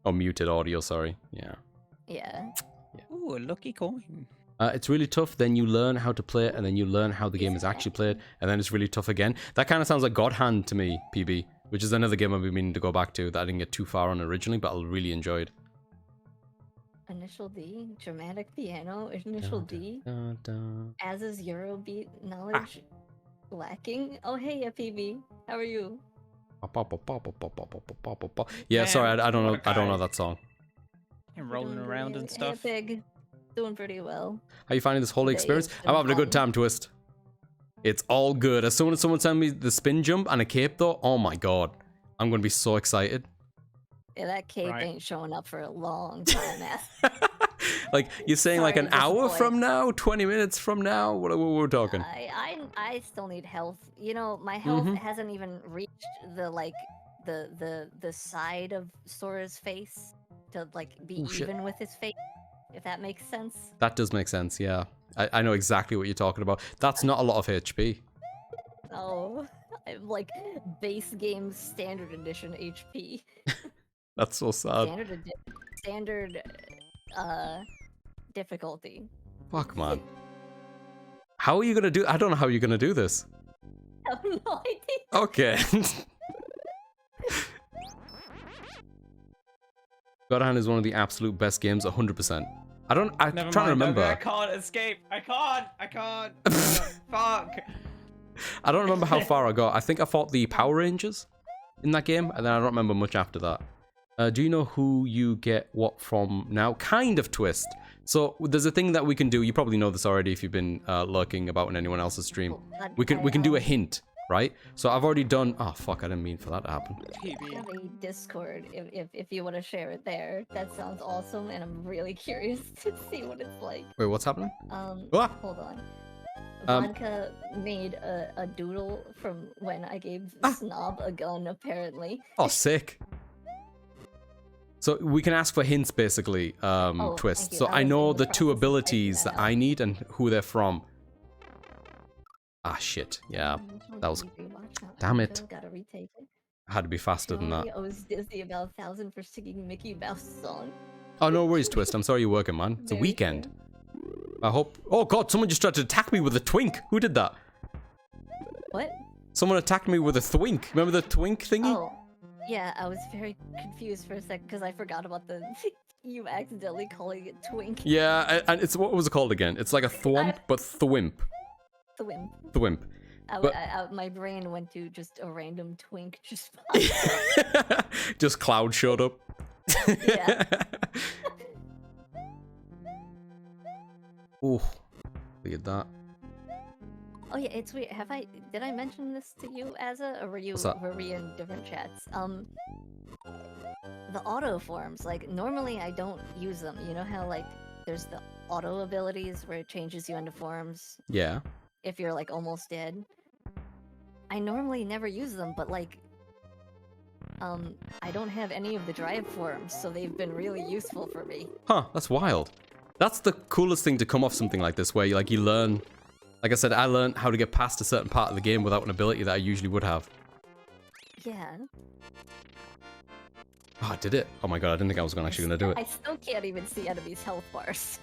Or muted audio, sorry. Yeah. Yeah. Ooh, a lucky coin. It's really tough, then you learn how to play it, and then you learn how the game is actually played, and then it's really tough again. That kind of sounds like God Hand to me, PB, which is another game I've been meaning to go back to that I didn't get too far on originally, but I really enjoyed. Initial D, dramatic piano, initial D, as is Eurobeat knowledge lacking. Oh hey, yeah, PB, how are you? Yeah, sorry, I don't know. what a I don't know guy. that song. And rolling Doing around pretty- and stuff. Hey, Pig, doing pretty well. How you finding this whole The experience? apes I'm been having a good fun. time, Twist. It's all good. As soon as someone sends me the spin jump and a cape, though, oh my god, I'm gonna be so excited. Yeah, that cape Right. ain't showing up for a long time, man. Like you're saying, like Sorry an to hour disappoint. from now, 20 minutes from now. What are we talking? I still need health. You know, my health Mhm. hasn't even reached the side of Sora's face to be Oh, shit. even with his face. If that makes sense. That does make sense. Yeah, I know exactly what you're talking about. That's not a lot of HP. Oh, I'm base game standard edition HP. That's so sad. Standard difficulty. Fuck, man. How are you gonna do? I don't know how you're gonna do this. I have no idea. Okay. God Hand is one of the absolute best games, 100%. I'm Never trying to mind, remember. okay, I can't escape. I can't. Fuck. I don't remember how far I got. I think I fought the Power Rangers in that game, and then I don't remember much after that. Do you know who you get what from now? Kind of twist. So there's a thing that we can do. You probably know this already if you've been lurking about in anyone else's stream. We can do a hint, right? So I've already done. Oh fuck! I didn't mean for that to happen. I have a Discord if you want to share it there. That sounds awesome, and I'm really curious to see what it's like. Wait, what's happening? Hold on. Vodka made a doodle from when I gave Snob a gun, apparently. Oh, sick. So we can ask for hints, basically, Twist. So I know the two abilities that I need and who they're from. Ah, shit. Yeah, that was... Damn it. I had to be faster than that. I was dizzy about 1,000 for singing Mickey Mouse song. Oh, no worries, Twist. I'm sorry you're working, man. It's a weekend. I hope... Oh, God, someone just tried to attack me with a twink. Who did that? What? Someone attacked me with a twink. Remember the twink thingy? Oh, yeah, I was very confused for a second because I forgot about the... you accidentally calling it twink. Yeah, and it's... What was it called again? It's like a thwomp, but thwimp. Thwimp. Thwimp. My brain went to just a random twink. Just Cloud showed up. Yeah. Ooh, look at that. Oh yeah, it's weird. Did I mention this to you, Azza, or were we in different chats? The auto forms, like normally I don't use them. You know how like there's the auto abilities where it changes you into forms. Yeah. If you're like almost dead. I normally never use them, but like I don't have any of the drive forms, so they've been really useful for me. Huh, that's wild. That's the coolest thing to come off something like this, where you learn... Like I said, I learned how to get past a certain part of the game without an ability that I usually would have. Yeah. Oh, I did it. Oh my god, I didn't think I was actually going to do it. I still can't even see enemies' health bars.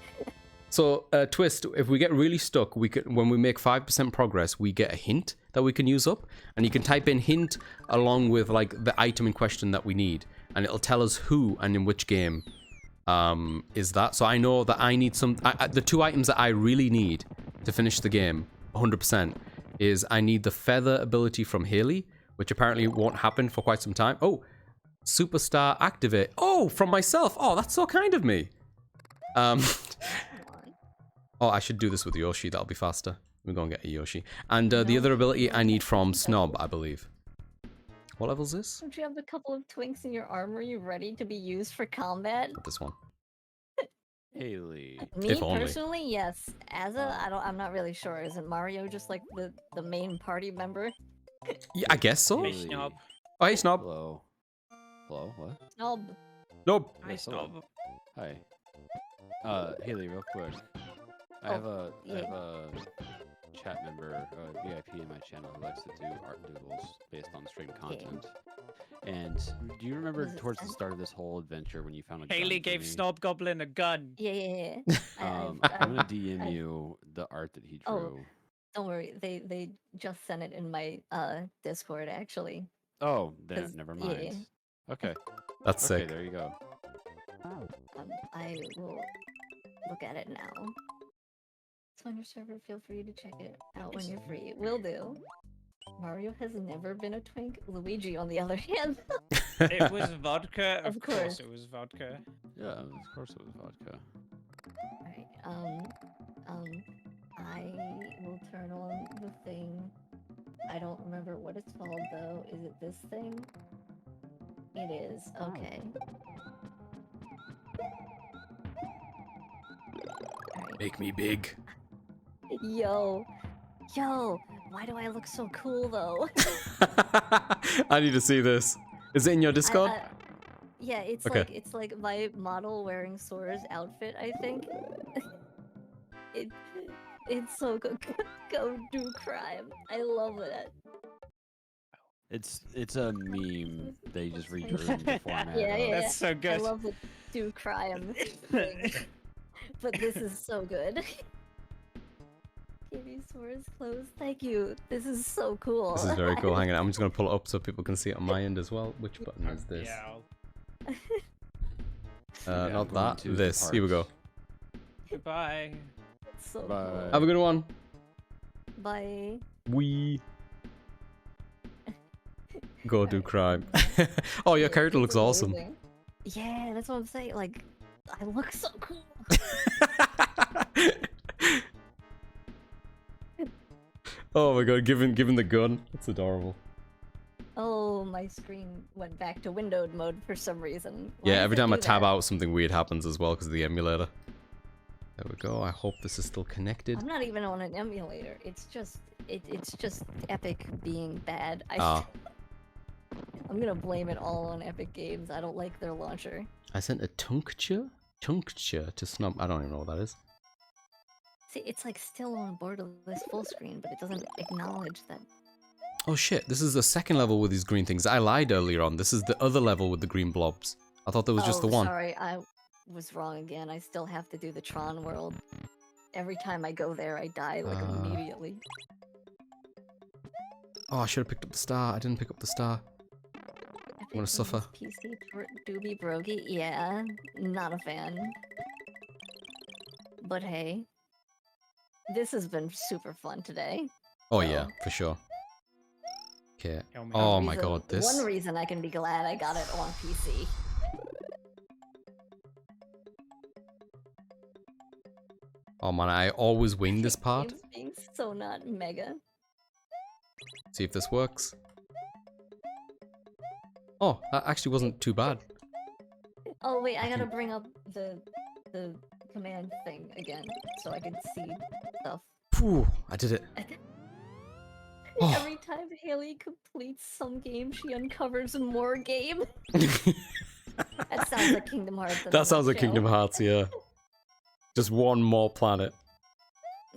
So, Twist, if we get really stuck, when we make 5% progress, we get a hint that we can use up. And you can type in hint along with like the item in question that we need. And it'll tell us who and in which game is that. So I know that I need the two items that I really need to finish the game 100% is I need the feather ability from Haley, which apparently won't happen for quite some time. Oh, superstar activate. Oh, from myself. Oh, that's so kind of me. Oh, I should do this with Yoshi. That'll be faster. We're going to get a Yoshi. And the other ability I need from Snob, I believe. What level is this? Don't you have a couple of twinks in your armory ready to be used for combat? This one. Haley. Me personally, yes. I'm not really sure. Isn't Mario just like the main party member? Yeah, I guess so. Hey, Snob. Oh, hey, Snob. Hello. Hello, what? Snob. Nope. Hi, Snob. Hi. Haley, real quick. I have a chat member, VIP in my channel who likes to do art doodles based on stream content. And do you remember towards the start of this whole adventure when you found a gun Haley for gave me? Snob Goblin a gun. Yeah. I'm gonna DM you the art that he drew. Oh, don't worry. They just sent it in my Discord actually. Oh, then never mind. Yeah. Okay. That's sick. Okay, there you go. I will look at it now. It's on your server. Feel free to check it out when you're free. Will do. Mario has never been a twink. Luigi, on the other hand. It was vodka. Of course. course, it was vodka. Yeah, of course it was vodka. Alright, I will turn on the thing. I don't remember what it's called though. Is it this thing? It is. Okay. Alright. Make me big. Yo, why do I look so cool though? I need to see this. Is it in your Discord? Yeah, it's okay. it's like my model wearing Sora's outfit, I think. It's so good. Go do crime. I love it. It's a meme. They just redrew the format. Yeah. That's so good. I love the do crime thing. But this is so good. Give me Sora's clothes. Thank you. This is so cool. This is very cool. Hang on, I'm just going to pull it up so people can see it on my end as well. Which button is this? Not that. This. Here we go. Goodbye. So Bye. cool. Have a good one. Bye. Go do crime. Oh, your character looks awesome. Yeah, that's what I'm saying. Like, I look so cool. Oh my god, given the gun. That's adorable. Oh, my screen went back to windowed mode for some reason. Why Yeah, does every it time I do tab that? out, something weird happens as well because of the emulator. There we go. I hope this is still connected. I'm not even on an emulator. It's just Epic being bad. Ah. I'm gonna blame it all on Epic Games. I don't like their launcher. I sent a tuncture to Snub. I don't even know what that is. See, it's like still on borderless full screen, but it doesn't acknowledge that. Oh shit, this is the second level with these green things. I lied earlier on. This is the other level with the green blobs. I thought there was just the one. Sorry, I was wrong again. I still have to do the Tron world. Every time I go there, I die like immediately. Oh, I should have picked up the star. I didn't pick up the star. I'm gonna suffer. PC Doobie Brogy, yeah, not a fan. But hey, this has been super fun today. Oh so yeah, for sure. Okay. One Oh my reason- god, this. One reason I can be glad I got it on PC. Oh man, I always wing this part. Games being so not mega. See if this works. Oh, that actually wasn't too bad. Oh wait, I gotta bring up the command thing again so I can see stuff. Phew, I did it. Oh. Every time Haley completes some game, she uncovers more game. That sounds like Kingdom Hearts. That sounds like Kingdom Hearts, yeah. Just one more planet.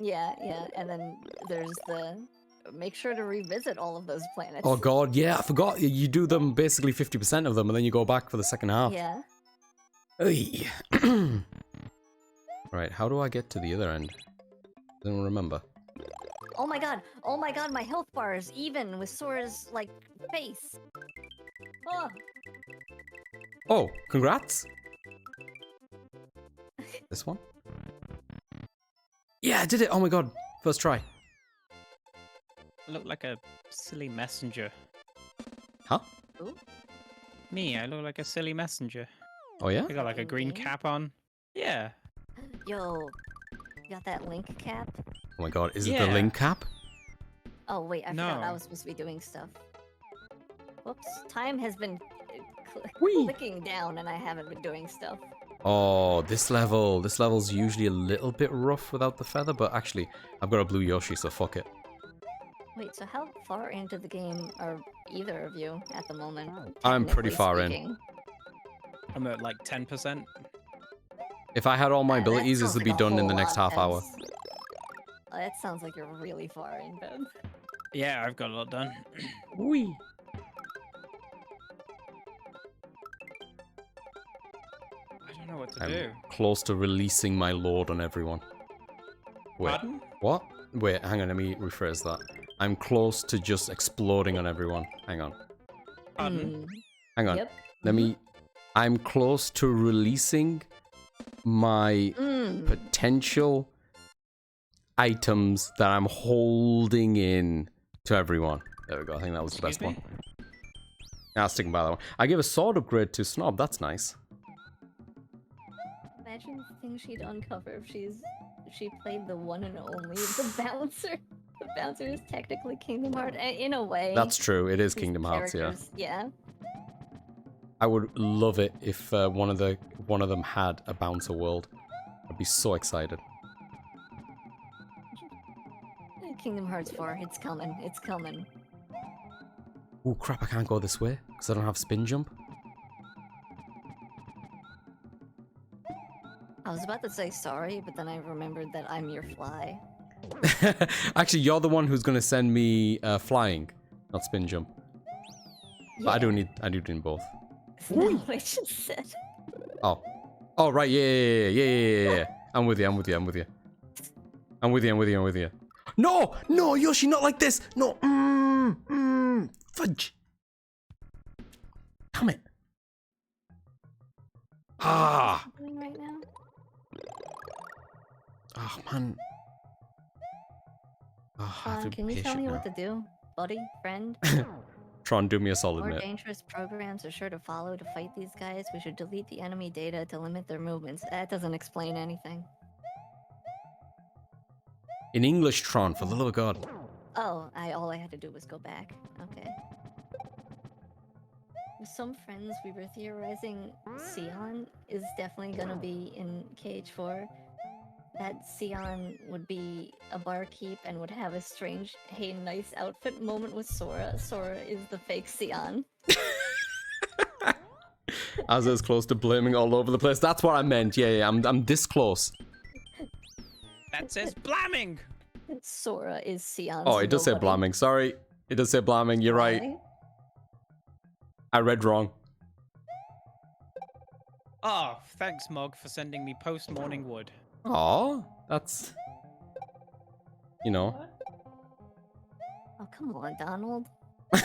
Yeah, and then there's the make sure to revisit all of those planets. Oh god, yeah, I forgot. You do them basically 50% of them, and then you go back for the second half. Yeah. Hey. Right, how do I get to the other end? I don't remember. Oh my god, my health bar is even with Sora's, like, face. Oh. Oh, congrats. This one? Yeah, I did it. Oh my god, first try. I look like a silly messenger. Huh? Ooh. Me, I look like a silly messenger. Oh yeah? I got like a green cap on. Yeah. Yo, you got that Link cap? Oh my god, is it Yeah. the link cap? Oh wait, I forgot I No. was supposed to be doing stuff. Whoops, time has been Whee! clicking down and I haven't been doing stuff. Oh, this level's usually a little bit rough without the feather, but actually, I've got a blue Yoshi, so fuck it. Wait, so how far into the game are either of you at the moment? I'm pretty technically far in. speaking? I'm at like 10%. If I had all my That abilities, this sounds would like be a done in the whole next lot, half hour. That sounds like you're really far in, Ben. Yeah, I've got a lot done. Wee. I don't know what to I'm do. close to releasing my lord on everyone. Wait, Pardon? what? Wait, hang on, let me rephrase that. I'm close to just exploding on everyone. Hang on. Pardon? Hang on. Yep. Let me... I'm close to releasing my potential items that I'm holding in to everyone. There we go. I think that was the best Excuse one. Yeah, I'll stick by that one. I gave a sword upgrade to Snob. That's nice. Imagine the things she'd uncover if she played the one and only the bouncer. The bouncer is technically Kingdom Hearts in a way. That's true. It is These Kingdom Hearts, yeah. characters- Yeah. I would love it if one of them had a bouncer world. I'd be so excited. Kingdom Hearts 4, it's coming. It's coming. Oh crap! I can't go this way because I don't have spin jump. I was about to say sorry, but then I remembered that I'm your fly. Actually, you're the one who's gonna send me flying, not spin jump. But I do need both. Isn't that what I just said? Oh. Oh, right, yeah. I'm with you. No! No, Yoshi, not like this! No! Fudge! Damn it! Ah! What are you doing right now? Oh, man. Oh, I have to be Can you tell patient me now. what to do, buddy, friend? Tron, do me a solid, More mate. dangerous programs are sure to follow to fight these guys. We should delete the enemy data to limit their movements. That doesn't explain anything. In English, Tron, for the love of God. Oh, all I had to do was go back. Okay. With some friends, we were theorizing Sion is definitely gonna be in KH4. That Sion would be a barkeep and would have a strange, hey, nice outfit moment with Sora. Sora is the fake Sion. As is close to blaming all over the place. That's what I meant. Yeah, I'm this close. That says blamming. Sora is Sion. Oh, it does say blamming. Sorry. It does say blamming. You're right. I read wrong. Oh, thanks, Mog, for sending me post-morning wood. Aw, that's... You know. Oh, come on, Donald. In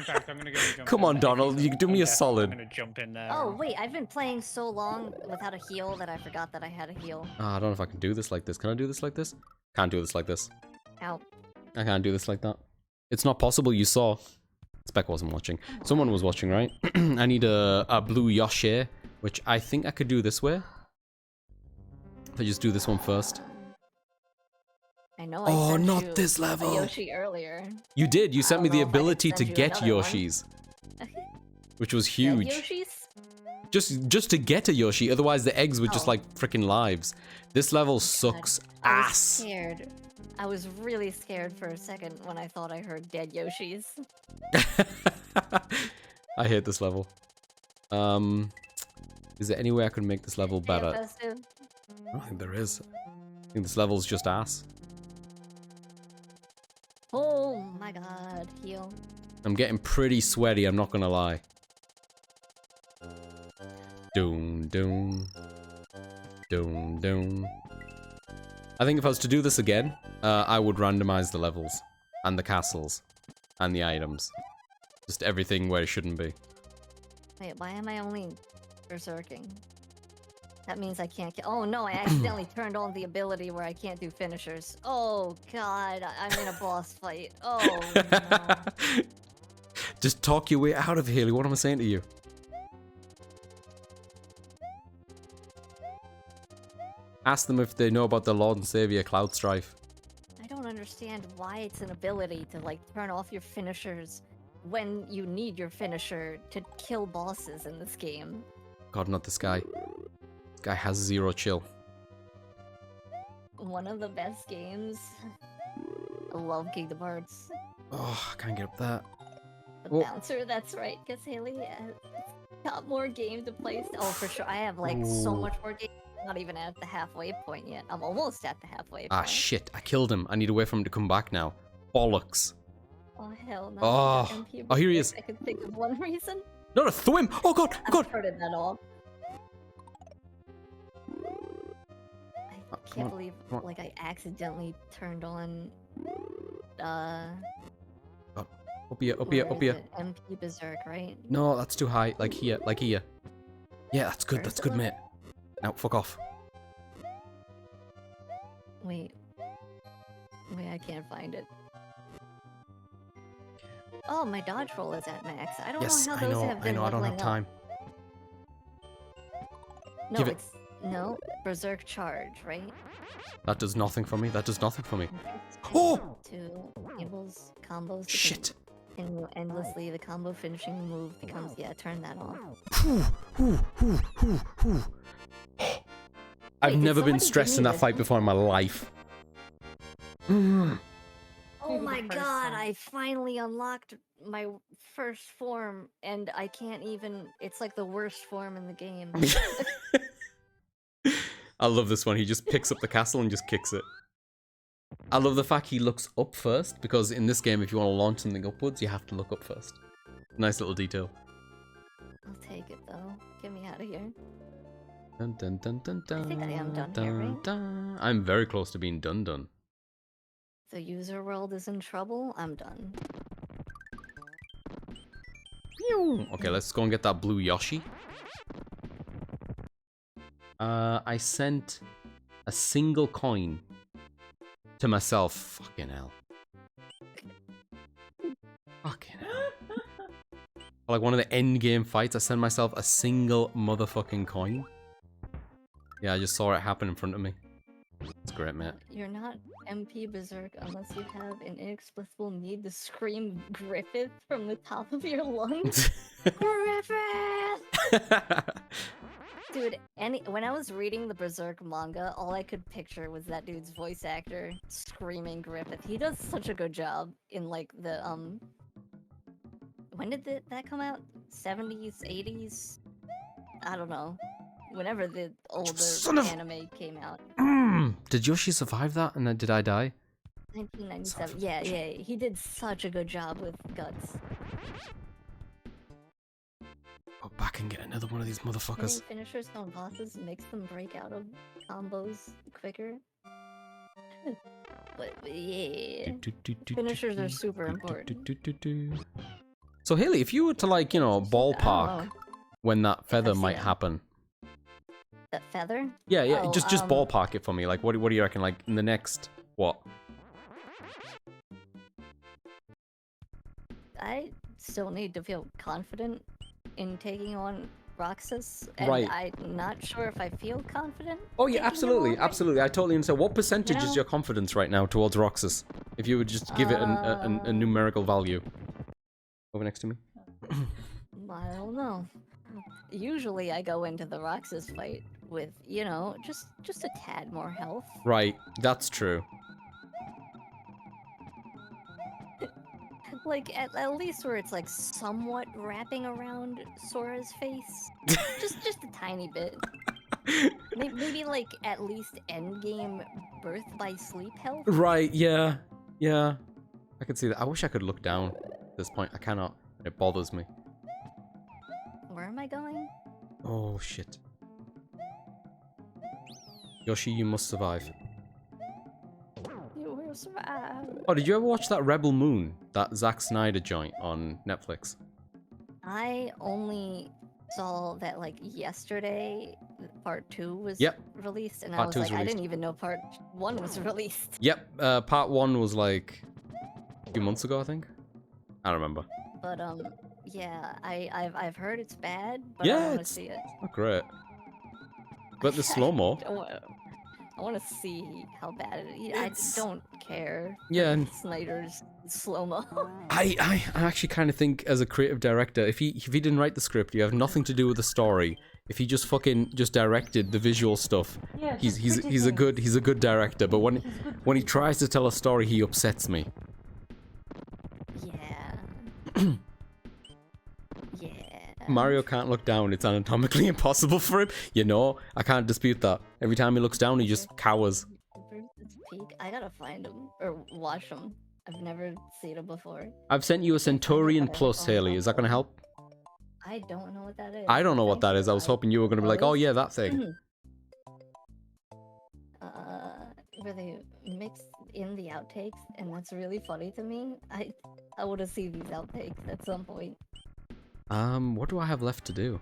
fact, I'm gonna go jump Come in on, there. Donald. You do me a solid. I'm gonna jump in there. Oh, wait, I've been playing so long without a heal that I forgot that I had a heal. I don't know if I can do this like this. Can I do this like this? Can't do this like this. Ow. I can't do this like that. It's not possible, you saw. Spec wasn't watching. Someone was watching, right? I need a blue Yoshi, which I think I could do this way. If I just do this one first. I know I sent not you this a level. Yoshi earlier. You did. You sent me the know if I can ability to send you get another one. Yoshis. Which was Dead huge. Yoshis? Just to get a Yoshi, otherwise the eggs were just like freaking lives. This level sucks I was ass. scared. I was really scared for a second when I thought I heard dead Yoshis. I hate this level. Is there any way I could make this level better? Festive. I don't think there is. I think this level's just ass. Oh my god, heal. I'm getting pretty sweaty, I'm not gonna lie. Doom, doom. Doom, doom. I think if I was to do this again, I would randomize the levels. And the castles. And the items. Just everything where it shouldn't be. Wait, why am I only berserking? That means I can't oh no, I accidentally turned on the ability where I can't do finishers. Oh god, I'm in a boss fight. Oh no. Just talk your way out of here, what am I saying to you? Ask them if they know about the Lord and Savior Cloud Strife. I don't understand why it's an ability to like turn off your finishers when you need your finisher to kill bosses in this game. God, not this guy. This guy has zero chill. One of the best games. I love Kingdom Hearts. Oh, I can't get up that. The Oh. bouncer, that's right, because Haley got more game to play. Oh, for sure. I have like so Ooh. much more game. I'm not even at the halfway point yet. I'm almost at the halfway point. Ah, shit. I killed him. I need to wait for him to come back now. Bollocks. Oh, hell no. Oh. MP Oh, here he is. I could think of one reason. No, no, throw him! Oh, God, I've God! heard that all. I come can't on, believe, come on. like, I accidentally turned on, Up here, up here, where up is here. it? MP Berserk, right? No, that's too high. Like here, like here. Yeah, that's good, that's good, mate. Now, fuck off. Wait, I can't find it. Oh, my dodge roll is at max. I don't Yes, know how I those know, have I been know, I don't have leveling up. time. No, Give it. it's no Berserk charge, right? That does nothing for me, that does nothing for me. Oh! Two enables combos. to Shit. continue endlessly. The combo finishing move becomes turn that off. I've Wait, did never been somebody stressed give in me that this fight one? before in my life. Oh my god, I finally unlocked my first form and I can't even it's like the worst form in the game. I love this one. He just picks up the castle and just kicks it. I love the fact he looks up first, because in this game, if you want to launch something upwards, you have to look up first. Nice little detail. I'll take it though. Get me out of here. Dun, dun, dun, dun, dun, I think I am done here, right? dun. I'm very close to being done. The user world is in trouble. I'm done. Okay, let's go and get that blue Yoshi. I sent a single coin to myself. Fucking hell. Fucking hell. For like one of the end game fights, I send myself a single motherfucking coin. Yeah, I just saw it happen in front of me. It's great, mate. You're not MP Berserk unless you have an inexplicable need to scream Griffith from the top of your lungs. Griffith! Dude, when I was reading the Berserk manga, all I could picture was that dude's voice actor screaming Griffith. He does such a good job in like the when did that come out? 70s, 80s? I don't know. Whenever the older anime came out. Did Yoshi survive that? And then did I die? 1997. Yeah, he did such a good job with Guts. Go back and get another one of these motherfuckers. Hitting finishers on bosses makes them break out of combos quicker. But yeah, finishers are super important. So Haley, if you were to like, you know, ballpark when that feather might happen. That feather? Yeah, yeah. Just ballpark it for me. Like, what do you reckon? Like in the next what? I still need to feel confident in taking on Roxas, and Right. I'm not sure if I feel confident. Oh yeah, taking him absolutely, on. absolutely. I totally understand. What percentage You know? is your confidence right now towards Roxas? If you would just give it a numerical value. Over next to me. I don't know. Usually I go into the Roxas fight with, you know, just a tad more health. Right, that's true. Like, at least where it's, like, somewhat wrapping around Sora's face. just a tiny bit. Maybe, like, at least endgame birth by sleep health? Right, yeah. Yeah. I can see that. I wish I could look down at this point. I cannot. It bothers me. Where am I going? Oh, shit. Yoshi, you must survive. You will survive. Oh, did you ever watch that Rebel Moon? That Zack Snyder joint on Netflix? I only saw that, like, yesterday, part 2 was released, and I Part was 2 is like, I released. didn't even know part 1 was released. Yep, part 1 was like a few months ago, I think. I don't remember. But, yeah, I've heard it's bad, but Yeah, I want to it's see it. not great. But the slow-mo. I want to see how bad it is. I don't care. Yeah, and Snyder's slow-mo. I actually kind of think as a creative director, if he didn't write the script, you have nothing to do with the story. If he just directed the visual stuff, Yeah, he's a good director. But when he tries to tell a story, he upsets me. Yeah. Yeah. Mario can't look down; it's anatomically impossible for him. You know, I can't dispute that. Every time he looks down, he just cowers. It's peak. I gotta find him or watch him. I've never seen him before. I've sent you a Centurion Plus, Haley. Is that gonna help? I don't know what that is. I don't know what that is. I was hoping you were gonna be like, oh yeah, that thing. Where they mix in the outtakes, and that's really funny to me. I want to see these outtakes at some point. What do I have left to do?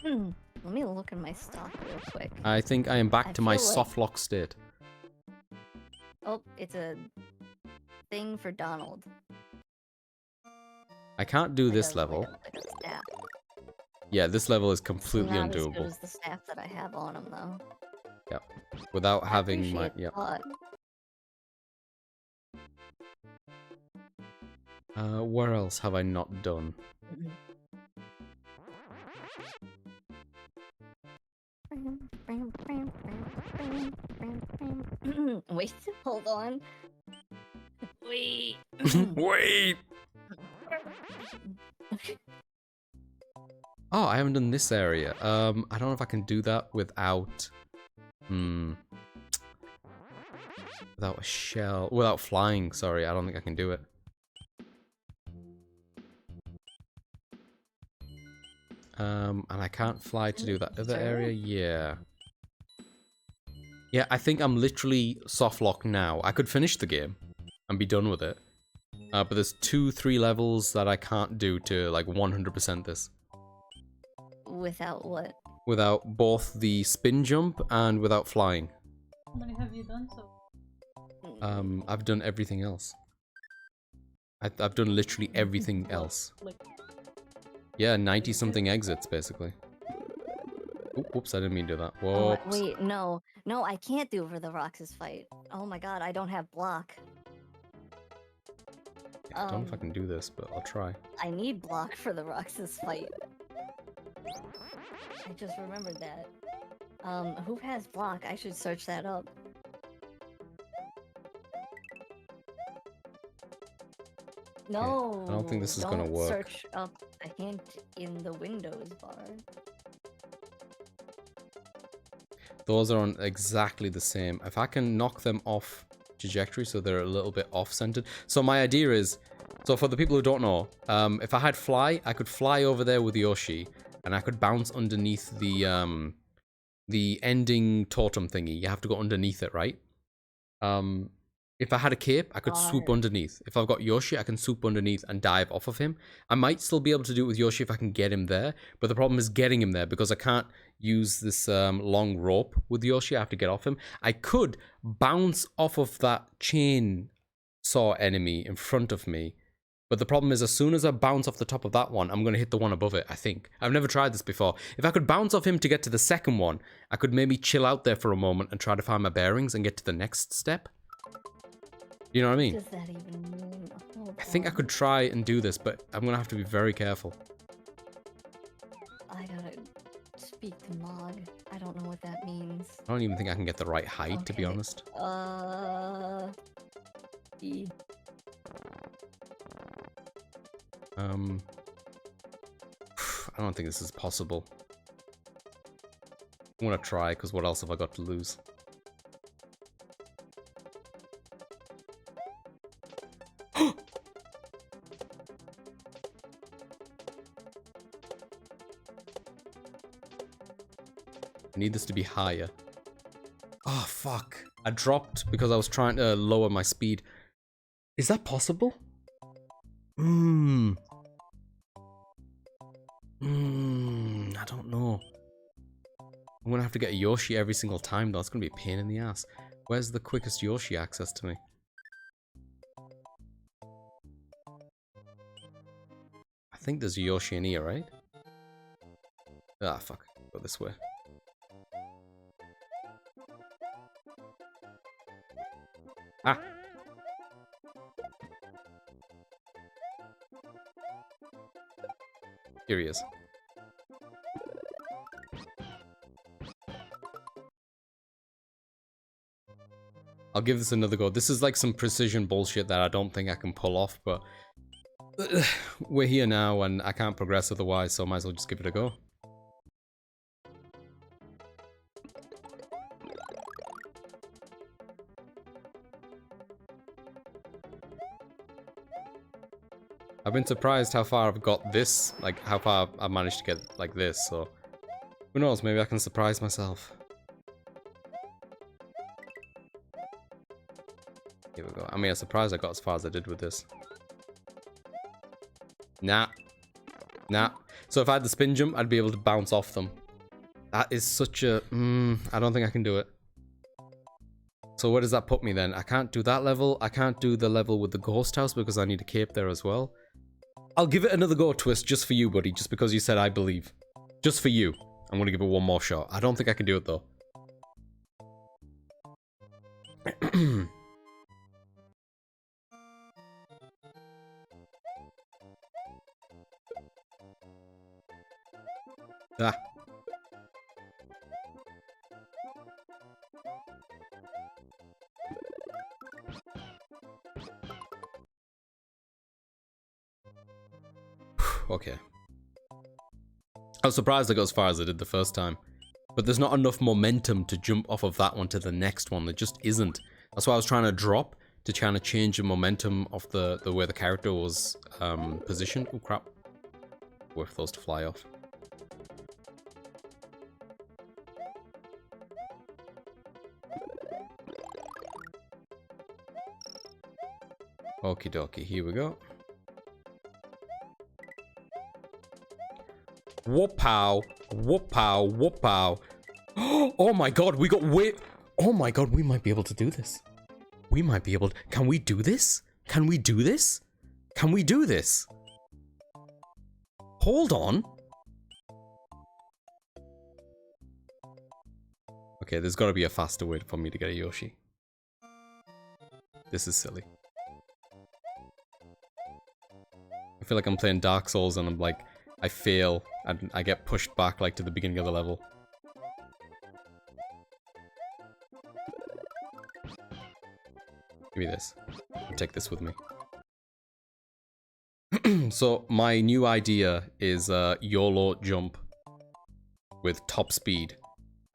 Let me look in my stock real quick. I think I am back to my feel like- soft lock state. Oh, it's a thing for Donald. I can't do this level. Like a staff. Yeah, this level is It's completely not as good undoable. as the staff that I have on him, though. Yep. Without I having my appreciate the yep. thought. Where else have I not done? Wait, hold on. Wait. Wait. Oh, I haven't done this area. I don't know if I can do that without. Without a shell. Without flying. Sorry, I don't think I can do it. And I can't fly to do that other area. Yeah. Yeah, I think I'm literally soft locked now. I could finish the game and be done with it. But there's 2-3 levels that I can't do to like 100% this. Without what? Without both the spin jump and without flying. How many have you done so? I've done everything else. I've done literally everything else. Like Yeah, 90-something exits, basically. Oop, whoops, I didn't mean to do that. Oh, Whoops. wait, no. No, I can't do for the Roxas fight. Oh my god, I don't have block. I don't know if I can do this, but I'll try. I need block for the Roxas fight. I just remembered that. Who has block? I should search that up. No, I don't think this is gonna work. Search up a hint in the Windows bar. Those are on exactly the same. If I can knock them off trajectory so they're a little bit off-centered. So my idea is, so for the people who don't know, if I had fly, I could fly over there with Yoshi, and I could bounce underneath the ending totem thingy. You have to go underneath it, right? If I had a cape, I could swoop underneath. If I've got Yoshi, I can swoop underneath and dive off of him. I might still be able to do it with Yoshi if I can get him there, but the problem is getting him there because I can't use this long rope with Yoshi. I have to get off him. I could bounce off of that chainsaw enemy in front of me, but the problem is as soon as I bounce off the top of that one, I'm going to hit the one above it, I think. I've never tried this before. If I could bounce off him to get to the second one, I could maybe chill out there for a moment and try to find my bearings and get to the next step. You know what I mean? What does that even mean? Oh, I think I could try and do this, but I'm going to have to be very careful. I gotta speak to Mog. I don't know what that means. I don't even think I can get the right height, to be honest. E. I don't think this is possible. I'm going to try, because what else have I got to lose? I need this to be higher. Oh, fuck. I dropped because I was trying to lower my speed. Is that possible? I don't know. I'm gonna have to get a Yoshi every single time though. It's gonna be a pain in the ass. Where's the quickest Yoshi access to me? I think there's a Yoshi in here, right? Ah, fuck. Go this way. Ah! Here he is. I'll give this another go. This is like some precision bullshit that I don't think I can pull off, but we're here now and I can't progress otherwise, so I might as well just give it a go. I've been surprised how far I've got this, like how far I've managed to get like this, so who knows, maybe I can surprise myself. Here we go. I mean, I'm surprised I got as far as I did with this. Nah. Nah. So if I had the spin jump, I'd be able to bounce off them. That is such a... I don't think I can do it. So where does that put me then? I can't do that level. I can't do the level with the ghost house because I need a cape there as well. I'll give it another go, Twist, just for you, buddy. Just because you said I believe. Just for you. I'm going to give it one more shot. I don't think I can do it, though. Ah. Okay. I was surprised I got as far as I did the first time. But there's not enough momentum to jump off of that one to the next one. There just isn't. That's why I was trying to drop to try to change the momentum of the way the character was positioned. Oh crap. Wait for those to fly off. Okie dokie, here we go. Whoop-pow, whoop-pow, whoop-pow. Oh my god, we got way... Oh my god, we might be able to do this. We might be able to... Can we do this? Can we do this? Can we do this? Hold on. Okay, there's got to be a faster way for me to get a Yoshi. This is silly. I feel like I'm playing Dark Souls and I'm like, I fail and I get pushed back like to the beginning of the level. Give me this. I'll take this with me. So my new idea is YOLO jump with top speed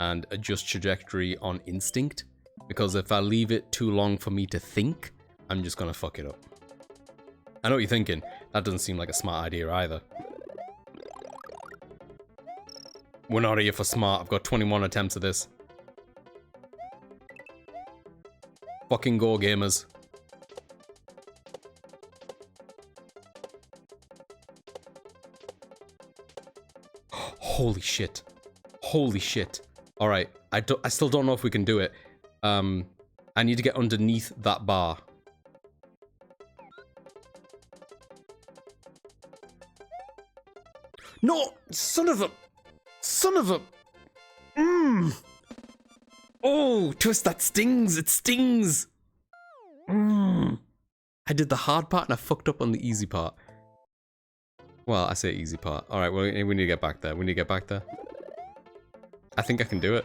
and adjust trajectory on instinct, because if I leave it too long for me to think, I'm just gonna fuck it up. I know what you're thinking. That doesn't seem like a smart idea either. We're not here for smart. I've got 21 attempts at this. Fucking go, gamers. Holy shit. Holy shit. Alright, I still don't know if we can do it. I need to get underneath that bar. No! Son of a... Son of a... Oh, Twist, that stings! It stings! I did the hard part and I fucked up on the easy part. Well, I say easy part. Alright, well, we need to get back there. We need to get back there. I think I can do it.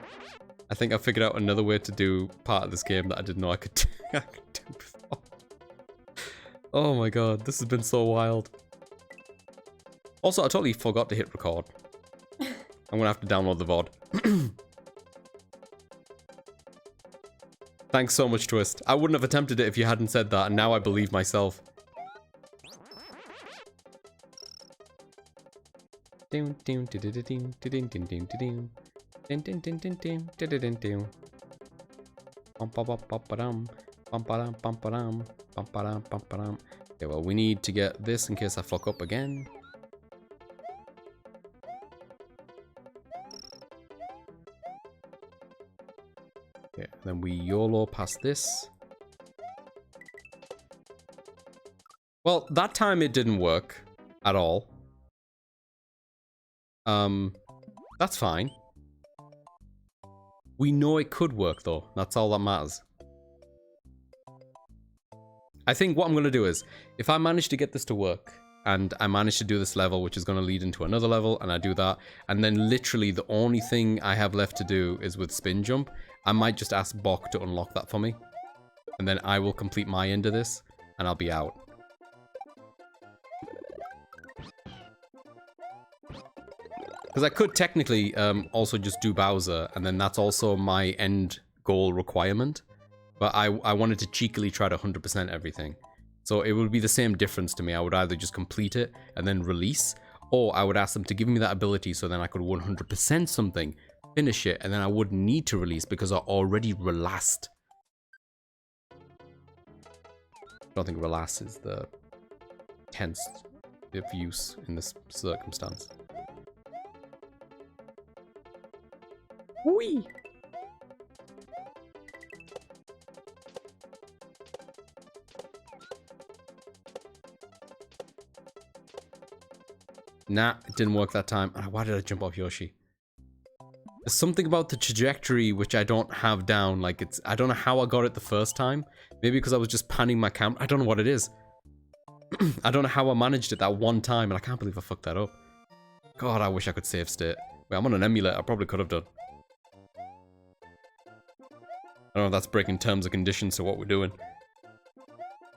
I think I figured out another way to do part of this game that I didn't know I could do, before. Oh my god, this has been so wild. Also, I totally forgot to hit record. I'm gonna have to download the VOD. Thanks so much, Twist. I wouldn't have attempted it if you hadn't said that, and now I believe myself. Okay, well, we need to get this in case I fuck up again. Okay, then we YOLO past this. Well, that time it didn't work at all. That's fine. We know it could work though. That's all that matters. I think what I'm going to do is, if I manage to get this to work, and I manage to do this level, which is going to lead into another level, and I do that, and then literally the only thing I have left to do is with spin jump, I might just ask Bok to unlock that for me. And then I will complete my end of this, and I'll be out. Because I could technically also just do Bowser, and then that's also my end goal requirement. But I wanted to cheekily try to 100% everything. So it would be the same difference to me. I would either just complete it and then release, or I would ask them to give me that ability so then I could 100% something, finish it, and then I wouldn't need to release because I already relaxed. I don't think relax is the tense of use in this circumstance. Whee! Nah, it didn't work that time. Why did I jump off Yoshi? There's something about the trajectory which I don't have down. Like, I don't know how I got it the first time. Maybe because I was just panning my camera. I don't know what it is. I don't know how I managed it that one time, and I can't believe I fucked that up. God, I wish I could save state. Wait, I'm on an emulator. I probably could have done. I don't know if that's breaking terms and conditions to what we're doing.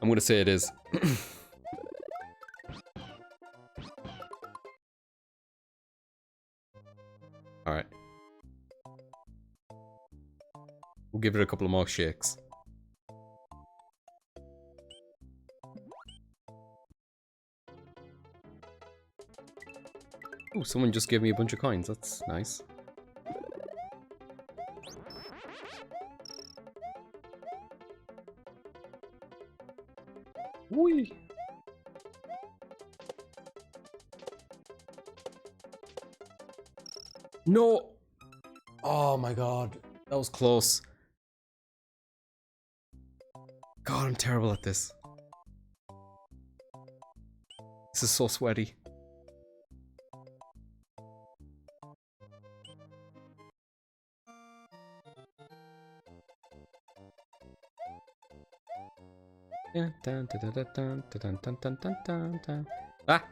I'm gonna say it is. Alright. We'll give it a couple of more shakes. Ooh, someone just gave me a bunch of coins. That's nice. Whee! No! Oh my god. That was close. God, I'm terrible at this. This is so sweaty. Dun, dun, dun, dun, dun, dun, dun, dun, dun, dun, dun. Ah!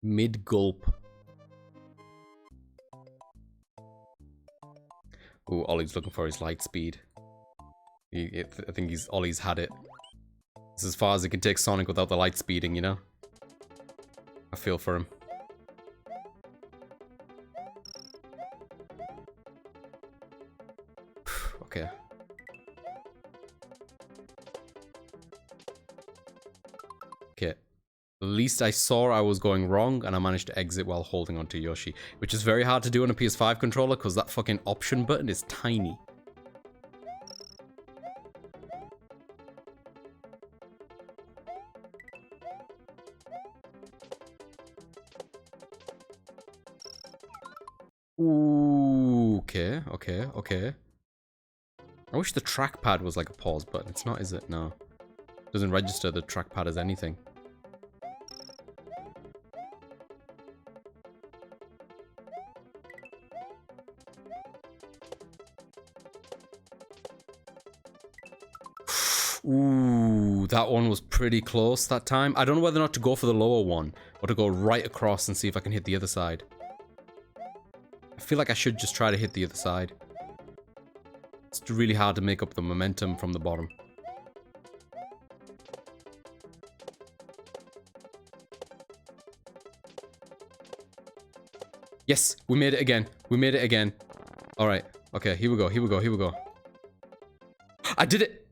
Mid gulp. Ooh, Ollie's looking for his light speed. I think Ollie's had it. It's as far as he can take Sonic without the light speeding, you know? I feel for him. Okay. Okay. At least I saw I was going wrong and I managed to exit while holding onto Yoshi. Which is very hard to do on a PS5 controller because that fucking option button is tiny. Ooh, okay. I wish the trackpad was like a pause button. It's not, is it? No. It doesn't register the trackpad as anything. Ooh, that one was pretty close that time. I don't know whether or not to go for the lower one or to go right across and see if I can hit the other side. I feel like I should just try to hit the other side. It's really hard to make up the momentum from the bottom. Yes, we made it again. We made it again. Alright. Okay, here we go. Here we go. Here we go. I did it!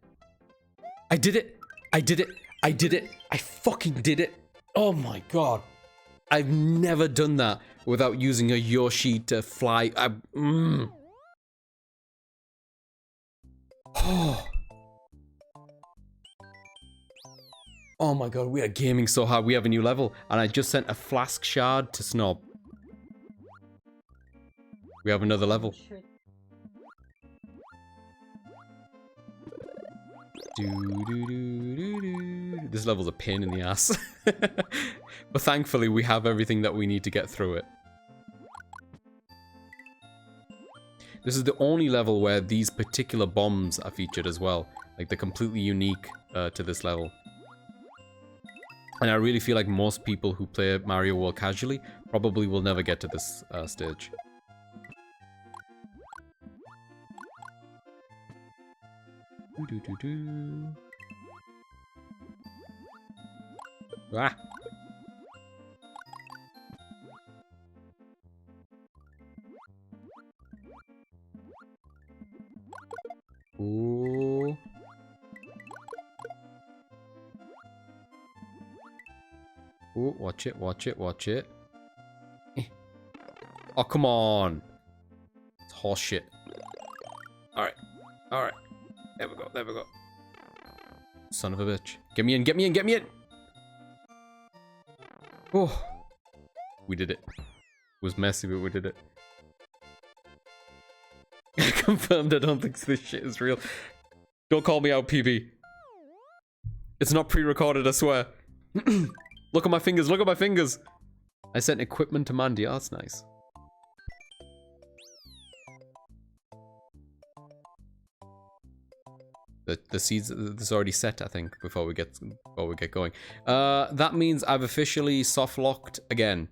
I did it! I did it! I did it! I fucking did it! Oh my god. I've never done that without using a Yoshi to fly. Oh my god, we are gaming so hard. We have a new level. And I just sent a flask shard to Snob. We have another level. This level's a pain in the ass. But thankfully we have everything that we need to get through it. This is the only level where these particular bombs are featured as well. Like, they're completely unique to this level. And I really feel like most people who play Mario World casually probably will never get to this stage. Ah! Ooh. Ooh, watch it, watch it, watch it. Oh, come on. It's horse shit. Alright. Alright. There we go, there we go. Son of a bitch. Get me in, get me in, get me in! Oh. We did it. It was messy, but we did it. Confirmed, I don't think this shit is real. Don't call me out, PB. It's not pre-recorded, I swear. Look at my fingers, look at my fingers! I sent equipment to Mandy, oh, that's nice. The seeds, this is already set, I think, before we get going. That means I've officially soft-locked again.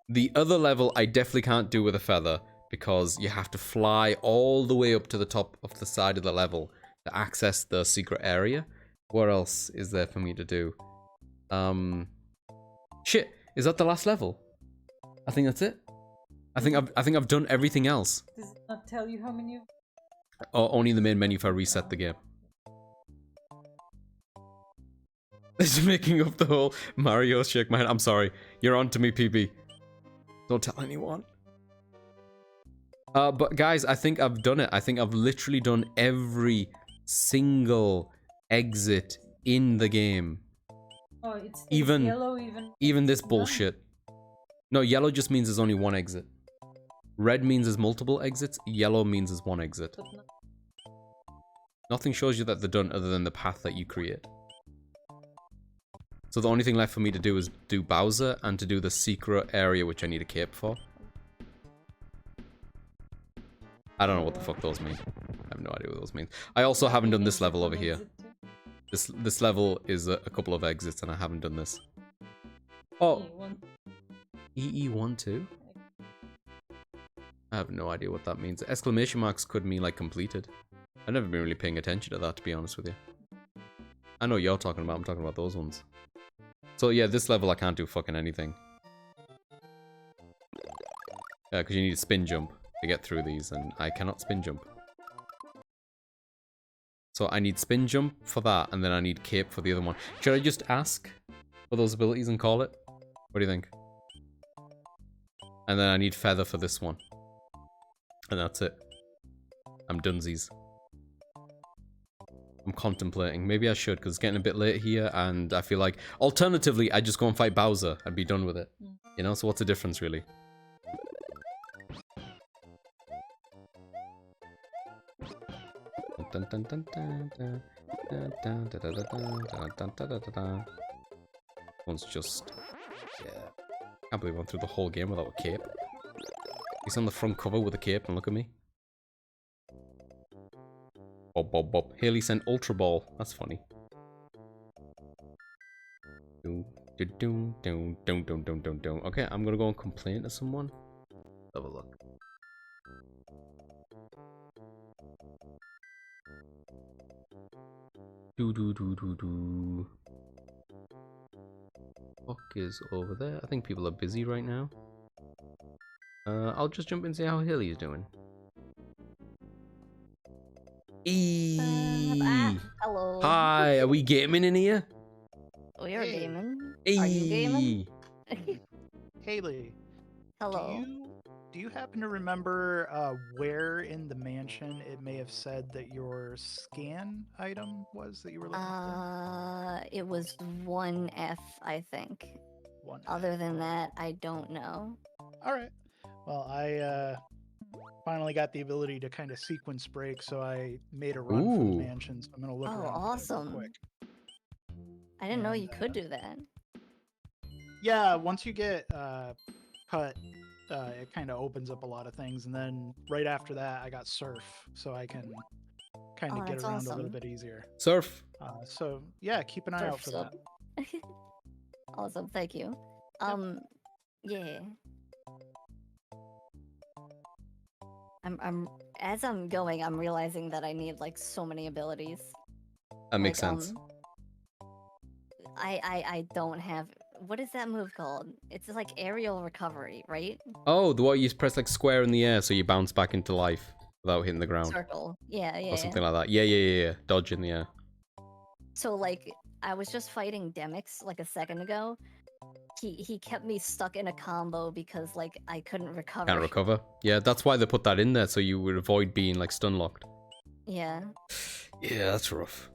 The other level I definitely can't do with a feather, because you have to fly all the way up to the top of the side of the level to access the secret area. What else is there for me to do? Shit, is that the last level? I think that's it. I think I've done everything else. Does it not tell you how many? Oh, only in the main menu if I reset the game. It's making up the whole Mario shake my head. I'm sorry. You're on to me, PB. Don't tell anyone. But guys, I think I've done it. I think I've literally done every single exit in the game. Oh, it's even yellow, even this bullshit. No, yellow just means there's only one exit. Red means there's multiple exits. Yellow means there's one exit. Nothing shows you that they're done other than the path that you create. So the only thing left for me to do is do Bowser and to do the secret area, which I need a cape for. I don't know what the fuck those mean. I have no idea what those mean. I also haven't done this level over here. This level is a couple of exits, and I haven't done this. Oh, EE1 too? I have no idea what that means. Exclamation marks could mean like completed. I've never been really paying attention to that, to be honest with you. I know what you're talking about. I'm talking about those ones. So yeah, this level I can't do fucking anything. Because you need a spin jump to get through these, and I cannot spin jump. So I need spin jump for that, and then I need cape for the other one. Should I just ask for those abilities and call it? What do you think? And then I need feather for this one. And that's it. I'm dunsies. I'm contemplating. Maybe I should, because it's getting a bit late here, and I feel like... Alternatively, I just go and fight Bowser and be done with it. You know, so what's the difference, really? One's just... Yeah. Can't believe I went through the whole game without a cape. He's on the front cover with a cape, and look at me. Bob, bob, bob. Haley sent Ultra Ball. That's funny. Okay, I'm gonna go and complain to someone. Have a look. Fuck is over there. I think people are busy right now. I'll just jump in and see how Haley is doing. Hello. Hi, are we gaming in here? We are gaming. Hey. Are you gaming? Haley. Hello. Do you happen to remember where in the mansion it may have said that your scan item was that you were looking for? It was 1F, I think. 1F. Other than that, I don't know. All right. Well, I finally got the ability to kind of sequence break, so I made a run for the mansion. So I'm gonna look around awesome. real quick. I didn't know you could do that. Yeah, once you get cut, it kind of opens up a lot of things, and then right after that, I got surf, so I can kind of get around a little bit easier. Surf. So yeah, keep an eye out for that. Awesome, thank you. Yeah. As I'm going, I'm realizing that I need like so many abilities. That makes sense. I don't have. What is that move called? It's like aerial recovery, right? Oh, the one you press like square in the air so you bounce back into life without hitting the ground. Circle. Yeah, yeah. Or something like that. Yeah. Dodge in the air. So like, I was just fighting Demix like a second ago. He kept me stuck in a combo because like I couldn't recover. Can't recover. Yeah, that's why they put that in there so you would avoid being like stun locked. Yeah. Yeah, that's rough.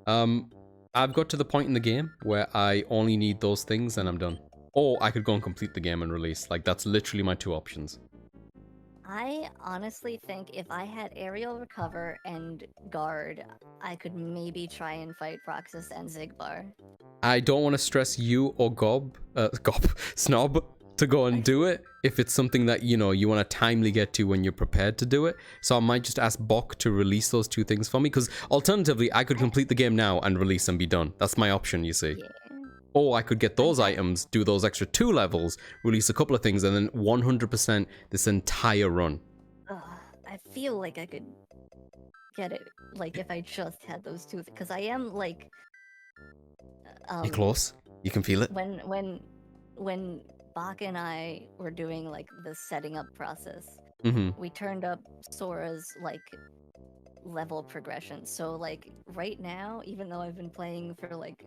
I've got to the point in the game where I only need those things and I'm done. Or I could go and complete the game and release. Like, that's literally my two options. I honestly think if I had aerial recover and guard, I could maybe try and fight Roxas and Zigbar. I don't want to stress you or Snob to go and do it if it's something that, you know, you want to timely get to when you're prepared to do it. So I might just ask Bok to release those two things for me, because alternatively, I could complete the game now and release and be done. That's my option, you see. Yeah. Or I could get those items, do those extra 2 levels, release a couple of things, and then 100% this entire run. I feel like I could get it, like, if I just had those two, because I am, like... You're close. You can feel it. When Bach and I were doing, like, the setting up process, we turned up Sora's, like, level progression. So, like, right now, even though I've been playing for, like,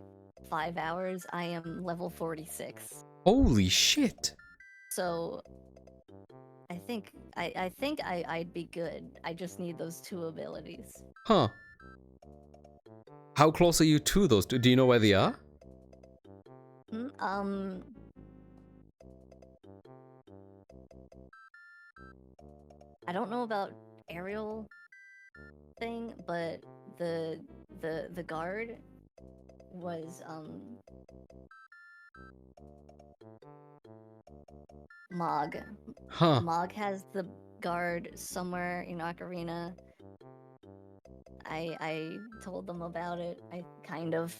5 hours, I am level 46. Holy shit! So, I think I'd be good. I just need those 2 abilities. Huh. How close are you to those 2? Do you know where they are? I don't know about aerial thing, but the guard was Mog. Huh. Mog has the guard somewhere in Ocarina. I told them about it. I kind of.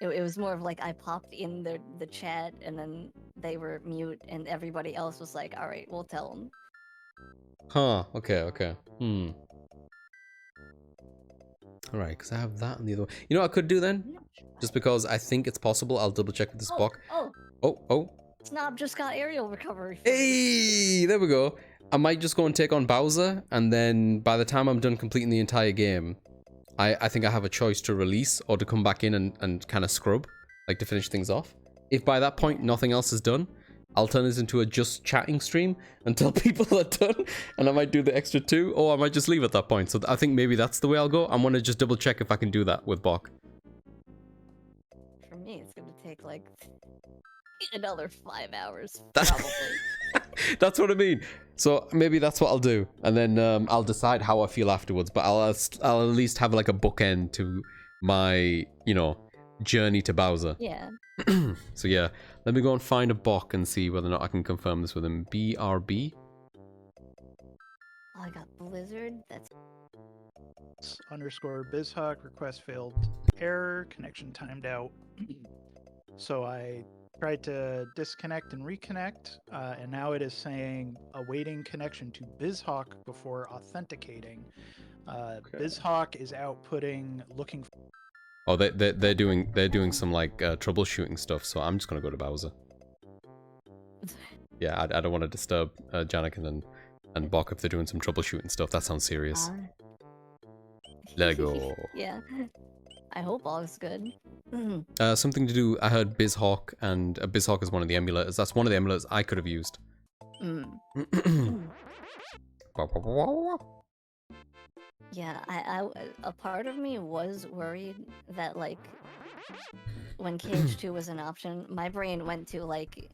It was more of like I popped in the chat and then they were mute and everybody else was like, all right, we'll tell them. Huh. Okay. Okay. All right, because I have that and the other one. You know what I could do then? Just because I think it's possible, I'll double check with this book. Oh. Snob just got aerial recovery. Hey, there we go. I might just go and take on Bowser, and then by the time I'm done completing the entire game, I think I have a choice to release or to come back in and kind of scrub, like to finish things off. If by that point nothing else is done, I'll turn this into a just chatting stream until people are done, and I might do the extra 2, or I might just leave at that point. So I think maybe that's the way I'll go. I'm gonna just double check if I can do that with Bok. For me, it's gonna take like another 5 hours, probably. That's what I mean. So maybe that's what I'll do, and then I'll decide how I feel afterwards. But I'll at least have like a bookend to my, you know, journey to Bowser. Yeah. So yeah, let me go and find a Bok and see whether or not I can confirm this with him. BRB. Oh, I got Blizzard. That's _ BizHawk request failed. Error. Connection timed out. So I tried to disconnect and reconnect, and now it is saying awaiting connection to BizHawk before authenticating. BizHawk is outputting looking for. Oh, they're doing some like troubleshooting stuff. So I'm just gonna go to Bowser. Yeah, I don't want to disturb Janik and Bok if they're doing some troubleshooting stuff. That sounds serious. Let go. Yeah. I hope all's good. Something to do. I heard BizHawk, and BizHawk is one of the emulators. That's one of the emulators I could have used. Yeah, a part of me was worried that like when KH2 was an option, my brain went to like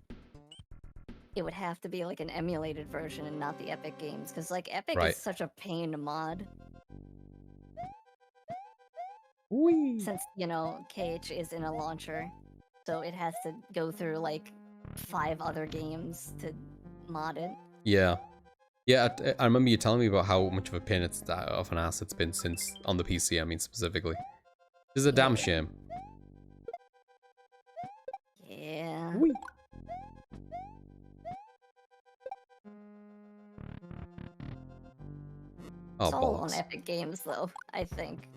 it would have to be like an emulated version and not the Epic games, because like Epic is such a pain to mod. Since, you know, KH is in a launcher, so it has to go through like 5 other games to mod it. Yeah. Yeah, I remember you telling me about how much of a pain of an ass it's been since on the PC, I mean specifically. This is a damn shame. Yeah. Oh, it's all on bollocks. Epic Games though, I think.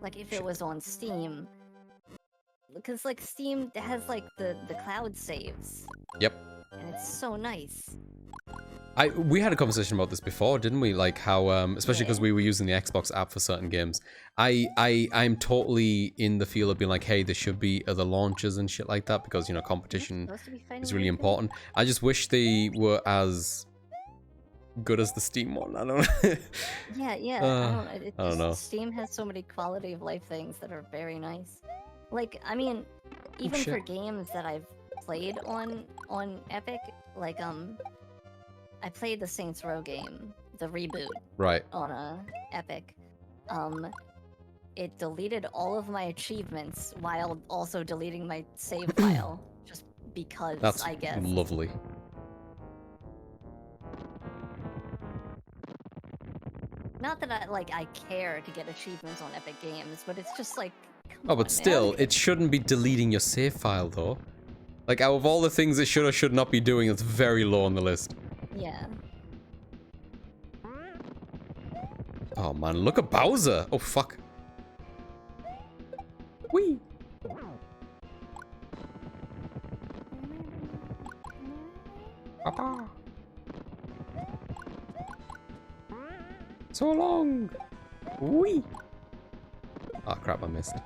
Like if it was on Steam, because like Steam has like the cloud saves. Yep. And it's so nice. We had a conversation about this before, didn't we? Like how, especially because we were using the Xbox app for certain games. I'm totally in the feel of being like, hey, there should be other launchers and shit like that because, you know, competition is really important. I just wish they were as good as the Steam one. I don't know. Yeah. I don't know. Steam has so many quality of life things that are very nice. Like, I mean, even for games that I've played on Epic, like I played the Saints Row game, the reboot, on Epic. It deleted all of my achievements while also deleting my save file, just because. That's I guess. Lovely. Not that I care to get achievements on Epic Games, but it's just like. Oh, but still, it shouldn't be deleting your save file though. Like, out of all the things it should or should not be doing, it's very low on the list. Yeah. Oh man, look at Bowser! Oh fuck. Whee! Papa! So long! Whee! Oh crap, I missed.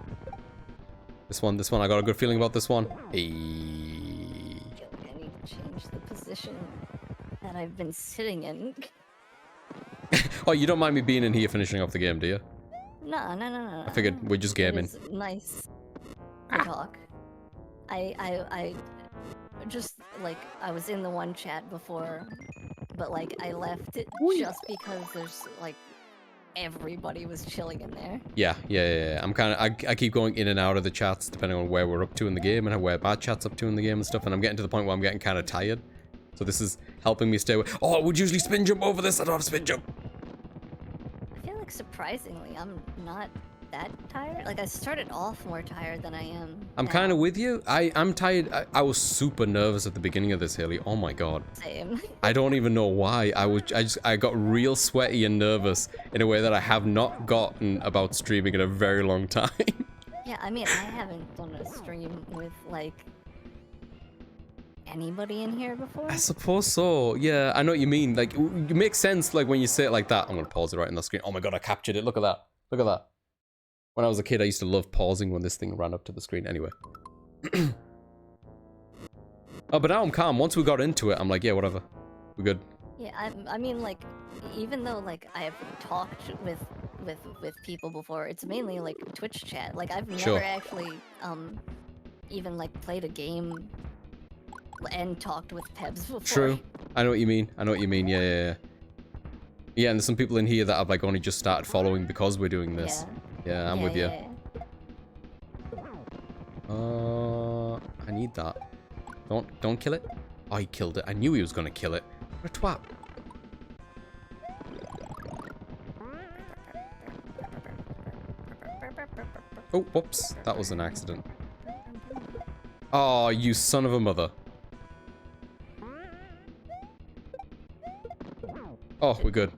This one, I got a good feeling about this one. Hey. I feel like I need to change the position that I've been sitting in. Oh, you don't mind me being in here finishing off the game, do you? No. I figured we're just gaming. It's nice to talk. I just, like, I was in the one chat before, but, like, I left it just because there's, like, everybody was chilling in there. Yeah. I'm kind of I keep going in and out of the chats depending on where we're up to in the game and where my chat's up to in the game and stuff. And I'm getting to the point where I'm getting kind of tired. So this is helping me stay away. Oh, I would usually spin jump over this. I don't have spin jump. I feel like surprisingly, I'm not that tired. Like I started off more tired than I am. I'm kind of with you. I'm tired. I was super nervous at the beginning of this, Haley. Oh my god. Same. I don't even know why. I got real sweaty and nervous in a way that I have not gotten about streaming in a very long time. Yeah, I mean, I haven't done a stream with like anybody in here before. I suppose so. Yeah, I know what you mean. Like, it makes sense. Like when you say it like that. I'm gonna pause it right on the screen. Oh my god, I captured it. Look at that. Look at that. When I was a kid, I used to love pausing when this thing ran up to the screen. Anyway. Oh, but now I'm calm. Once we got into it, I'm like, yeah, whatever. We're good. Yeah, I mean, like, even though like I have talked with people before, it's mainly like Twitch chat. Like I've never actually even like played a game and talked with Pebs before. True. I know what you mean. Yeah. Yeah, and there's some people in here that I've like only just started following because we're doing this. Yeah, I'm with you. I need that. Don't kill it. Oh, he killed it. I knew he was gonna kill it. What a twat. Oh, whoops. That was an accident. Oh, you son of a mother. Oh, we're good.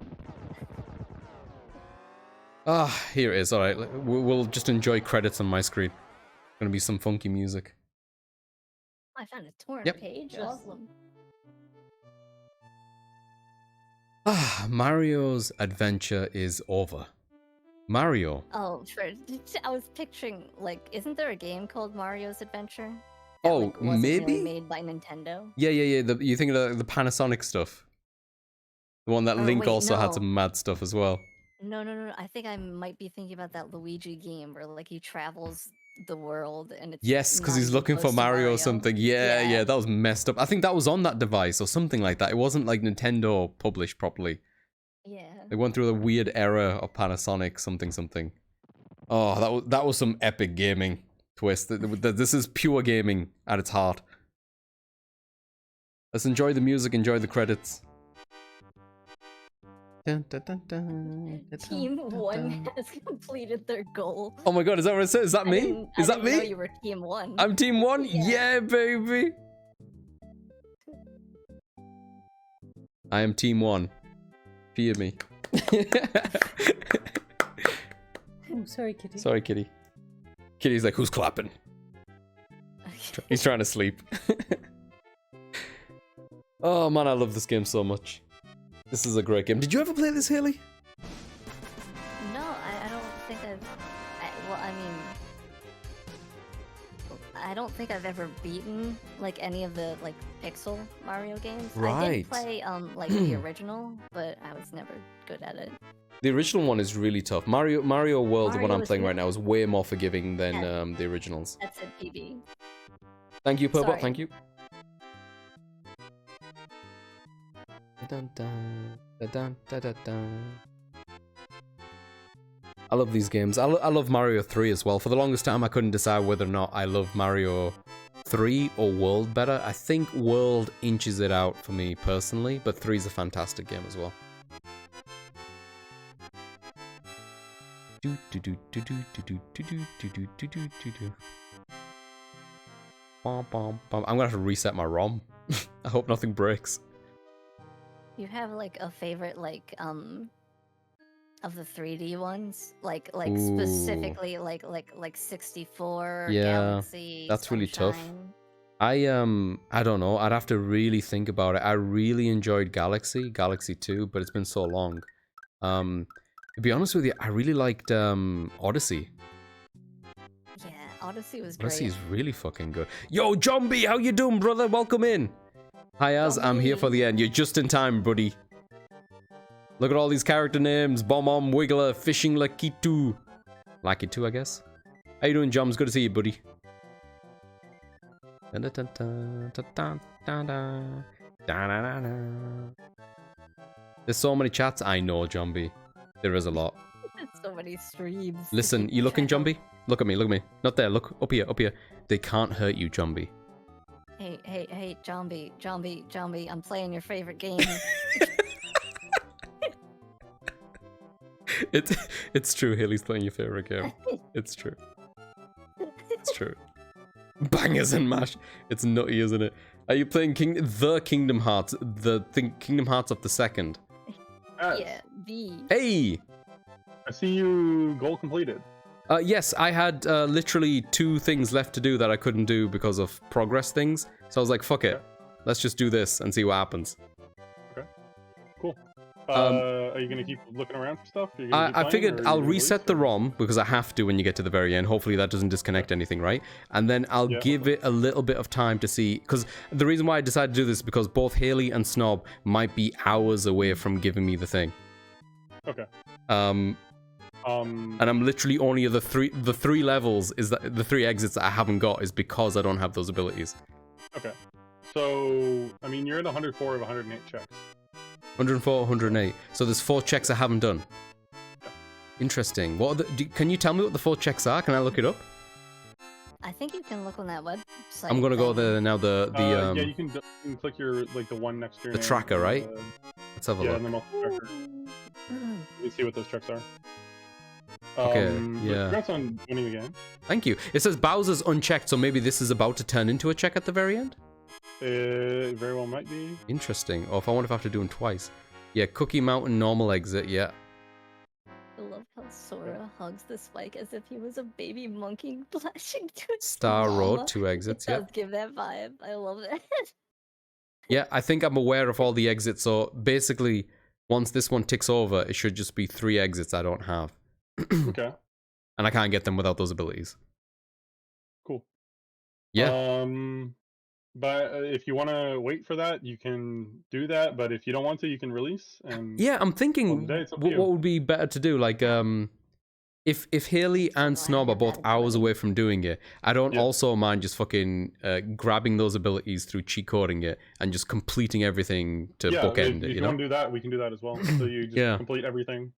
Ah, here it is. Alright, we'll just enjoy credits on my screen. Gonna be some funky music. I found a torrent page. Awesome. Ah, Mario's adventure is over. Mario. Oh, sure. I was picturing, like, isn't there a game called Mario's Adventure? Oh, like, wasn't maybe? really made by Nintendo? Yeah. You think of the Panasonic stuff? The one that Link wait, also had no. some mad stuff as well. No. I think I might be thinking about that Luigi game where, like, he travels the world and it's Yes, because not he's even looking for close to Mario or something. Yeah, that was messed up. I think that was on that device or something like that. It wasn't like Nintendo published properly. Yeah. They went through the weird era of Panasonic something. Oh, that was some epic gaming twist. This is pure gaming at its heart. Let's enjoy the music, enjoy the credits. Dun, dun, dun, dun, Team 1 has completed their goal. Oh my god, is that what it says? Is that me? Is that I didn't know me? you were Team 1. I'm Team 1? Yeah, baby! I am Team 1. Fear me. Oh, sorry, Kitty. Sorry, Kitty. Kitty's like, who's clapping? He's trying to sleep. Oh man, I love this game so much. This is a great game. Did you ever play this, Haley? No, I don't think I don't think I've ever beaten like any of the like pixel Mario games. I did play like the original, but I was never good at it. The original one is really tough. Mario World, the one I'm playing right now, is way more forgiving than the originals. That's it, PB. Thank you, Purple. Sorry. Thank you. Dun, dun, dun, dun, dun, dun. I love these games. I love Mario 3 as well. For the longest time, I couldn't decide whether or not I love Mario 3 or World better. I think World inches it out for me personally, but 3 is a fantastic game as well. I'm gonna have to reset my ROM. I hope nothing breaks. You have like a favorite like of the 3D ones, like Ooh. specifically like 64 Yeah, Galaxy. that's really tough. Sunshine. I don't know. I'd have to really think about it. I really enjoyed Galaxy 2, but it's been so long. To be honest with you, I really liked Odyssey. Yeah, Odyssey was great. Odyssey is really fucking good. Yo, Zombie, how you doing, brother? Welcome in. Hi, Az. I'm here for the end. You're just in time, buddy. Look at all these character names. Bomb-Omb, Wiggler, Fishing Lakitu. Lakitu, I guess. How you doing, Joms? Good to see you, buddy. There's so many chats. I know, Zombie. There is a lot. So many streams. Listen, you looking, Jumbie? Look at me, look at me. Not there, look, up here, up here. They can't hurt you, Jumbie. Hey, Zombie, I'm playing your favorite game. It's true, Haley's playing your favorite game. It's true. It's true. Bangers and mash. It's nutty, isn't it? Are you playing Kingdom Hearts? Kingdom Hearts of the second? Yeah, the. Hey! I see you goal completed. Yes, I had literally 2 things left to do that I couldn't do because of progress things. So I was like, fuck it. Let's just do this and see what happens. Okay. Cool. Are you gonna keep looking around for stuff? I figured I'll reset the ROM because I have to when you get to the very end. Hopefully that doesn't disconnect anything, right? And then I'll give it a little bit of time to see. Because the reason why I decided to do this is because both Haley and Snob might be hours away from giving me the thing. Okay. And I'm literally only the three levels is that the 3 exits that I haven't got is because I don't have those abilities. Okay. So I mean you're at 104 of 108 checks. 104, 108. So there's 4 checks I haven't done. Yeah. Interesting. What are can you tell me what the 4 checks are? Can I look it up? I think you can look on that website. I'm gonna go there now. Yeah, you can click your the one next to your the name, tracker, right? Let's have a look. And the multi-tracker. You can see what those checks are. Okay, yeah. Congrats on winning the game. Thank you. It says Bowser's unchecked, so maybe this is about to turn into a check at the very end? It very well might be. Interesting. Or if I wonder if I have to do them twice. Yeah, Cookie Mountain, normal exit, yeah. I love how Sora hugs the spike as if he was a baby monkey blushing to his Star mama. Road, 2 exits, It yeah. does give that vibe. I love that. Yeah, I think I'm aware of all the exits, so basically, once this one ticks over, it should just be 3 exits I don't have. Okay. And I can't get them without those abilities. Cool. Yeah. But if you want to wait for that, you can do that. But if you don't want to, you can release. And Yeah, I'm thinking what would be better to do. Like, if Haley and Snob are both hours away from doing it, I don't also mind just fucking grabbing those abilities through cheat coding it and just completing everything to bookend it. If You know? want to do that, we can do that as well. So you just complete everything.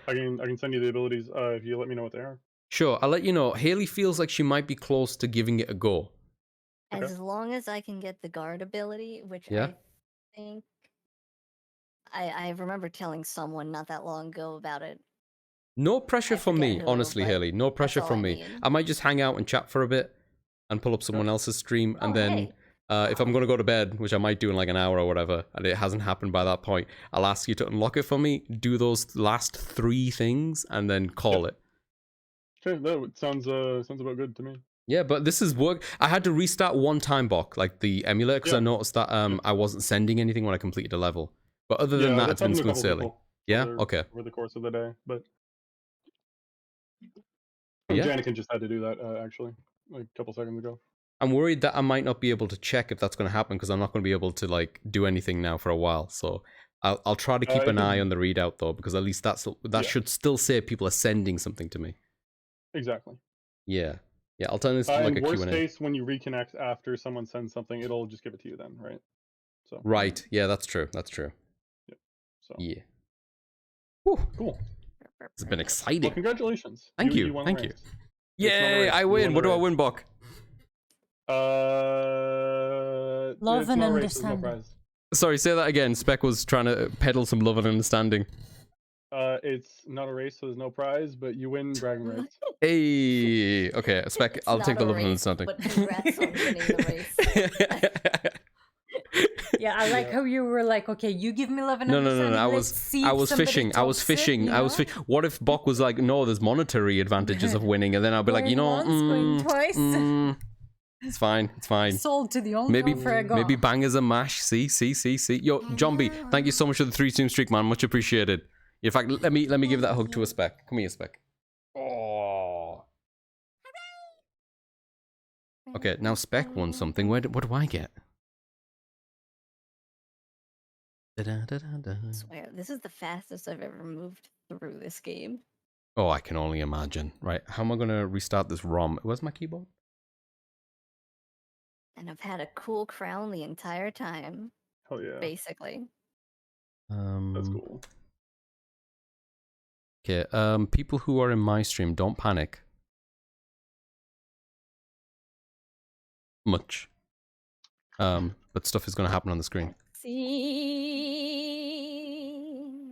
I can send you the abilities if you let me know what they are. Sure, I'll let you know. Haley feels like she might be close to giving it a go. As long as I can get the guard ability, which I think I remember telling someone not that long ago about it. No pressure from me, honestly, Haley. No pressure from me. I might just hang out and chat for a bit and pull up someone else's stream, and then if I'm going to go to bed, which I might do in like an hour or whatever, and it hasn't happened by that point, I'll ask you to unlock it for me, do those last 3 things, and then call it. Okay, that sounds about good to me. Yeah, but this is work. I had to restart one time block, like the emulator, because I noticed that I wasn't sending anything when I completed a level. But other than that, it's been smooth sailing. Yeah? Okay. Over the course of the day, but Yeah? Janikin just had to do that, actually, like a couple seconds ago. I'm worried that I might not be able to check if that's going to happen, because I'm not going to be able to, like, do anything now for a while. So I'll try to keep an eye on the readout, though, because at least that should still say people are sending something to me. Exactly. Yeah. Yeah, I'll turn this into like a worst Q&A. case, when you reconnect after someone sends something, it'll just give it to you then, right? So. Right. Yeah, that's true. That's true. Yeah. So. Yeah. Whew. Cool. It's been exciting. Well, congratulations. Thank you. Thank you. Yay! I win. What do I win, Bok? Love and understanding. Sorry, say that again. Spec was trying to peddle some love and understanding. It's not a race, so there's no prize, but you win bragging rights. Hey, okay, Spec, I'll take the love and understanding. But congrats on winning the race. Yeah, I like how you were like, okay, you give me love and understanding. No. I was fishing. What if Bok was like, no, there's monetary advantages of winning, and then I'll be like, you know, going twice. It's fine. It's fine. Sold to the only for a go. Maybe bangers and mash. See. Yo, Jombie, thank you so much for the 3-stream streak, man. Much appreciated. In fact, let me give that hug to a Spec. Come here, Spec. Oh. Okay, now Spec won something. What do I get? I swear, this is the fastest I've ever moved through this game. Oh, I can only imagine. Right, how am I gonna restart this ROM? Where's my keyboard? And I've had a cool crown the entire time. Oh yeah. Basically. That's cool. Okay, people who are in my stream, don't panic. Much. But stuff is going to happen on the screen. See.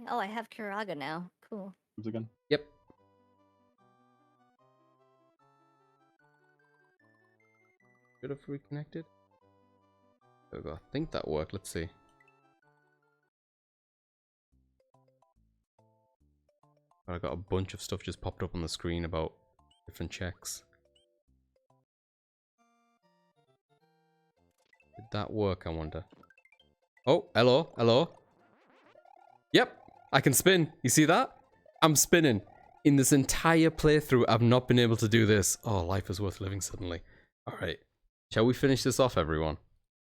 Oh, I have Kiraga now. Cool. Again. Yep. Should have reconnected. There we go. I think that worked. Let's see. I got a bunch of stuff just popped up on the screen about different checks. Did that work, I wonder? Oh, hello, hello. Yep, I can spin. You see that? I'm spinning. In this entire playthrough, I've not been able to do this. Oh, life is worth living suddenly. Alright. Shall we finish this off, everyone?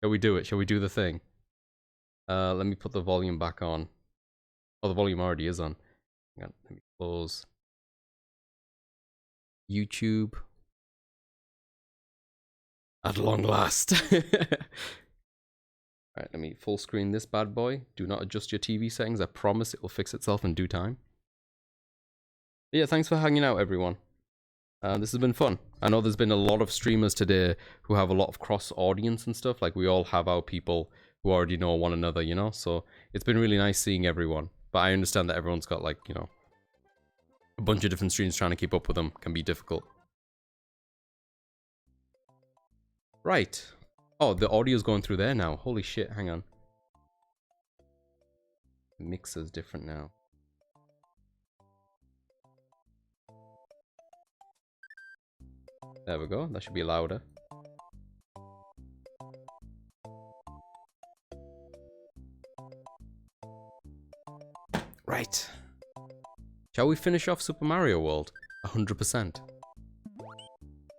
Shall we do it? Shall we do the thing? Let me put the volume back on. Oh, the volume already is on. Hang on, let me close YouTube. At long last. Alright, let me full screen this bad boy. Do not adjust your TV settings. I promise it will fix itself in due time. But yeah, thanks for hanging out, everyone. This has been fun. I know there's been a lot of streamers today who have a lot of cross audience and stuff. Like, we all have our people who already know one another, you know? So it's been really nice seeing everyone. But I understand that everyone's got, like, you know, a bunch of different streams. Trying to keep up with them can be difficult. Right. Oh, the audio's going through there now. Holy shit, hang on. The mixer's different now. There we go. That should be louder. Right. Shall we finish off Super Mario World? 100%.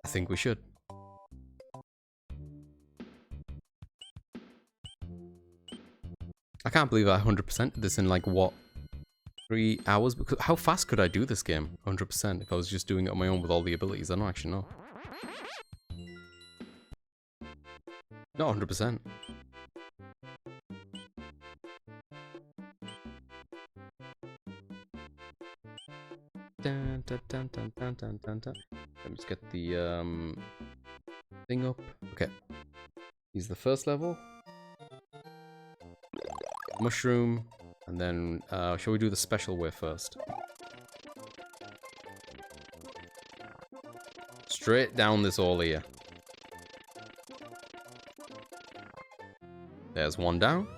I think we should. I can't believe I 100%ed this in, like, what, 3 hours? Because how fast could I do this game? 100% if I was just doing it on my own with all the abilities. I don't actually know. Not 100%. Dun, dun, dun, dun, dun, dun, dun, dun. Let me just get the thing up. Okay. Here's the first level. Mushroom. And then, shall we do the special way first? Straight down this hole here. There's one down.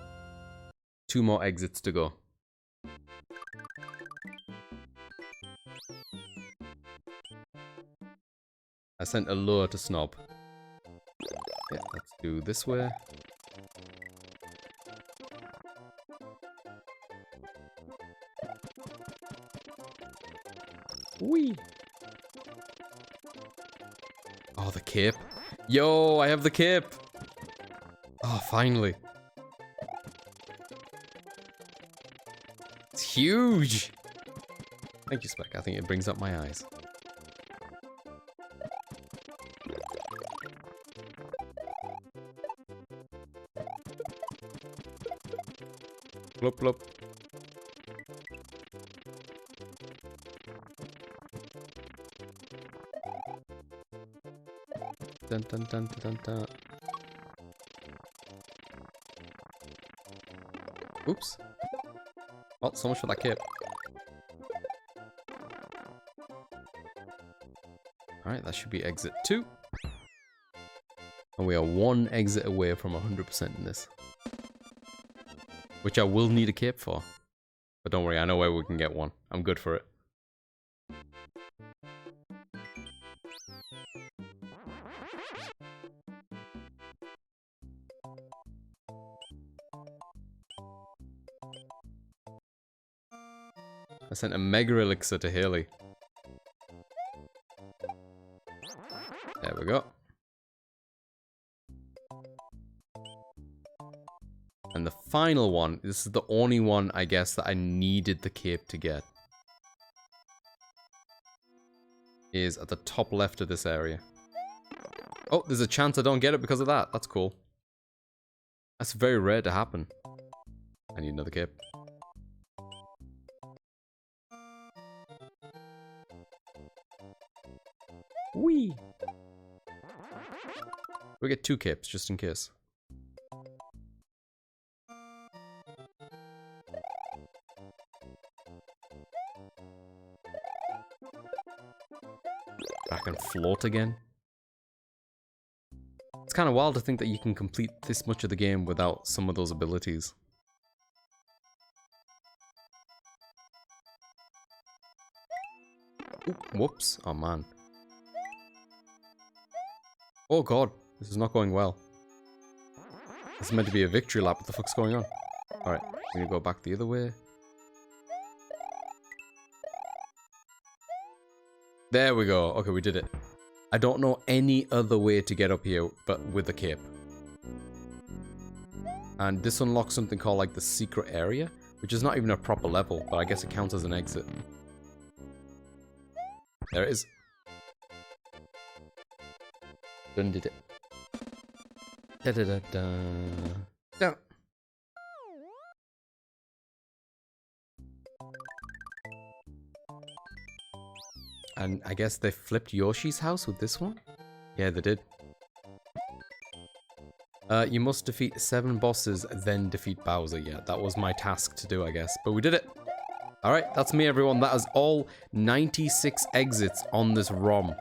2 more exits to go. I sent a lure to Snob. Yeah, let's do this way. Whee! Oh, the cape. Yo, I have the cape! Oh, finally. It's huge! Thank you, Spec. I think it brings up my eyes. Plop, plop. Dun, dun, dun, dun, dun. Oops. Well, so much for that cape. Alright, that should be exit 2. And we are 1 exit away from 100% in this. Which I will need a cape for. But don't worry, I know where we can get one. I'm good for it. I sent a Mega Elixir to Haley. There we go. And the final one, this is the only one, I guess, that I needed the cape to get. Is at the top left of this area. Oh, there's a chance I don't get it because of that. That's cool. That's very rare to happen. I need another cape. Whee! We get 2 capes, just in case. I can float again. It's kind of wild to think that you can complete this much of the game without some of those abilities. Ooh, whoops. Oh man. Oh god, this is not going well. This is meant to be a victory lap. What the fuck's going on? Alright, we're gonna go back the other way. There we go. Okay, we did it. I don't know any other way to get up here but with the cape. And this unlocks something called like the secret area, which is not even a proper level, but I guess it counts as an exit. There it is. Done did it. Da da da da. Da. And I guess they flipped Yoshi's house with this one? Yeah, they did. You must defeat 7 bosses, then defeat Bowser. Yeah, that was my task to do, I guess. But we did it! Alright, that's me, everyone. That is all 96 exits on this ROM.